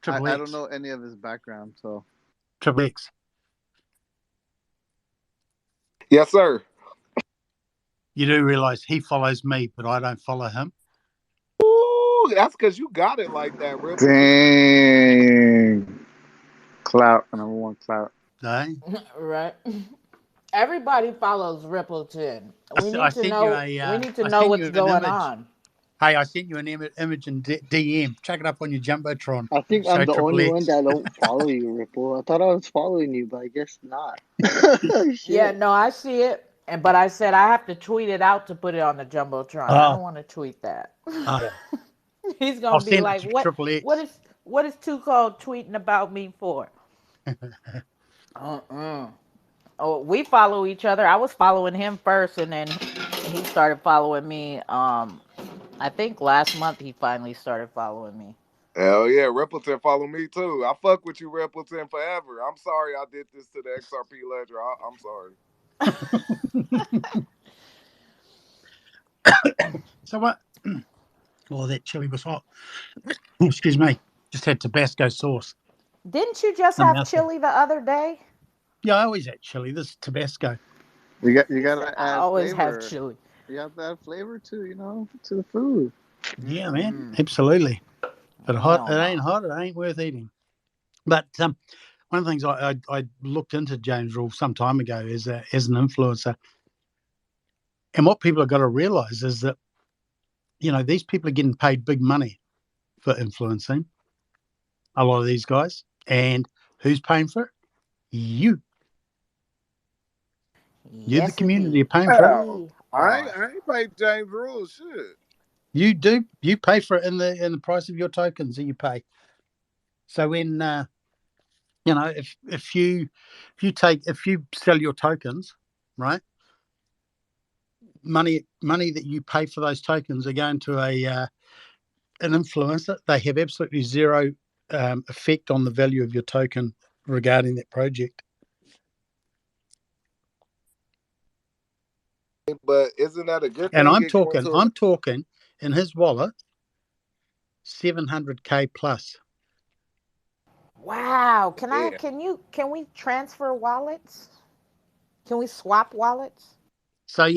Triple I don't X, know any of his background, so. Triple X. Yes, sir. You do realize he follows me, but I don't follow him. Ooh, that's because you got it like that, Rippleton. Dang. Clout, number one clout. No, Right. Everybody follows Rippleton. We I need to sent you know. a. We need to I know sent what's you an going image. on. Hey, I sent you an image in DM. Check it up on your jumbotron. I think Show I'm the Triple only one X. that don't follow you, Ripple. I thought I was following you, but I guess not. Yeah, Shit. no, I see it. But I said I have to tweet it out to put it on the jumbotron. I Oh, don't want to tweet that. okay. He's I'll gonna be send it like, to "What? Triple What X. is? What is Too Cold tweeting about me for?" Uh-uh. Oh, we follow each other. I was following him first, and then he started following me. I think last month he finally started following me. Hell yeah, Rippleton follow me too. I fuck with you, Rippleton, forever. I'm sorry I did this to the XRP ledger. I'm sorry. So what? Oh, that chili was hot. Excuse me. Just had Tabasco sauce. Didn't you just A have mouthful. chili the other day? Yeah, I always had chili. This is Tabasco. You He said, gotta "I add always have flavor. chili." You have to add flavor to, to the food. Yeah, man. Mm-mm. Absolutely. But hot, Hell it ain't no. hot. It ain't worth eating. But one of the things I looked into James Rule some time ago is as an influencer, and what people have got to realize is that these people are getting paid big money for influencing. A lot of these guys, and who's paying for it? You, the Yes, community, are indeed. paying for it. Wow. We I are. ain't, I ain't paid James Rules shit. You do. You pay for it in the price of your tokens that you pay. So when if you sell your tokens, right? Money that you pay for those tokens are going to an influencer. They have absolutely zero effect on the value of your token regarding that project. But isn't that a good And thing? I'm It going talking, to I'm talking in his wallet, 700K plus. Wow. Can I? yeah. Can you? Can we transfer wallets? Can we swap wallets? So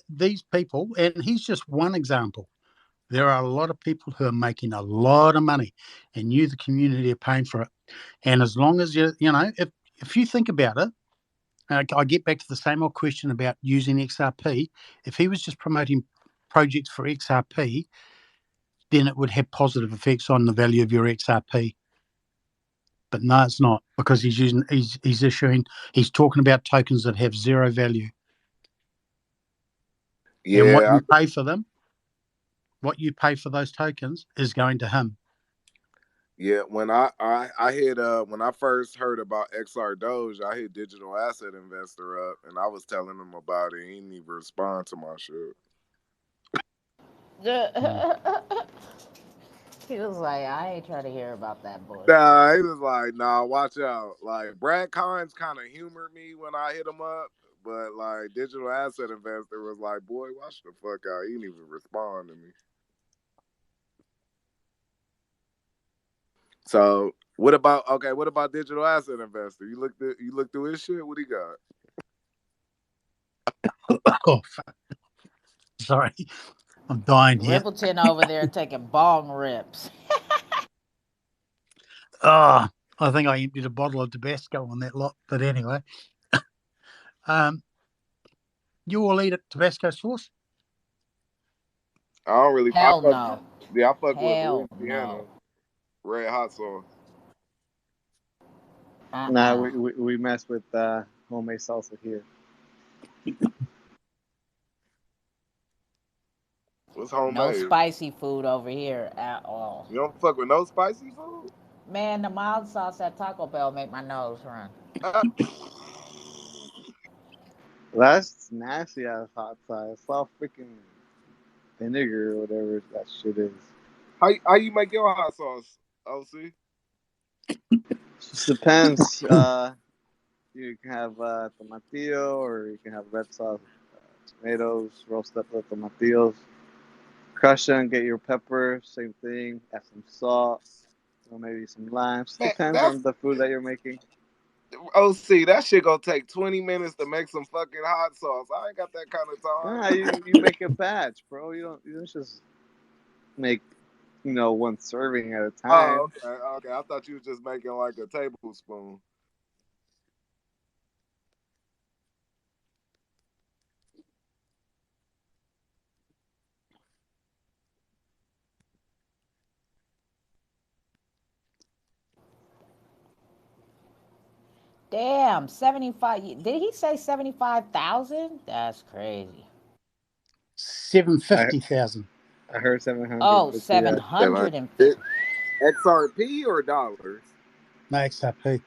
these people, and he's just one example. There are a lot of people who are making a lot of money, and you, the community, are paying for it. And as long as if you think about it, I get back to the same old question about using XRP. If he was just promoting projects for XRP, then it would have positive effects on the value of your XRP. But no, it's not, because he's talking about tokens that have zero value. And Yeah. what you pay for those tokens is going to him. Yeah, when I hit when I first heard about XR Doge, I hit Digital Asset Investor up and I was telling him about it. He didn't even respond to my shit. He was like, I ain't trying to hear about that bullshit. Nah, he was like, nah, watch out. Like Brad Carnes kind of humored me when I hit him up, but like Digital Asset Investor was like, boy, watch the fuck out. He didn't even respond to me. So what about Digital Asset Investor? You look through his shit. What he got? Oh, sorry, I'm dying here. Rippleton over there taking bong rips. Oh, I think I emptied a bottle of Tabasco on that lot. But anyway, you all eat Tabasco sauce? I don't really. Hell no. I fuck with Hell Louisiana no. red hot sauce. Nah, we mess with homemade salsa here. What's homemade? No spicy food over here at all. You don't fuck with no spicy food? Man, the mild sauce at Taco Bell make my nose run. That's nasty ass hot sauce. It's all freaking vinegar or whatever that shit is. How you make your hot sauce, OC? Just depends. You can have tomatillo, or you can have red sauce, tomatoes, roast up the tomatillos, crush them, get your pepper, same thing, add some salt, or maybe some lime. Just depends on the food that you're making. OC, that shit gonna take 20 minutes to make some fucking hot sauce. I ain't got that kind of time. Nah, you make a batch, bro. You don't just make one serving at a time. Oh, okay. I thought you was just making like a tablespoon. Damn, 75. Did he say 75,000? That's crazy. 750,000. I heard 700. Oh, 750. XRP or dollars? No, XRP.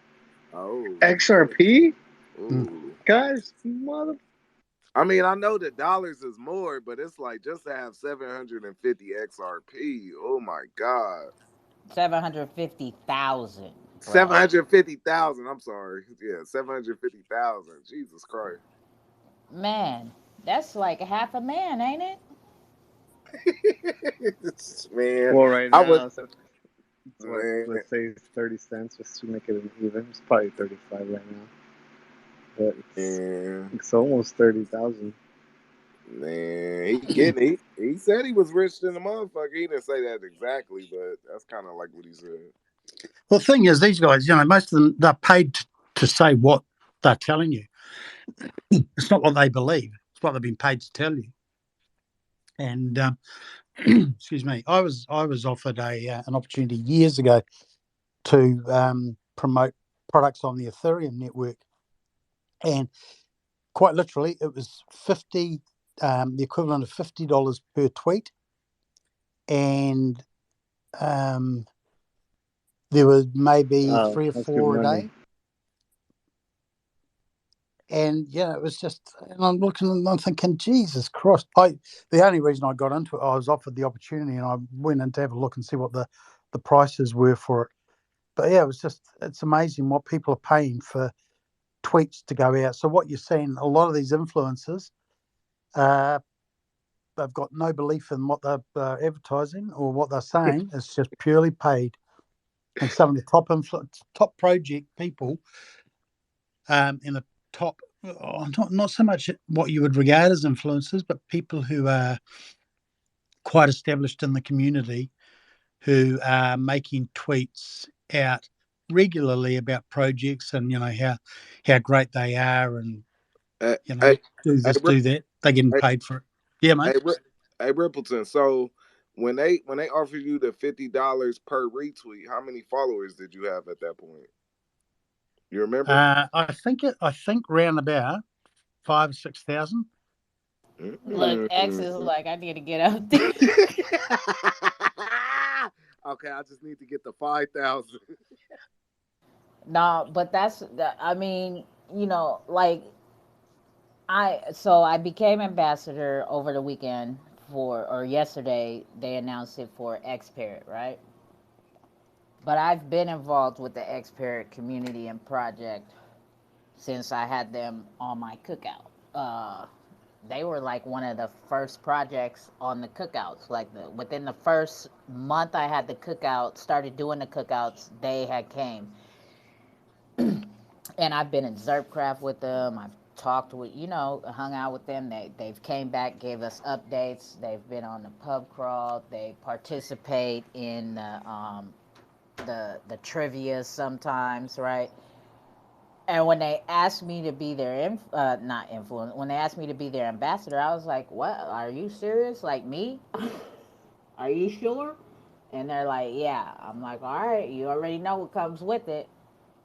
Oh. XRP? Ooh. Guys, mother. I mean, I know that dollars is more, but it's like just to have 750 XRP. Oh my God. 750,000. 750,000. I'm sorry. Yeah, 750,000. Jesus Christ. Man, that's like half a man, ain't it? Man. Well, right now, it's what, man. let's say it's 30 cents just to make it even. It's probably 35 right now. But it's almost 30,000. Man, he said he was rich than a motherfucker. He didn't say that exactly, but that's kind of like what he said. Well, the thing is, these guys, most of them, they're paid to say what they're telling you. It's not what they believe. It's what they've been paid to tell you. And excuse me, I was offered an opportunity years ago to promote products on the Ethereum network, and quite literally, it was the equivalent of $50 per tweet, and there was maybe 3 or 4 a day. And it was just, and I'm looking and I'm thinking, Jesus Christ. The only reason I got into it, I was offered the opportunity, and I went in to have a look and see what the prices were for it. But it's amazing what people are paying for tweets to go out. So what you're seeing, a lot of these influencers, they've got no belief in what they're advertising or what they're saying. It's just purely paid. And some of the top project people in the top, not so much what you would regard as influencers, but people who are quite established in the community, who are making tweets out regularly about projects and how great they are, and do this, do that. They're getting paid for it. Yeah, mate. Hey Rippleton, so when they offered you the $50 per retweet, how many followers did you have at that point? You remember? I think round about 5,000 or 6,000. Look, X is like, I need to get out there. Okay, I just need to get to 5,000. No, but I mean, like I became ambassador over the weekend or yesterday they announced it for X-Parrot, right? But I've been involved with the X-Parrot community and project since I had them on my cookout. They were like one of the first projects on the cookouts. Like within the first month I had the cookout, started doing the cookouts, they had came. And I've been in Zerpcraft with them. I've talked with, hung out with them. They've came back, gave us updates. They've been on the pub crawl. They participate in the trivia sometimes, right? And when they asked me to be their not influence, when they asked me to be their ambassador, I was like, "What? Are you serious? Like me? Are you sure?" And they're like, "Yeah." I'm like, "All right, you already know what comes with it."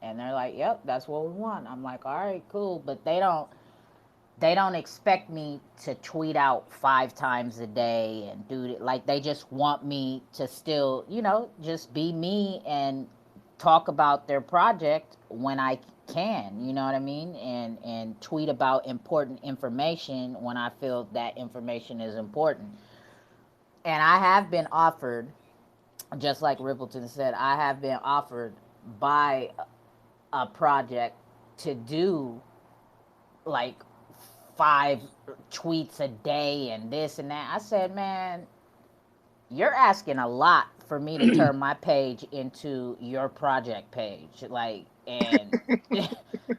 And they're like, "Yep, that's what we want." I'm like, "All right, cool." But they don't expect me to tweet out 5 times a day and do it. Like they just want me to still, just be me and talk about their project when I can, you know what I mean? And tweet about important information when I feel that information is important. And I have been offered, just like Rippleton said, I have been offered by a project to do like 5 tweets a day and this and that. I said, man, you're asking a lot for me to turn my page into your project page. Like, and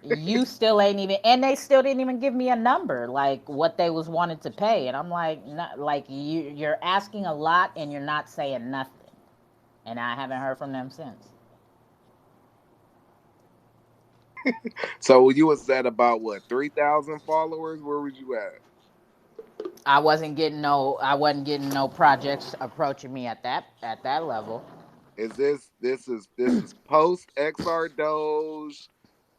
you still ain't even, and they still didn't even give me a number, like what they was wanted to pay. And I'm like, not, like you're asking a lot and you're not saying nothing. And I haven't heard from them since. So you was at about what 3,000 followers? Where was you at? I wasn't getting no projects approaching me at that level. This is post XR Doge,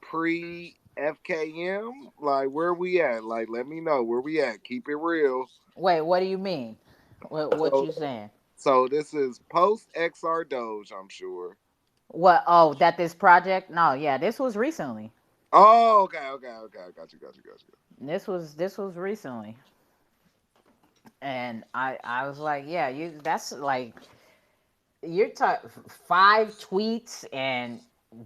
pre FKM? Like where we at? Like let me know where we at. Keep it real. Wait, what do you mean? What So you saying? so this is post XR Doge, I'm sure. What? Oh, that this project? No, yeah, this was recently. Oh, okay. I got you. This was recently, and I was like, yeah, you. That's like you're 5 tweets and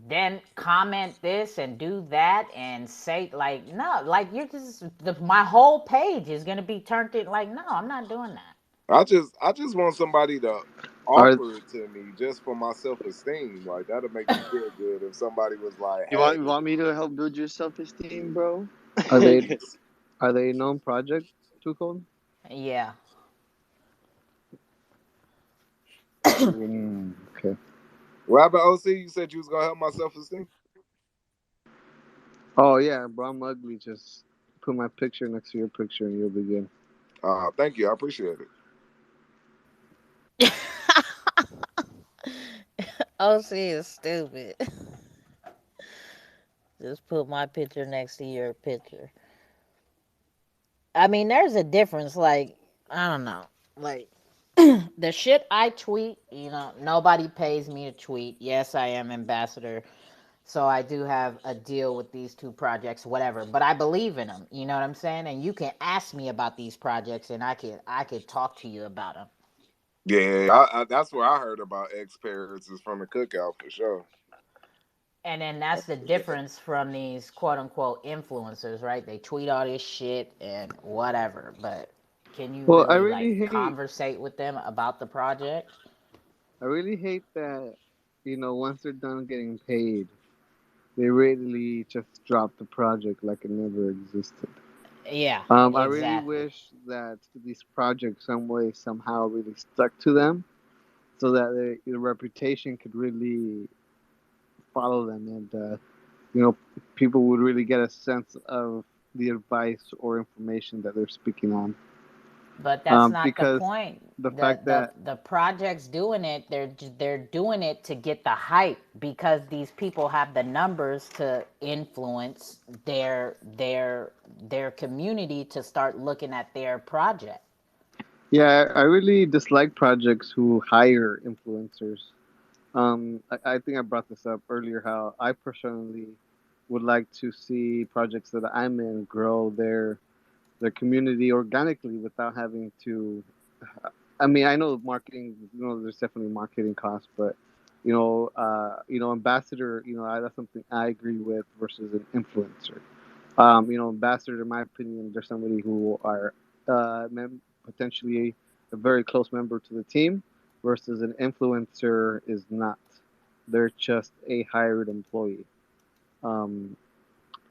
then comment this and do that and say like no, like you're just my whole page is gonna be turned in. Like no, I'm not doing that. I just want somebody to Are offer it to me just for my self esteem. Like that'll make me feel good if somebody was like, you "Hey, want me to help build your self esteem, bro? Are they yes." are they a known project? Too cold. Yeah. Okay. What happened, OC? You said you was gonna help my self esteem. Oh yeah, bro. I'm ugly. Just put my picture next to your picture and you'll be good. Thank you. I appreciate it. OC is stupid. Just put my picture next to your picture. I mean, there's a difference. Like, I don't know. Like, the shit I tweet, nobody pays me to tweet. Yes, I am ambassador. So I do have a deal with these 2 projects, whatever. But I believe in them. You know what I'm saying? And you can ask me about these projects, and I could talk to you about them. Yeah, that's where I heard about X parents is from the cookout for sure. And then that's the difference from these quote unquote influencers, right? They tweet all this shit and whatever, but can you Well, really like conversate with them about the project? I really hate that. Once they're done getting paid, they really just drop the project like it never existed. Yeah, I really exactly. wish that these projects, some way, somehow, really stuck to them, so that their reputation could really follow them, and people would really get a sense of the advice or information that they're speaking on. But that's not the Because point. the The fact the that the projects doing it, they're doing it to get the hype because these people have the numbers to influence their community to start looking at their project. yeah, I really dislike projects who hire influencers. I think I brought this up earlier. How I personally would like to see projects that I'm in grow their community organically without having to I mean, I know marketing. There's definitely marketing costs, but ambassador. That's something I agree with versus an influencer. Ambassador, in my opinion, they're somebody who are potentially a very close member to the team, versus an influencer is not. They're just a hired employee. Um,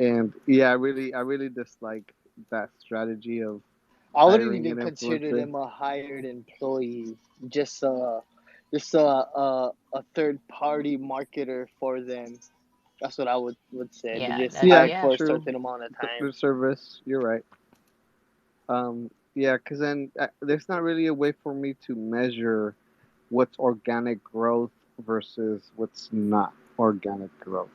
and yeah, I really dislike that strategy of I wouldn't hiring even an consider influencer. them a hired employee. Just a third party marketer for them. That's what I would say. They Yeah, just that's Yeah, hired yeah. for a true. certain amount of time. The service, you're right. Yeah, because then there's not really a way for me to measure what's organic growth versus what's not organic growth.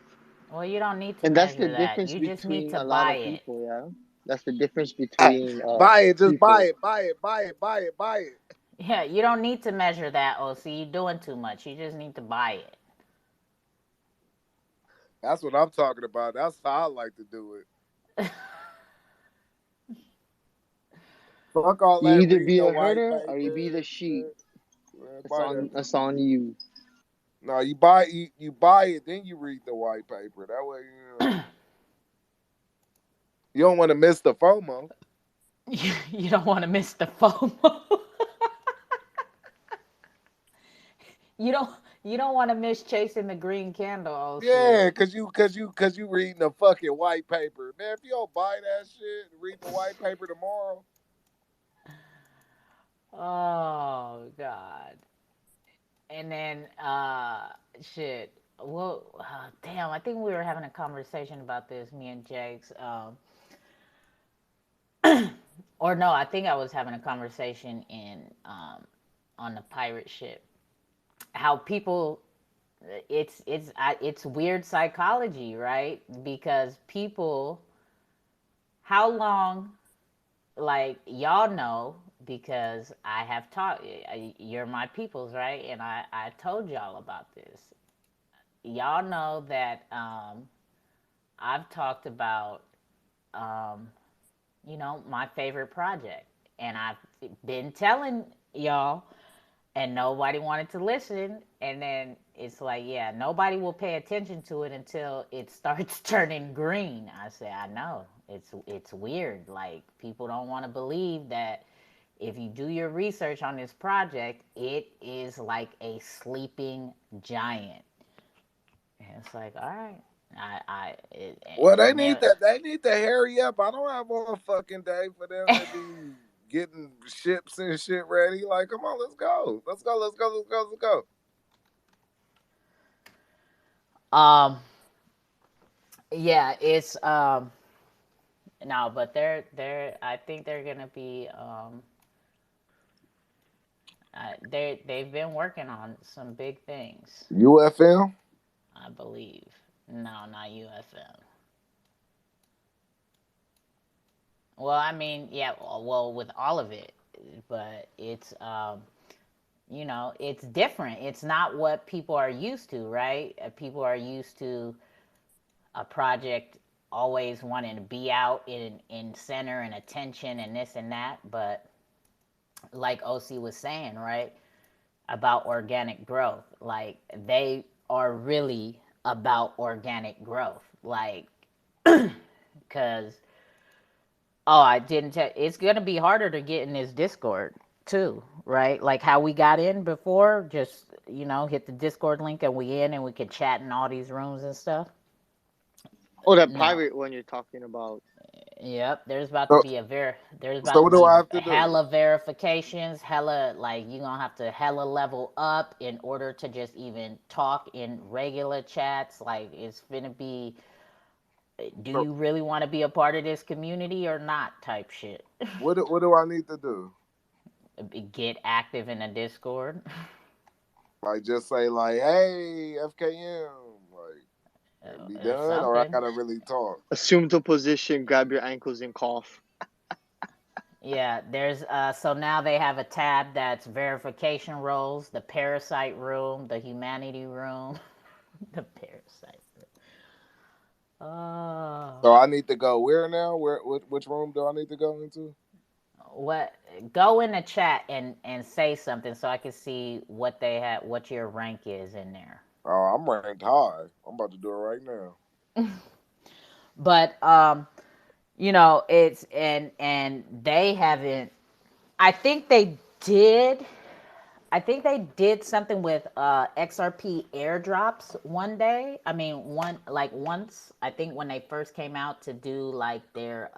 Well, you don't need to And that's the measure that. difference You just need between to a lot buy of it. people, yeah. That's the difference between Buy it, just buy people. it, buy it, buy it, buy it, buy it. Yeah, you don't need to measure that, OC. You're doing too much. You just need to buy it. That's what I'm talking about. That's how I like to do it. Fuck all You that either reading be the a white herder or you paper be the and sheep. shit. Man, That's buy that on shit. that's on you. No, you buy it, then you read the white paper. That way, you don't want to miss the FOMO. You don't want to miss the FOMO. you don't you don't want to miss chasing the green candle, OC. Yeah, cause you reading the fucking white paper. Man, if you don't buy that shit, read the white paper tomorrow. Oh God. And then shit. Well, damn. I think we were having a conversation about this, me and Jakes. Or no, I think I was having a conversation in on the pirate ship. How people, it's weird psychology, right? Because people, how long, like y'all know, because I have taught, you're my peoples, right? And I told y'all about this. Y'all know that I've talked about um, my favorite project, and I've been telling y'all, and nobody wanted to listen. And then it's like, yeah, nobody will pay attention to it until it starts turning green. I say, I know it's weird. Like, people don't want to believe that if you do your research on this project, it is like a sleeping giant. And it's like, all right. Well, they And need then that. They need to hurry up. I don't have one fucking day for them to be getting ships and shit ready. Like, come on, let's go, let's go, let's go, let's go, let's go. um yeah, it's no, but they're I think they're gonna be they've been working on some big things, UFM. I believe. No, not UFM. Well, I mean, yeah, well, with all of it, but it's it's different. It's not what people are used to, right? People are used to a project always wanting to be out in center and attention and this and that, but like OC was saying, right, about organic growth, like they are really about organic growth, like because I didn't tell, it's gonna be harder to get in this Discord too, right? Like how we got in before, just hit the Discord link and we in and we can chat in all these rooms and stuff. Oh, that No. private one you're talking about. Yep, there's about to So, be there's so about to what do I be have to do? hella verifications, hella, like, you're gonna have to hella level up in order to just even talk in regular chats. Like, it's gonna be, do So you really want to be a part of this community or not, type shit. what do I need to do? Get active in the Discord. Like, just say like, hey, FKM, like, and be Or done, or I something. gotta really talk. Assume the position, grab your ankles, and cough. Yeah, there's so now they have a tab that's verification roles, the parasite room, the humanity room, the parasite room. Oh. So I need to go where now? Which room do I need to go into? what? Go in the chat and say something so I can see what they have, what your rank is in there. Oh, I'm ranked high. I'm about to do it right now. But it's and they haven't. I think they did. I think they did something with XRP airdrops one day. I mean, once. I think when they first came out to do like their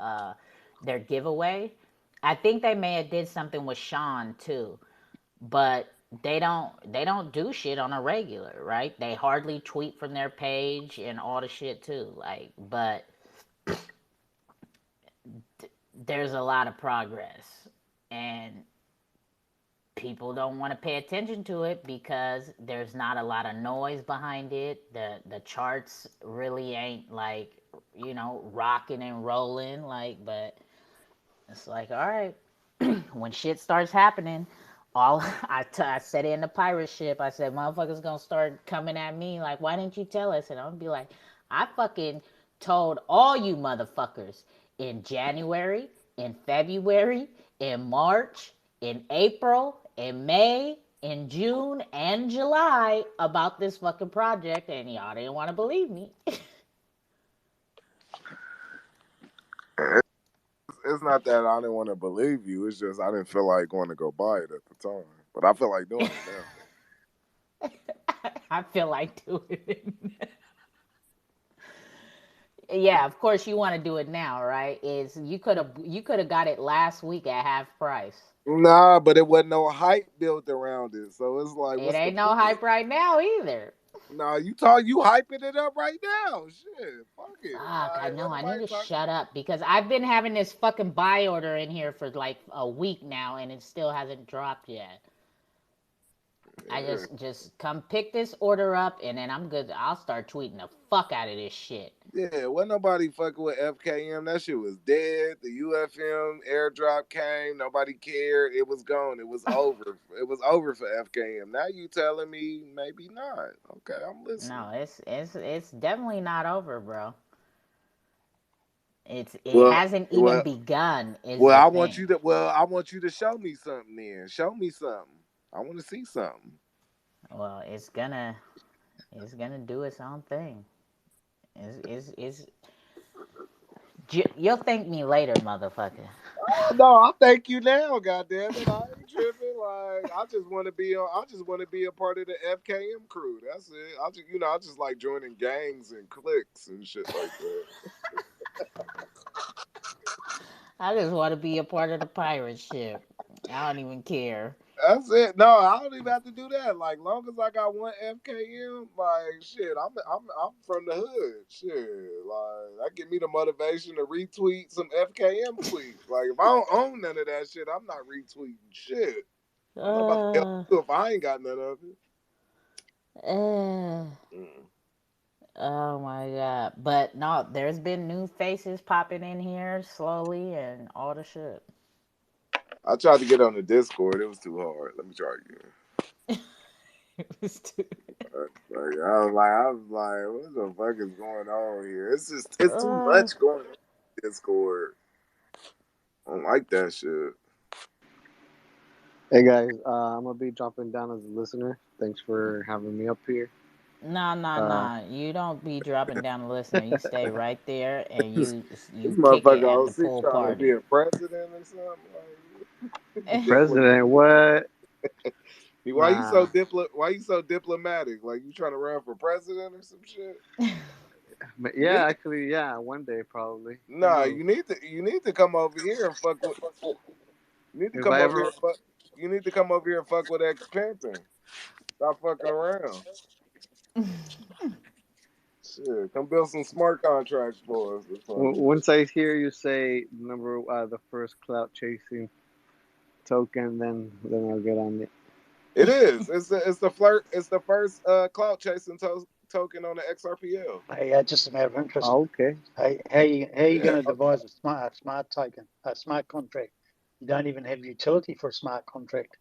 giveaway, I think they may have did something with Sean too. But they don't do shit on a regular, right? They hardly tweet from their page and all the shit too. Like, but there's a lot of progress, and people don't want to pay attention to it because there's not a lot of noise behind it. The charts really ain't like, rocking and rolling like, but it's like, all right, when shit starts happening, all I said it in the pirate ship. I said, motherfuckers gonna start coming at me like, why didn't you tell us? And I'm gonna be like, I fucking told all you motherfuckers in January, in February, in March, in April, in May, in June, and July about this fucking project, and y'all didn't want to believe me. It's not that I didn't want to believe you. It's just I didn't feel like going to go buy it at the time. But I feel like doing it now. I feel like doing it. Yeah, of course you want to do it now, right? Is you could have got it last week at half price. Nah, but it wasn't no hype built around it. So it's like, It what's the ain't no point? hype right now either. Nah, you hyping it up right now. Shit, fuck it. Fuck, I Like, know. what I need nobody to talking shut up because I've been having this fucking buy order in here for like a week now, and it still hasn't dropped yet. I Yeah. just come pick this order up, and then I'm good. I'll start tweeting the fuck out of this shit. Yeah, wasn't nobody fucking with FKM. That shit was dead. The UFM airdrop came. Nobody cared. It was gone. It was over. It was over for FKM. Now you telling me maybe not. Okay, I'm listening. No, it's definitely not over, bro. It Well, hasn't even well, begun. Is well. the I want thing. you to. Well, I want you to show me something. Then show me something. I want to see something. Well, it's gonna do its own thing. Is you'll thank me later, motherfucker. No, I thank you now. Goddamn it, I ain't tripping. Like I just want to be on. I just want to be a part of the FKM crew. That's it. I just like joining gangs and cliques and shit like that. I just want to be a part of the pirate ship. I don't even care. That's it. No, I don't even have to do that. Like, long as I got one FKM, like, shit, I'm from the hood. Shit, like, that give me the motivation to retweet some FKM tweets. Like, if I don't own none of that shit, I'm not retweeting shit. I don't know about the hell Uh, if I ain't got none of it. uh, Mm. oh my god! But no, there's been new faces popping in here slowly and all the shit. I tried to get on the Discord. It was too hard. Let me try again. It was too. Like, I was like, what the fuck is going on here? It's too Uh, much going on in Discord. I don't like that shit. Hey guys, I'm gonna be dropping down as a listener. Thanks for having me up here. nah, nah, Uh, nah. You don't be dropping down the listener. You stay right there and this, you this kick it motherfucker at the OC pool trying to be party. a president or something. Like, President, what? Nah, why you so diplomatic? Like you trying to run for president or some shit? but You yeah, need actually, yeah, one day probably. Who nah. knows? You need to come over here and fuck with. You need to If come I over here ever, and fuck. You need to come over here and fuck with ex pimping. Stop fucking around. Shit, come build some smart contracts for us or something. once I hear you say the first clout chasing token, then I'll get on it. It is. It's the flirt. It's the first clout chasing token on the XRPL. Hey, just a matter of interest. Oh, okay. Hey, how you Yeah. going to devise a smart token, a smart contract? You don't even have utility for a smart contract.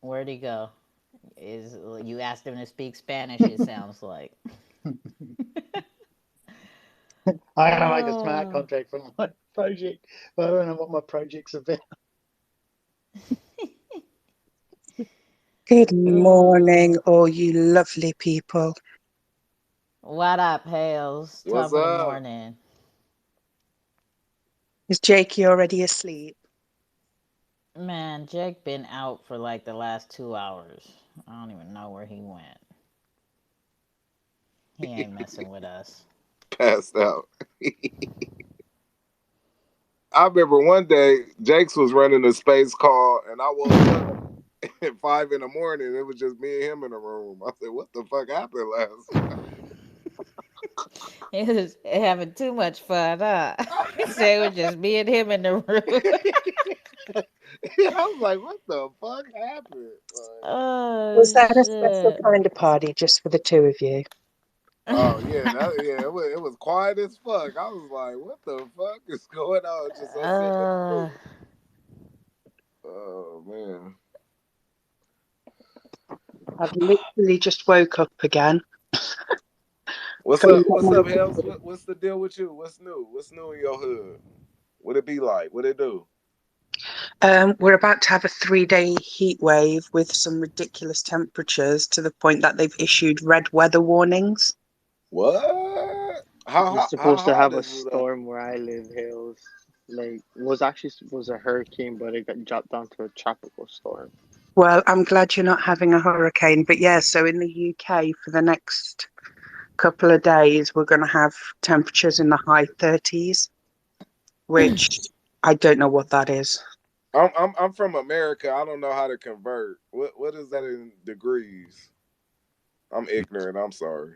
Where'd he go? Is you asked him to speak Spanish? It sounds like. I'm gonna make a smart contract for my project, but I don't know what my project's about. Good morning, all you lovely people. What up, Hales? What's Top of the up? morning. Is Jakey already asleep? Man, Jake been out for like the last 2 hours. I don't even know where he went. He ain't messing with us. Passed out. I remember one day Jakes was running a space call, and I woke up at 5 in the morning. It was just me and him in the room. I said, "What the fuck happened last night?" He was having too much fun, huh? He said it was just me and him in the room. I was like, "What the fuck happened?" Oh Was that a special shit. kind of party just for the two of you? Oh yeah, it was quiet as fuck. I was like, "What the fuck is going on?" Just us sitting in the room. Oh man. I've literally just woke up again. What's Go and up? get What's my up, Hells? coffee. What's the deal with you? What's new? What's new in your hood? What it be like? What it do? We're about to have a 3-day heat wave with some ridiculous temperatures to the point that they've issued red weather warnings. What? We're How supposed to hot have a is it up? storm where I live, Hills. Like it was actually was a hurricane, but it got dropped down to a tropical storm. Well, I'm glad you're not having a hurricane, but yeah, so in the UK for the next couple of days, we're going to have temperatures in the high 30s, which I don't know what that is. I'm from America. I don't know how to convert. What is that in degrees? I'm ignorant. I'm sorry.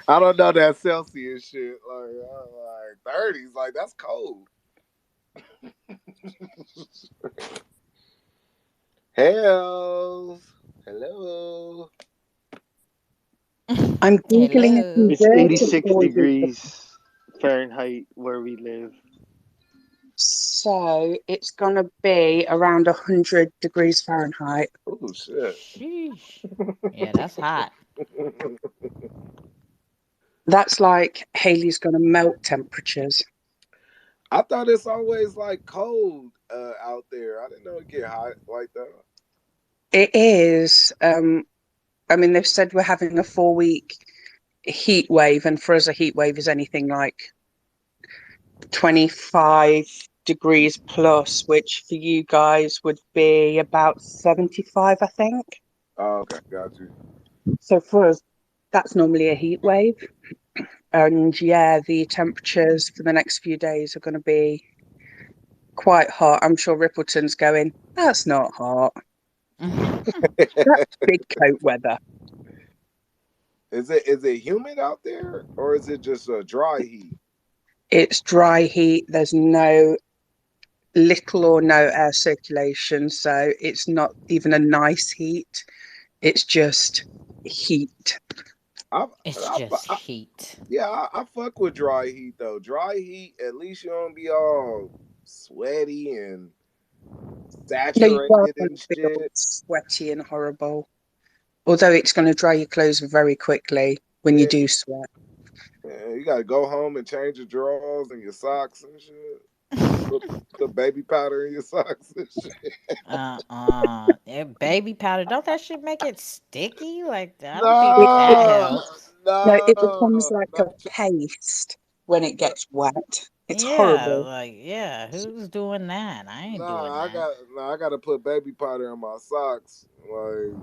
I don't know that Celsius shit. Like 30s. Like that's cold. Hells. Hello. I'm Googling a Hello. It's converter 86 for you. degrees Fahrenheit where we live. So it's going to be around 100 degrees Fahrenheit. Oh, shit. Sheesh. Yeah, that's hot. That's like Haley's going to melt temperatures. I thought it's always like cold out there. I didn't know it get hot like that. It is. I mean, they've said we're having a 4-week heat wave, and for us, a heat wave is anything like 25 degrees plus, which for you guys would be about 75, I think. Oh, okay, got you. So for us, that's normally a heat wave. And yeah, the temperatures for the next few days are going to be quite hot. I'm sure Rippleton's going, that's not hot. That's big coat weather. Is it humid out there or is it just a dry heat? It's dry heat. There's little or no air circulation. So it's not even a nice heat. It's just heat. It's just heat. Yeah, I fuck with dry heat though. Dry heat, at least you don't be all sweaty and No, you are saturated going and to be all shit. sweaty and horrible. Although it's going to dry your clothes very quickly when you Yeah, do sweat. man, you gotta go home and change your drawers and your socks and shit. Put baby powder in your socks and shit. Baby powder. Don't that shit make it sticky? Like I don't think It, that No, helps. no, no, it becomes like a paste when it no, gets wet. It's Yeah, horrible. like yeah, who's doing that? I ain't doing nah. that. I gotta put baby powder in my socks. Like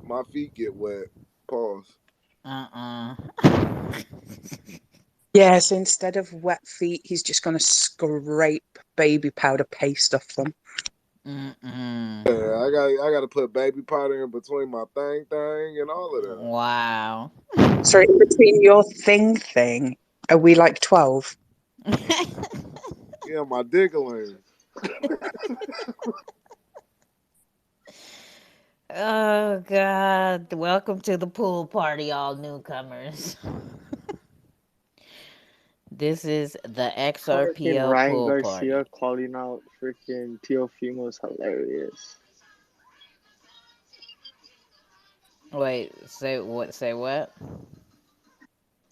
my feet get wet. Pause. Uh-uh. Yeah, so instead of wet feet, he's just going to scrape baby powder paste off them. Mm-mm. Yeah, I got to put baby powder in between my thing and all of that. Wow. So in between your thing, are we like 12? Yeah, my diggling. Oh God. Welcome to the pool party, all newcomers. This is the Freaking XRPL Ryan pool party. Garcia calling out freaking Teofimo is hilarious. Wait, say what? Say what?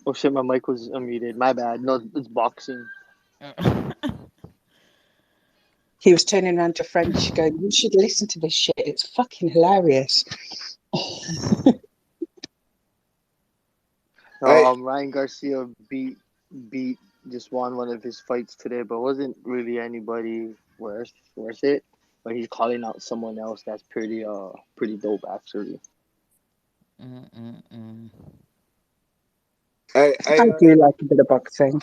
Oh shit, my mic was unmuted. My bad. No, it's boxing. He was turning around to French going, you should listen to this shit. It's fucking hilarious. Hey, Ryan Garcia beat just won one of his fights today, but wasn't really anybody worth it. But he's calling out someone else that's pretty dope actually. hey, I do like a bit of boxing.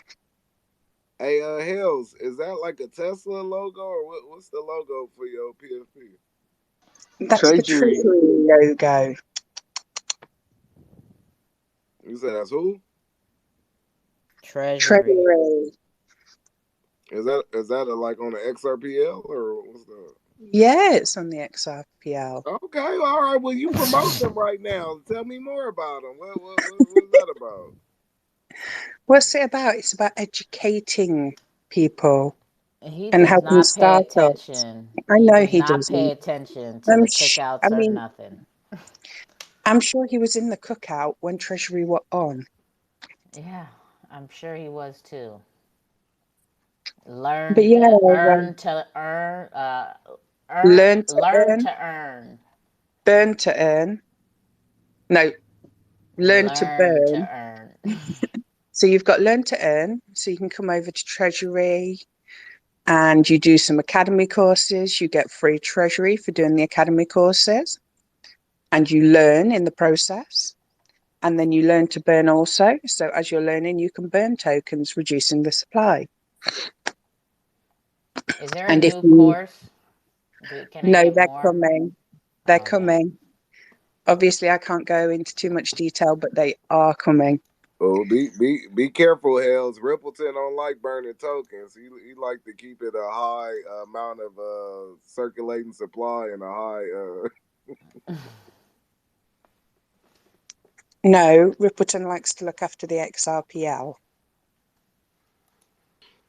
hey, Hills, is that like a Tesla logo or what's the logo for your PFP? That's the Treasury. Treasury logo. You said that's who? Treasury. Treasury. Is that like on the XRPL or what's the? Yeah, it's on the XRPL. Okay, all right. Well, you promote them right now. Tell me more about them. What's that about? What's it about? It's about educating people He and does helping not pay startups. attention. I He know does he not pay doesn't. attention to the cookouts I or mean, nothing. I'm sure he was in the cookout when Treasury were on. Yeah, I'm sure he was too. But yeah, Earn to earn, learn to learn earn, to earn, burn to earn. No, learn to learn to burn. earn. So you've got learn to earn. So you can come over to Treasury and you do some academy courses. You get free Treasury for doing the academy courses. And you learn in the process. And then you learn to burn also. So as you're learning, you can burn tokens, reducing the supply. Is there a And if new you course? Can I know get they're more? coming, they're Okay. coming. Obviously, I can't go into too much detail, but they are coming. Oh, be careful, Hells. Rippleton don't like burning tokens. He like to keep it a high amount of circulating supply and a high. No, Rippleton likes to look after the XRPL.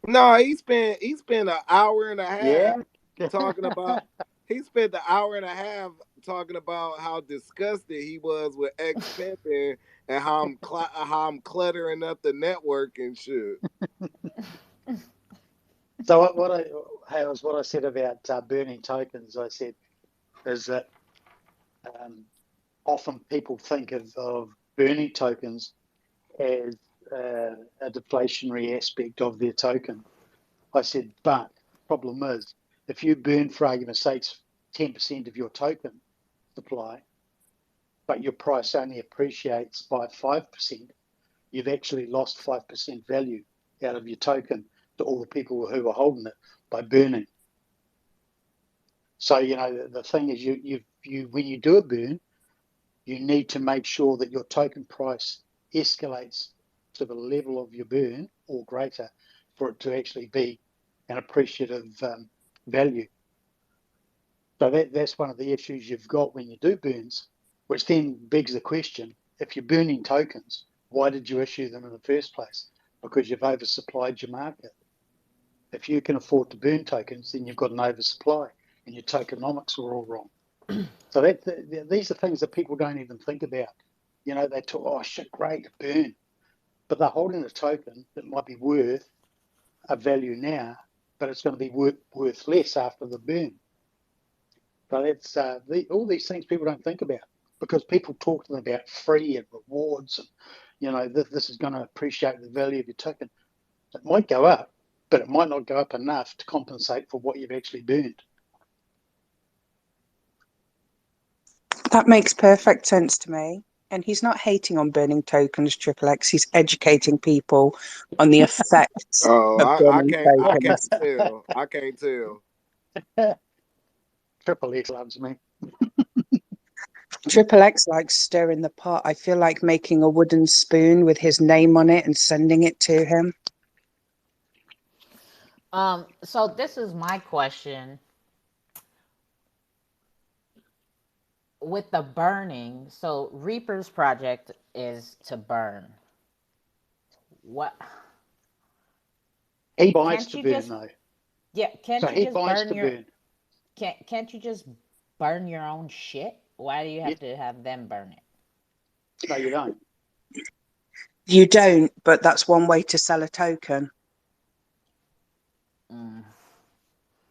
No, he spent an hour and a half Yeah. talking about. He spent an hour and a half talking about how disgusted he was with X pimping and how I'm cluttering up the network and shit. So what I said about burning tokens, I said is that often people think of burning tokens as a deflationary aspect of their token. I said, but the problem is, if you burn, for argument's sake, 10% of your token supply, but your price only appreciates by 5%, you've actually lost 5% value out of your token to all the people who are holding it by burning. So, the thing is, you when you do a burn, you need to make sure that your token price escalates to the level of your burn or greater for it to actually be an appreciative value. So that's one of the issues you've got when you do burns, which then begs the question, if you're burning tokens, why did you issue them in the first place? Because you've oversupplied your market. If you can afford to burn tokens, then you've got an oversupply and your tokenomics are all wrong. So these are things that people don't even think about. They talk, oh shit, great, burn. But they're holding a token that might be worth a value now, but it's going to be worth less after the burn. So that's all these things people don't think about because people talk to them about free and rewards and this is going to appreciate the value of your token. It might go up, but it might not go up enough to compensate for what you've actually burned. That makes perfect sense to me. And he's not hating on burning tokens, Triple X. He's educating people on the effects Oh, of I burning can't tokens. tell. I can't tell. Triple X loves me. Triple X likes stirring the pot. I feel like making a wooden spoon with his name on it and sending it to him. So this is my question. With the burning, so Reaper's project is to burn. What? He buys Can't to you burn just though. can't So you he just buys burn to your burn. can't you just burn your own shit? Why do you Yeah. have to have them burn it? No, you don't. You don't, but that's one way to sell a token. Mm.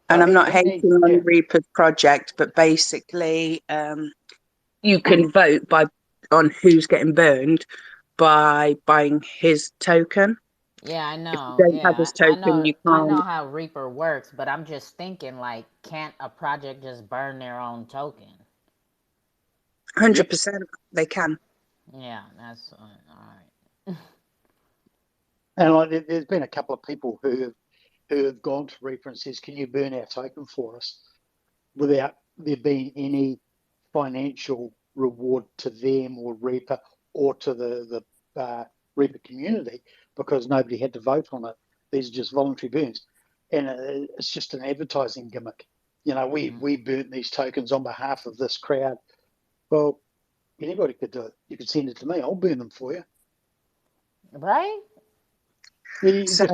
And I'm not He hating needs, on yeah. Reaper's project, but basically, you can vote on who's getting burned by buying his token. Yeah, I If you know. don't have Yeah, his token, you I know can't. how Reaper works, but I'm just thinking, like, can't a project just burn their own token? 100%, they can. Yeah, that's all right. And like, there's been a couple of people who have gone to Reaper and says, "Can you burn our token for us?" without there being any financial reward to them or Reaper or to the Reaper community, because nobody had to vote on it. These are just voluntary burns, and it's just an advertising gimmick. You know, we burnt these tokens on behalf of this crowd. Well, anybody could do it. You could send it to me. I'll burn them for you. Right? You So,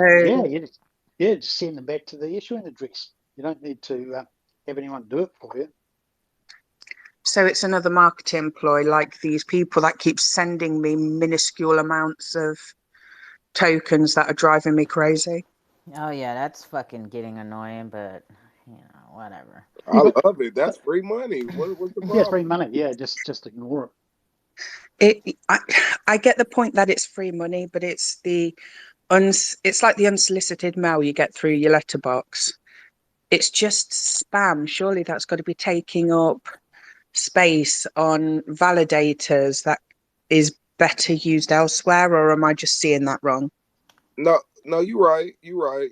just send them back to the issuing address. You don't need to have anyone do it for you. so it's another marketing ploy, like these people that keep sending me minuscule amounts of tokens that are driving me crazy. Oh yeah, that's fucking getting annoying, but whatever. I But love it. That's free money. What's the yeah, free problem? money. Yeah, just ignore it. I get the point that it's free money, but it's it's like the unsolicited mail you get through your letterbox. It's just spam. Surely that's got to be taking up space on validators that is better used elsewhere, or am I just seeing that wrong? No, you're right. You're right.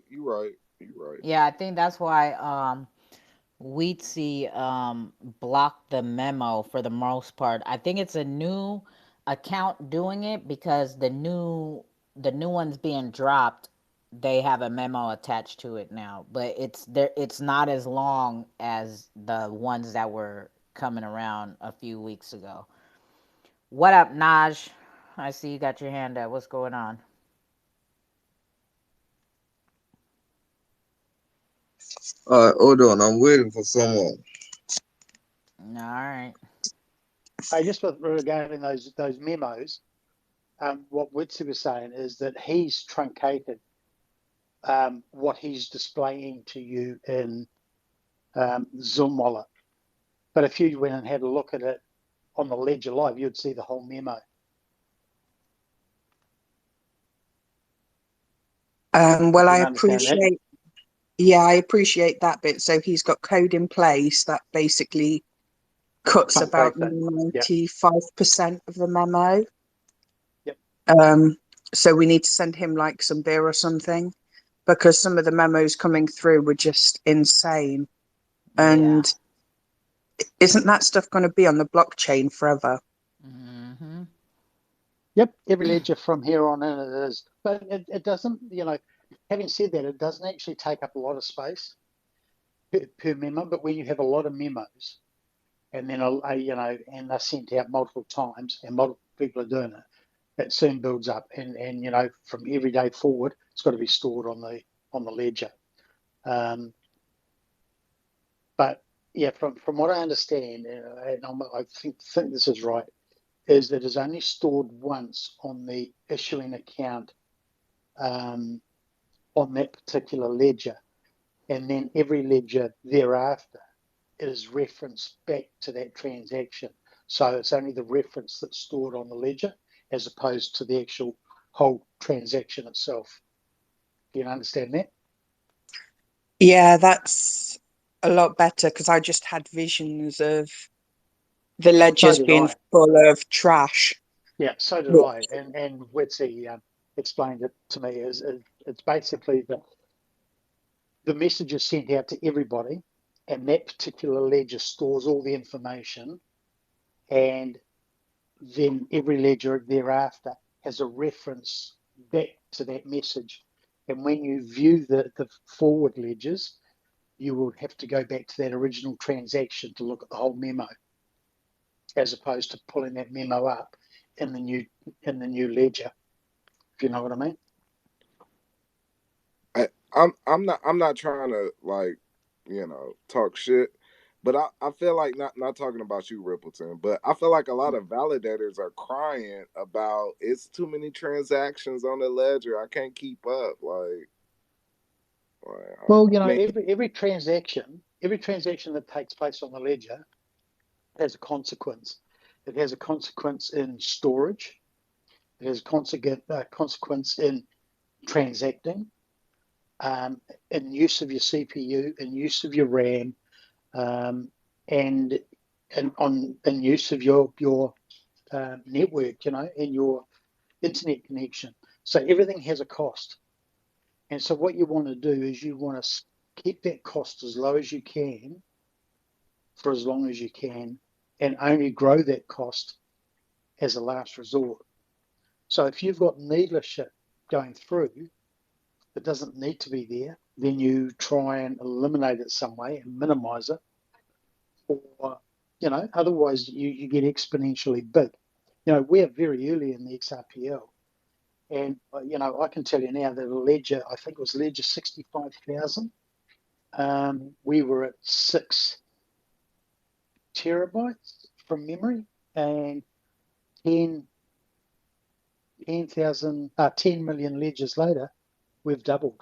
Yeah, I think that's why Weetsy blocked the memo for the most part. I think it's a new account doing it because the new ones being dropped, they have a memo attached to it now, but it's not as long as the ones that were coming around a few weeks ago. What up, Naj? I see you got your hand up. What's going on? Hold on, I'm waiting for someone. All right. Hey, just with regarding those memos, what Witsi was saying is that he's truncated what he's displaying to you in Zoom Wallet. But if you went and had a look at it on the Ledger Live, you'd see the whole memo. Well, You I can understand that. I appreciate that bit. So he's got code in place that basically cuts about Truncates that. Yep. 95% of the memo. Yep. So we need to send him like some beer or something, because some of the memos coming through were just insane. And isn't that stuff going to be on the blockchain forever? Mm-hmm. Yep, every ledger from here on in it is. But it doesn't, having said that, it doesn't actually take up a lot of space per memo. But when you have a lot of memos, and then and they're sent out multiple times, and multiple people are doing it, it soon builds up. And from every day forward, it's got to be stored on the ledger. But yeah, from what I understand, and I think this is right, is that it's only stored once on the issuing account on that particular ledger, and then every ledger thereafter is referenced back to that transaction. So it's only the reference that's stored on the ledger as opposed to the actual whole transaction itself. Do you understand that? Yeah, that's a lot better, because I just had visions of the So ledgers did being I. full of trash. Yeah, so did I. And Wetsy explained it to me as it's basically the message is sent out to everybody, and that particular ledger stores all the information, and then every ledger thereafter has a reference back to that message. And when you view the forward ledgers, you will have to go back to that original transaction to look at the whole memo, as opposed to pulling that memo up in the new ledger. If you know what I mean. I'm not trying to talk shit, But I feel like not talking about you, Rippleton, but I feel like a lot of validators are crying about it's too many transactions on the ledger. I can't keep up. Well, you I know, mean, every transaction that takes place on the ledger has a consequence. It has a consequence in storage. It has a consequence in transacting, in use of your CPU, in use of your RAM, and in use of your network, you know, and your internet connection. So everything has a cost. And so what you want to do is you want to keep that cost as low as you can for as long as you can, and only grow that cost as a last resort. So if you've got needless shit going through that doesn't need to be there, then you try and eliminate it some way and minimize it. Or, you know, otherwise you get exponentially big. You know, we're very early in the XRPL. And, you know, I can tell you now that a ledger, I think it was ledger 65,000. We were at 6 terabytes from memory, and 10 million ledgers later, we've doubled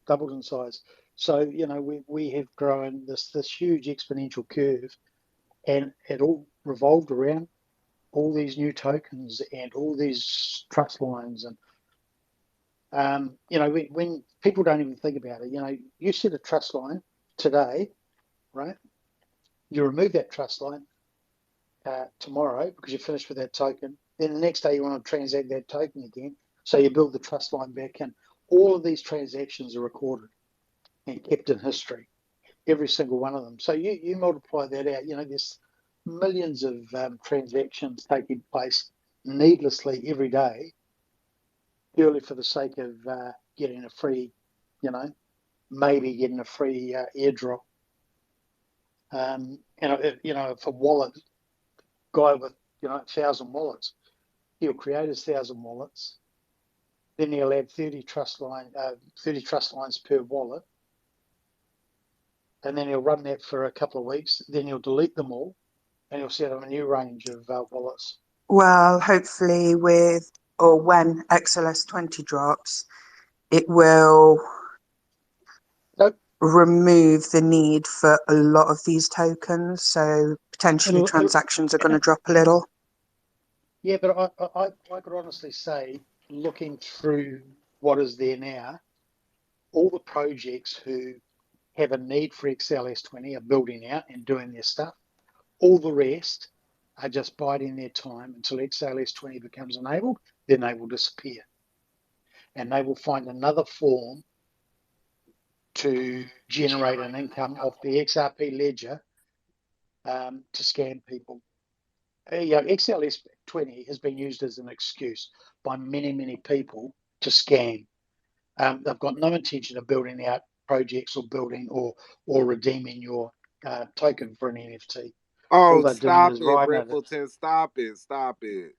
in size. So, you know, we have grown this huge exponential curve, and it all revolved around all these new tokens and all these trust lines. And, you know, when people don't even think about it, you know, you set a trust line today, right? You remove that trust line tomorrow because you're finished with that token. Then the next day you want to transact that token again. So you build the trust line back in. All of these transactions are recorded and kept in history, every single one of them. So you multiply that out, you know, there's millions of transactions taking place needlessly every day, purely for the sake of getting a free, you know, maybe getting a free airdrop. You know, if a wallet guy with, you know, 1,000 wallets, he'll create his 1,000 wallets, then he'll add 30 trust lines per wallet, and then he'll run that for a couple of weeks. Then he'll delete them all, and he'll set up a new range of wallets. Well, hopefully when XLS20 drops, it will remove the need for a lot of these tokens. So potentially transactions are going to drop a little. Yeah, but I could honestly say, looking through what is there now, all the projects who have a need for XLS20 are building out and doing their stuff. All the rest are just biding their time until XLS20 becomes enabled, then they will disappear. And they will find another form to generate an income off the XRP ledger to scam people. XLS20 has been used as an excuse by many, many people to scam. They've got no intention of building out projects or building or redeeming your token for an NFT. All oh, they're doing stop is it, riding it. Rippleton! Stop it!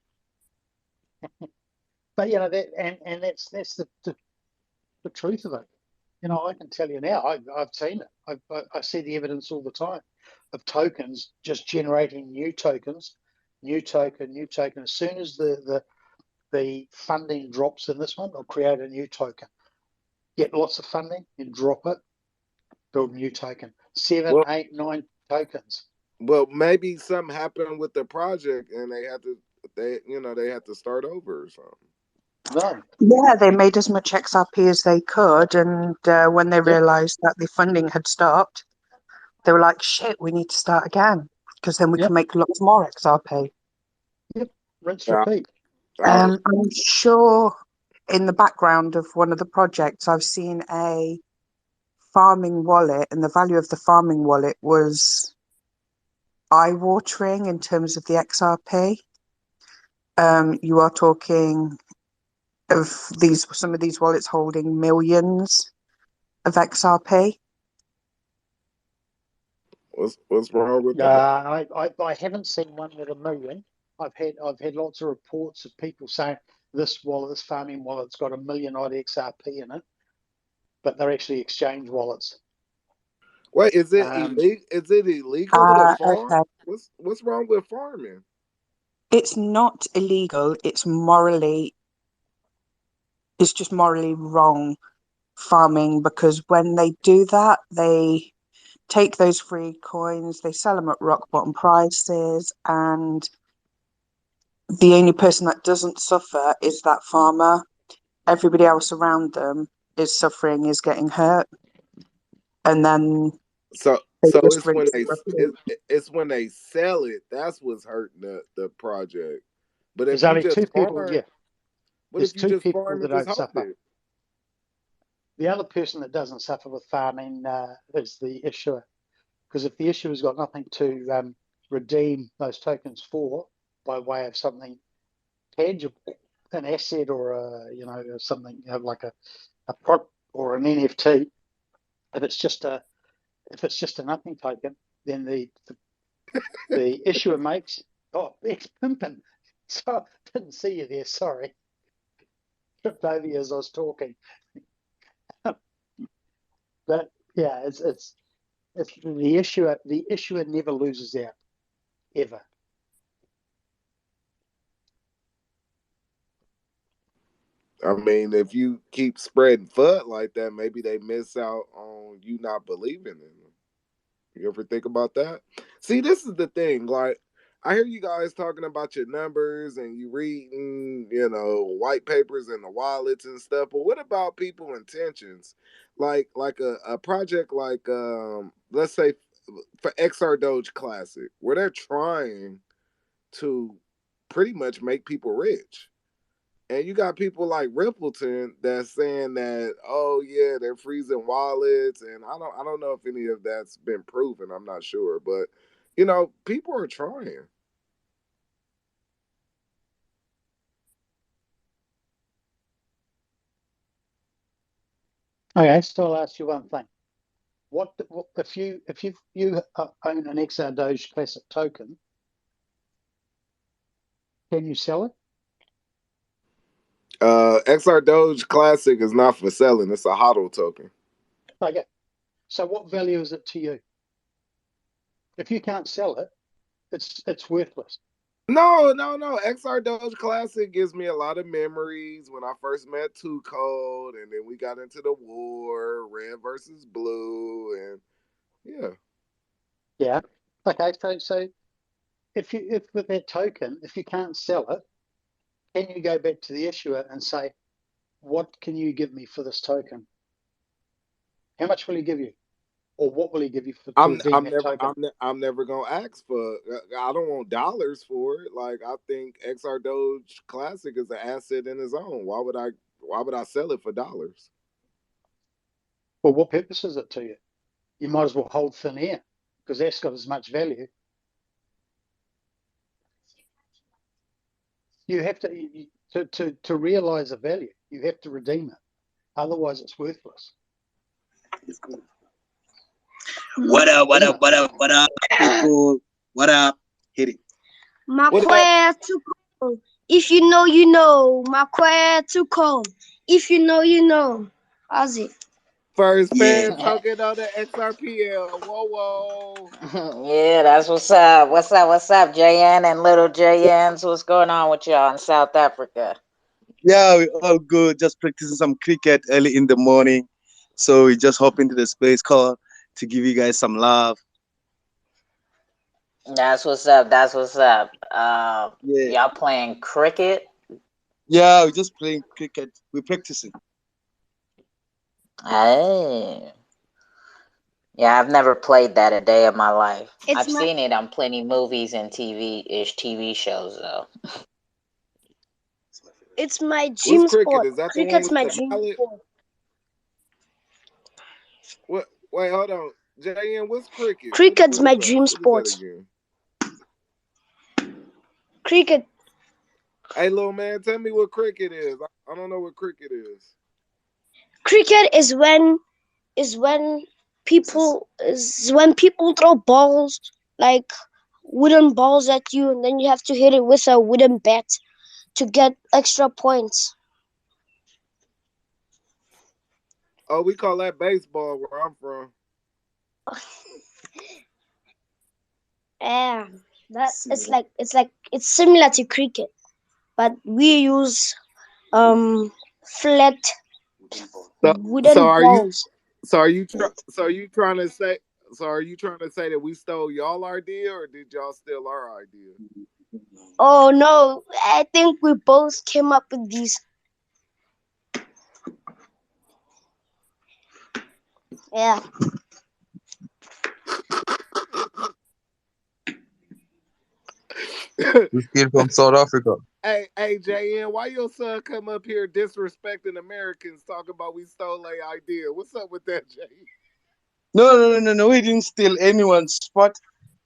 But you know that's the truth of it. You know, I can tell you now. I've seen it. I see the evidence all the time of tokens just generating new tokens, new token. As soon as the funding drops in this one, they'll create a new token. Get lots of funding and drop it, build a new token. 7, 8, 9 tokens. Well, maybe something happened with the project and they had to start over or something. No. Yeah, they made as much XRP as they could, and when they realised that the funding had stopped, they were like, "Shit, we need to start again because then we can make lots more XRP." Yep, rinse, repeat. I'm sure in the background of one of the projects, I've seen a farming wallet, and the value of the farming wallet was eye-watering in terms of the XRP. You are talking of some of these wallets holding millions of XRP. What's wrong with that? I haven't seen one with 1 million. I've had lots of reports of people saying this farming wallet's got 1 million odd XRP in it, but they're actually exchange wallets. Wait, is it Um, illegal? Is it illegal to farm? Okay. What's wrong with farming? It's not illegal. It's just morally wrong farming, because when they do that, they take those free coins, they sell them at rock bottom prices, and the only person that doesn't suffer is that farmer. Everybody else around them is suffering, is getting hurt, and then So they so just it's when rinse they and repeat. it's when they sell it that's what's hurting the project. But there's if you only two just people. farm, Yeah, what there's if you two just people farm that and just don't hold suffer. it? The other person that doesn't suffer with farming is the issuer, because if the issuer's got nothing to redeem those tokens for by way of something tangible, an asset or something like a prop or an NFT, if it's just a nothing token, then the issuer makes, oh, it's pimping. So I didn't see you there. Sorry, tripped over you as I was talking. But yeah, it's the issuer. The issuer never loses out ever. I mean, if you keep spreading FUD like that, maybe they miss out on you not believing in them. You ever think about that? See, this is the thing. Like, I hear you guys talking about your numbers and you reading, white papers and the wallets and stuff. But what about people intentions? Like a project like let's say for XR Doge Classic, where they're trying to pretty much make people rich. And you got people like Rippleton that's saying that, oh yeah, they're freezing wallets, and I don't know if any of that's been proven. I'm not sure, but people are trying. Okay, so I'll ask you one thing. What if you own an XR Doge Classic token? Can you sell it? XR Doge Classic is not for selling. It's a HODL token. Okay. So what value is it to you? If you can't sell it, it's worthless. No. XR Doge Classic gives me a lot of memories when I first met Two Code, and then we got into the war, red versus blue, and yeah. Yeah. Okay. So if with that token, if you can't sell it, can you go back to the issuer and say, what can you give me for this token? How much will he give you? Or what will he give you to I'm redeem I'm that never token? I'm never gonna ask for. I don't want dollars for it. Like I think XR Doge Classic is an asset in its own. Why would I sell it for dollars? Well, what purpose is it to you? You might as well hold thin air because that's got as much value. You have to realize the value. You have to redeem it. Otherwise, it's worthless. What up, what up, what up, what up, people? What up? Hit it. Macquarie too cold. If you know, you know. Macquarie too cold. If you know, you know. How's it? First Yeah. fan token on the XRPL. Whoa. Yeah, that's what's up. What's up, JN and little JNs? What's going on with y'all in South Africa? Yeah, we all good. Just practicing some cricket early in the morning. So we just hop into the space call to give you guys some love. That's what's up. That's what's up. Yeah. Y'all playing cricket? Yeah, we're just playing cricket. We're practicing. Hey. Yeah, I've never played that a day of my life. I've My seen it on plenty movies and TV shows though. it's my What's dream cricket? sport. Is that the one Cricket's with my the dream mallet? sport. What? Wait, hold on. JN, what's cricket? Cricket's What is my that? dream What is that sport. again? Cricket. Hey, little man, tell me what cricket is. I don't know what cricket is. Cricket is when people throw balls, like wooden balls at you, and then you have to hit it with a wooden bat to get extra points. Oh, we call that baseball where I'm from. Yeah, it's similar to cricket, but we use flat So wooden are you balls. so are you so are you trying to say that we stole y'all idea or did y'all steal our idea? Oh no, I think we both came up with these. Yeah. This kid from South Africa. Hey, JN, why your son come up here disrespecting Americans, talking about we stole their idea? What's up with that, JN? No. We didn't steal anyone's spot.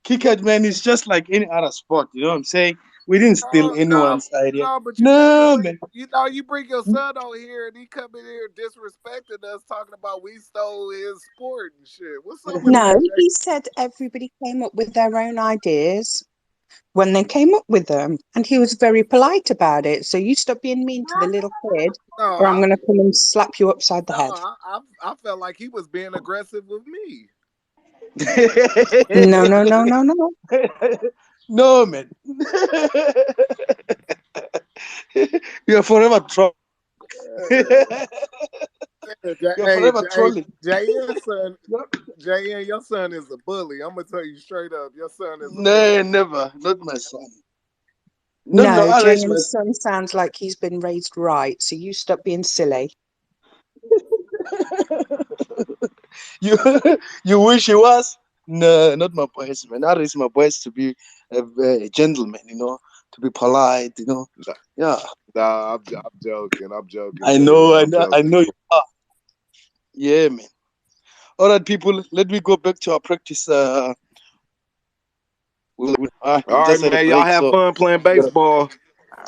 Cricket, man, is just like any other sport. You know what I'm saying? We didn't steal No, anyone's idea. no, but No, man. you bring your son on here and he come in here disrespecting us, talking about we stole his sport and shit. What's up with No, that, he said everybody came up with their own ideas when they came up with them, and he was very polite about it. So you stop being mean to the little kid, or I'm going to come and slap you upside the head. I felt like he was being aggressive with me. No. No, man. You're forever trolling. You're forever trolling. JN, your son is a bully. I'm gonna tell you straight up, your son is a bully. No, never. Not my son. No, I raised my Jane's son sounds like he's been raised right, so you stop being silly. You wish he was? No, not my boys, man. I raised my boys to be a gentleman, to be polite, Yeah. Nah, I'm joking. I'm joking. I know you are. Yeah, man. All right, people, let me go back to our practice. All right, Just had a man. Y'all break, have so fun playing baseball.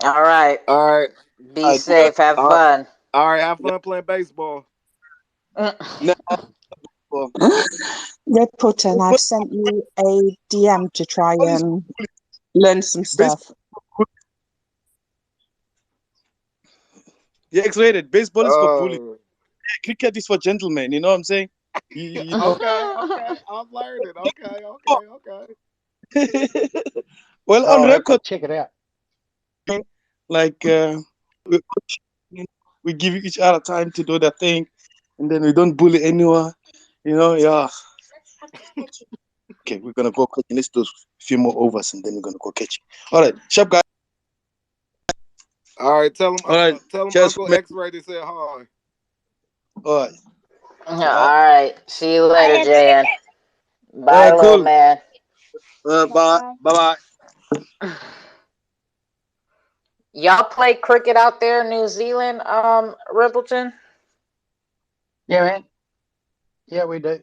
All right. All right. Be safe. Have All right. fun. All right. Have fun playing baseball. Red Putin, I've sent you a DM to try and learn some stuff. Yeah, X-rated. Baseball is for bullies. Cricket is for gentlemen. You know what I'm saying? Okay. I'm learning. Okay. Well, All on right, record, check it out. like we give each other time to do their thing, and then we don't bully anyone. Yeah. Okay, we're gonna go catch. Let's do a few more overs, and then we're gonna go catch. All right, sharp guy. All right. Tell him. All right. Tell him Cheers, Uncle man. X-Ray said hi. All right. All right. See you later, JN. All Bye, right, little cool. man. Bye. Y'all play cricket out there in New Zealand, Rippleton? Yeah, man. Yeah, we do.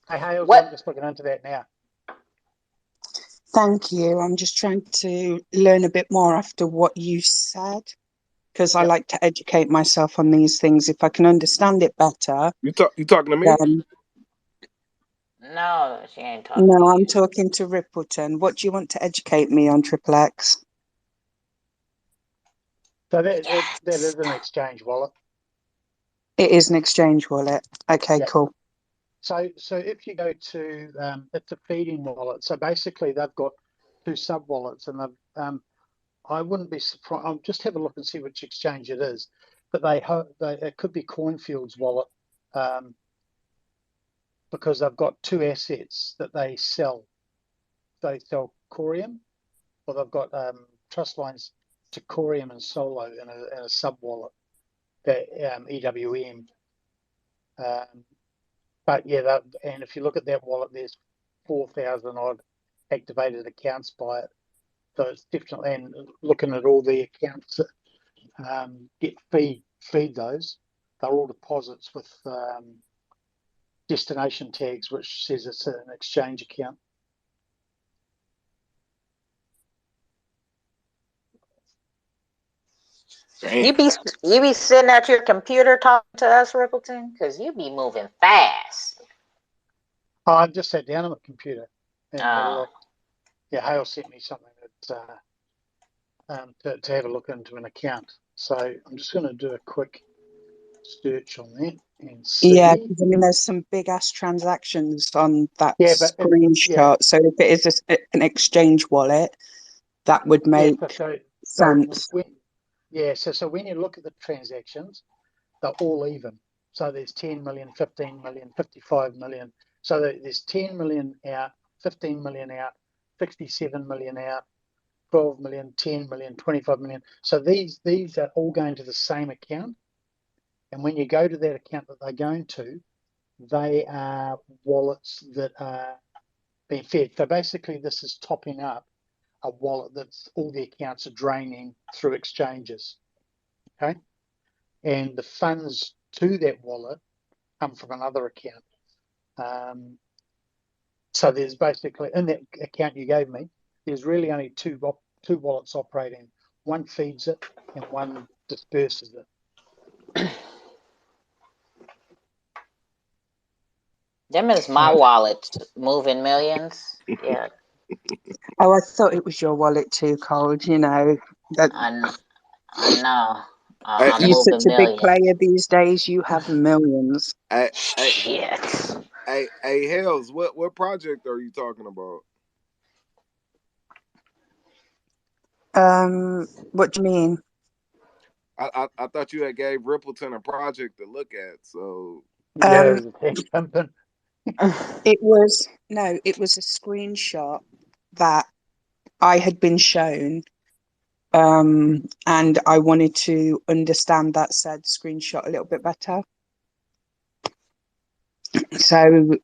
Hey, Hales, What? I'm just looking into that now. Thank you. I'm just trying to learn a bit more after what you said, because I like to educate myself on these things. If I can understand it better. You talking to me? No, she ain't talking. No, I'm talking to Rippleton. What do you want to educate me on, Triple X? So that is an exchange wallet. It is an exchange wallet. Okay, cool. So if you go to it's a feeding wallet. So basically they've got two sub wallets, and they've I wouldn't be surprised. I'll just have a look and see which exchange it is. But it could be Coinfield's wallet, because they've got two assets that they sell. They sell Corium, or they've got trust lines to Corium and Solo in a sub wallet, that EWM. But yeah, and if you look at that wallet, there's 4,000 odd activated accounts by it. So it's definitely, and looking at all the accounts that feed those, they're all deposits with destination tags, which says it's an exchange account. You be sitting at your computer talking to us, Rippleton? Because you be moving fast. Oh, I just sat down on the computer and had a look. Yeah, Hale sent me something that to have a look into an account. So I'm just going to do a quick search on that and Yeah, see. because I mean, there's some big ass transactions on that Yeah, but screenshot. So if it is an exchange wallet, that would yeah, make sense. so when you look at the transactions, they're all even. So there's 10 million, 15 million, 55 million. So there's 10 million out, 15 million out, 67 million out, 12 million, 10 million, 25 million. So these are all going to the same account. And when you go to that account that they're going to, they are wallets that are being fed. So basically, this is topping up a wallet that's all the accounts are draining through exchanges. Okay. And the funds to that wallet come from another account. So there's basically, in that account you gave me, there's really only two wallets operating. One feeds it and one disperses it. Them is my wallets moving millions. Yeah. Oh, I thought it was your wallet too, Cold. You know that I know. Hey, I'm you're moving such a big millions. player these days. You have millions. hey, hey, Shit. hey, Hells, what project are you talking about? What do you mean? I thought you had gave Rippleton a project to look at. So Yeah, it was a text pumping. It was a screenshot that I had been shown, and I wanted to understand that said screenshot a little bit better. So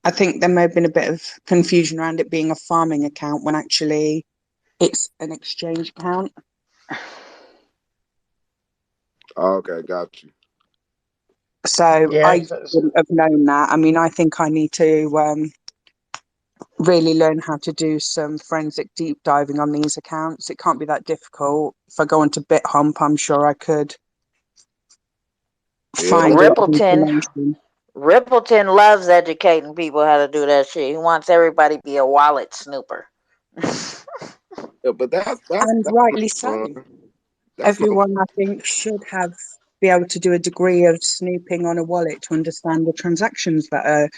I think there may have been a bit of confusion around it being a farming account when actually it's an exchange account. okay, got you. So Yeah, I wouldn't have known that. I mean, I think I need to really learn how to do some forensic deep diving on these accounts. It can't be that difficult. If I go onto BitHump, I'm sure I could find a lot of information. Rippleton loves educating people how to do that shit. He wants everybody to be a wallet snooper. Yeah, but that's And rightly so. fun. Everyone, I think, should be able to do a degree of snooping on a wallet to understand the transactions that are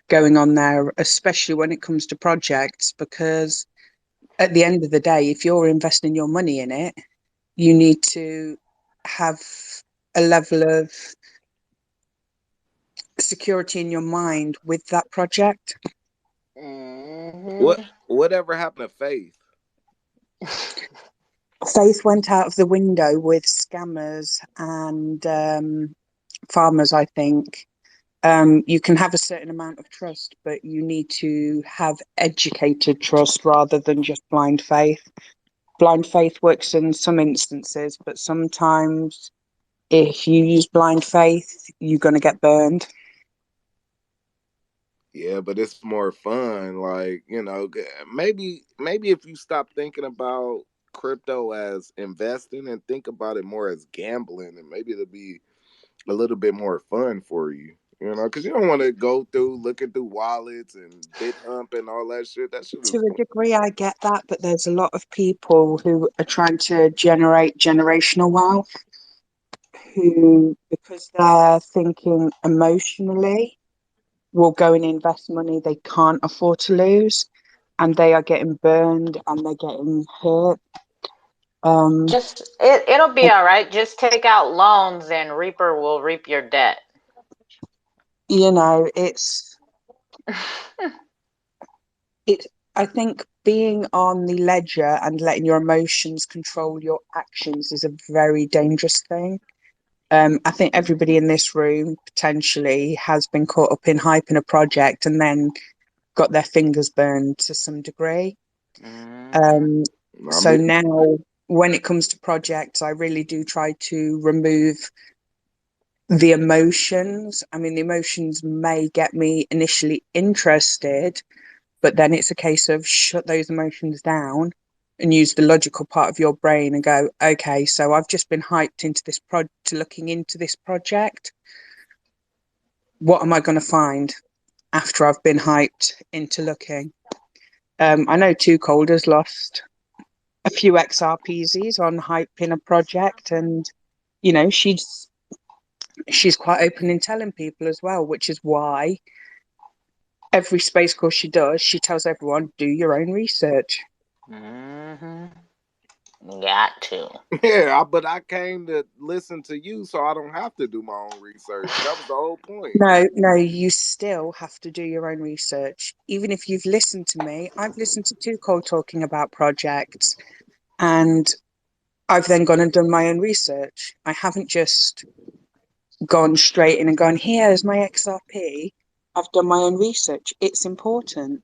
going on there, especially when it comes to projects, because at the end of the day, if you're investing your money in it, you need to have a level of security in your mind with that project. Whatever happened to Faith? Faith went out of the window with scammers and farmers, I think. You can have a certain amount of trust, but you need to have educated trust rather than just blind faith. Blind faith works in some instances, but sometimes if you use blind faith, you're going to get burned. Yeah, but it's more fun. Like, maybe if you stop thinking about crypto as investing and think about it more as gambling, and maybe it'll be a little bit more fun for you. Because you don't want to go through looking through wallets and BitHump and all that shit. That shit To is a degree, I get that, but there's a lot of people who are trying to generate generational wealth who, because they're thinking emotionally, will go and invest money they can't afford to lose, and they are getting burned and they're getting hurt. It'll be all right. Just take out loans and Reaper will reap your debt. It's I think being on the ledger and letting your emotions control your actions is a very dangerous thing. I think everybody in this room potentially has been caught up in hype in a project and then got their fingers burned to some degree. So now when it comes to projects, I really do try to remove the emotions. I mean, the emotions may get me initially interested, but then it's a case of shut those emotions down and use the logical part of your brain and go, okay, so I've just been hyped into this to looking into this project. What am I going to find after I've been hyped into looking? I know Too Cold has lost a few XRPZs on hype in a project, and she's she's quite open in telling people as well, which is why every space course she does, she tells everyone, do your own research. Mm-hmm. Got to. Yeah, but I came to listen to you, so I don't have to do my own research. That was the whole point. No, you still have to do your own research. Even if you've listened to me, I've listened to Tuchel talking about projects, and I've then gone and done my own research. I haven't just gone straight in and gone, here's my XRP. I've done my own research. It's important.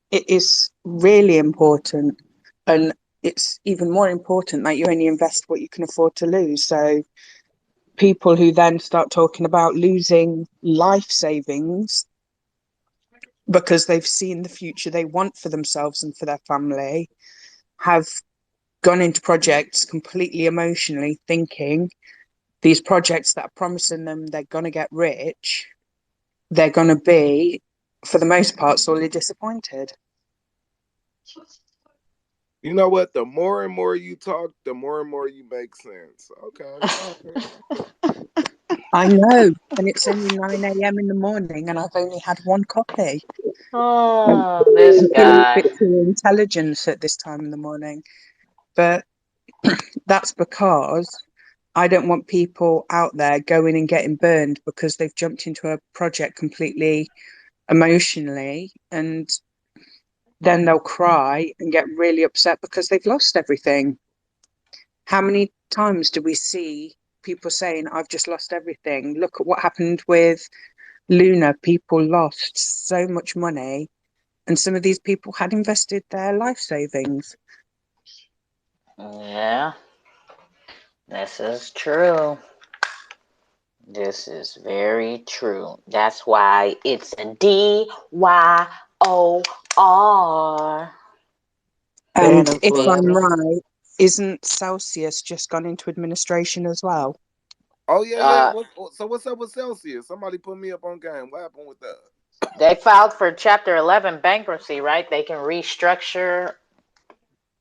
It is really important. And it's even more important that you only invest what you can afford to lose. So people who then start talking about losing life savings because they've seen the future they want for themselves and for their family have gone into projects completely emotionally thinking these projects that are promising them they're going to get rich, they're going to be, for the most part, sorely disappointed. You know what? The more and more you talk, the more and more you make sense. Okay. I know, and it's only 9 a.m. in the morning, and I've only had one coffee. Oh, this I'm feeling a bit guy. too intelligent at this time in the morning, but that's because I don't want people out there going and getting burned because they've jumped into a project completely emotionally, and then they'll cry and get really upset because they've lost everything. How many times do we see people saying, I've just lost everything? Look at what happened with Luna. People lost so much money, and some of these people had invested their life savings. Yeah, this is true. This is very true. That's why it's a DYOR. And Bannon if for Feel I'm me? right, isn't Celsius just gone into administration as well? Oh yeah. Uh, So what's up with Celsius? Somebody put me up on game. What happened with that? they filed for Chapter 11 bankruptcy, right? They can restructure.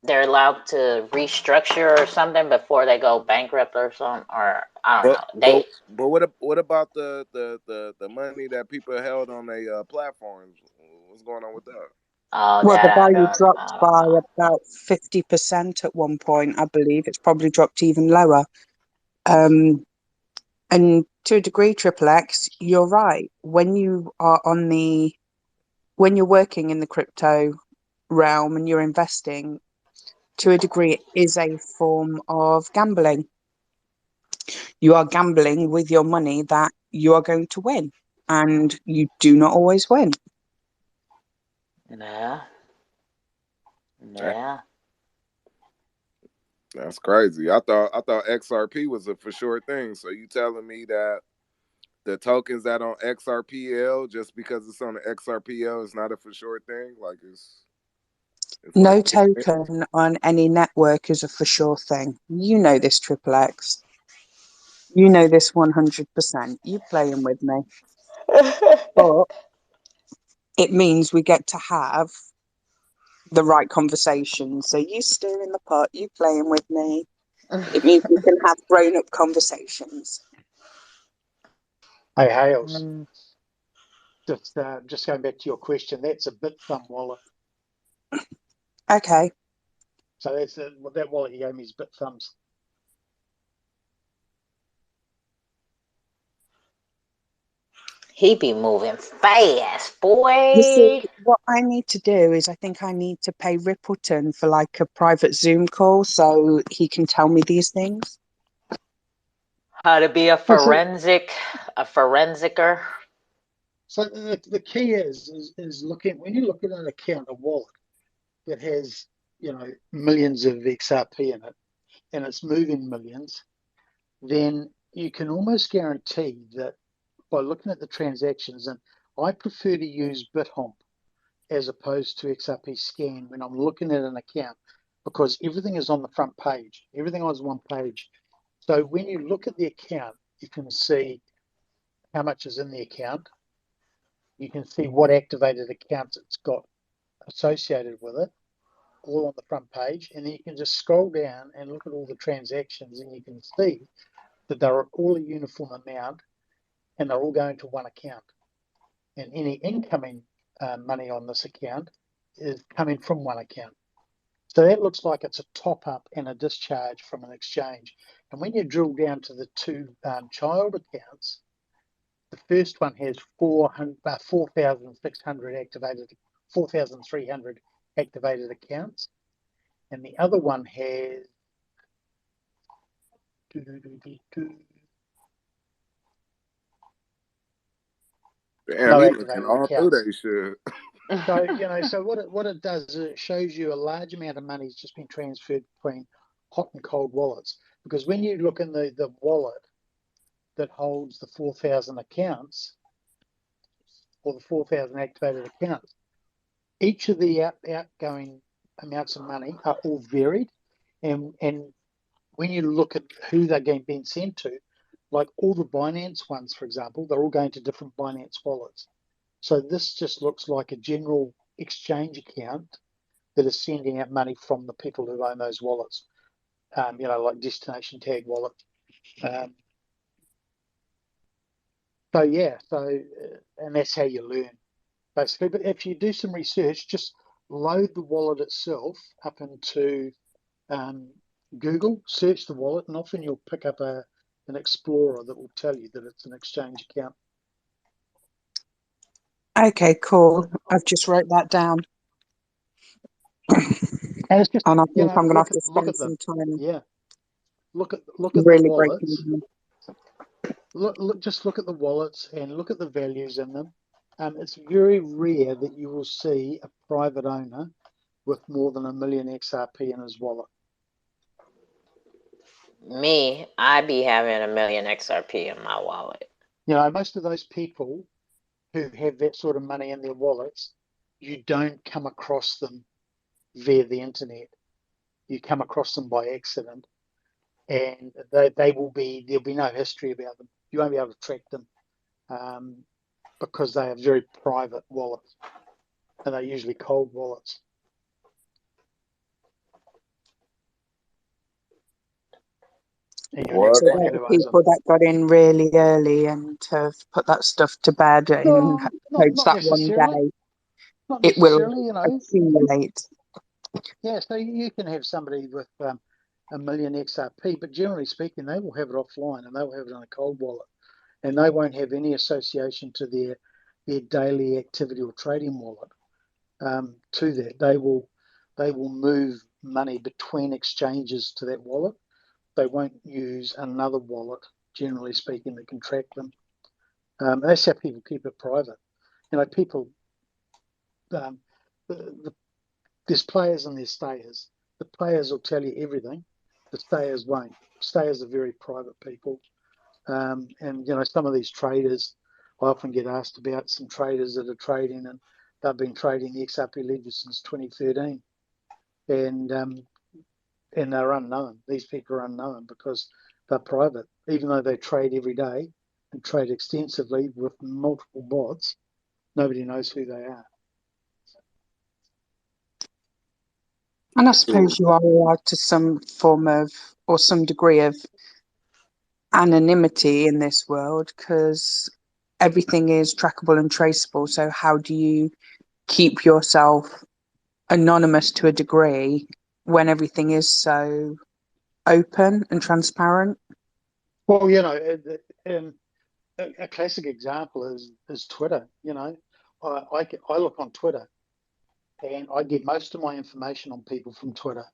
They're allowed to restructure or something before they go bankrupt or something, or I don't But know. but but what about the money that people held on their platforms? What's going on with that? Oh, Well, the that value I dropped don't by know. about 50% at one point, I believe. It's probably dropped even lower. And to a degree, Triple X, you're right. When you're working in the crypto realm and you're investing, to a degree, it is a form of gambling. You are gambling with your money that you are going to win, and you do not always win. Yeah, yeah. That's crazy. I thought XRP was a for sure thing. So you telling me that the tokens that on XRPL, just because it's on the XRPL, is not a for sure thing? Like it's like No token on any network is a for sure thing. You know this, Triple X. You know this 100%. You playing with me. But it means we get to have the right conversation. So you stir in the pot, you playing with me. It means we can have grown up conversations. Hey, Hales, Mm. just going back to your question, that's a BitThumb wallet. Okay. So that's that wallet you gave me is BitThumbs. He be moving fast, You see, boy. what I need to do is I think I need to pay Rippleton for like a private Zoom call so he can tell me these things. How to be a Well, so forensicer. the key is looking when you look at an account, a wallet that has millions of XRP in it, and it's moving millions, then you can almost guarantee that by looking at the transactions, and I prefer to use BitHomp as opposed to XRP Scan when I'm looking at an account because everything is on the front page. Everything is one page. So when you look at the account, you can see how much is in the account. You can see what activated accounts it's got associated with it, all on the front page. And then you can just scroll down and look at all the transactions, and you can see that they're all a uniform amount and they're all going to one account. And any incoming money on this account is coming from one account. So that looks like it's a top up and a discharge from an exchange. And when you drill down to the two child accounts, the first one has 4,600 activated, 4,300 activated accounts, and the other one has Damn, no he looking activated all through accounts. that shit. So, so what it does is it shows you a large amount of money has just been transferred between hot and cold wallets. Because when you look in the wallet that holds the 4,000 accounts or the 4,000 activated accounts, each of the outgoing amounts of money are all varied. And when you look at who they're being sent to, like all the Binance ones, for example, they're all going to different Binance wallets. So this just looks like a general exchange account that is sending out money from the people who own those wallets, like destination tag wallet. And that's how you learn, basically. But if you do some research, just load the wallet itself up into Google, search the wallet, and often you'll pick up an explorer that will tell you that it's an exchange account. Okay, cool. I've just wrote that down. And it's just, and I think I'm going to have to look spend at them. some time Look at the really breaking wallets. them. Just look at the wallets and look at the values in them. It's very rare that you will see a private owner with more than 1 million XRP in his wallet. Me, I be having 1 million XRP in my wallet. Most of those people who have that sort of money in their wallets, you don't come across them via the internet. You come across them by accident, and there'll be no history about them. You won't be able to track them because they are very private wallets, and they're usually cold wallets. So they're the people that got in really early and have put that stuff to bed in hopes that one day it will accumulate. Yeah, so you can have somebody with 1 million XRP, but generally speaking, they will have it offline and they will have it on a cold wallet, and they won't have any association to their daily activity or trading wallet. To that, they will move money between exchanges to that wallet. They won't use another wallet, generally speaking, that can track them. That's how people keep it private. People. There's players and there's stayers. The players will tell you everything. The stayers won't. Stayers are very private people. And some of these traders, I often get asked about some traders that are trading, and they've been trading the XRP ledger since 2013. And they're unknown. These people are unknown because they're private. Even though they trade every day and trade extensively with multiple bots, nobody knows who they are. And I suppose you are allowed to some form of, or some degree of anonymity in this world because everything is trackable and traceable. So how do you keep yourself anonymous to a degree when everything is so open and transparent? Well, a classic example is Twitter. I look on Twitter, and I get most of my information on people from Twitter.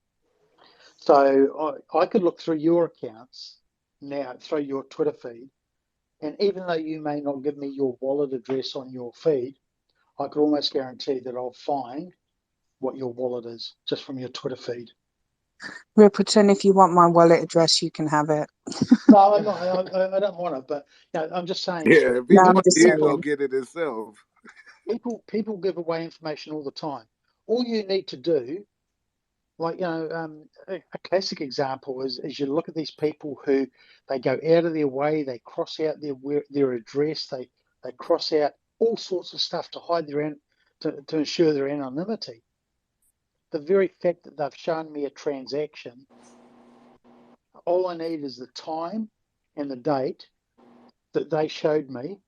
So I could look through your accounts now, through your Twitter feed, and even though you may not give me your wallet address on your feed, I could almost guarantee that I'll find what your wallet is just from your Twitter feed. Rippleton, if you want my wallet address, you can have it. No, I'm not, I don't want it, but I'm just saying. Yeah, if he wants, he'll go get it himself. People give away information all the time. All you need to do, a classic example is you look at these people who they go out of their way, they cross out their address, they cross out all sorts of stuff to hide to ensure their anonymity. The very fact that they've shown me a transaction, all I need is the time and the date that they showed me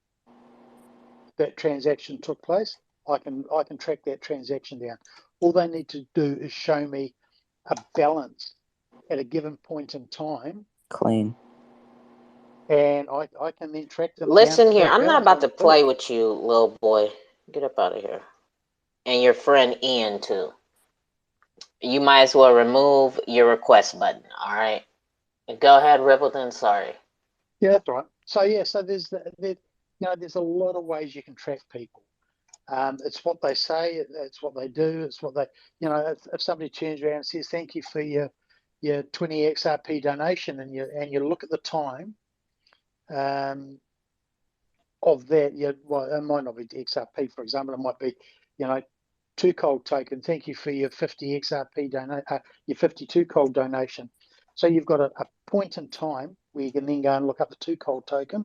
that transaction took place, I can track that transaction down. All they need to do is show me a balance at a given point in time, Clean. and I can then track them down Listen to here, that I'm not balance about on to the bill. play with you, little boy. Get up out of here. And your friend Ian too. You might as well remove your request button. All right. Go ahead, Rippleton. Sorry. Yeah, that's right. So yeah, so there's there's a lot of ways you can track people. It's what they say, it's what they do, it's what they, if somebody turns around and says thank you for your 20 XRP donation, and you look at the time of that, well, it might not be XRP, for example, it might be, two cold token. Thank you for your 50 XRP your 52 cold donation. So you've got a point in time where you can then go and look up the two cold token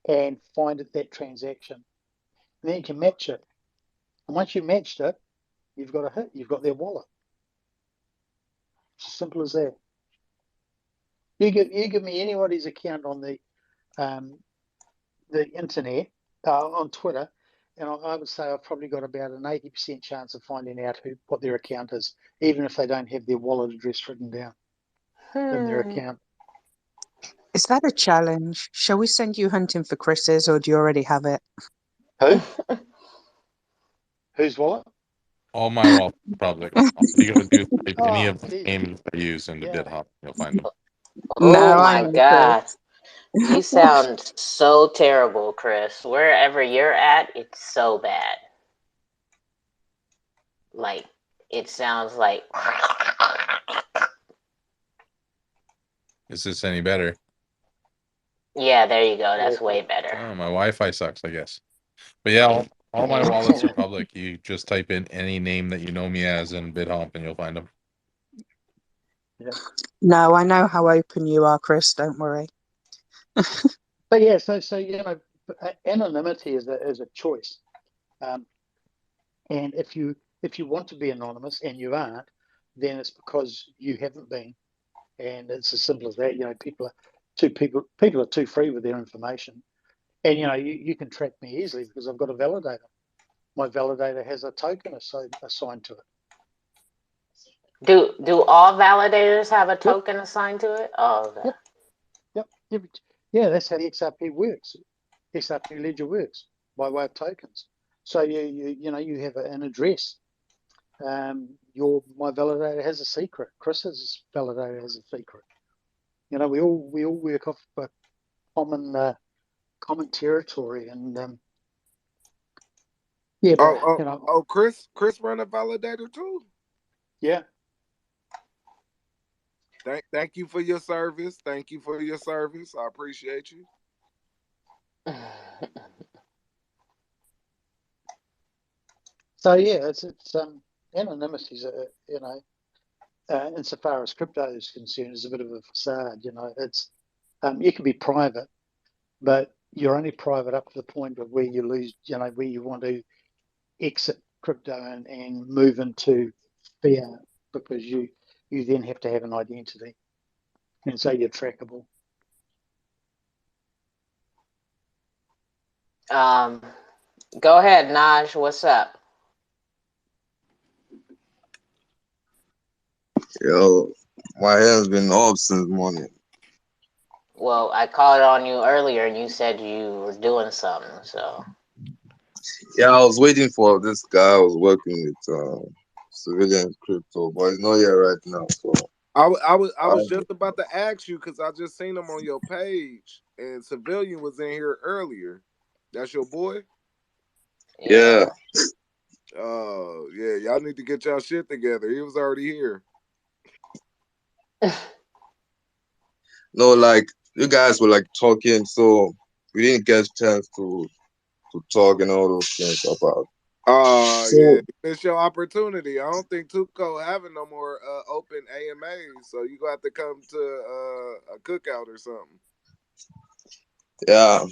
and find that transaction. And then you can match it. And once you matched it, you've got a hit. You've got their wallet. It's as simple as that. You give me anybody's account on the internet, on Twitter, and I would say I've probably got about an 80% chance of finding out what their account is, even if they don't have their wallet address written down in their account. Is that a challenge? Shall we send you hunting for Chris's, or do you already have it? Who? Whose wallet? All my wallets are public. All you gotta do is type any Oh, of the geez. names I use into BitHop. You'll find them. Oh No, I my know, Chris. God. You sound so terrible, Chris. Wherever you're at, it's so bad. Like, it sounds like. Is this any better? Yeah, there you go. That's way better. Oh, my Wi-Fi sucks, I guess. But yeah, all my wallets are public. You just type in any name that you know me as in BitHop and you'll find them. Yeah. No, I know how open you are, Chris. Don't worry. But yeah, so anonymity is a choice, and if you want to be anonymous and you aren't, then it's because you haven't been, and it's as simple as that. People are too free with their information, and you can track me easily because I've got a validator. My validator has a token assigned to it. Do all validators have a token assigned to it? Oh, okay. Yep. Yeah, that's how the XRP works. XRP ledger works by way of tokens. So you have an address. My validator has a secret. Chris's validator has a secret. We all work off a common territory, and yeah. But Chris run a validator too. Yeah. Thank you for your service. Thank you for your service. I appreciate you. So yeah, it's anonymity is insofar as crypto is concerned, is a bit of a facade. It's you can be private, but you're only private up to the point of where you lose. Where you want to exit crypto and move into fiat, because you then have to have an identity, and so you're trackable. Go ahead, Naj. What's up? Yo, my hair's been off since morning. Well, I called on you earlier, and you said you were doing something. So. Yeah, I was waiting for this guy I was working with, civilian crypto, but he's not here right now. So I was just about to ask you because I just seen him on your page, and Civilian was in here earlier. That's your boy? Yeah. Oh yeah, y'all need to get y'all shit together. He was already here. No, like you guys were like talking, so we didn't get a chance to talk and all those things about. Yeah, it's your opportunity. I don't think Tuco having no more open AMAs, so you gonna have to come to a cookout or something. Yeah.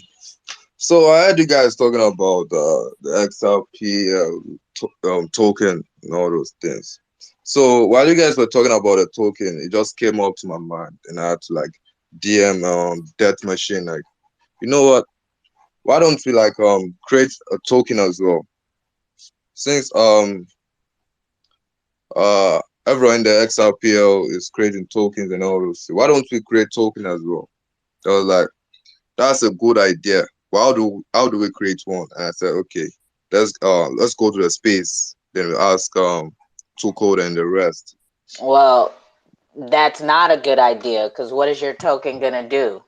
So I heard you guys talking about the XRP token and all those things. So while you guys were talking about a token, it just came up to my mind, and I had to like DM Death Machine, like, You know what? Why don't we like create a token as well? Since everyone in the XRPL is creating tokens and all those, why don't we create token as well? I was like, that's a good idea. But how do we create one? And I said, okay, let's go to the space. Then we ask Tucode and the rest. Well, that's not a good idea because what is your token gonna do?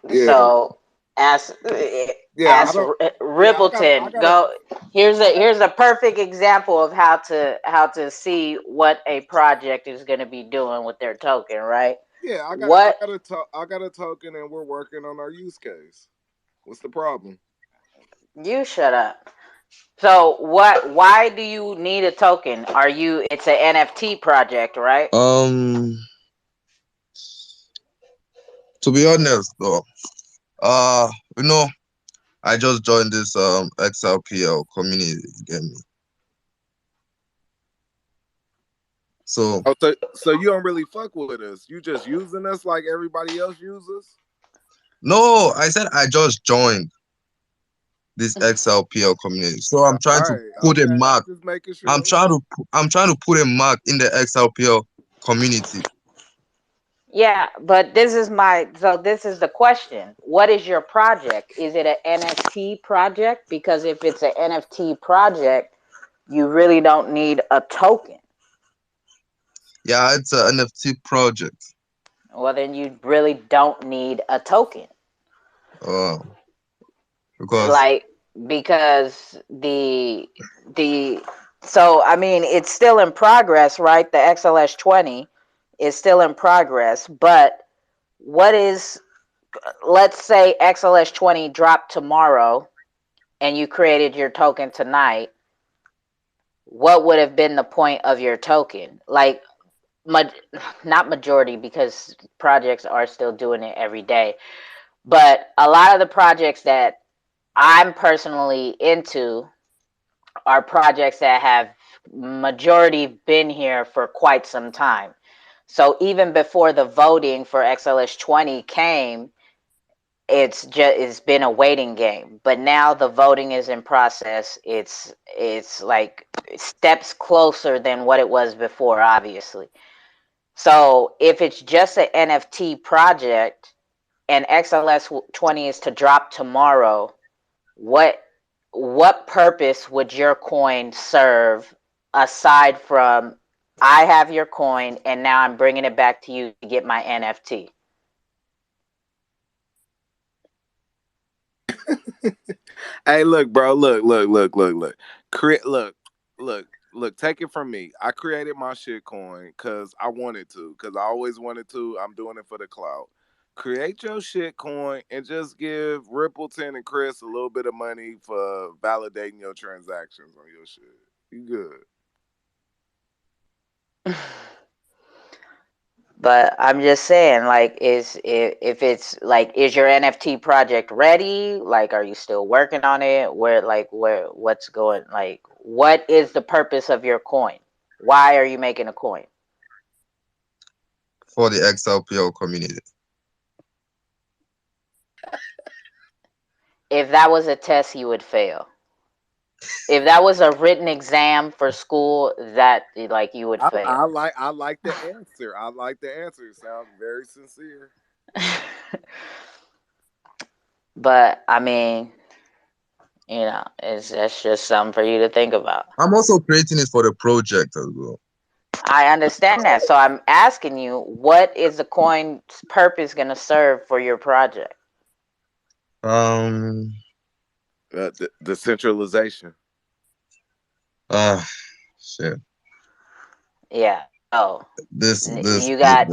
Yeah, So ask yeah. I ask don't. Yeah, I Rippleton. gotta. Go here's a perfect example of how to see what a project is gonna be doing with their token, right? Yeah, What I got a token, and we're working on our use case. What's the problem? you shut up. So why do you need a token? It's an NFT project, right? To be honest though, uh, you know, I just joined this XRPL community. You get me? So Oh, so you don't really fuck with us. You just using us like everybody else uses. no, I said I just joined this XRPL community. So I'm All trying to right, put a okay. I'm mark. just making I'm sure. trying to I'm trying to put a mark in the XRPL community. Yeah, but this is the question. What is your project? Is it an NFT project? Because if it's an NFT project, you really don't need a token. Yeah, it's an NFT project. Well, then you really don't need a token. Uh, because Like because the so I mean it's still in progress, right? The XLS20 is still in progress, but what is let's say XLS20 dropped tomorrow and you created your token tonight, what would have been the point of your token? Like, not majority because projects are still doing it every day, but a lot of the projects that I'm personally into are projects that have majority been here for quite some time. So even before the voting for XLS20 came, it's been a waiting game, but now the voting is in process. It's like steps closer than what it was before, obviously. So if it's just an NFT project and XLS20 is to drop tomorrow, what what purpose would your coin serve aside from I have your coin and now I'm bringing it back to you to get my NFT? Hey, look, bro. Look. Look. Take it from me. I created my shit coin because I wanted to. Because I always wanted to. I'm doing it for the clout. Create your shit coin and just give Rippleton and Chris a little bit of money for validating your transactions on your shit. You good? But I'm just saying, like, if it's like, is your NFT project ready? Like, are you still working on it? What's going? Like, what is the purpose of your coin? Why are you making a coin? for the XRPL community. If that was a test, you would fail. If that was a written exam for school, that like you would fail. I like the answer. I like the answer. It sounds very sincere. But I mean, that's just something for you to think about. I'm also creating it for the project as well. I understand that. So I'm asking you, what is the coin's purpose going to serve for your project? The centralization. Shit. Yeah. Oh, This you got.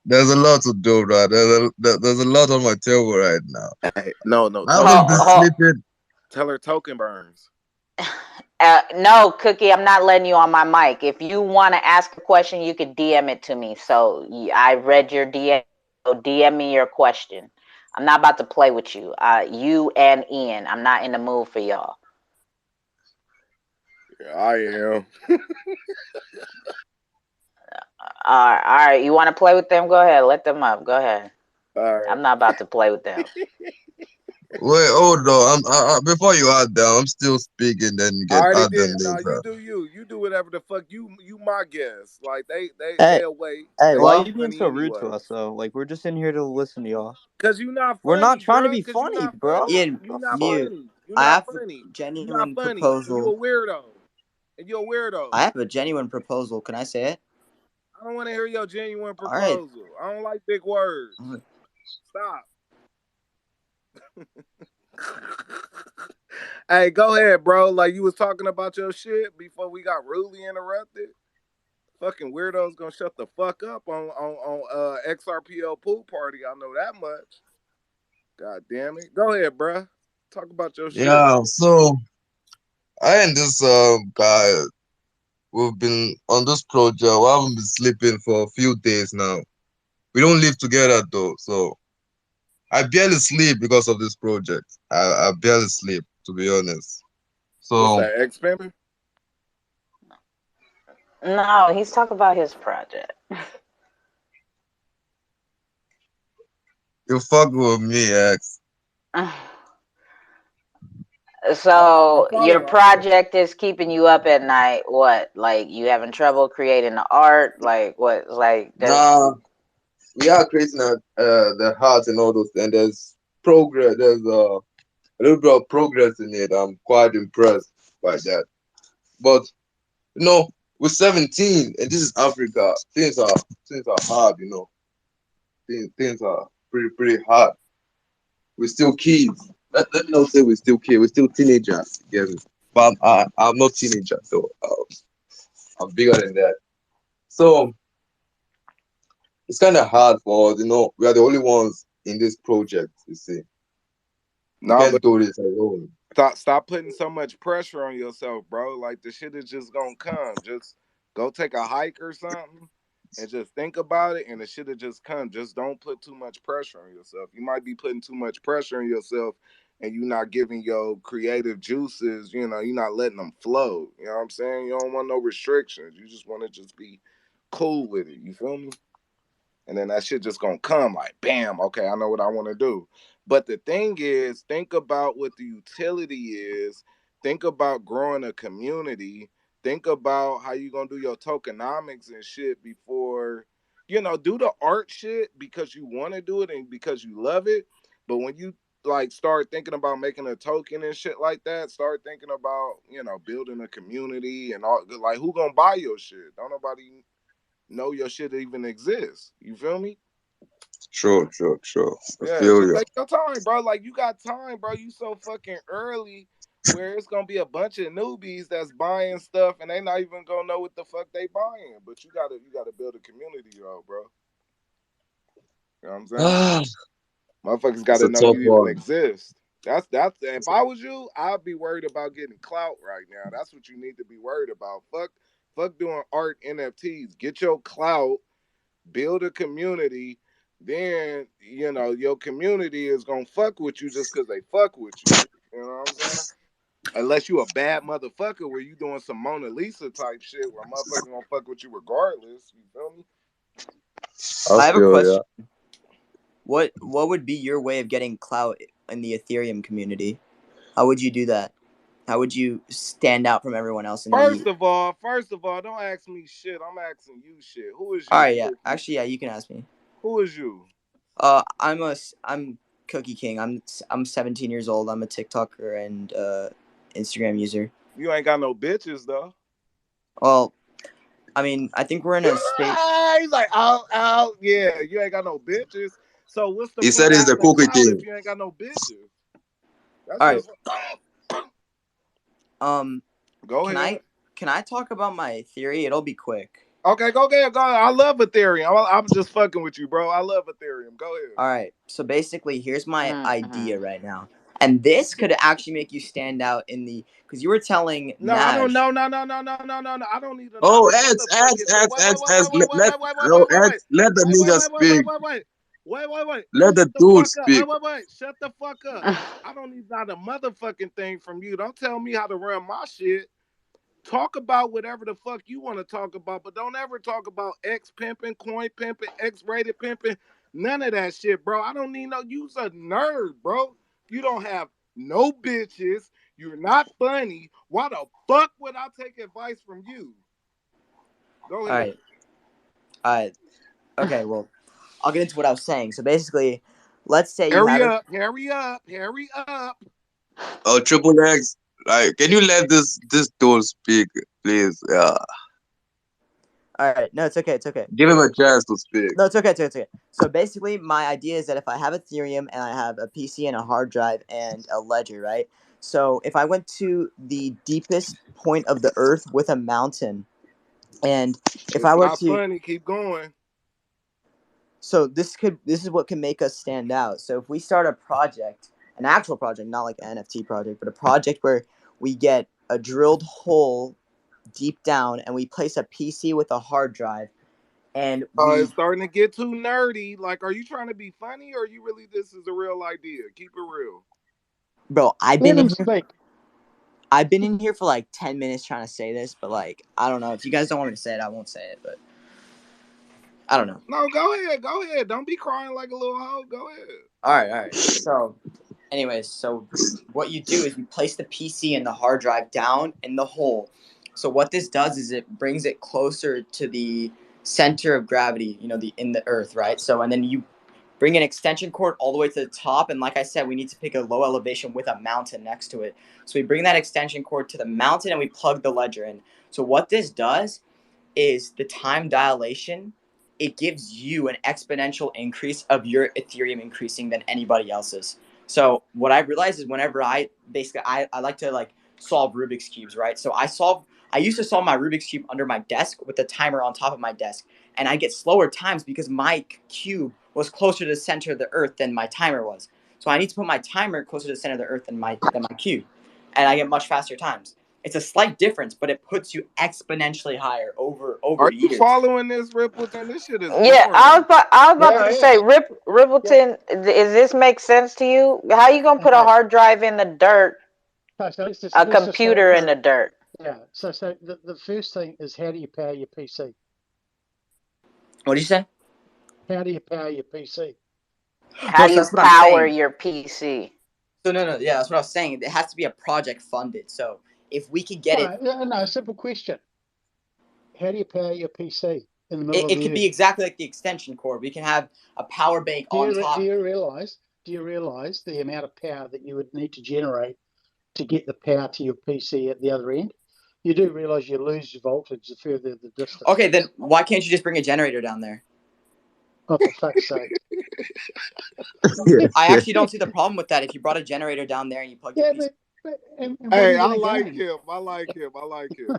there's a lot to do, right? There's a lot on my table right now. Hey, no. I haven't been sleeping. Tell her token burns. No, Cookie, I'm not letting you on my mic. If you want to ask a question, you could DM it to me. So I read your DM. So DM me your question. I'm not about to play with you. You and Ian. I'm not in the mood for y'all. Yeah, I am. All right. You want to play with them? Go ahead. Let them up. Go ahead. All right. I'm not about to play with them. Wait, hold on. Before you add them, I'm still speaking. Then you I get already add them did. No, you later. do you. You do whatever the fuck you my guest. Like Hey, they'll wait. hey, They why got you being money so rude to anyway. us though? Like we're just in here to listen to y'all. Cause you not We're not funny, trying to bro. be Cause you funny, not bro. funny. Ian, You not mute. funny. You I not have a funny. You not genuine funny. And you proposal. a weirdo. And you a weirdo. I have a genuine proposal. Can I say it? I don't want to hear your genuine All right. proposal. I don't like big words. Stop. Hey, go ahead, bro. Like you was talking about your shit before we got rudely interrupted. Fucking weirdos gonna shut the fuck up on XRPL pool party. I know that much. God damn it. Go ahead, bruh. Talk about your shit. Yeah. So I and this guy, we've been on this project. We haven't been sleeping for a few days now. We don't live together though, so I barely sleep because of this project. I barely sleep, to be honest. What's So that, X Pimpin'? No, he's talking about his project. you fuck with me, X. So your following. project is keeping you up at night. What? Like you having trouble creating the art? Like what? Like does Nah, we are creating the heart and all those, and there's progress. There's a little bit of progress in it. I'm quite impressed by that. But we're 17, and this is Africa. Things are hard. Things are pretty hard. We're still kids. Let me not say we're still kids. We're still teenagers. You get me? But I'm not teenager, so I'm bigger than that. So it's kind of hard for us. We are the only ones in this project. You see, we Nah, can't but do this alone. stop putting so much pressure on yourself, bro. Like the shit is just gonna come. Just go take a hike or something and just think about it and the shit will just come. Just don't put too much pressure on yourself. You might be putting too much pressure on yourself and you're not giving your creative juices, you're not letting them flow. You know what I'm saying? You don't want no restrictions. You just want to just be cool with it. You feel me? And then that shit just gonna come like bam, okay, I know what I want to do. But the thing is, think about what the utility is. Think about growing a community. Think about how you gonna do your tokenomics and shit before do the art shit because you want to do it and because you love it. But when you like start thinking about making a token and shit like that, start thinking about building a community and all, like who gonna buy your shit? Don't nobody know your shit even exists. You feel me? True. I Yeah, feel just you. take your time, bro. Like you got time, bro. You so fucking early where it's gonna be a bunch of newbies that's buying stuff and they not even gonna know what the fuck they buying. But you gotta build a community though, bro. You know what I'm saying? Motherfuckers It's gotta a know tough you even one. exist. That's if I was you, I'd be worried about getting clout right now. That's what you need to be worried about. Fuck doing art NFTs. Get your clout, build a community, then your community is gonna fuck with you just because they fuck with you. You know what I'm saying? Unless you a bad motherfucker where you doing some Mona Lisa type shit where motherfuckers gonna fuck with you regardless. You feel me? I I have a feel question. you. What would be your way of getting clout in the Ethereum community? How would you do that? How would you stand out from everyone else in the? First of all, don't ask me shit. I'm asking you shit. Who is All you? right, yeah. Actually, yeah, you can ask me. Who is you? I'm Cookie King. I'm 17 years old. I'm a TikToker and Instagram user. You ain't got no bitches though. Well, I mean, I think we're in a state. He's like, yeah, you ain't got no bitches. So what's the He point said of he's the having cookie clout if king. you ain't got no bitches? That's All right. just Um, go can ahead. I talk about my theory? It'll be quick. Okay, go ahead, go ahead. I love Ethereum. I'm just fucking with you, bro. I love Ethereum. Go ahead. All right. So basically, here's my Mm-hmm. idea right now, and this could actually make you stand out in the because you were telling No, I don't Nash. know. No. I don't need not Oh, a X, X, motherfucking thing. X, X, X. Wait. Let the nigga speak. Wait. Let the Shut the dude fuck up. speak. Wait. Shut the fuck up. I don't need not a motherfucking thing from you. Don't tell me how to run my shit. Talk about whatever the fuck you want to talk about, but don't ever talk about X pimping, coin pimping, X rated pimping. None of that shit, bro. I don't need no. You's a nerd, bro. You don't have no bitches. You're not funny. Why the fuck would I take advice from you? Go ahead. All right. Okay, well, I'll get into what I was saying. So basically, let's say you Hurry have up, hurry up, hurry up. Oh, Triple X, like, can you let this dude speak, please? Yeah, All right. No, it's okay. It's okay. give him a chance to speak. No, it's okay. It's okay. It's okay. So basically, my idea is that if I have Ethereum and I have a PC and a hard drive and a ledger, right? So if I went to the deepest point of the earth with a mountain, and if It's I were not to, funny. Keep going. so this is what can make us stand out. So if we start a project, an actual project, not like an NFT project, but a project where we get a drilled hole deep down and we place a PC with a hard drive and we It's starting to get too nerdy. Like, are you trying to be funny, or you really this is a real idea? Keep it real. bro, Let him speak. I've been in here for like 10 minutes trying to say this, but like I don't know. If you guys don't want me to say it, I won't say it, but I don't know. No, go ahead, go ahead. Don't be crying like a little hoe. Go ahead. All right. So anyways, so what you do is you place the PC and the hard drive down in the hole. So what this does is it brings it closer to the center of gravity, in the earth, right? So and then you bring an extension cord all the way to the top, and like I said, we need to pick a low elevation with a mountain next to it. So we bring that extension cord to the mountain and we plug the ledger in. So what this does is the time dilation, it gives you an exponential increase of your Ethereum increasing than anybody else's. So what I realized is whenever I like to like solve Rubik's cubes, right? So I used to solve my Rubik's cube under my desk with the timer on top of my desk, and I get slower times because my cube was closer to the center of the earth than my timer was. So I need to put my timer closer to the center of the earth than my cube, and I get much faster times. It's a slight difference, but it puts you exponentially higher over Are you years. following this, Rippleton? This shit is Yeah, boring. I was about to say, Rippleton, does this make sense to you? How you gonna put a hard drive in the dirt? A computer in the dirt. Yeah. So the first thing is, how do you power your PC? What do you say? How do you power your PC? How do you power your PC? So no, yeah, that's what I was saying. It has to be a project funded. So if we could get it, no, simple question. How do you power your PC in the middle of it the could earth? be exactly like the extension cord. We can have a power bank on top. Do you realize the amount of power that you would need to generate to get the power to your PC at the other end? You do realize you lose voltage the further the distance. Okay, then why can't you just bring a generator down there? Oh, for fuck's sake. I actually don't see the problem with that. If you brought a generator down there and you plug your PC. Hey, I like him. I like him. I like him.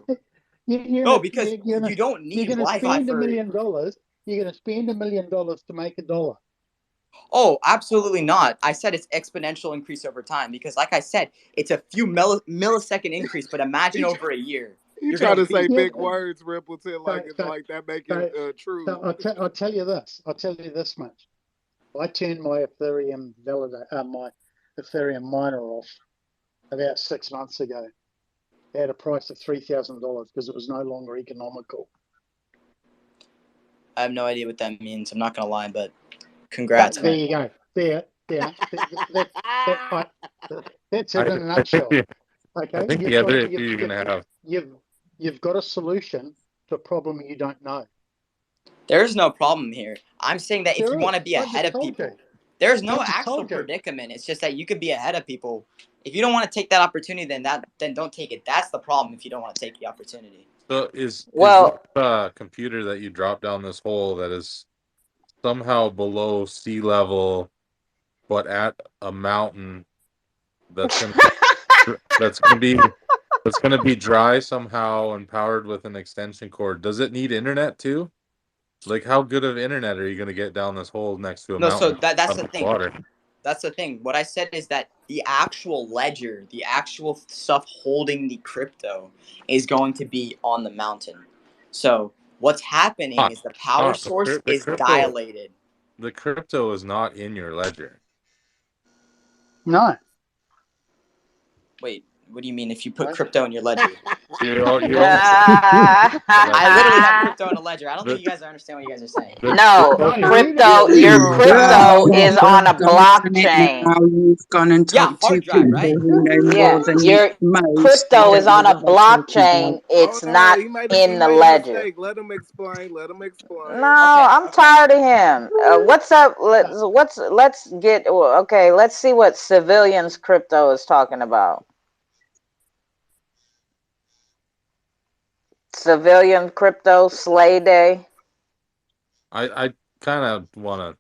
No, because you don't need Wi-Fi spend for $1 million. You're going to spend $1 million to make $1. Oh, absolutely not. I said it's exponential increase over time because, like I said, it's a few millisecond increase. But imagine over a year. You try to say big words, Rippleton, like that make it true. So I'll tell you this. I'll tell you this much. I turned my Ethereum my Ethereum miner off about 6 months ago. It had a price of $3,000 because it was no longer economical. I have no idea what that means. I'm not gonna lie, but congrats. There you go. That's it in a nutshell. Okay, I think the other issue you're gonna have. You've got a solution to a problem you don't know. There's no problem here. I'm saying that if you want to be ahead of people, there's no actual predicament. It's just that you could be ahead of people. If you don't want to take that opportunity, then don't take it. That's the problem. If you don't want to take the opportunity. So is this computer that you drop down this hole that is somehow below sea level, but at a mountain that's gonna be dry somehow and powered with an extension cord? Does it need internet too? Like, how good of internet are you gonna get down this hole next to a mountain? So that's the thing. Water. That's the thing. What I said is that the actual ledger, the actual stuff holding the crypto, is going to be on the mountain. So what's happening is the power source is dilated. The crypto is not in your ledger. No. Wait, What do you mean? If you put crypto in your ledger? You don't. I literally have crypto in a ledger. I don't think you guys understand what you guys are saying. No, Oh, your crypto well, is on a blockchain. now you've gone and Yeah, talked to hard drive, people right? who know Yeah, more than your most. They crypto is don't know on a what they're talking about. blockchain. It's Hold on, not he made in the a ledger. mistake. Let him explain. Let him No, explain. I'm tired of him. What's up? Let's get okay. Let's see what civilians crypto is talking about. Civilian crypto Slay Day. I kind of want to.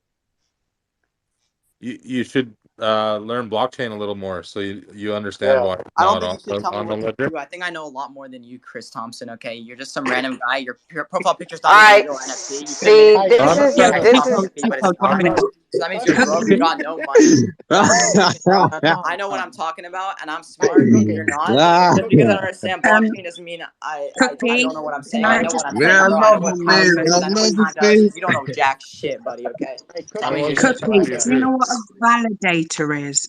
You should learn blockchain a little more so you understand why it's I don't not think you should tell me on the what to ledger. do. I think I know a lot more than you, Chris Thompson. Okay, you're just some random guy. Your profile picture's All not even a right. real NFT. You came in See, here this I'm not is saying trying it's to. this top is. tippy, but it's not, bro. So that means you're broke. You got no money. You got no vision, bro. I know what I'm talking about, and I'm smart, and you're not. Just because I don't understand blockchain doesn't mean I Cookie, don't know what I'm can saying. I I know just what I'm Man, saying, I bro. I know love what the time space. is. I I know what love the time does. space. You don't know jack shit, buddy. Okay. Tell me your shit, bro. Cookie, do you know what a validator is?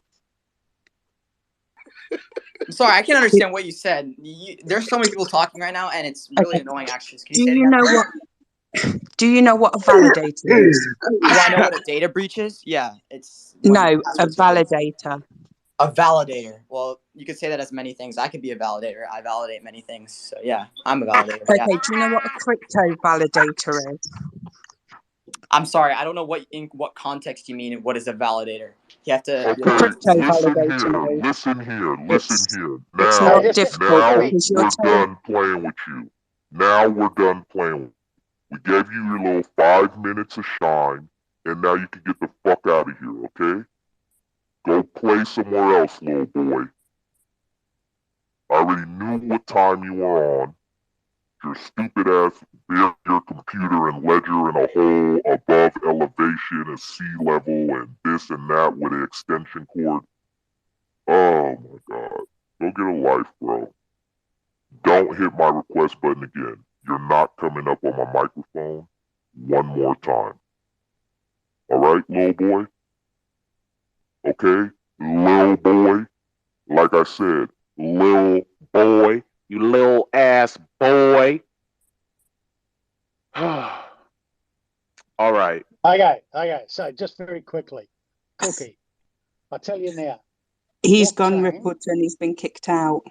I'm sorry, I can't understand what you said. There's so many people talking right now, and it's really Okay. annoying. Actually, can you Do say it you again? know what? Do you know what a validator is? Do I know what a data breach is? Yeah, it's when No, a passwords get leaked. validator. A validator. Well, you could say that as many things. I could be a validator. I validate many things. So yeah, I'm a validator. Yeah. Okay, do you know what a crypto validator is? I'm sorry, I don't know in what context you mean. And what is a validator? You have to. Okay, Crypto listen validator here, is. listen here, listen here. It's Now, not difficult because you're we're telling. done playing with you. Now we're done playing with you. We gave you your little 5 minutes of shine, and now you can get the fuck out of here, okay? Go play somewhere else, little boy. I already knew what time you were on. Your stupid ass built your computer and ledger in a hole above elevation and sea level and this and that with an extension cord. Oh my god. Go get a life, bro. Don't hit my request button again. You're not coming up on my microphone one more time. Alright, little boy? Okay? Little boy? Like I said, little boy. You little ass boy. Alright. Okay. So just very quickly, Cookie, I'll tell you now. He's gone, Blockchain. Rippleton. He's been kicked out.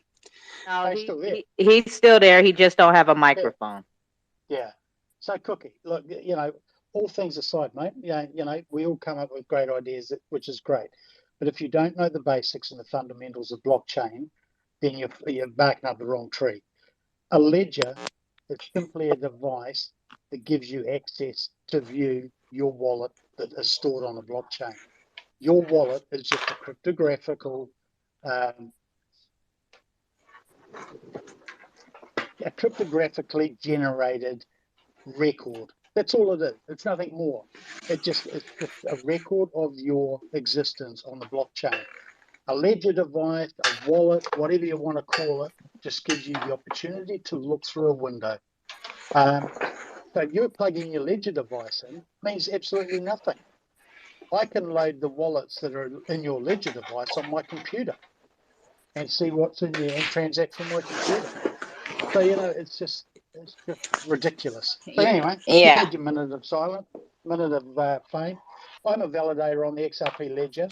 No, Still there. he's still there. He just don't have a microphone. Yeah. So, Cookie, look, all things aside, mate, we all come up with great ideas, which is great. But if you don't know the basics and the fundamentals of blockchain, then you're barking up the wrong tree. A ledger is simply a device that gives you access to view your wallet that is stored on the blockchain. Your wallet is just a cryptographically generated record. That's all it is. It's nothing more. It's just a record of your existence on the blockchain. A ledger device, a wallet, whatever you want to call it, just gives you the opportunity to look through a window. So you're plugging your ledger device in means absolutely nothing. I can load the wallets that are in your ledger device on my computer and see what's in there and transact from my computer. So, it's just ridiculous. But anyway, you've Yeah. had your minute of silence, minute of fame. I'm a validator on the XRP ledger.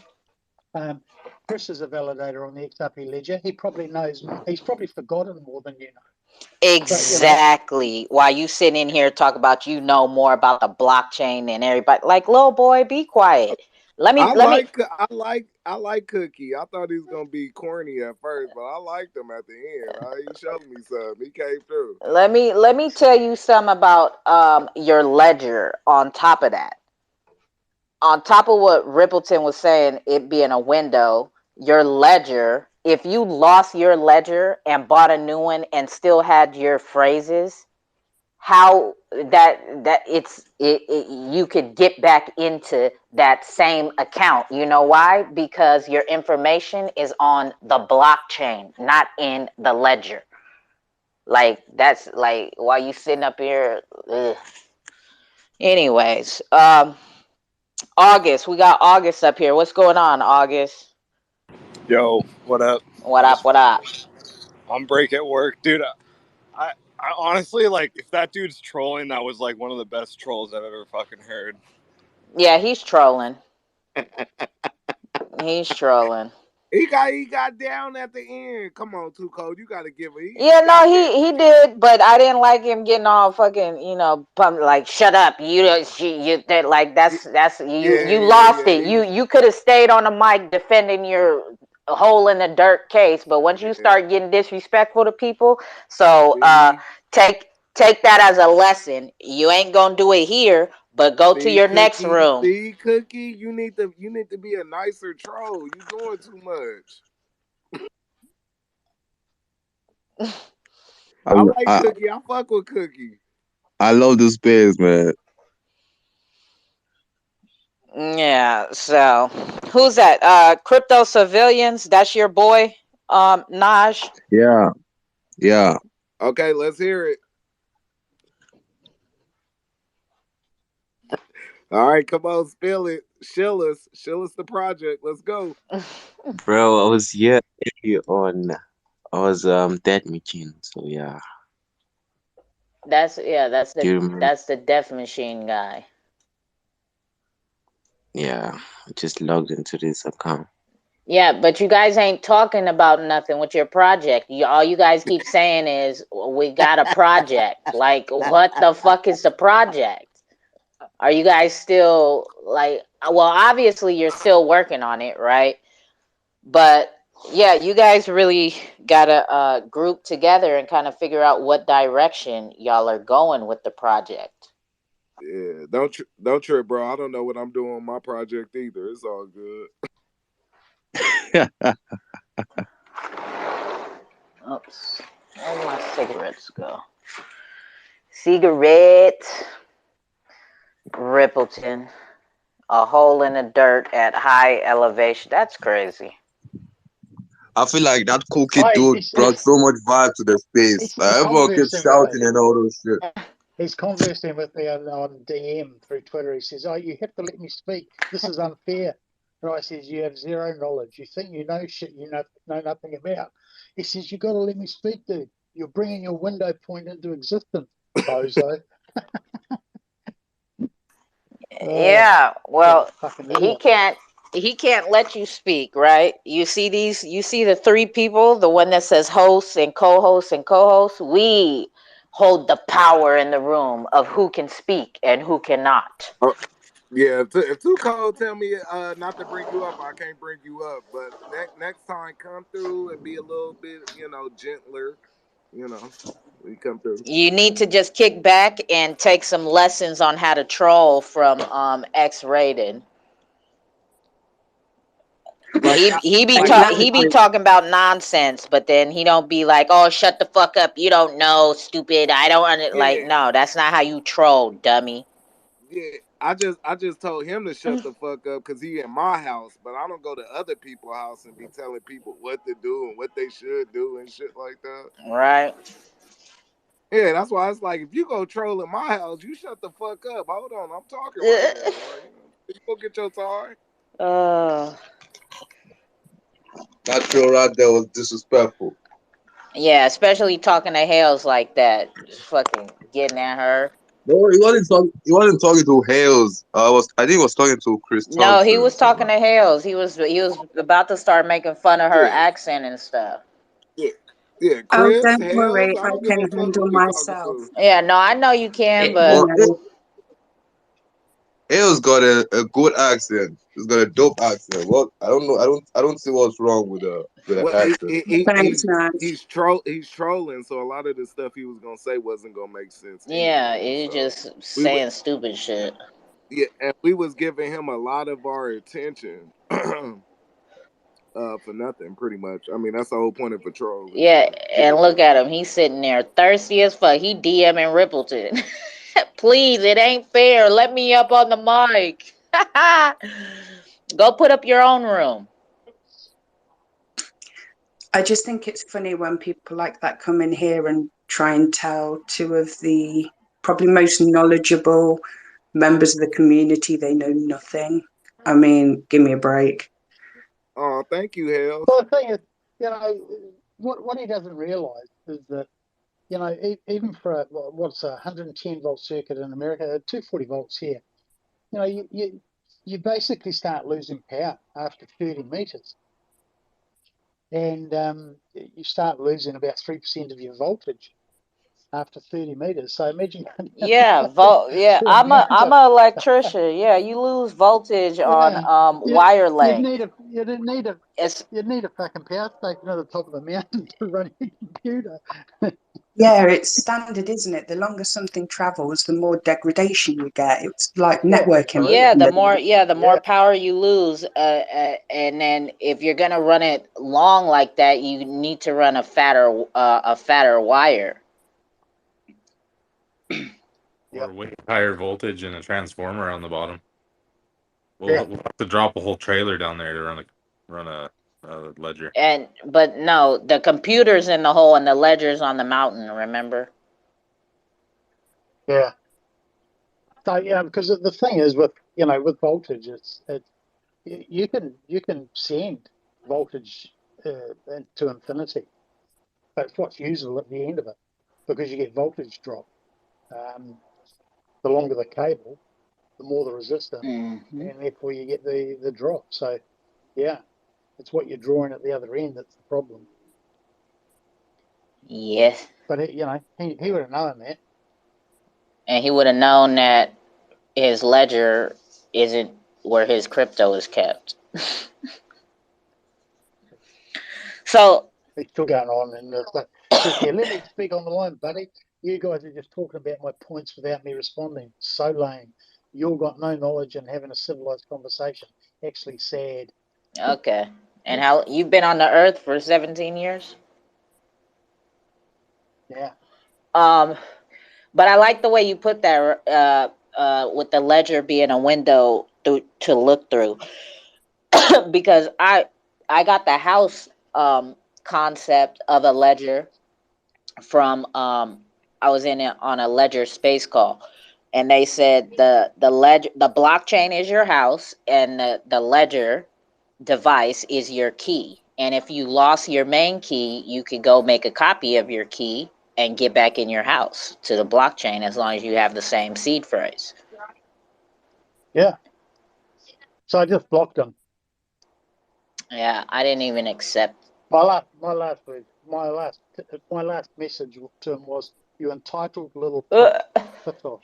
Chris is a validator on the XRP ledger. He probably knows, he's probably forgotten more than you know. Exactly. While you sitting in here talk about you know more about the blockchain than everybody. Like, little boy, be quiet. I like Cookie. I thought he was gonna be corny at first, but I liked him at the end. He showed me something. He came through. Let me tell you something about your ledger on top of that. On top of what Rippleton was saying, it being a window, your ledger, if you lost your ledger and bought a new one and still had your phrases, how you could get back into that same account. You know why? Because your information is on the blockchain, not in the ledger. Like, that's like, while you sitting up here, ugh. Anyways, August, we got August up here. What's going on, August? Yo, what up? What up? What up? I'm break at work, dude. I honestly like if that dude's trolling, that was like one of the best trolls I've ever fucking heard. Yeah, he's trolling. He's trolling. He got down at the end. Come on, Too Cold. You gotta give it. Yeah, no, he did, but I didn't like him getting all fucking, pumped, like, shut up, that, like, that's you lost it. You could have stayed on the mic defending your hole in the dirt case, but once you start getting disrespectful to people, so take that as a lesson. You ain't gonna do it here, but go to your next room. See, Cookie, you need to be a nicer troll. You doing too much. I like Cookie. I fuck with Cookie. I love the space, man. Yeah, so who's that? Crypto Civilians, that's your boy, Naj? Yeah. Yeah. Okay, let's hear it. All right, come on, spill it. Shill us the project. Let's go. Bro, I was here earlier on. I was dead machine, so yeah. That's Do you remember? that's the Death Machine guy. Yeah, I just logged into this account. Yeah, but you guys ain't talking about nothing with your project. All you guys keep saying is we got a project. Like, what the fuck is the project? Are you guys still like? Well, obviously you're still working on it, right? But yeah, you guys really gotta group together and kind of figure out what direction y'all are going with the project. Yeah, don't trip, bro. I don't know what I'm doing on my project either. It's all good. Oops, where'd my cigarettes go? Cigarette, Rippleton, a hole in the dirt at high elevation. That's crazy. I feel like that Cookie dude brought so much vibe to the space. Like, everyone kept shouting and all those shit. He's conversing with me on DM through Twitter. He says, "Oh, you have to let me speak. This is unfair." And I says, "You have zero knowledge. You think you know shit you know nothing about." He says, "You got to let me speak, dude. You're bringing your window point into existence, bozo." Yeah, well, he idiot. can't let you speak, right? You see the three people, the one that says host and co-host and co-host, we hold the power in the room of who can speak and who cannot. Yeah, if Too Cold tell me not to bring you up, I can't bring you up. But next time, come through and be a little bit, gentler. We come through. You need to just kick back and take some lessons on how to troll from X-Rated. He be talking about nonsense, but then he don't be like, "Oh, shut the fuck up! You don't know, stupid. I don't like." No, that's not how you troll, dummy. Yeah, I just told him to shut the fuck up because he in my house, but I don't go to other people's house and be telling people what to do and what they should do and shit like that. Right. Yeah, that's why it's like if you go troll in my house, you shut the fuck up. Hold on, I'm talking right now. Like, you go get your time. That troll right there was disrespectful. Yeah, especially talking to Hales like that, just fucking getting at her. No, he wasn't talking. He wasn't talking to Hales. I think he was talking to Chris No, he Thompson. was talking to Hales. He was about to start making fun of her accent and stuff. Yeah, Oh, Chris, don't Hales, worry, I I don't give can a fuck handle who you talking myself. to. Yeah, no, I know you can, but Hales got a good accent. He's got a dope accent. What? I don't know. I don't see what's wrong with the Well, accent. he's trolling, so a lot of the stuff he was gonna say wasn't gonna make sense. yeah, Anyway, he's so just saying stupid shit. yeah, and we was giving him a lot of our attention for nothing, pretty much. I mean, that's the whole point of patrol. Yeah, and look at him. He's sitting there thirsty as fuck. He DMing Rippleton. Please, it ain't fair. Let me up on the mic. Go put up your own room. I just think it's funny when people like that come in here and try and tell two of the probably most knowledgeable members of the community they know nothing. I mean, give me a break. Oh, thank you, Hales. Well, the thing is, what he doesn't realise is that, even for what's a 110 volt circuit in America, 240 volts here, you basically start losing power after 30 meters, and you start losing about 3% of your voltage after 30 meters. So imagine Yeah, yeah, the I'm a amount I'm of an electrician. Yeah, you lose voltage on wire you'd length. need a you'd need a fucking power station at the top of the mountain to run your computer. Yeah, it's standard, isn't it? The longer something travels, the more degradation you get. It's like networking. Yeah, the more power you lose, and then if you're gonna run it long like that, you need to run a fatter wire. Or way higher voltage and a transformer on the bottom. Yeah. We'll have to drop a whole trailer down there to run a ledger. But no, the computer's in the hole and the ledger's on the mountain. Remember? Yeah. So because the thing is with voltage, it's you can send voltage to infinity, but it's what's usable at the end of it, because you get voltage drop. The longer the cable, the more the resistance, and therefore you get the drop. So yeah, it's what you're drawing at the other end that's the problem. Yes. But he would have known that. And he would have known that his ledger isn't where his crypto is kept. So He's still going on, and says here, let me speak on the line, buddy. You guys are just talking about my points without me responding. So lame. You all got no knowledge and having a civilized conversation. Actually sad. Okay. And how you've been on the earth for 17 years? Yeah. But I like the way you put that with the ledger being a window to look through. Because I got the house concept of a ledger from I was in it on a ledger space call, and they said the ledger, the blockchain is your house, and the ledger device is your key. And if you lost your main key, you could go make a copy of your key and get back in your house to the blockchain, as long as you have the same seed phrase. Yeah. So I just blocked him. Yeah, I didn't even accept. My last message to him was, "You entitled little piss off."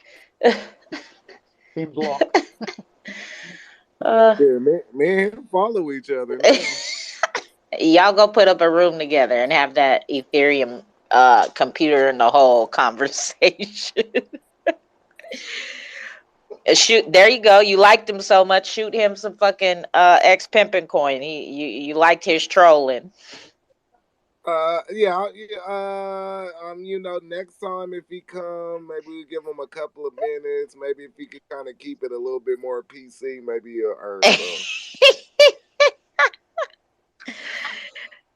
Been blocked. Yeah, me and him follow each other now. Y'all go put up a room together and have that Ethereum computer in the whole conversation. Shoot, there you go. You liked him so much. Shoot him some fucking X pimping coin. You liked his trolling. Next time if he come, maybe we give him a couple of minutes. Maybe if he could kind of keep it a little bit more PC, maybe he'll earn some.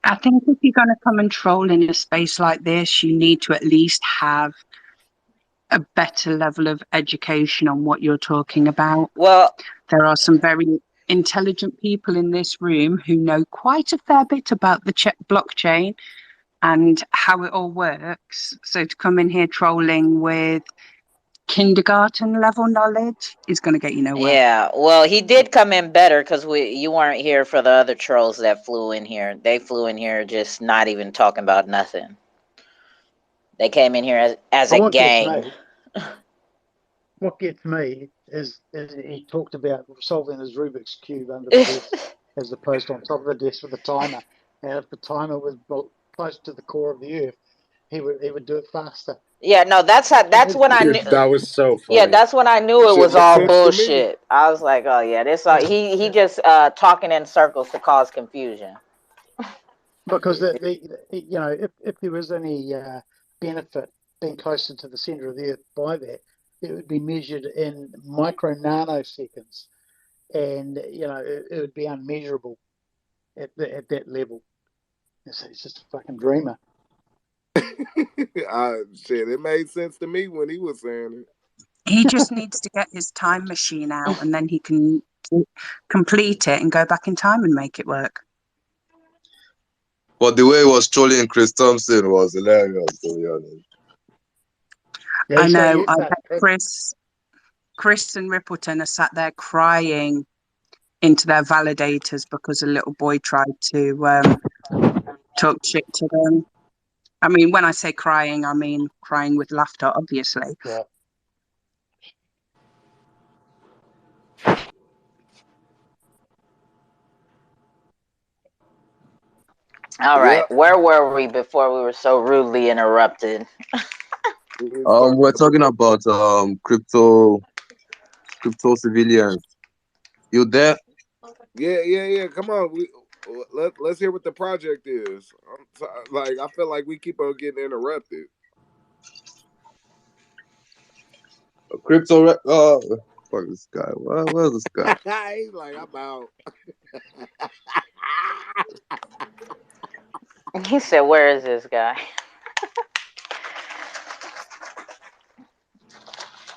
I think if you're going to come and troll in a space like this, you need to at least have a better level of education on what you're talking about. Well, there are some very intelligent people in this room who know quite a fair bit about the blockchain and how it all works. So to come in here trolling with kindergarten level knowledge is going to get you nowhere. Yeah, well, he did come in better because you weren't here for the other trolls that flew in here. They flew in here just not even talking about nothing. They came in here as a gang. What gets me is he talked about solving his Rubik's Cube under the desk as opposed to on top of the desk with a timer. And if the timer was close to the core of the earth, he would do it faster. Yeah, no, that's when I knew. That was so funny. Yeah, that's when I knew it was all bullshit. I was like, oh yeah, this he just talking in circles to cause confusion. Because if there was any benefit being closer to the center of the earth by that, it would be measured in micro nanoseconds, and it would be unmeasurable at that level. He's just a fucking dreamer. Shit, it made sense to me when he was saying it. He just needs to get his time machine out, and then he can to complete it and go back in time and make it work. But the way he was trolling Chris Thompson was hilarious, to be honest. Yeah, I he's got know. his I that bet Chris and Rippleton are sat there crying into their validators because a little boy tried to talk shit to them. I mean, when I say crying, I mean crying with laughter, obviously. Yeah. All Yeah. right, where were we before we were so rudely interrupted? We're talking about crypto civilians. You there? Yeah. Come on, let's hear what the project is. Like, I feel like we keep on getting interrupted. Crypto. Fuck this guy. Where's this guy? He's like, I'm out. He said, "Where is this guy?"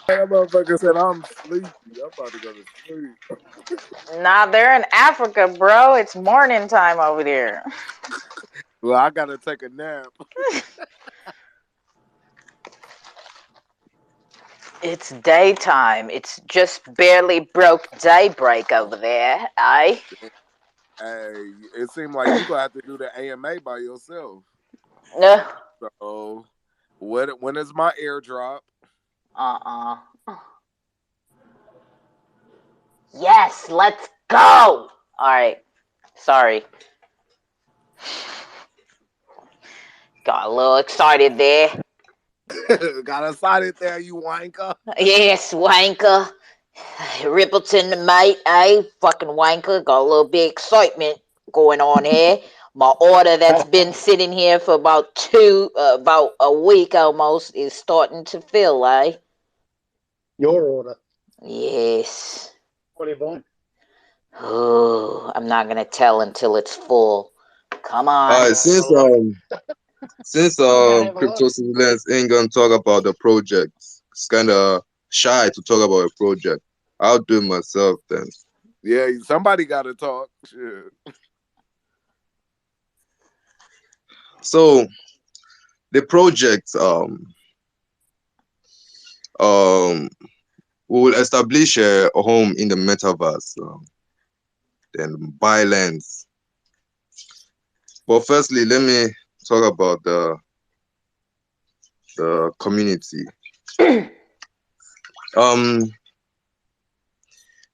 That motherfucker said, I'm sleepy. I'm about to go to sleep. Nah, they're in Africa, bro. It's morning time over there. Well, I gotta take a nap. It's daytime. It's just barely broke daybreak over there, eh? Hey, it seemed like you gonna have to do the AMA by yourself. No. So, when is my airdrop? Yes, let's go. All right. Sorry. Got a little excited there. Got excited there, you wanker. Yes, wanker. Rippleton, the mate, eh? Fucking wanker. Got a little bit of excitement going on here. My order that's been sitting here for about a week almost is starting to fill, eh? Your order. Yes. What are you buying? Oh, I'm not gonna tell until it's full. Come on. Alright, since crypto civilians ain't gonna talk about the project, it's kind of shy to talk about a project. I'll do it myself then. Yeah, somebody got to talk. Shit. So the project we will establish a home in the metaverse, then buy lands. But firstly, let me talk about the community.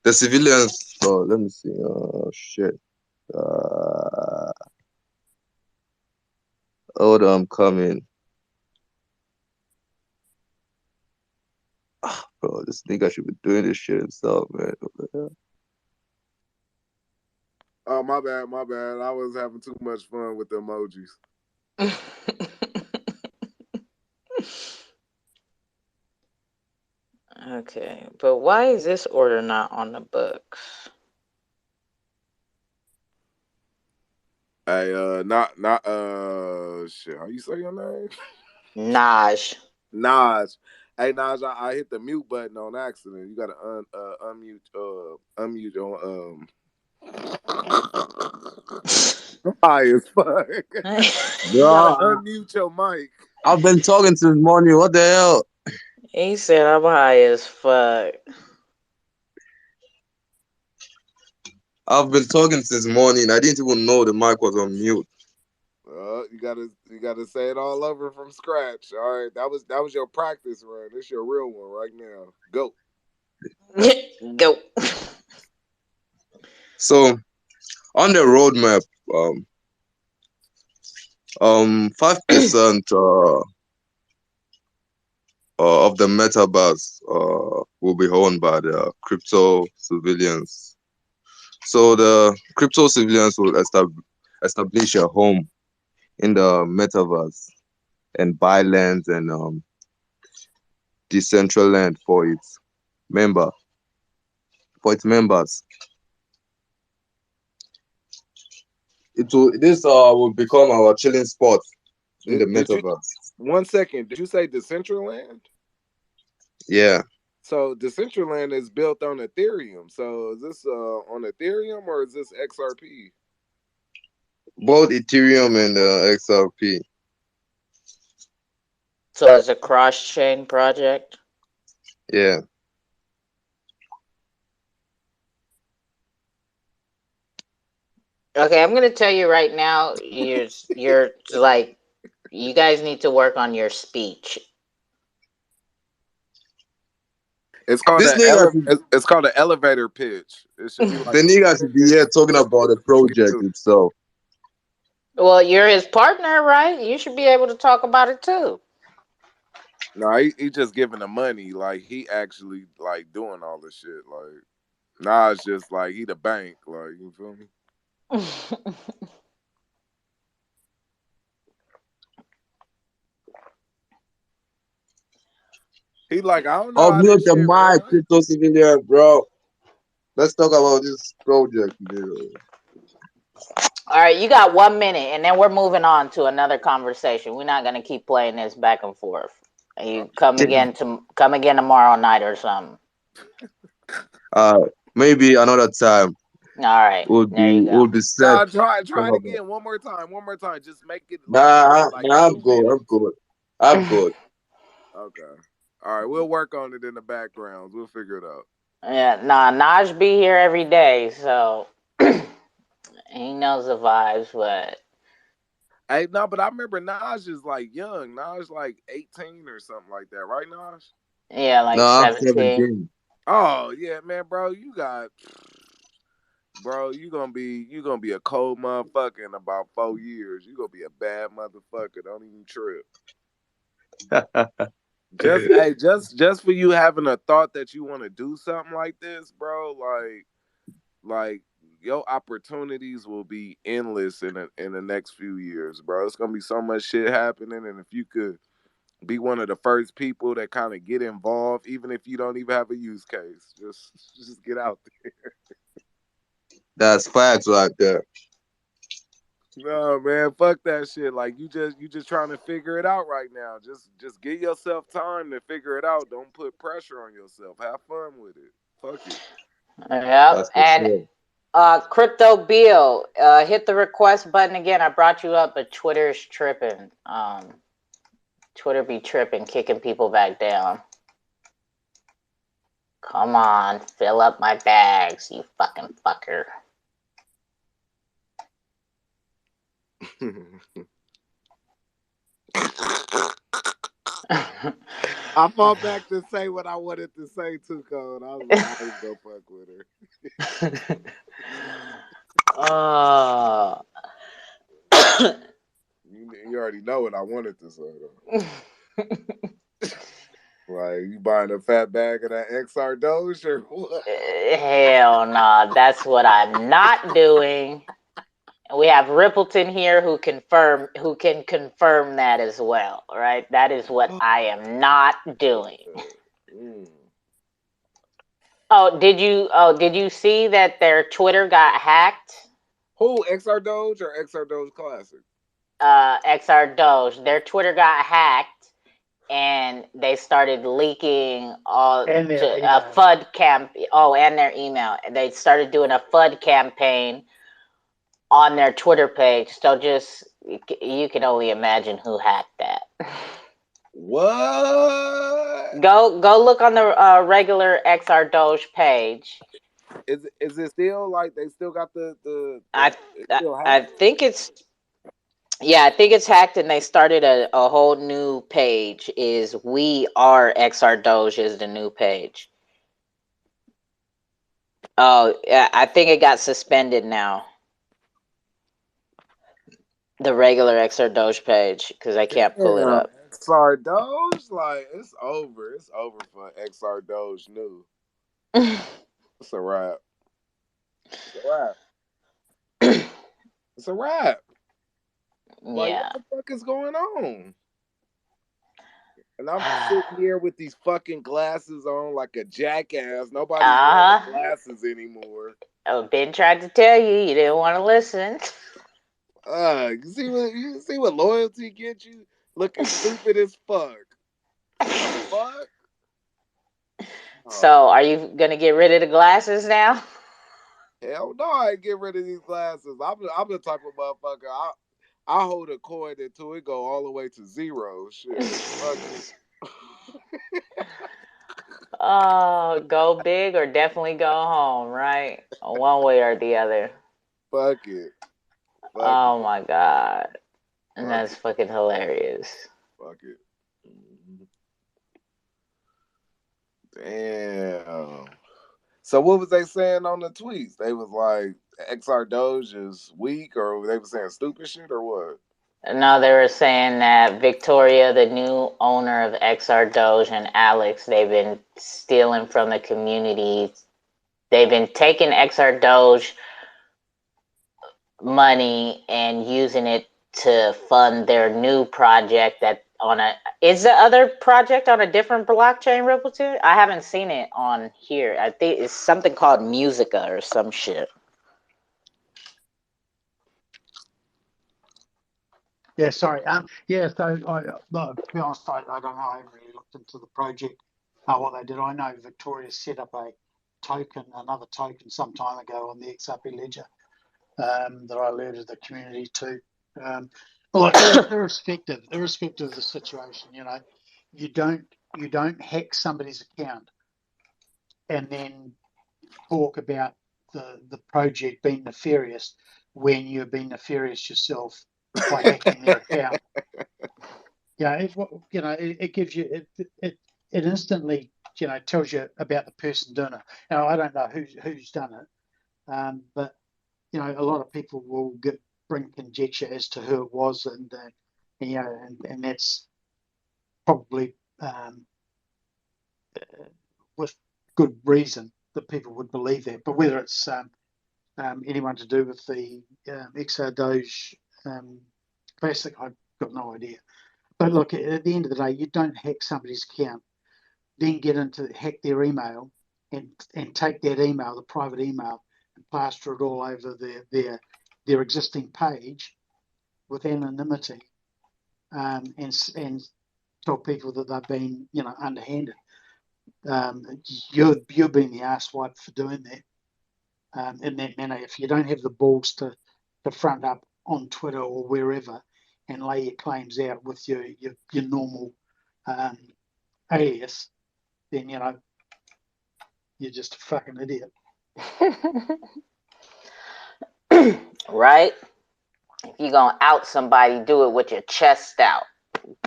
The civilians. Oh, let me see. Oh shit. Hold on, I'm coming. Bro, this nigga should be doing this shit himself, man. Oh, my bad. I was having too much fun with the emojis. Okay, but why is this order not on the books? Hey, shit. How you say your name? Naj. Naj. Hey, Naj, I hit the mute button on accident. You gotta unmute your I'm high as fuck. You gotta Bro, unmute your mic. I've been talking since morning. What the hell? He said I'm high as fuck. I've been talking since morning. I didn't even know the mic was on mute. You gotta say it all over from scratch. All right, that was your practice run. This your real one right now. Go. Go. So on the roadmap, 5% of the metaverse will be owned by the crypto civilians. So the crypto civilians will establish a home in the metaverse and buy lands and decentral land for its members. This will become our chilling spot in the Did you metaverse. 1 second? Did you say Decentraland? Yeah. So Decentraland is built on Ethereum. So is this on Ethereum or is this XRP? Both Ethereum and XRP. So it's a cross-chain project. Yeah. Okay, I'm gonna tell you right now, you're like, you guys need to work on your speech. It's called This nigga, it's called an elevator pitch. It should be like the nigga should be here talking about the project itself. Well, you're his partner, right? You should be able to talk about it too. No, he just giving the money. Like he actually like doing all this shit. Like Nas just like he the bank. Like you feel me? He like I don't know Oh, how mute this the shit mic, run. crypto civilian, bro. Let's talk about this project, bro. All right, you got 1 minute, and then we're moving on to another conversation. We're not gonna keep playing this back and forth. You come again tomorrow night or something. Maybe another time. All right, there you go. We'll be set. Nah, try it again one more time. One more time. Just make it Nah, like I'm 2 good. minutes. I'm good. I'm good. Okay. All right, we'll work on it in the background. We'll figure it out. Yeah, nah, Naj be here every day, so he knows the vibes. But Hey, no, but I remember Naj is like young. Naj like 18 or something like that, right, Naj? yeah, like No, I'm 17. 17. Oh yeah, man, bro, you gonna be a cold motherfucker in about 4 years. You gonna be a bad motherfucker. Don't even trip. Just for you having a thought that you want to do something like this, bro. Like your opportunities will be endless in the next few years, bro. It's gonna be so much shit happening, and if you could be one of the first people that kind of get involved, even if you don't even have a use case, just get out there. That's facts right there. No, man, fuck that shit. Like you just trying to figure it out right now. Just give yourself time to figure it out. Don't put pressure on yourself. Have fun with it. Fuck it. Yep, and Crypto Bill, hit the request button again. I brought you up, but Twitter's tripping. Twitter be tripping, kicking people back down. Come on, fill up my bags, you fucking fucker. I fought back to say what I wanted to say too, Code. I was like, I ain't gonna fuck with her. You already know what I wanted to say though. Like you buying a fat bag of that XR Doge or what? Hell nah, that's what I'm not doing. We have Rippleton here who can confirm that as well, right? That is what I am not doing. Oh, did you see that their Twitter got hacked? Who, XR Doge or XR Doge Classic? XR Doge. Their Twitter got hacked, and they started leaking all And to their a email. FUD camp. Oh, and their email. They started doing a FUD campaign on their Twitter page. So just you can only imagine who hacked that. What? Go look on the regular XR Doge page. Is it still like they still got the I it's still I hacked? think it's I think it's hacked, and they started a whole new page. Is We Are XR Doge is the new page. Oh yeah, I think it got suspended now. The regular XR Doge page, because I can't pull it Damn, up. XR Doge, like it's over. It's over for XR Doge new. It's a wrap. It's a wrap. It's a wrap. Like Yeah. what the fuck is going on? And I'm sitting here with these fucking glasses on like a jackass. Nobody's wearing the glasses anymore. I've been trying to tell you, you didn't want to listen. You see what loyalty gets you? Looking stupid as fuck. What the fuck? So, are you gonna get rid of the glasses now? Hell no, I ain't get rid of these glasses. I'm the type of motherfucker. I hold a coin until it go all the way to zero. Shit, fuck it. Oh, go big or definitely go home, right? One way or the other. Fuck it. Fuck Oh it. my god. And Fuck that's it. fucking hilarious. Fuck it. Damn. So what was they saying on the tweets? They was like XR Doge is weak, or they was saying stupid shit, or what? No, they were saying that Victoria, the new owner of XR Doge, and Alex, they've been stealing from the community. They've been taking XR Doge money and using it to fund their new project that on a is the other project on a different blockchain, Rippleton? I haven't seen it on here. I think it's something called Musica or some shit. Yeah, sorry. Yeah, so to be honest, I don't know. I haven't really looked into the project, what they did. I know Victoria set up another token some time ago on the XRP ledger that I alerted the community to. Well, irrespective of the situation, you don't hack somebody's account and then talk about the project being nefarious when you're being nefarious yourself by hacking their account. Yeah, it gives you it instantly tells you about the person doing it. Now I don't know who's done it, but a lot of people will bring conjecture as to who it was, and that's probably with good reason that people would believe that. But whether it's anyone to do with the XR Doge Classic, I've got no idea. But look, at the end of the day, you don't hack somebody's account, then get into hack their email and take that email, the private email, and plaster it all over their existing page with anonymity, and tell people that they've been underhanded. You're being the asswipe for doing that in that manner. If you don't have the balls to front up on Twitter or wherever and lay your claims out with your normal alias, then you're just a fucking idiot. Right? If you're gonna out somebody, do it with your chest out.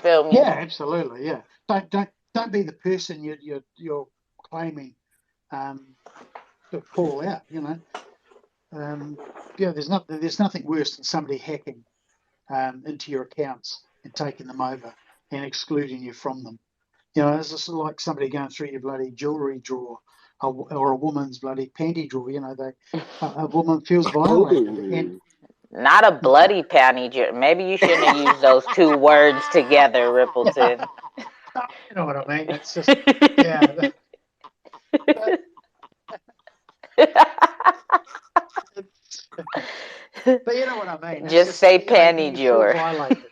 Feel me? Yeah, absolutely. Yeah, don't be the person you're claiming to call out. There's nothing worse than somebody hacking into your accounts and taking them over and excluding you from them. It's just like somebody going through your bloody jewelry drawer or a woman's bloody panty drawer. A woman feels violated, and not a bloody panty drawer. Maybe you shouldn't have used those two words together, Rippleton. You know what I mean? It's just yeah. But you know what I mean. Just say panty you feel drawer. violated.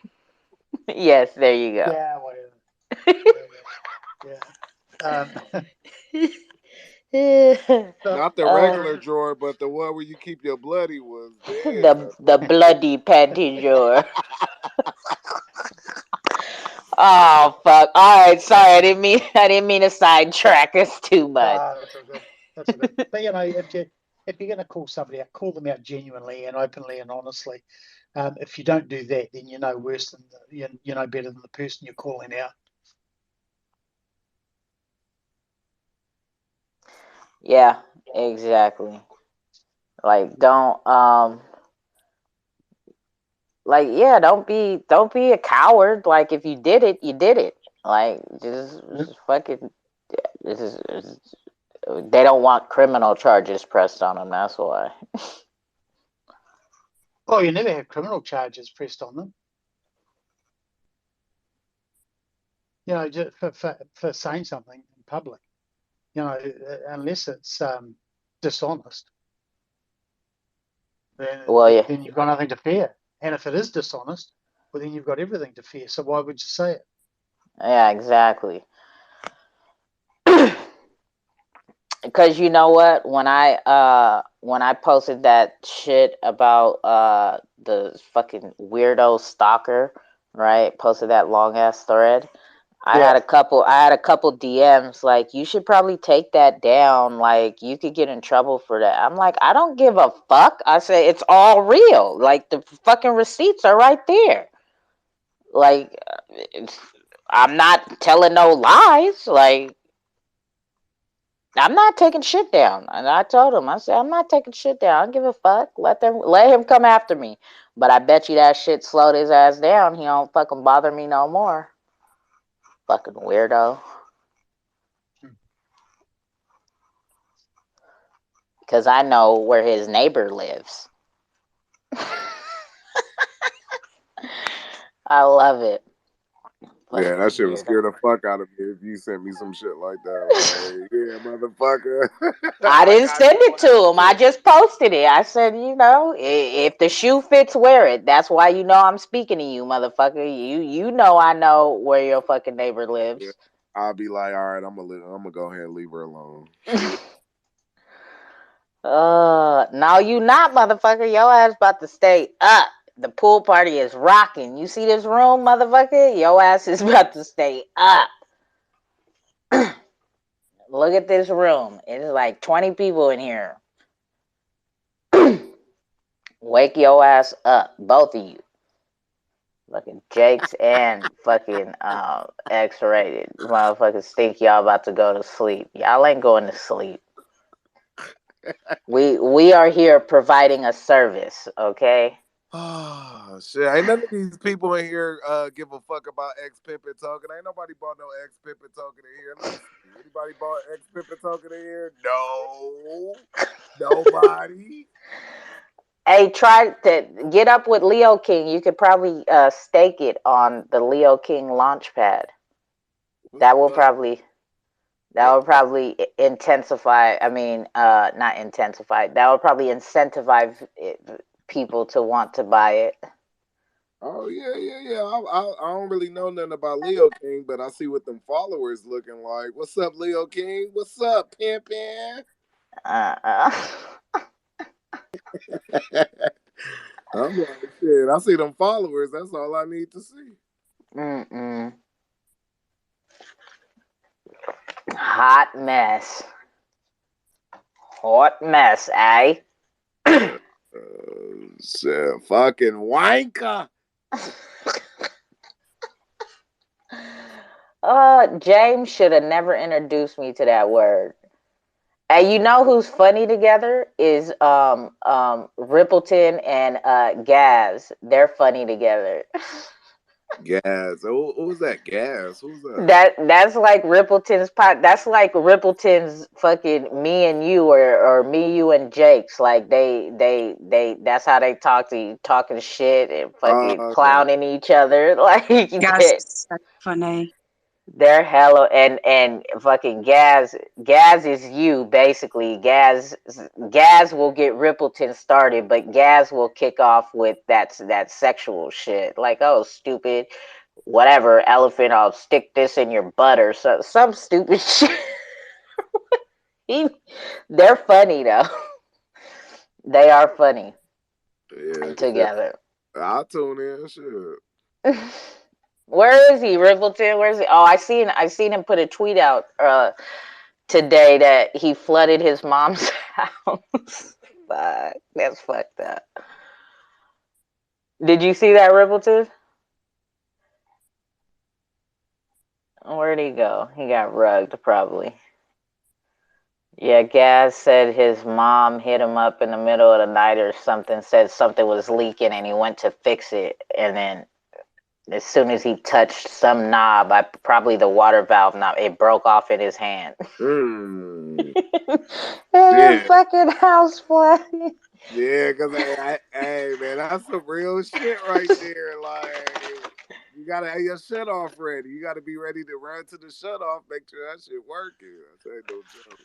Yes, there you go. Yeah, whatever. Not the regular drawer, but the one where you keep your bloody ones. The bloody panty drawer. Oh fuck! All right, sorry. I didn't mean to sidetrack us too much. That's all good. That's all good. But if you're going to call somebody out, call them out genuinely and openly and honestly. If you don't do that, then you know worse than you know better than the person you're calling out. Yeah, exactly. Like don't don't be a coward. Like if you did it, you did it. Like just fucking they don't want criminal charges pressed on them. That's why. Oh, you never have criminal charges pressed on them. Just for saying something in public. Unless it's dishonest, then you've got nothing to fear. And if it is dishonest, well, then you've got everything to fear. So why would you say it? Yeah, exactly. Cause you know what? When I posted that shit about the fucking weirdo stalker, right? Posted that long ass thread. I Yeah. had a couple DMs like, you should probably take that down. Like, you could get in trouble for that. I'm like, I don't give a fuck. I say it's all real. Like, the fucking receipts are right there. Like, I'm not telling no lies. Like, I'm not taking shit down. And I told him, I said, I'm not taking shit down. I don't give a fuck. Let him come after me. But I bet you that shit slowed his ass down. He don't fucking bother me no more. Fucking weirdo. Because I know where his neighbor lives. I love it. Yeah, Fucking that shit would weirdo. scare the fuck out of me if you sent me some shit like that. Like, yeah, motherfucker. I I didn't got send it your to him. I ass. just posted it. I said, you know, if the shoe fits, wear it. That's why you know I'm speaking to you, motherfucker. You know I know where your fucking neighbor Yeah, lives. I'll be like, all right, I'm gonna go ahead and leave her alone. No, you not, motherfucker. Your ass about to stay up. The pool party is rocking. You see this room, motherfucker? Your ass is about to stay up. Look at this room. It's like 20 people in here. Wake your ass up, both of you. Fucking Jakes and fucking X-rated. Motherfuckers think y'all about to go to sleep. Y'all ain't going to sleep. We are here providing a service, okay? Oh shit! Ain't none of these people in here give a fuck about X Pimpin' token. Ain't nobody bought no X Pimpin' token in here. Let me see. Anybody bought X Pimpin' token in here? No, nobody. Hey, try to get up with Leo King. You could probably stake it on the Leo King launchpad. That will probably intensify. I mean, not intensify. That will probably incentivize people to want to buy it. Oh yeah. I don't really know nothing about Leo King, but I see what them followers looking like. What's up, Leo King? What's up, Pimpin'? I'm like, shit. I see them followers. That's all I need to see. Hot mess. Hot mess, eh? Shit, fucking wanker. James should have never introduced me to that word. And you know who's funny together is Rippleton and Gaz. They're funny together. Gas. Who's that? Gas. Who's that? That's like Rippleton's pot. That's like Rippleton's fucking me and you, or me, you and Jake's. Like they. That's how they talk to you, talking shit and fucking Okay. clowning each other. Like Gaz is so funny. they're hella and fucking Gaz is you basically. Gaz will get Rippleton started, but Gaz will kick off with that sexual shit. Like, oh, stupid, whatever, elephant, I'll stick this in your butt or some stupid shit. They're funny though. They are funny Yeah. together. I'll tune in. Shit. Where is he, Rippleton? Where is he? Oh, I seen him put a tweet out today that he flooded his mom's house. Fuck, that's fucked up. Did you see that, Rippleton? Where'd he go? He got rugged, probably. Yeah, Gaz said his mom hit him up in the middle of the night or something, said something was leaking and he went to fix it. And then as soon as he touched some knob, probably the water valve knob, it broke off in his hand. And the fucking house flooded. Yeah, because hey, man, that's some real shit right there. Like, you gotta have your shut off ready. You gotta be ready to run to the shut off, make sure that shit working. That ain't no joke.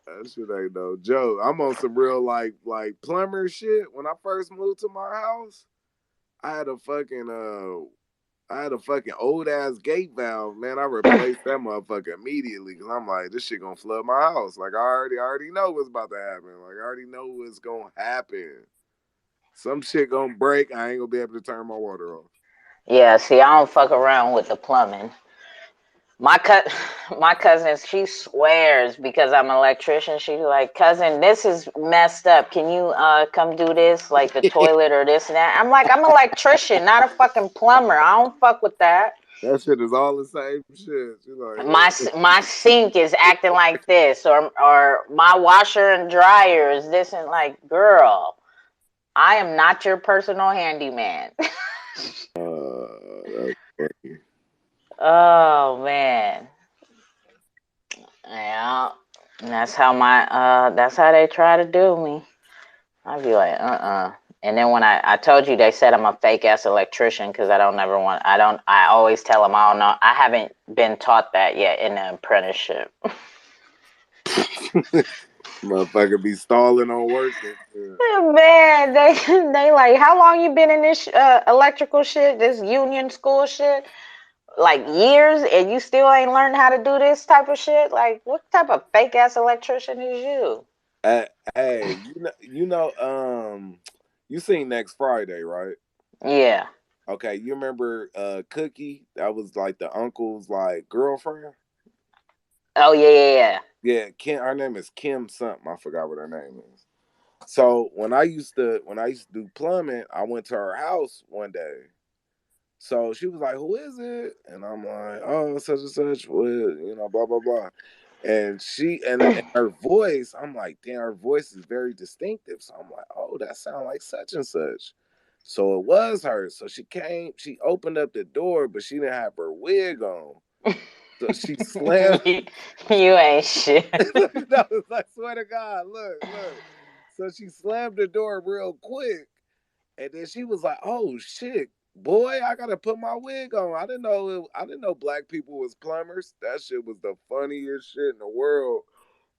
That shit ain't no joke. I'm on some real like plumber shit. When I first moved to my house, I had a fucking I had a fucking old ass gate valve, man. I replaced that motherfucker immediately because I'm like, this shit gonna flood my house. Like I already know what's about to happen. Like I already know what's gonna happen. Some shit gonna break. I ain't gonna be able to turn my water off. Yeah, see, I don't fuck around with the plumbing. My cousin, she swears because I'm an electrician. She's like, cousin, this is messed up. Can you come do this, like the toilet or this and that? I'm like, I'm an electrician, not a fucking plumber. I don't fuck with that. That shit is all the same shit. She's like, My sink is acting like this, or my washer and dryer is this, and like, girl, I am not your personal handyman. that's funny. Oh man. Yeah, that's how that's how they try to do me. I'd be like, And then when I told you, they said I'm a fake ass electrician because I always tell them I don't know. I haven't been taught that yet in the apprenticeship. Motherfucker be stalling on working. Man, they like, how long you been in this electrical shit, this union school shit? Like years, and you still ain't learned how to do this type of shit? Like, what type of fake ass electrician is you? Hey, you seen Next Friday, right? Yeah. Okay, you remember Cookie? That was like the uncle's like girlfriend. Oh yeah. Yeah, Kim. Her name is Kim something. I forgot what her name is. So when I used to do plumbing, I went to her house one day. So she was like, "Who is it?" And I'm like, "Oh, such and such." With blah blah blah. And she and her voice, I'm like, "Damn, her voice is very distinctive." So I'm like, "Oh, that sounds like such and such." So it was her. So she came. She opened up the door, but she didn't have her wig on. So she slammed. You ain't shit. That was, I swear to God, look. So she slammed the door real quick, and then she was like, "Oh shit, boy, I gotta put my wig on." I didn't know black people was plumbers. That shit was the funniest shit in the world.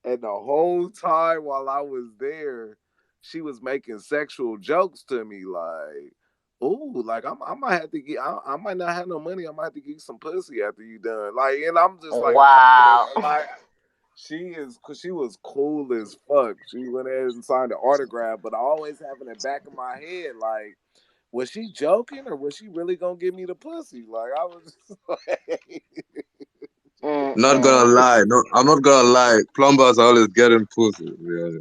And the whole time while I was there, she was making sexual jokes to me, like, "Ooh, like I might have to get. I might not have no money. I might have to get you some pussy after you done." Like, and I'm just like, wow. like. She was cool as fuck. She went ahead and signed an autograph, but I always have in the back of my head, like, was she joking or was she really gonna give me the pussy? Like I was just like, Not gonna lie, no, I'm not gonna lie. Plumbers are always getting pussy. Yeah.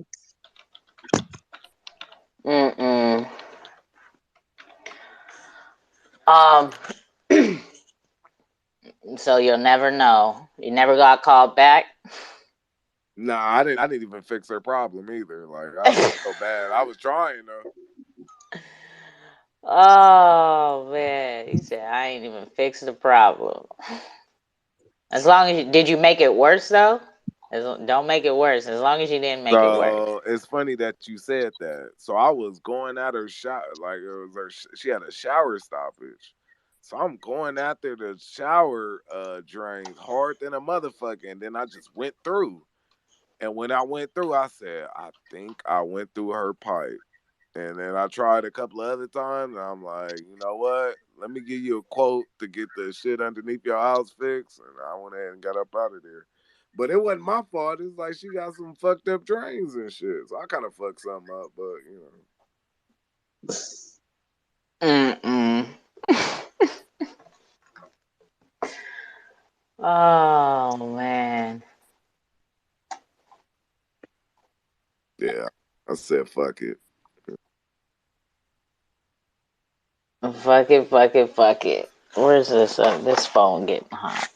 So you'll never know. You never got called back? nah, I didn't even fix her problem either. Like I felt so bad. I was trying though. Oh man, he said I ain't even fixed the problem. As long as did you make it worse though? Don't make it worse. As long as you didn't make it worse. So it's funny that you said that. So I was going at her shower, like it was her. She had a shower stoppage. So I'm going after the shower drains hard than a motherfucker, and then I just went through. And when I went through, I said, I think I went through her pipe. And then I tried a couple of other times, and I'm like, you know what? Let me give you a quote to get the shit underneath your house fixed. And I went ahead and got up out of there. But it wasn't my fault. It's like she got some fucked up drains and shit. So I kind of fucked something up, but Oh man. yeah, I said fuck it. Fuck it. Where's this this phone getting hot?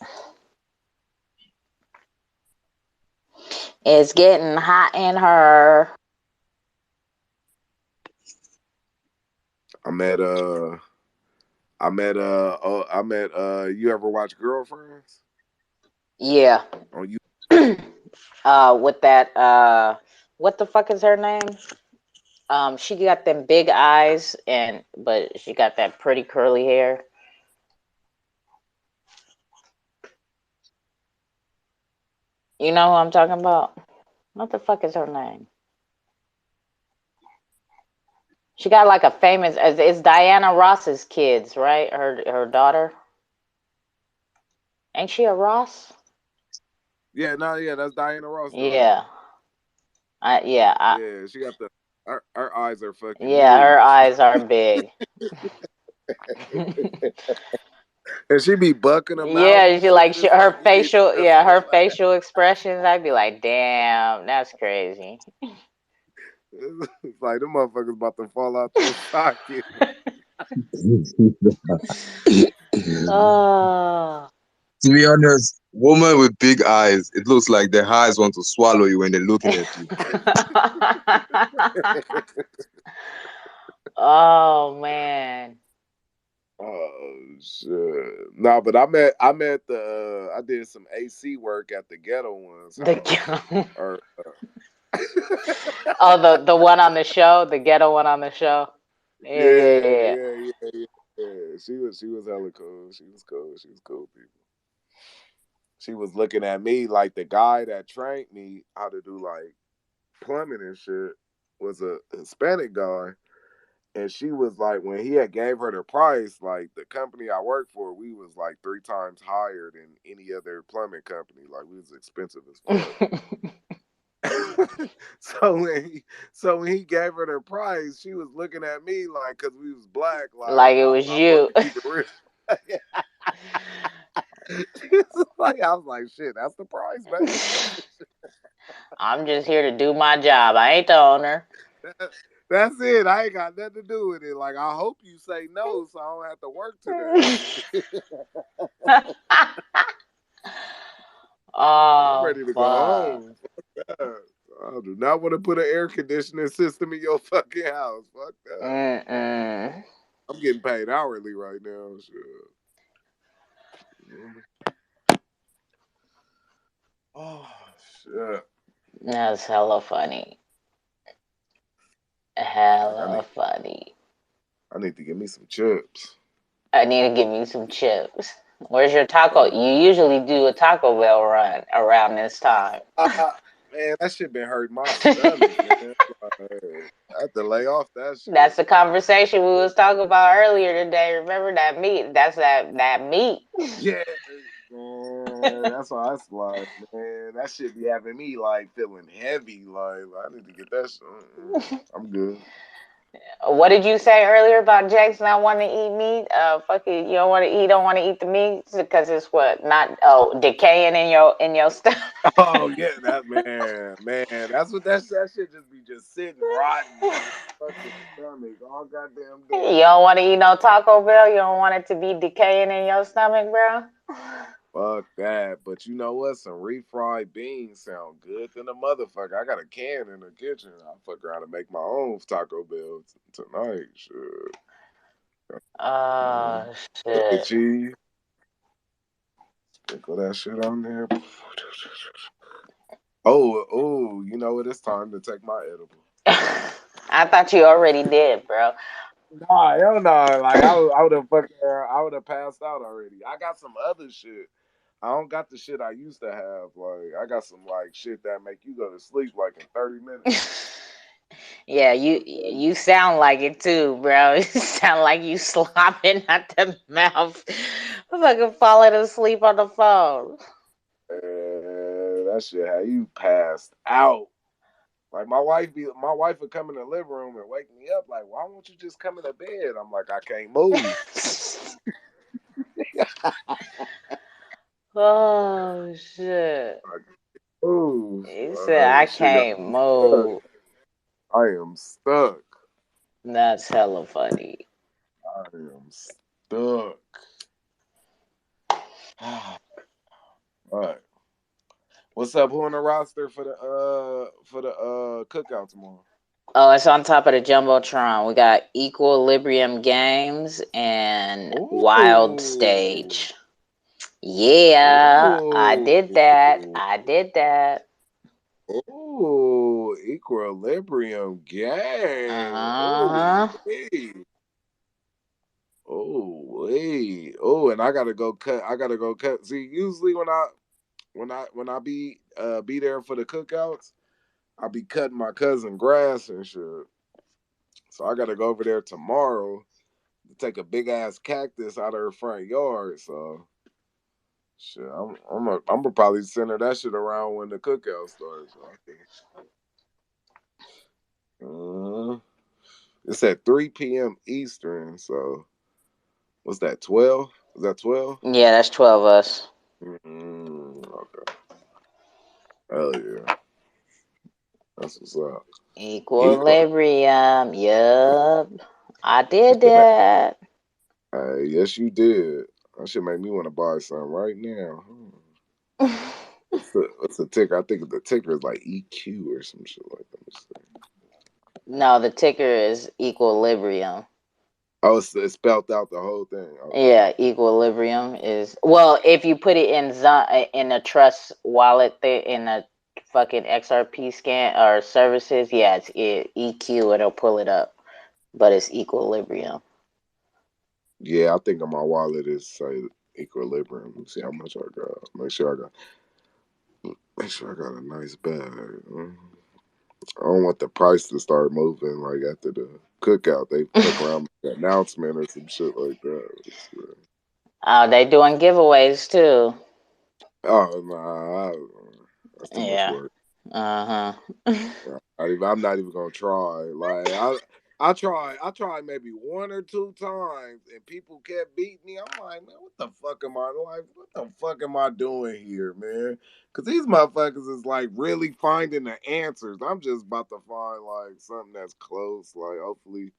It's getting hot in her. You ever watch Girlfriends? Yeah. On you With that what the fuck is her name? She got them big eyes but she got that pretty curly hair. You know who I'm talking about? What the fuck is her name? She got like a famous. It's Diana Ross's kids, right? Her daughter. Ain't she a Ross? Yeah, no, yeah, that's Diana Ross daughter. Yeah. Yeah, she got the her eyes are fucking Yeah, her huge. eyes are big. And she be bucking them out Yeah, and shit. It's her like you need to facial. just Yeah, her relax. facial expressions. I'd be like, damn, that's crazy. It's like them motherfuckers about to fall out their socket. Oh. To be honest, woman with big eyes, it looks like their eyes want to swallow you when they're looking at you. Oh man. Oh shit! No, but I'm at the I did some AC work at the ghetto one's house. Or Oh, the one on the show, the ghetto one on the show. Yeah, yeah, yeah. yeah. She was hella cool. She was cool. She was cool people. She was looking at me like the guy that trained me how to do like plumbing and shit was a Hispanic guy. And she was like, when he had gave her the price, like the company I worked for, we was like 3 times higher than any other plumbing company. Like we was expensive as fuck. So when he gave her the price, she was looking at me like, cause we was black, Like like it was I'm supposed you. to keep it real. Like I was like, shit, that's the price, baby. I'm just here to do my job. I ain't the owner. That's it. I ain't got nothing to do with it. Like I hope you say no, so I don't have to work today. I'm Oh ready to go fuck. home. Fuck that. I do not want to put an air conditioning system in your fucking house. Fuck that. Mm-mm. I'm getting paid hourly right now. Shit. Oh shit. That's hella funny. Like Hella funny. I need to get me some chips. I need to give me some chips. Where's your taco? You usually do a Taco Bell run around this time. Man, that shit been hurting my stomach, man. Like, I have to lay off that shit. That's the conversation we was talking about earlier today. Remember that meat? That's that meat. Yeah, man. That's why I was like, man, that shit be having me like feeling heavy. Like I need to get that shit. I'm good. What did you say earlier about Jackson not wanting to eat meat? Fuck it, you don't want to eat. Don't want to eat the meat because it's what not decaying in your stomach. Oh yeah, that man. That's what that shit just be just sitting rotten in your fucking stomach all goddamn You day. don't want to eat no Taco Bell. You don't want it to be decaying in your stomach, bro. Fuck that. But you know what? Some refried beans sound good than a motherfucker. I got a can in the kitchen. I'll fuck around and make my own Taco Bell tonight. Shit. Oh Hey, shit. cheese. Sprinkle that shit on there. Oh, you know what? It's time to take my edible. I thought you already did, bro. Nah, hell no. Like I would have I would have passed out already. I got some other shit. I don't got the shit I used to have. Like I got some like shit that make you go to sleep like in 30 minutes. Yeah, you sound like it too, bro. You sound like you slopping at the mouth. I'm fucking falling asleep on the phone. That shit how you passed out. Like my wife would come in the living room and wake me up like, why won't you just come in the bed? I'm like, I can't move. Oh shit. Move. He said I This shit got can't me stuck. move. I am stuck. That's hella funny. I am stuck. All right. What's up? Who on the roster for the cookout tomorrow? Oh, it's on top of the Jumbotron. We got Equilibrium Games and Wild Ooh. Stage. Yeah, I Ooh. did that. I did that. Ooh. Equilibrium game. Ooh. Uh-huh. Wait. Oh wait. Oh, and I gotta go cut. I gotta go cut. See, usually when I be there for the cookouts, I be cutting my cousin grass and shit. So I gotta go over there tomorrow to take a big ass cactus out of her front yard. So shit, I'm gonna probably send her that shit around when the cookout starts. It's at 3 p.m. Eastern. So what's that? 12? Is that 12? Yeah, that's 12 of us. Okay. Hell yeah. That's what's up. Equilibrium. Yup. I did that. Yes, you did. That should make me want to buy some right now. What's the ticker? I think the ticker is like EQ or some shit like that. No, the ticker is equilibrium. Oh, it's spelled out the whole thing. Okay. Yeah, equilibrium is, well, if you put it in a trust wallet in a fucking XRP scan or services, yeah, it's EQ, it'll pull it up, but it's equilibrium. Yeah, I think on my wallet is say equilibrium. Let me see how much I got. Make sure I got a nice bag. I don't want the price to start moving like after the cookout. They fuck around with an announcement or some shit like that. Oh, they doing giveaways too. Oh nah, that's too much Yeah. work. Uh-huh. I'm not even gonna try. Like I tried maybe one or two times, and people kept beating me. I'm like, man, what the fuck am I like? What the fuck am I doing here, man? Because these motherfuckers is like really finding the answers. I'm just about to find like something that's close. Like hopefully,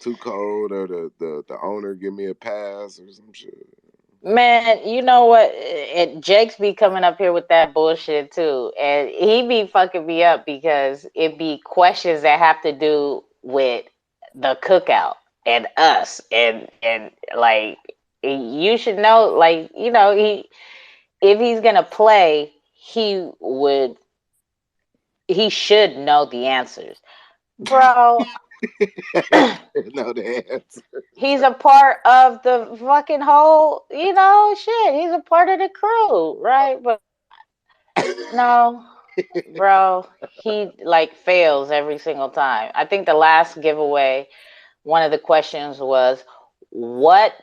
Too Cold or the owner give me a pass or some shit. Man, you know what? Jake's be coming up here with that bullshit too, and he be fucking me up because it be questions that have to do with the cookout and us, and like you should know, like if he's gonna play, he should know the answers, bro. Know the answer. He's a part of the fucking whole, shit. He's a part of the crew, right? But no, bro, he like fails every single time. I think the last giveaway, one of the questions was, what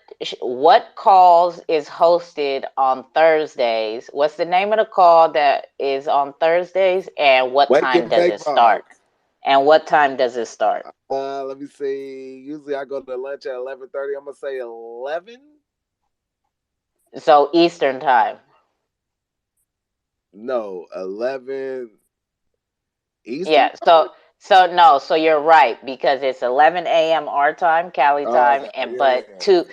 calls is hosted on Thursdays? What's the name of the call that is on Thursdays, and what Wake time and does bake it start? vibes. And what time does it start? Let me see. Usually I go to lunch at 11:30. I'm gonna say 11. So Eastern time. No, 11 Eastern. Yeah, so you're right, because it's 11 a.m. our time, Cali Oh, time, okay. and Yeah, but yeah.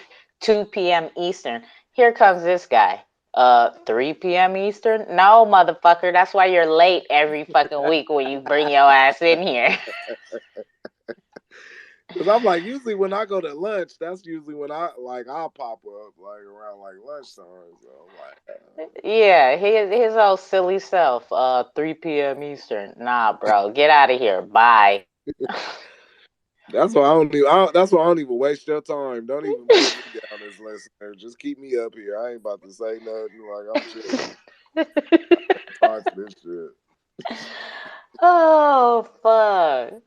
2 p.m. Eastern. Here comes this guy. 3 p.m. Eastern? No, motherfucker. That's why you're late every fucking week when you bring your ass in here. Cause I'm like, usually when I go to lunch, that's usually when I'll pop up like around like lunchtime. So I'm like, Yeah, his old silly self. 3 p.m. Eastern. Nah, bro. Get out of here. Bye. that's why that's why I don't even waste your time. Don't even put me down as listener. Just keep me up here. I ain't about to say nothing. Like I'm chilling. Time for this shit. Oh, fuck.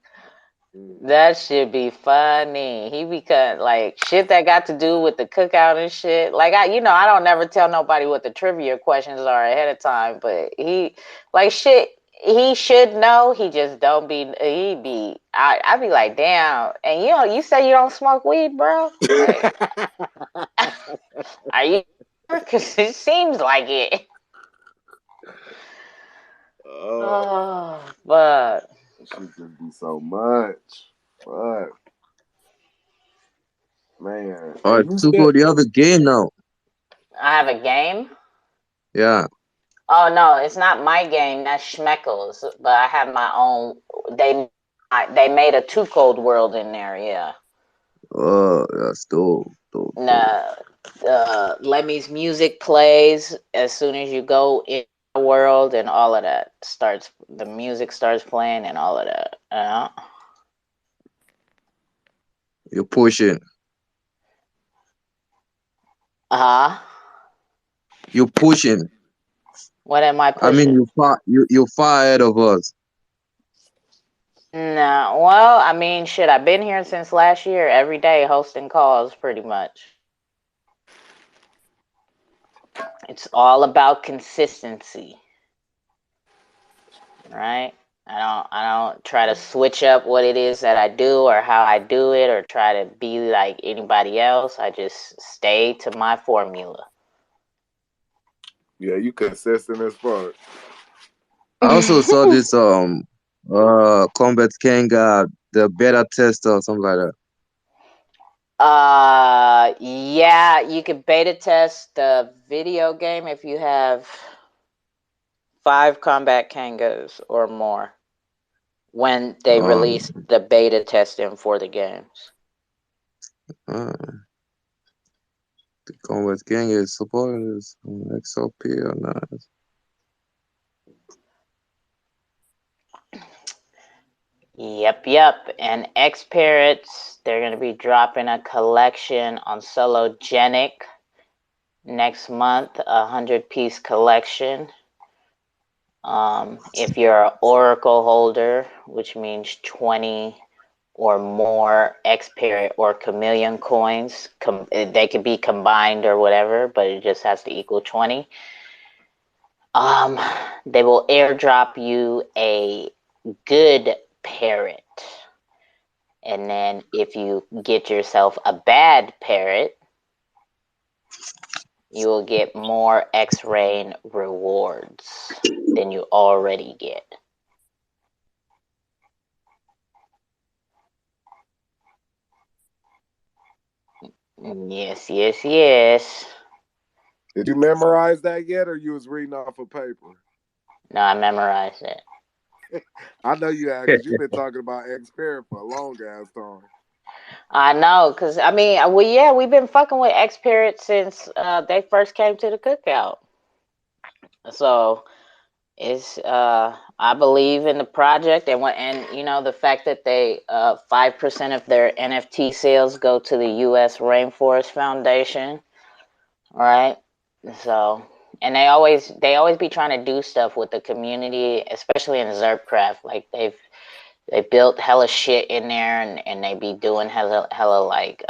That should be funny. He become like shit that got to do with the cookout and shit. Like I don't never tell nobody what the trivia questions are ahead of time, but he like shit. He should know. He just don't be. He be. I be like, damn. And you say you don't smoke weed, bro? Like, are you? Because it seems like it. Oh, but should just be so much. But man, All right, and you Tuko, said the other game now. I have a game. Yeah. Oh no, it's not my game. That's Schmeckles. But I have my own. They made a Too Cold world in there. Yeah. Oh, that's dope. Nah, Lemmy's music plays as soon as you go in the world, and all of that starts. The music starts playing, and all of that. You're pushing. Huh? You're pushing. What am I I mean, pushing? you're far ahead of us. No, well, I mean, shit, I've been here since last year, every day hosting calls, pretty much. It's all about consistency, right? I don't try to switch up what it is that I do or how I do it or try to be like anybody else. I just stay to my formula. Yeah, you consistent as fuck. I also saw this Combat King the beta tester or something like that. Yeah, you can beta test the video game if you have 5 combat Kangos or more when they release the beta testing for the games. The Combat King is supported as XRPL. Nice. Yep. And X Parrots, they're going to be dropping a collection on Sologenic next month, 100-piece collection. If you're an Oracle holder, which means 20 or more X Parrot or Chameleon coins, they could be combined or whatever, but it just has to equal 20. They will airdrop you a good parrot. And then if you get yourself a bad parrot, you will get more X-Rain rewards than you already get. Yes. Did you memorize that yet, or you was reading off of paper? No, I memorized it. I know you have, because you've been talking about X-Parrot for a long ass time. I know, because, I mean, well, yeah, we've been fucking with X-Parrot since they first came to the cookout. So it's I believe in the project, and you know, the fact that they 5% of their NFT sales go to the U.S. Rainforest Foundation, right? So, and they always be trying to do stuff with the community, especially in Zerpcraft. Like they built hella shit in there, and they be doing hella like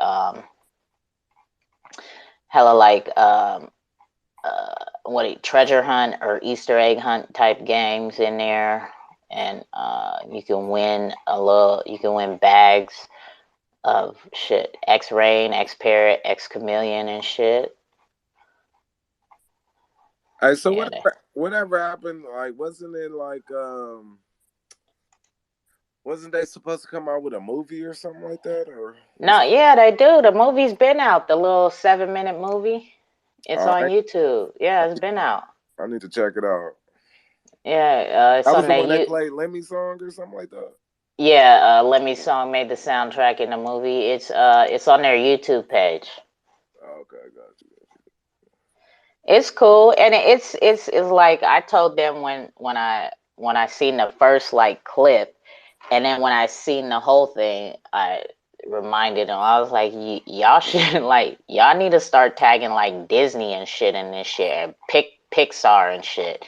treasure hunt or Easter egg hunt type games in there, and you can win bags of shit, X-Rain, X-Parrot, X-Chameleon and shit. Hey, so yeah, whatever happened, like, wasn't it like wasn't they supposed to come out with a movie or something like that? Or no, yeah, they do. The movie's been out, the little 7-minute movie. It's on YouTube. Yeah, it's been out. I need to check it out. Yeah, it's that was on the that one they played Lemmy song or something like that. Yeah, Lemmy song made the soundtrack in the movie. It's on their YouTube page. Okay, got you. It's cool, and it's like I told them when I seen the first like clip, and then when I seen the whole thing, I reminded them. I was like, y'all should y'all need to start tagging like Disney and shit in this shit, and Pixar and shit,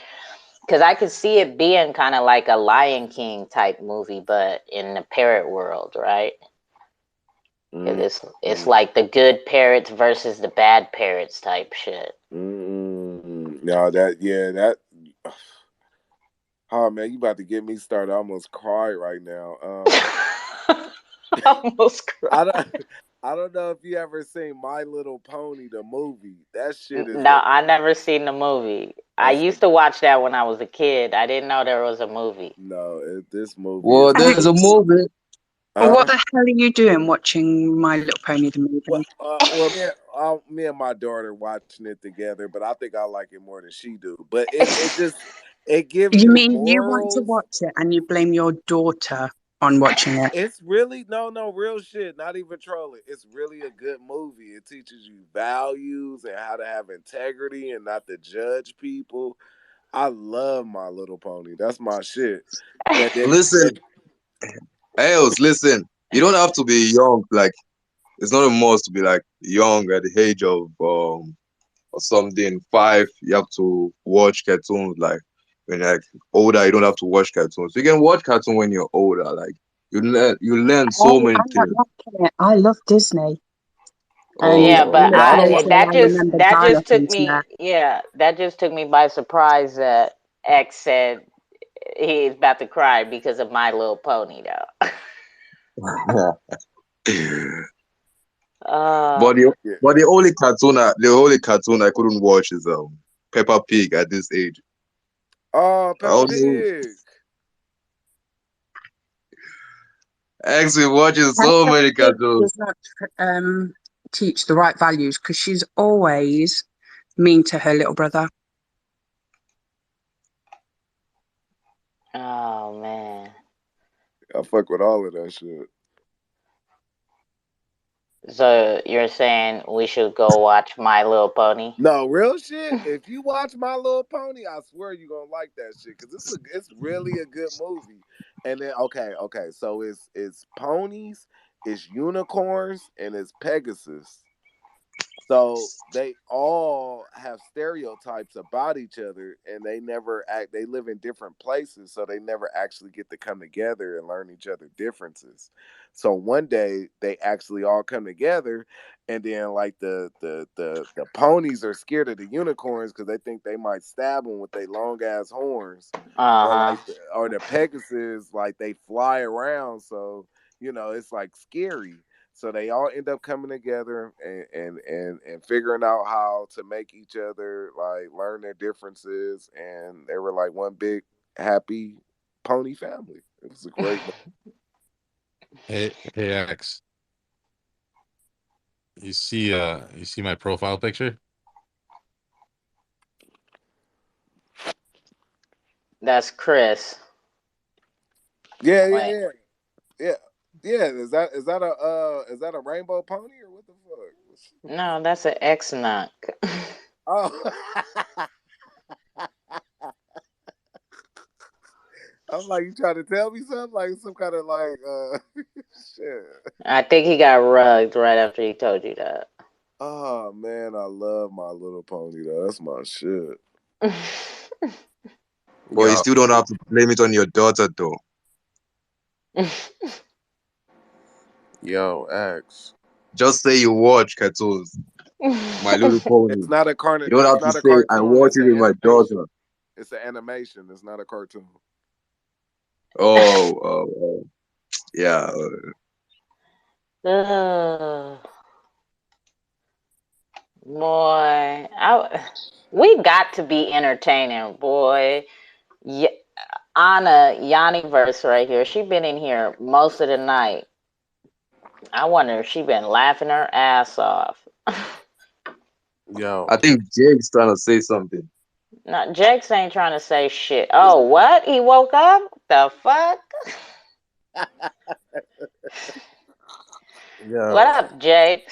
because I could see it being kind of like a Lion King type movie, but in the parrot world, right? It's like the good parrots versus the bad parrots type shit. No, that. Oh man, you about to get me started. I almost cried right now. Almost cried. I don't know if you ever seen My Little Pony, the movie. That shit is. No, I never seen the movie. I used to watch that when I was a kid. I didn't know there was a movie. No, this movie. Well, there's a movie. What the hell are you doing watching My Little Pony the movie? Well, me and my daughter watching it together, but I think I like it more than she do. But it gives You you mean morals. you want to watch it and you blame your daughter on watching it? It's really no real shit. Not even trolling. It's really a good movie. It teaches you values and how to have integrity and not to judge people. I love My Little Pony. That's my shit. And then, Listen, listen. You don't have to be young. Like, it's not a must to be like young at the age of or something 5. You have to watch cartoons. Like when you're like older, you don't have to watch cartoons. You can watch cartoons when you're older. Like You learn so Oh, many I'm not things. knocking it. I love Disney. And Yeah, Oh, but in the wow. closing, I remember that just took Jonathan's me. neck. Yeah, that just took me by surprise that X said he's about to cry because of My Little Pony, though. But the Yeah. but the only cartoon I couldn't watch is Peppa Pig at this age. Oh, I Peppa don't know. Pig. Actually watching so Peppa many Pig cartoons. does not teach the right values because she's always mean to her little brother. Oh man. I fuck with all of that shit. So you're saying we should go watch My Little Pony? No, real shit. If you watch My Little Pony, I swear you're gonna like that shit because it's really a good movie. And then okay, so it's ponies, it's unicorns, and it's Pegasus. So they all have stereotypes about each other, and they never act. They live in different places, so they never actually get to come together and learn each other differences. So one day they actually all come together, and then like the ponies are scared of the unicorns because they think they might stab them with their long ass horns, or Uh-huh. like or the Pegasus like they fly around, so it's like scary. So they all end up coming together and figuring out how to make each other like learn their differences, and they were like one big happy pony family. It was a great. Hey, X. You see my profile picture? That's Chris. Yeah, Wait. yeah. Is that a rainbow pony or what the fuck? No, that's an X-Knock. Oh, I'm like, you trying to tell me something like some kind of like shit. I think he got rugged right after he told you that. Oh man, I love My Little Pony though. That's my shit. But you Yo, still don't have to blame it on your daughter though. yo, X. Just say you watch cartoons. My Little Pony. It's not a You don't It's have to not a say I cartoon. watch It's it an with my animation. daughter. It's an animation. It's not a cartoon. Oh, yeah. Ugh. Boy, we got to be entertaining, boy. Yeah, Anna Yanni-verse right here. She been in here most of the night. I wonder if she been laughing her ass off. Yo, I think Jake's trying to say something. No, Jake's ain't trying to say shit. Oh, what? He woke up? The fuck? What yo, up, Jake?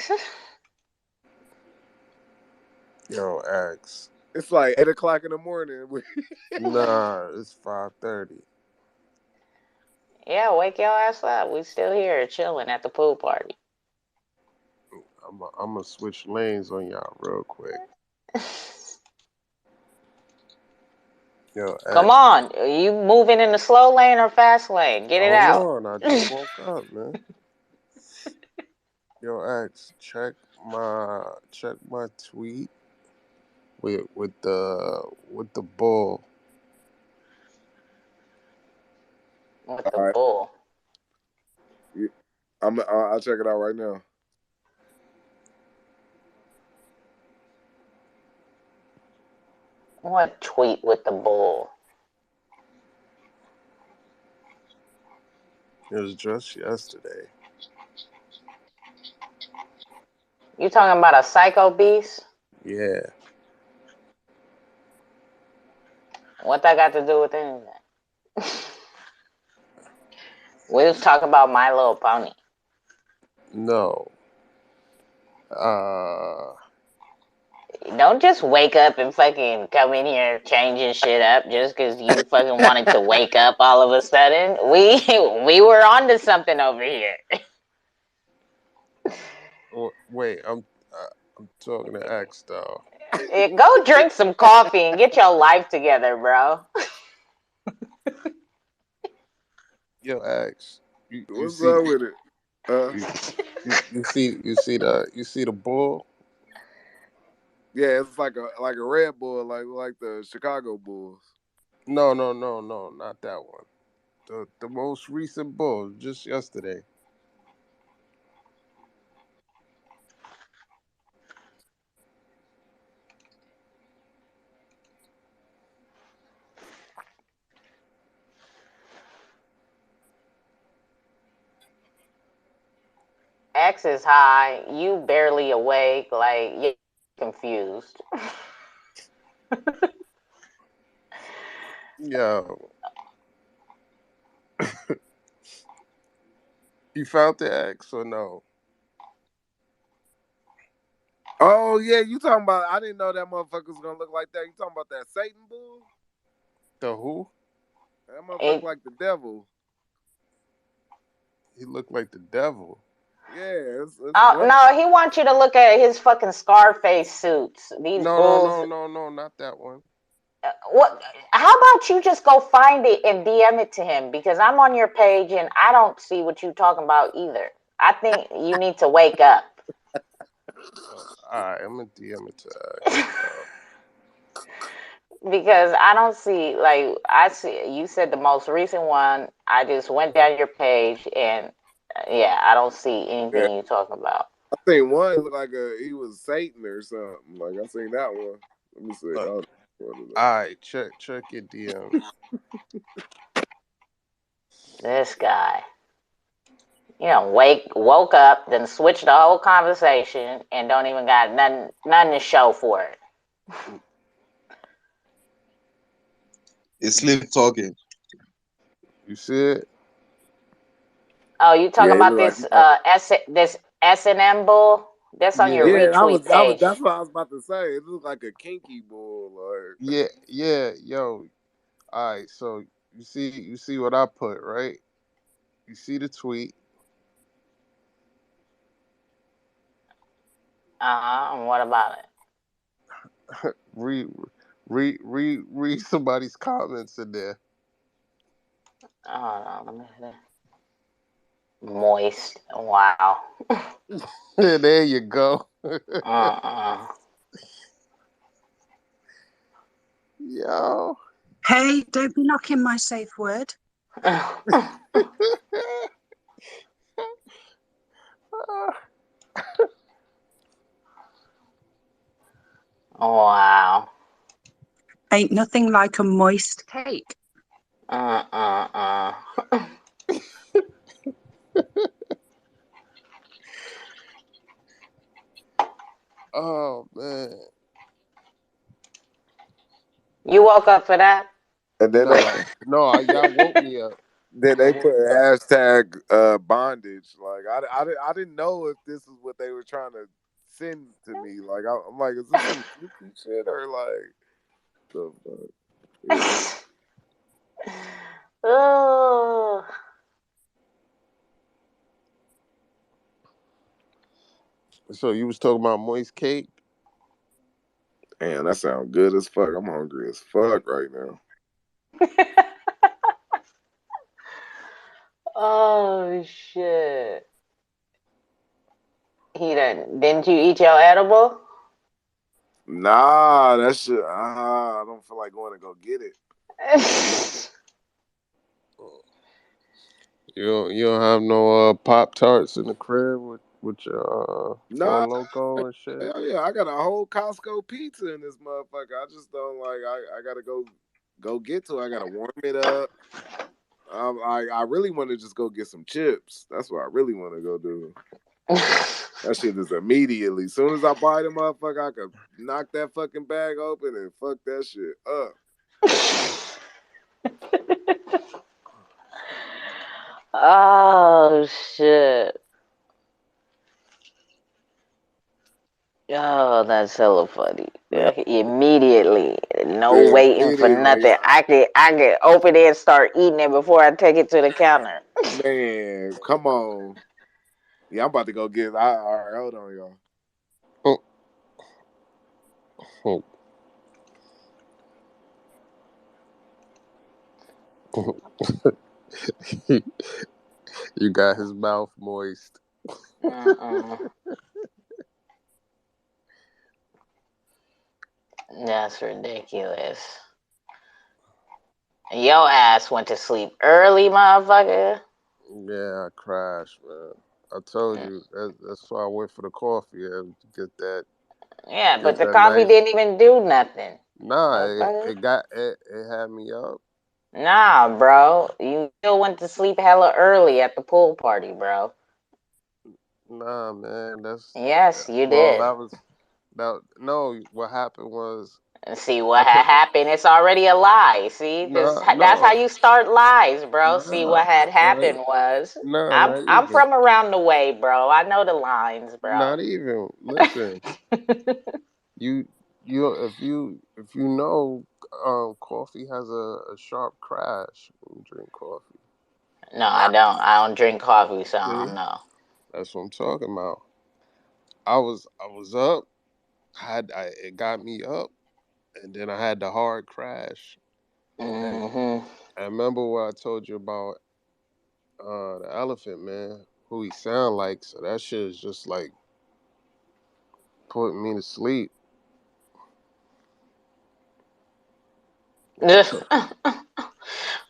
yo, X. It's like 8 o'clock in the morning. Nah, it's 5:30. Yeah, wake your ass up. We still here chilling at the pool party. I'm gonna switch lanes on y'all real quick. Yo, Come X. on. You moving in the slow lane or fast lane? Get it Hold out. on, I just woke up, man. Yo, X, check my tweet with the bull. With the All right, bull. I'll check it out right now. What tweet with the bull? It was just yesterday. You talking about a psycho beast? Yeah. What that got to do with anything? We was talking about My Little Pony. No. Don't just wake up and fucking come in here changing shit up just because you fucking wanted to wake up all of a sudden. We were onto something over here. Wait, I'm talking to X though. Go drink some coffee and get your life together, bro. Yo, X, You What's see up with it? you see the bull? Yeah, it's like a Red Bull, like the Chicago Bulls. No, not that one. The most recent bull, just yesterday. X is high. You barely awake. Like you're confused. Yo, you found the X or no? Oh yeah, you talking about? I didn't know that motherfucker was gonna look like that. You talking about that Satan bull? The who? That motherfucker like the devil. He looked like the devil. Yeah, it's Oh black. no, he wants you to look at his fucking Scarface suits. These bulls. No, not that one. What? How about you just go find it and DM it to him? Because I'm on your page and I don't see what you're talking about either. I think you need to wake up. Alright, I'm gonna DM it to X. Because I don't see, like, I see, you said the most recent one. I just went down your page and yeah, I don't see anything Yeah. you're talking about. I think one looked like he was Satan or something. Like I seen that one. Let me see. Alright, check your DM. This guy. You know, woke up, then switched the whole conversation and don't even got nothing to show for it. It's sleep talking. You see it? Oh, you talking about this this S&M bull? That's on your retweet page. That's what I was about to say. It looked like a kinky bull. Like Yo. Alright, so you see what I put, right? You see the tweet. And what about it? read somebody's comments in there. Oh, let me see. Moist. Wow. There you go. Yo. Hey, don't be knocking my safe word. Wow. Ain't nothing like a moist cake. Oh man. You woke up for that? And then y'all woke me up. Then they put hashtag bondage. Like I didn't know if this is what they were trying to send to me. Like I'm like, is this some creepy shit or like the fuck? Yeah. Oh. So you was talking about moist cake? Damn, that sounds good as fuck. I'm hungry as fuck right now. Oh shit. Didn't you eat your edible? Nah, that shit. I don't feel like going to go get it. You don't have no Pop Tarts in the crib with your Four Nah, Loko and shit. hell yeah, I got a whole Costco pizza in this motherfucker. I just don't like. I gotta go get to it. I gotta warm it up. I really want to just go get some chips. That's what I really want to go do. That shit is immediately. As soon as I buy the motherfucker, I could knock that fucking bag open and fuck that shit up. Oh shit. Oh, that's hella funny. Immediately. No Yeah, waiting for immediately. nothing. I could open it and start eating it before I take it to the counter. Man, come on. Yeah, I'm about to go get. All right, hold on, y'all. You got his mouth moist. That's ridiculous. Your ass went to sleep early, motherfucker. Yeah, I crashed, man. I told you that's why I went for the coffee to get that. Yeah, but Get the that coffee nice. didn't even do nothing. Nah, Motherfucker. it had me up. Nah, bro. You still went to sleep hella early at the pool party, bro. Nah, man, Yes, you well, did. no. What happened was See I what put had the happened. It's already a lie. See, nah, that's how no, you start lies, bro. See nah, what had right, happened was nah, I'm not I'm even, from around the way, bro. I know the lines, bro. not even. Listen, you, if you know, coffee has a sharp crash when you drink coffee. No, I don't. I don't drink coffee, so I See, don't know. that's what I'm talking about. I was up, it got me up, and then I had the hard crash. And I remember what I told you about the elephant man, who he sound like. So that shit is just like putting me to sleep.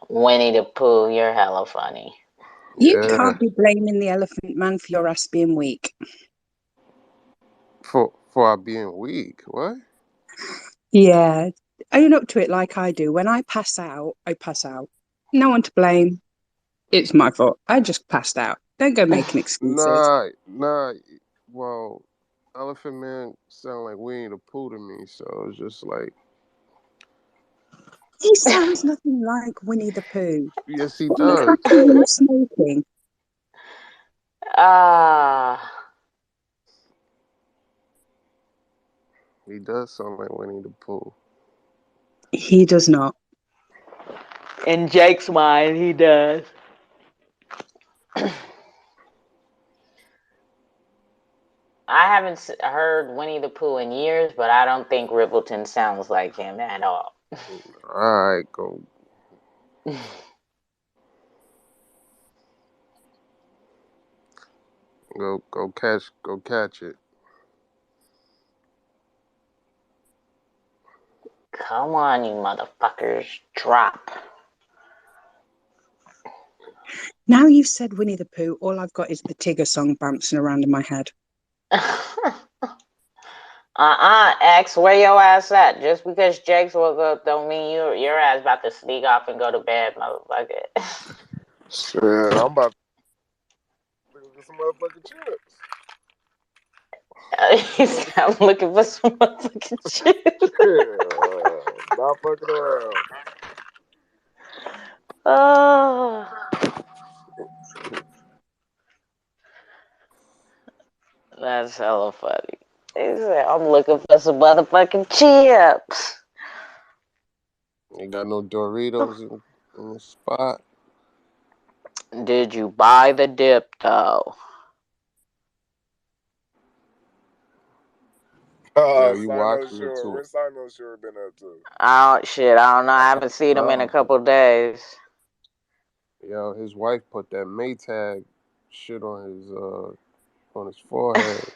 Winnie the Pooh, you're hella funny. You Yeah, can't be blaming the elephant man for your ass being weak. for I being weak. What? Yeah, own up to it like I do. When I pass out, I pass out. No one to blame. It's my fault. I just passed out. Don't go making excuses. Nah. Well, elephant man sound like Winnie the Pooh to me. So it's just like, He sounds nothing like Winnie the Pooh. yes, he What the does. fuck are you smoking? He does sound like Winnie the Pooh. He does not. In Jake's mind, he does. I haven't heard Winnie the Pooh in years, but I don't think Rippleton sounds like him at all. All right, go. Go catch it. Come on, you motherfuckers. Drop. Now you've said Winnie the Pooh, all I've got is the Tigger song bouncing around in my head. X, where your ass at? Just because Jake's woke up don't mean your ass about to sneak off and go to bed, motherfucker. Shit, I'm about to go get some motherfucking chips. I'm looking for some motherfucking chips. Yeah, not fucking around. Oh. That's hella funny. He said, I'm looking for some motherfucking chips. Ain't got no Doritos in the spot. Did you buy the dip, though? You Sino watching it Sure. too. Where's Sino Sure been up to? I don't know. I haven't seen him in a couple days. Yo, his wife put that Maytag shit on his forehead.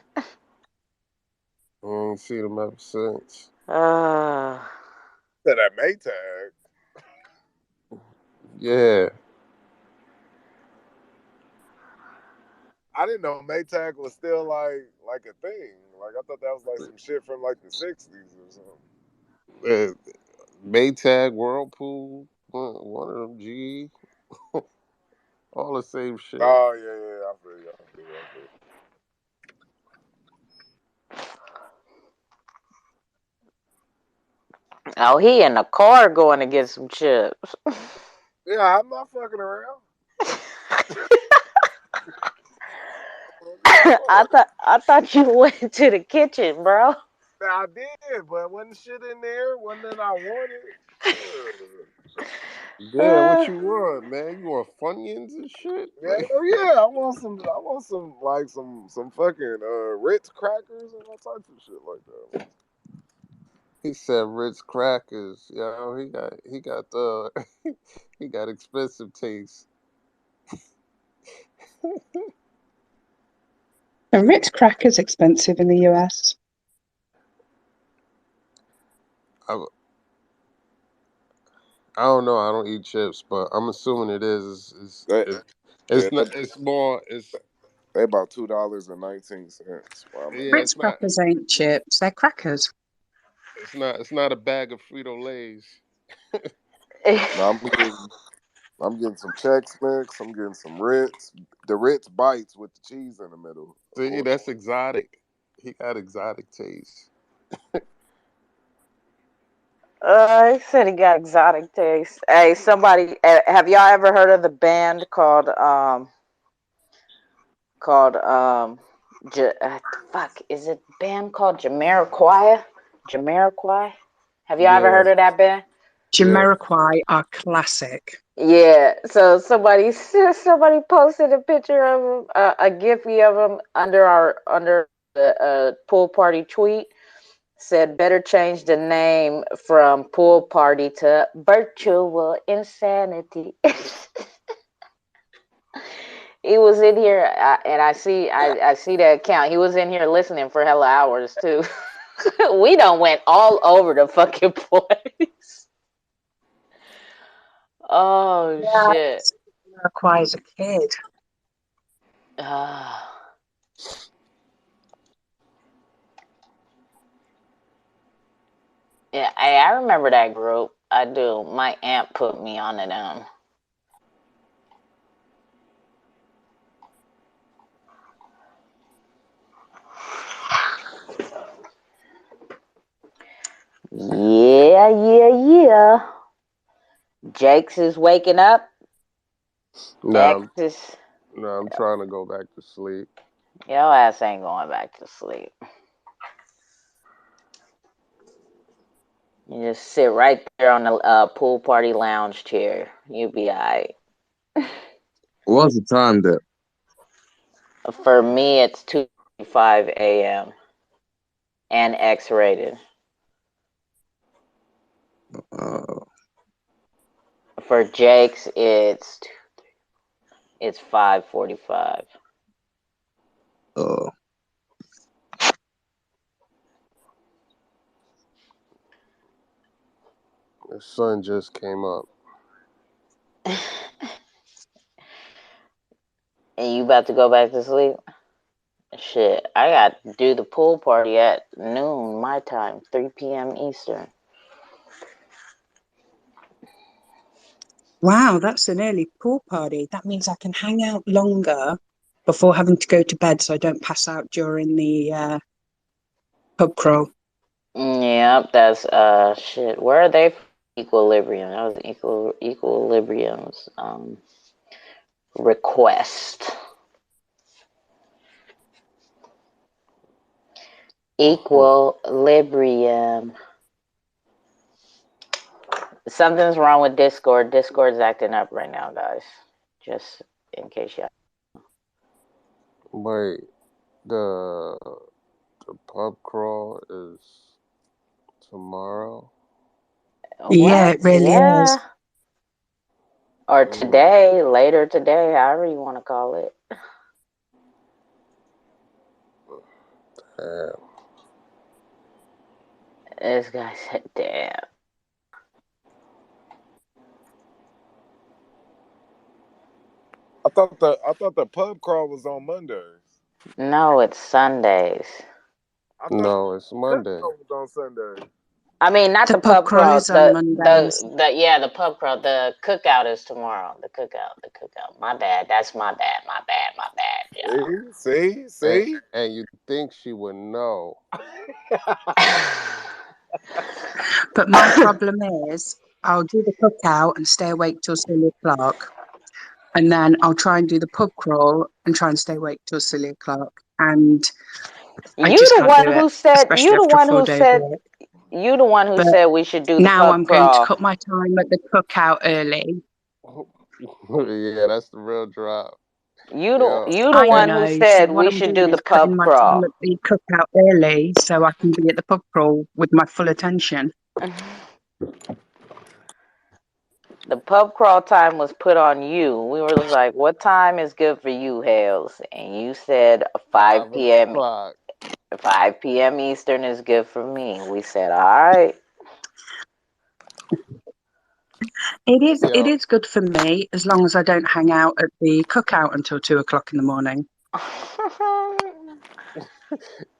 I ain't seen him ever since. Said that Maytag. Yeah. I didn't know Maytag was still like a thing. Like I thought that was like some shit from like the '60s or something. Maytag, Whirlpool, one of them, G. All the same shit. Oh yeah, I feel you. Oh, he in the car going to get some chips. Yeah, I'm not fucking around. I thought you went to the kitchen, bro. I did, but wasn't shit in there. Wasn't that I wanted. Yeah, what you want, man? You want Funyuns and shit? Yeah, oh yeah, I want some like some fucking Ritz crackers and all types of shit like that. He said Ritz crackers. Yo, he got the he got expensive taste. Are Ritz crackers expensive in the US? I don't know. I don't eat chips, but I'm assuming it is. It's not. It's more. It's they about $2.19. yeah. Ritz It's not. crackers ain't chips; they're crackers. It's not. It's not a bag of Frito Lay's. No, I'm getting some Chex Mix. I'm getting some Ritz. The Ritz bites with the cheese in the middle. Of See, course. that's exotic. He got exotic taste. He said he got exotic taste. Hey, somebody, have y'all ever heard of the band called fuck, is it a band called Jamiroquai? Jamiroquai? Have y'all ever Yeah. heard of that band? Yeah. Jamiroquai are classic. Yeah. So somebody posted a picture of him, a gify of him under the pool party tweet. Said better change the name from pool party to virtual insanity. He was in here, and I see the account. He was in here listening for hella hours too. We done went all over the fucking place. Oh Yeah, shit. Jamiroquai as a kid. Yeah, I remember that group. I do. My aunt put me onto them. Yeah. Jake's is waking up. No, I'm trying to go back to sleep. Your ass ain't going back to sleep. You just sit right there on the pool party lounge chair. You'll be alright. What's the time there? For me, it's 2:05 a.m. and X-rated. For Jake's, it's 5:45. Oh. The sun just came up. And you about to go back to sleep? Shit, I got to do the pool party at noon my time, 3 p.m. Eastern. Wow, that's an early pool party. That means I can hang out longer before having to go to bed so I don't pass out during the pub crawl. Yep, that's shit. Where are they? Equilibrium. That was Equilibrium's request. Equilibrium. Something's wrong with Discord. Discord's acting up right now, guys. Just in case y'all. Wait, the pub crawl is tomorrow? Yeah, What? it really Yeah. is. Or today, later today, however you want to call it. Damn. This guy said, damn. I thought the pub crawl was on Mondays. No, it's Sundays. I thought No, it's Monday. it was on Sunday. I mean, not The the pub pub crawl crawl. is on Mondays. The pub crawl. The cookout is tomorrow. The cookout. My bad. That's my bad. My bad, y'all. See? And you think she would know? But my problem is I'll do the cookout and stay awake till silly o'clock. And then I'll try and do the pub crawl and try and stay awake till silly o'clock. And I You just the can't one do it, who said. especially after a full day of work. You the one who But said we should do the now pub I'm going to crawl. cut my time at the cookout early. Yeah, that's the real drop. You Yeah. the I one who know. So said what we I'm should doing do the is cutting pub my time crawl. at the cookout early so I can be at the pub crawl with my full attention. The pub crawl time was put on you. We were just like, what time is good for you, Hales? And you said 5 p.m. 5 p.m. Eastern is good for me. We said, all right. It is good for me as long as I don't hang out at the cookout until 2 o'clock in the morning.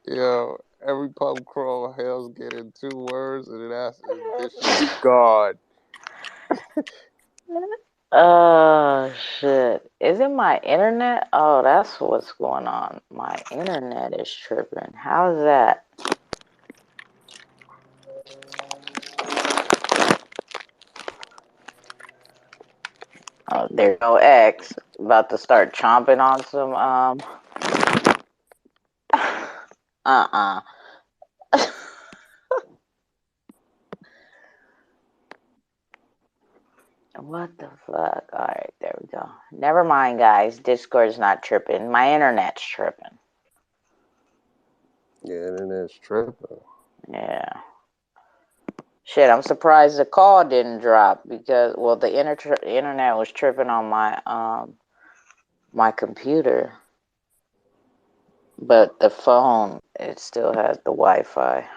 Yo, every pub crawl Hales get in 2 words and it asks, this is God. Oh shit. Is it my internet? Oh, that's what's going on. My internet is tripping. How's that? Oh, there's no X. About to start chomping on some What the fuck? Alright, there we go. Never mind, guys. Discord's not tripping. My internet's tripping. Yeah, internet's tripping. Yeah. Shit, I'm surprised the call didn't drop because, well, the internet was tripping on my my computer, but the phone, it still has the Wi-Fi.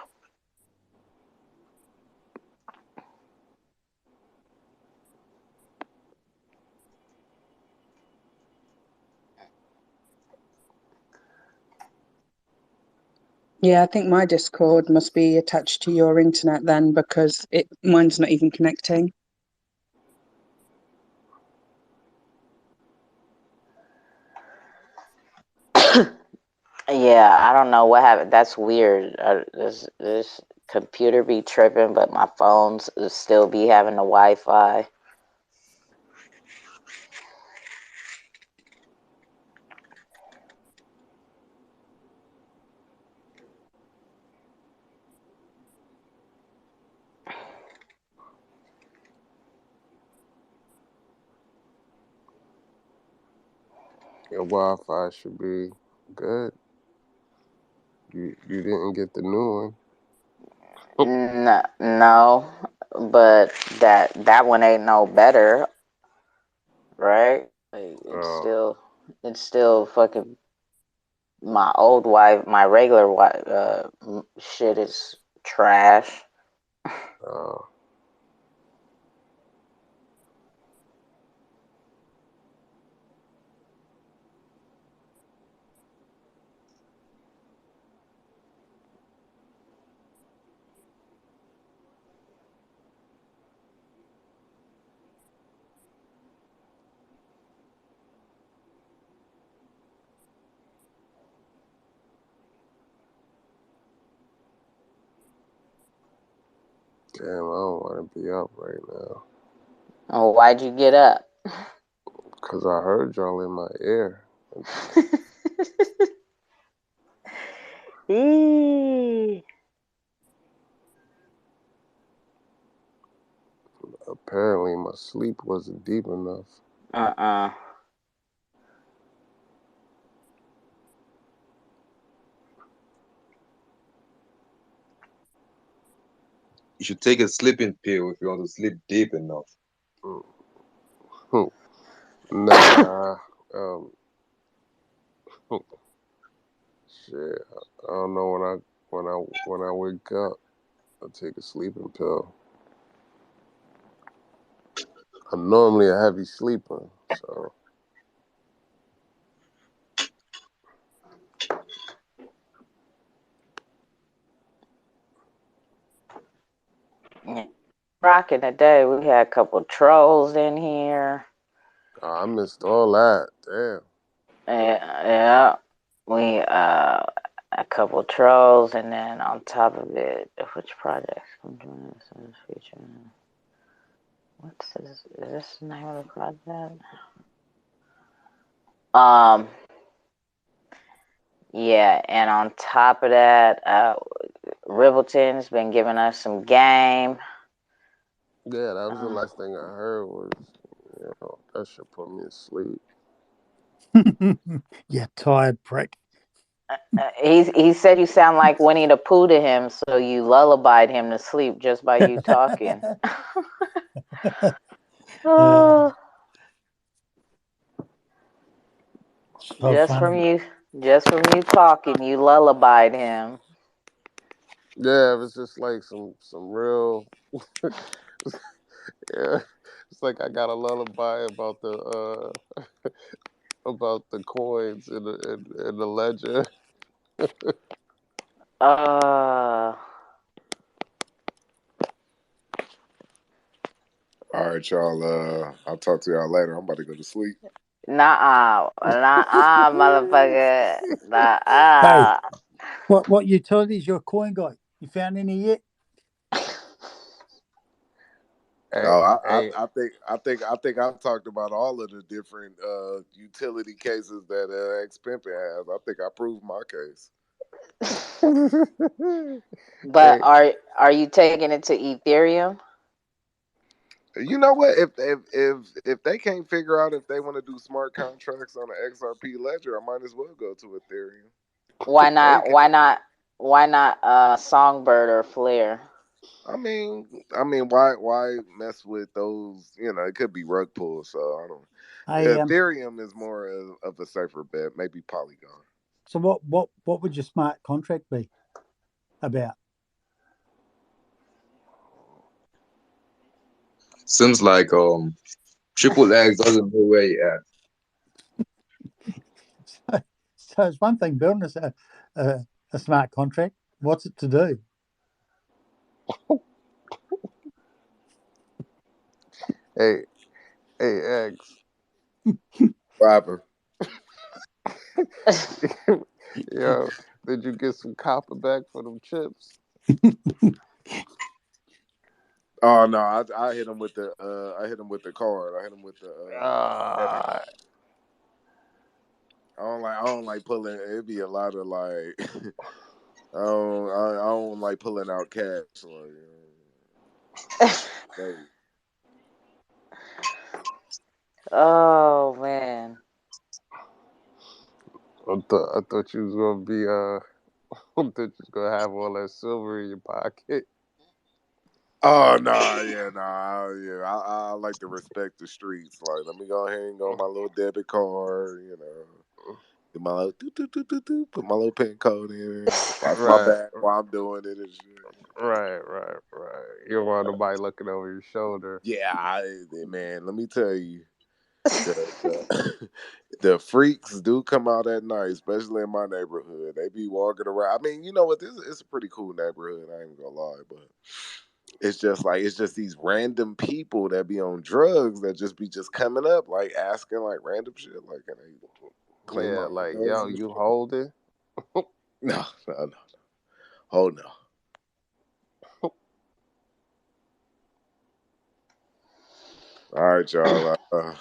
Yeah, I think my Discord must be attached to your internet then, because mine's not even connecting. Yeah, I don't know what happened. That's weird. This computer be tripping, but my phones still be having the Wi-Fi. Your Wi-Fi should be good. You didn't get the new one. No, but that one ain't no better, right? Like, it's still fucking my old wife. My regular wife shit is trash. Damn, I don't want to be up right now. Oh, why'd you get up? Because I heard y'all in my ear. Apparently, my sleep wasn't deep enough. You should take a sleeping pill if you want to sleep deep enough. Nah. Shit. I don't know when I wake up, I take a sleeping pill. I'm normally a heavy sleeper, so. Rocking the day. We had a couple trolls in here. Oh, I missed all that. Damn. Yeah. We a couple trolls, and then on top of it, which projects come join us in the future? What's this? Is this the name of the project? Yeah, and on top of that, Ribbleton's been giving us some game. Yeah, that was the last thing I heard was, that shit put me to sleep. You tired prick. He said you sound like Winnie the Pooh to him, so you lullabied him to sleep just by you talking. Oh, So just from funny. you talking, you lullabied him. Yeah, it was just like some real. Yeah, it's like I got a lullaby about the coins in the ledger. Uh, All right, y'all. I'll talk to y'all later. I'm about to go to sleep. nah, motherfucker, Hey, nah. what utilities your coin got? You found any yet? Hey, Oh, hey, I think I've talked about all of the different utility cases that ex pimping has. I think I proved my case. But hey, are you taking it to Ethereum? You know what? If they can't figure out if they want to do smart contracts on the XRP ledger, I might as well go to Ethereum. Why they not? can. Why not? Why not? Songbird or Flare? Why mess with those? You know, it could be rug pull. So I don't. I Ethereum is more of a safer bet. Maybe Polygon. So what would your smart contract be about? Seems like Triple X doesn't know where he at. So it's one thing building a smart contract. What's it to do? Hey, X. Rapper. Yo, did you get some copper back for them chips? Oh no, I hit him with the I hit him with the card. I hit him with the debit card. Ah, I don't like pulling. It'd be a lot of like. I don't like pulling out cash. Like, Oh man. I thought you was gonna be I thought you was gonna have all that silver in your pocket. oh no, yeah, yeah. I like to respect the streets. Like, let me go ahead and go on my little debit card. You know, get my little put my little pin code in. Watch my Right, back while I'm doing it and shit. right. You don't want nobody looking over your shoulder. Yeah, man. Let me tell you, the the freaks do come out at night, especially in my neighborhood. They be walking around. I mean, you know what? This it's a pretty cool neighborhood. I ain't gonna lie, but it's just these random people that be on drugs that just coming up like asking like random shit like, can they clean my Yeah, like windows yo, and you shit? holding? No. Oh no. All right, y'all. I,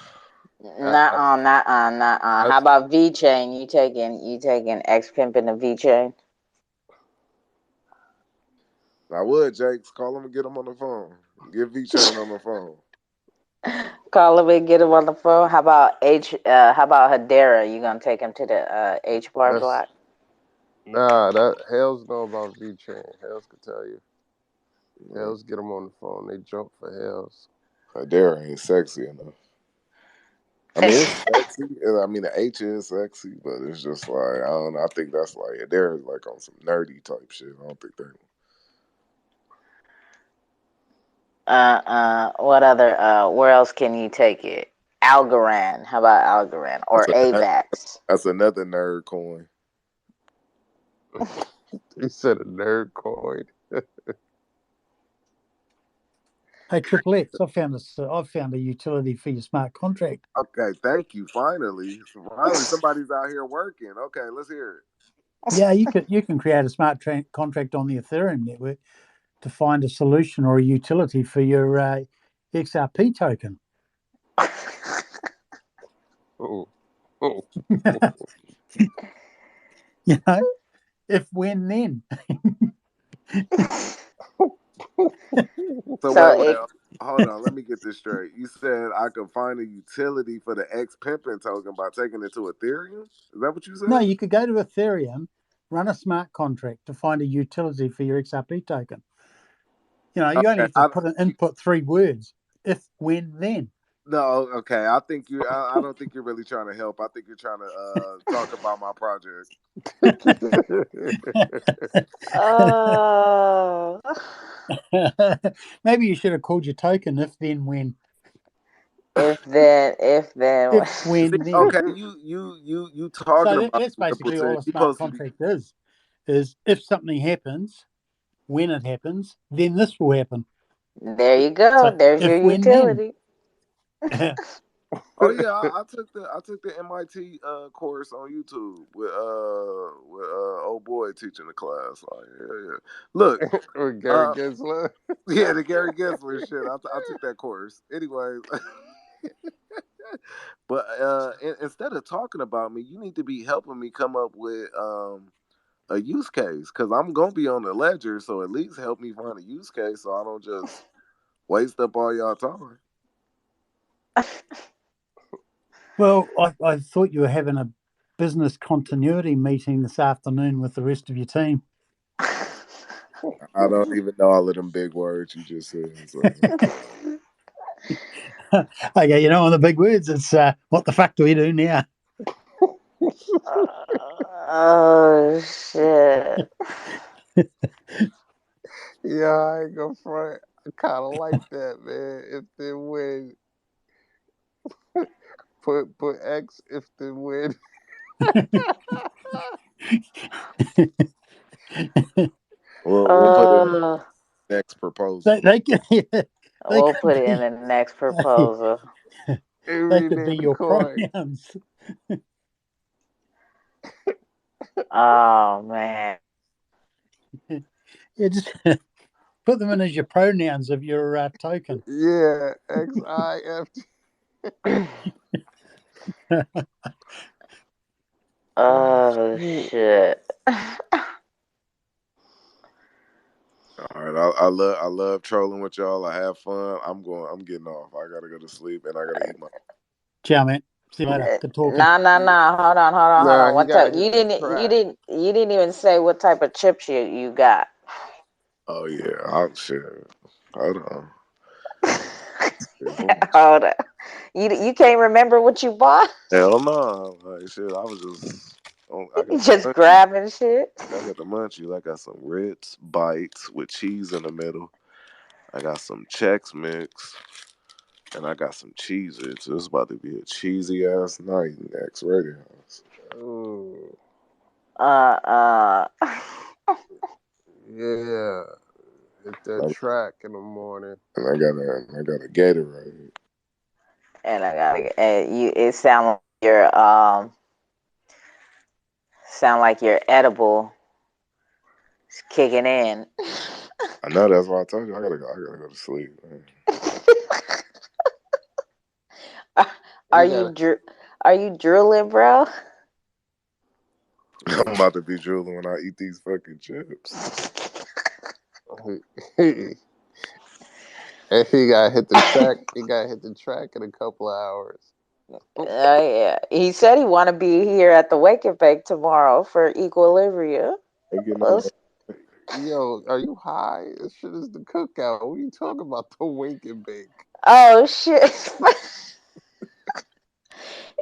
Nuh-uh. I, How about V Chain? You taking X Pimpin' the V Chain? I would, Jakes. Call him and get him on the phone. Get V Chain on the phone. Call him and get him on the phone. How about How about Hedera? You gonna take him to the H bar that's block? nah. That Hells know about V Chain. Hells could tell you. Yeah. Hells get them on the phone. They jump for Hells. Dare ain't sexy enough. I mean, it's sexy. I mean, the H is sexy, but it's just like I don't know. I think that's like they're like on some nerdy type shit. I don't think they. What other? Where else can you take it? Algorand. How about Algorand That's or a AVAX? that's another nerd coin. He said a nerd coin. Hey, Triple X, I've found a utility for your smart contract. Okay, thank you. Finally, somebody's out here working. Okay, let's hear it. Yeah, you can create a smart contract on the Ethereum network to find a solution or a utility for your XRP token. Oh. You know, if when then. So So wait, it hold on. Let me get this straight. You said I could find a utility for the X pimping token by taking it to Ethereum. Is that what you No, said? you could go to Ethereum, run a smart contract to find a utility for your XRP token. You know, you only Okay, have to input 3 words: if, when, then. No, okay. I think you. I don't think you're really trying to help. I think you're trying to talk about my project. Oh. Maybe you should have called your token if then when. If then. If when See, then. okay, you talking So about that's basically all a you smart supposed to be. contract is if something happens, when it happens, then this will happen. There you go. So There's your if when then. utility. Oh yeah, I took the MIT course on YouTube with old boy teaching the class. Like, yeah. Look, With Gary Gensler. Yeah, the Gary Gensler shit. I took that course. Anyways. But instead of talking about me, you need to be helping me come up with a use case, because I'm gonna be on the ledger. So at least help me find a use case, so I don't just waste up all y'all time. Well, I thought you were having a business continuity meeting this afternoon with the rest of your team. I don't even know all of them big words you just said. So. Okay, you know, on the big words, it's what the fuck do we do now? Oh shit. Yeah, I ain't gonna front. I kind of like that, man. If they win, put X if they win. We'll put it in the next proposal. They could, We'll put it in the next proposal. They could be your pronouns. Oh man. Yeah, just put them in as your pronouns of your token. Yeah, XIFT. Oh shit. All right, I love trolling with y'all. I have fun. I'm getting off. I gotta go to sleep and I gotta eat my. Ciao, man. See you later. Good talking. Nah. Hold on. He What gotta type? hit You the didn't. track. You didn't even say what type of chips you got. Oh yeah, I'm sure. Hold on. Hold on. You can't remember what you bought? Hell no. Like shit, I was just. I You got the just munchies. grabbing shit. I got the munchies. I got some Ritz bites with cheese in the middle. I got some Chex Mix. And I got some Cheez-Its. It's about to be a cheesy ass night in the X Radio House. Ooh. Uh. Yeah. Hit that track in the morning. And I got a Gatorade. And I gotta. And you. It sound like your edible is kicking in. I know, that's why I told you I gotta go to sleep. Man. Are you drooling, bro? I'm about to be drooling when I eat these fucking chips. And he got hit the track. He got hit the track in a couple of hours. Yeah. He said he want to be here at the Wake and Bake tomorrow for Equilibria. Yo, are you high? This shit is the cookout. What are you talking about? The wake and bake. Oh shit.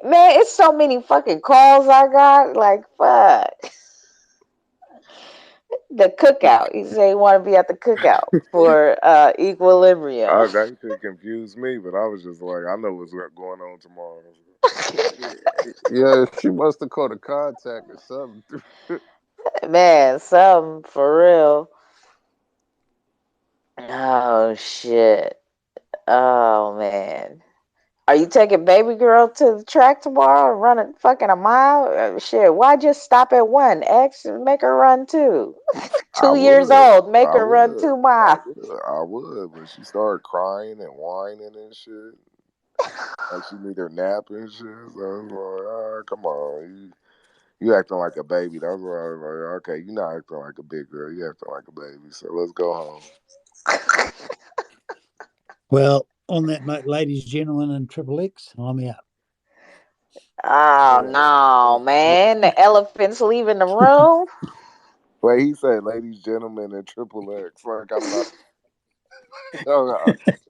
Man, it's so many fucking calls I got. Like, fuck. The cookout. He said he want to be at the cookout for Equilibria. That shit confused me, but I was just like, I know what's going on tomorrow. Yeah, she must have caught a contact or something. Man, something for real. Oh shit. Oh man. Are you taking baby girl to the track tomorrow and running fucking a mile? Shit, why just stop at one? X, make her run two. 2 years old, make her run 2 miles. I would, but she started crying and whining and shit. Like she need her nap and shit. So I was like, come on. You acting like a baby. That's why I was like, okay, you're not acting like a big girl. You acting like a baby. So let's go home. Well, on that note, ladies, gentlemen, and Triple X, I'm out. Oh no, man! The elephant's leaving the room. Wait, he said, "Ladies, gentlemen, and Triple X." Like I'm not.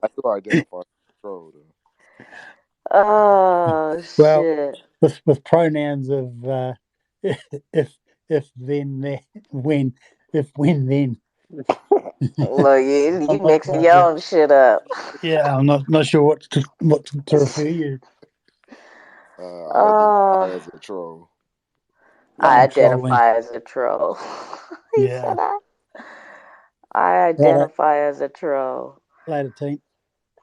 I do identify control though. Oh Well, shit. with pronouns of if then when then. Look, you I'm not mixing quite your sure. own shit up. Yeah, I'm not sure what to refer you. I Oh, identify as a troll. I I'm trolling. identify as a troll. He Yeah. said I Right. identify as a troll. Later, team.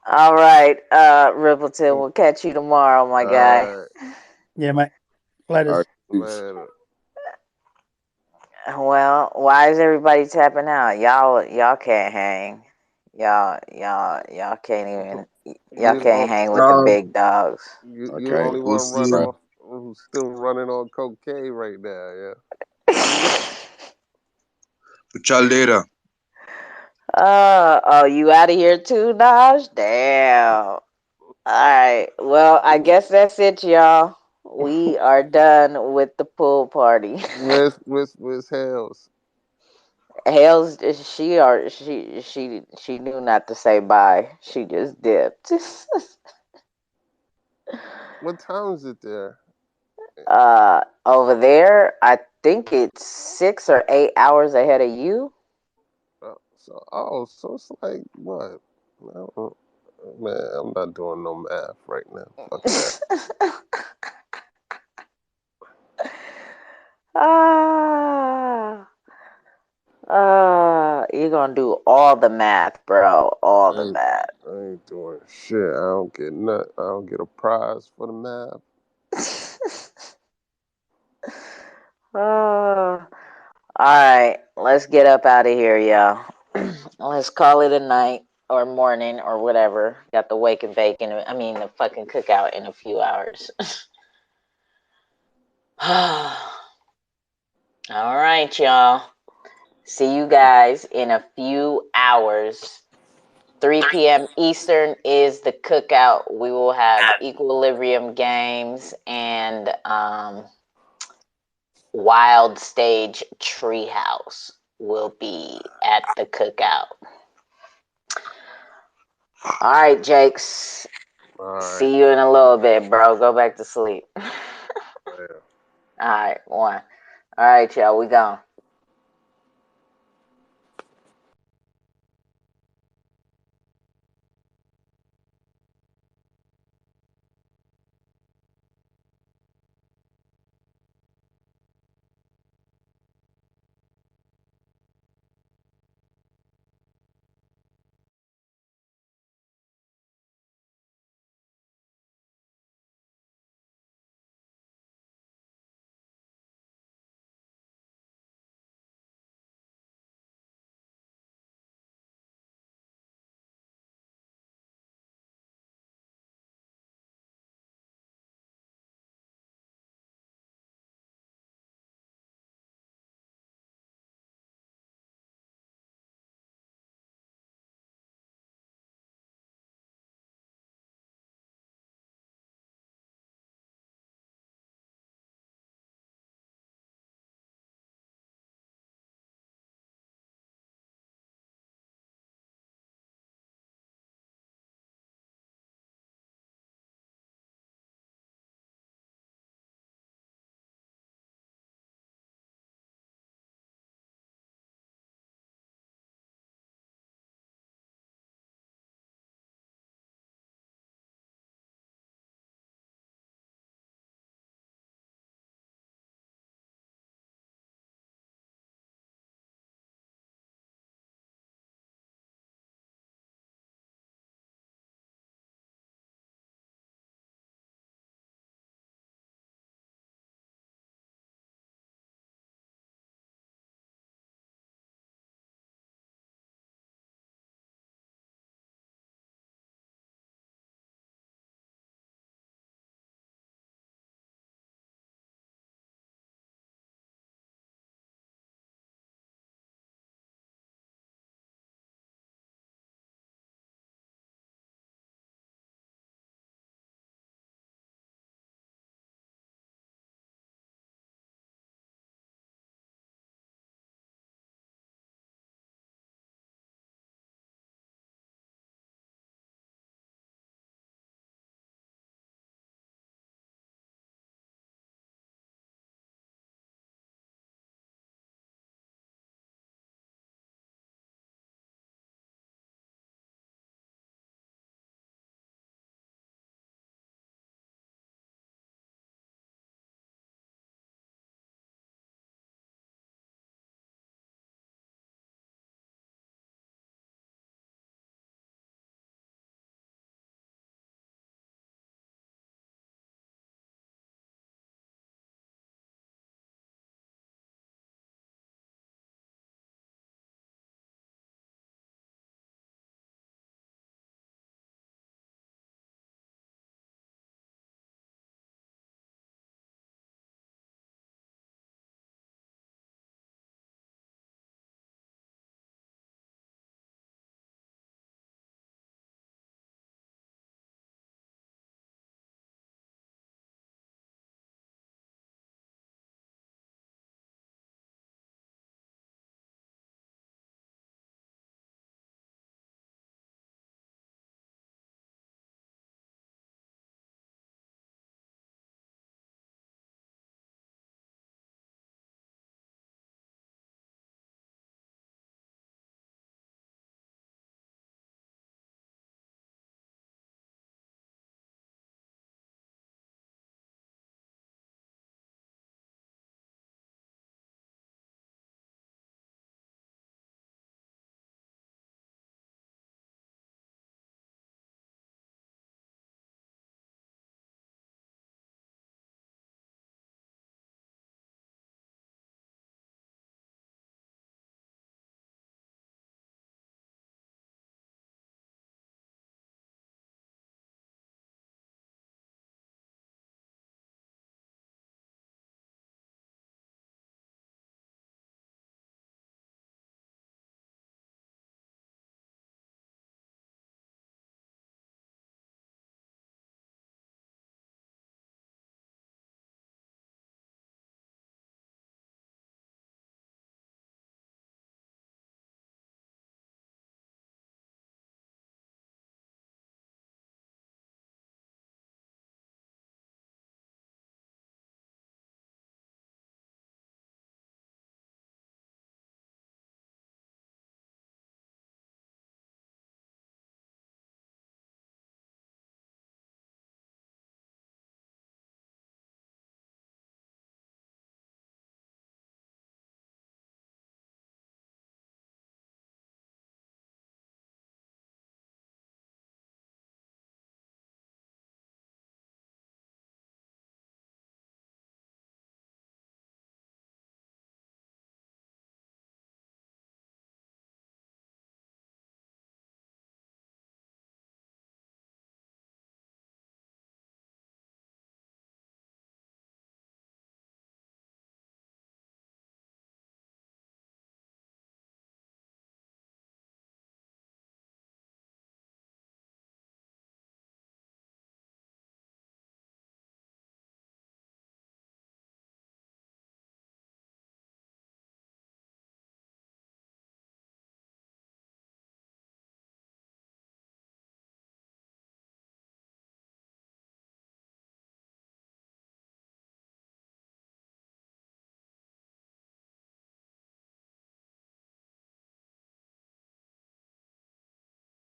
All right, Rippleton, we'll catch you tomorrow, my All guy. right. Yeah, mate. Later. All right, peace. Later. Well, why is everybody tapping out? Y'all can't hang. Y'all can't y'all You the can't only hang with the Um, big dogs. you the okay, only we'll one see running you. on who's still running on cocaine right now. Yeah. Ciao later. Oh, you out of here too, Dodge? Damn. Alright. Well, I guess that's it, y'all. We are done with the pool party. Where's Hales? Hales she knew not to say bye. She just dipped. What time is it there? Over there, I think it's 6 or 8 hours ahead of you. So it's like what? No, man, I'm not doing no math right now. Fuck that. Ah, you're gonna do all the math, bro. All the math. I ain't doing shit. I don't get nut. I don't get a prize for the math. All right, let's get up out of here, y'all. Let's call it a night or morning or whatever. Got the wake and bake the fucking cookout in a few hours. All right, y'all. See you guys in a few hours. 3 p.m. Eastern is the cookout. We will have Equilibrium Games and Wild Stage Treehouse will be at the cookout. All right, Jakes. All right. See you in a little bit, bro. Go back to sleep. Yeah. All right, one. All right, y'all. We gone.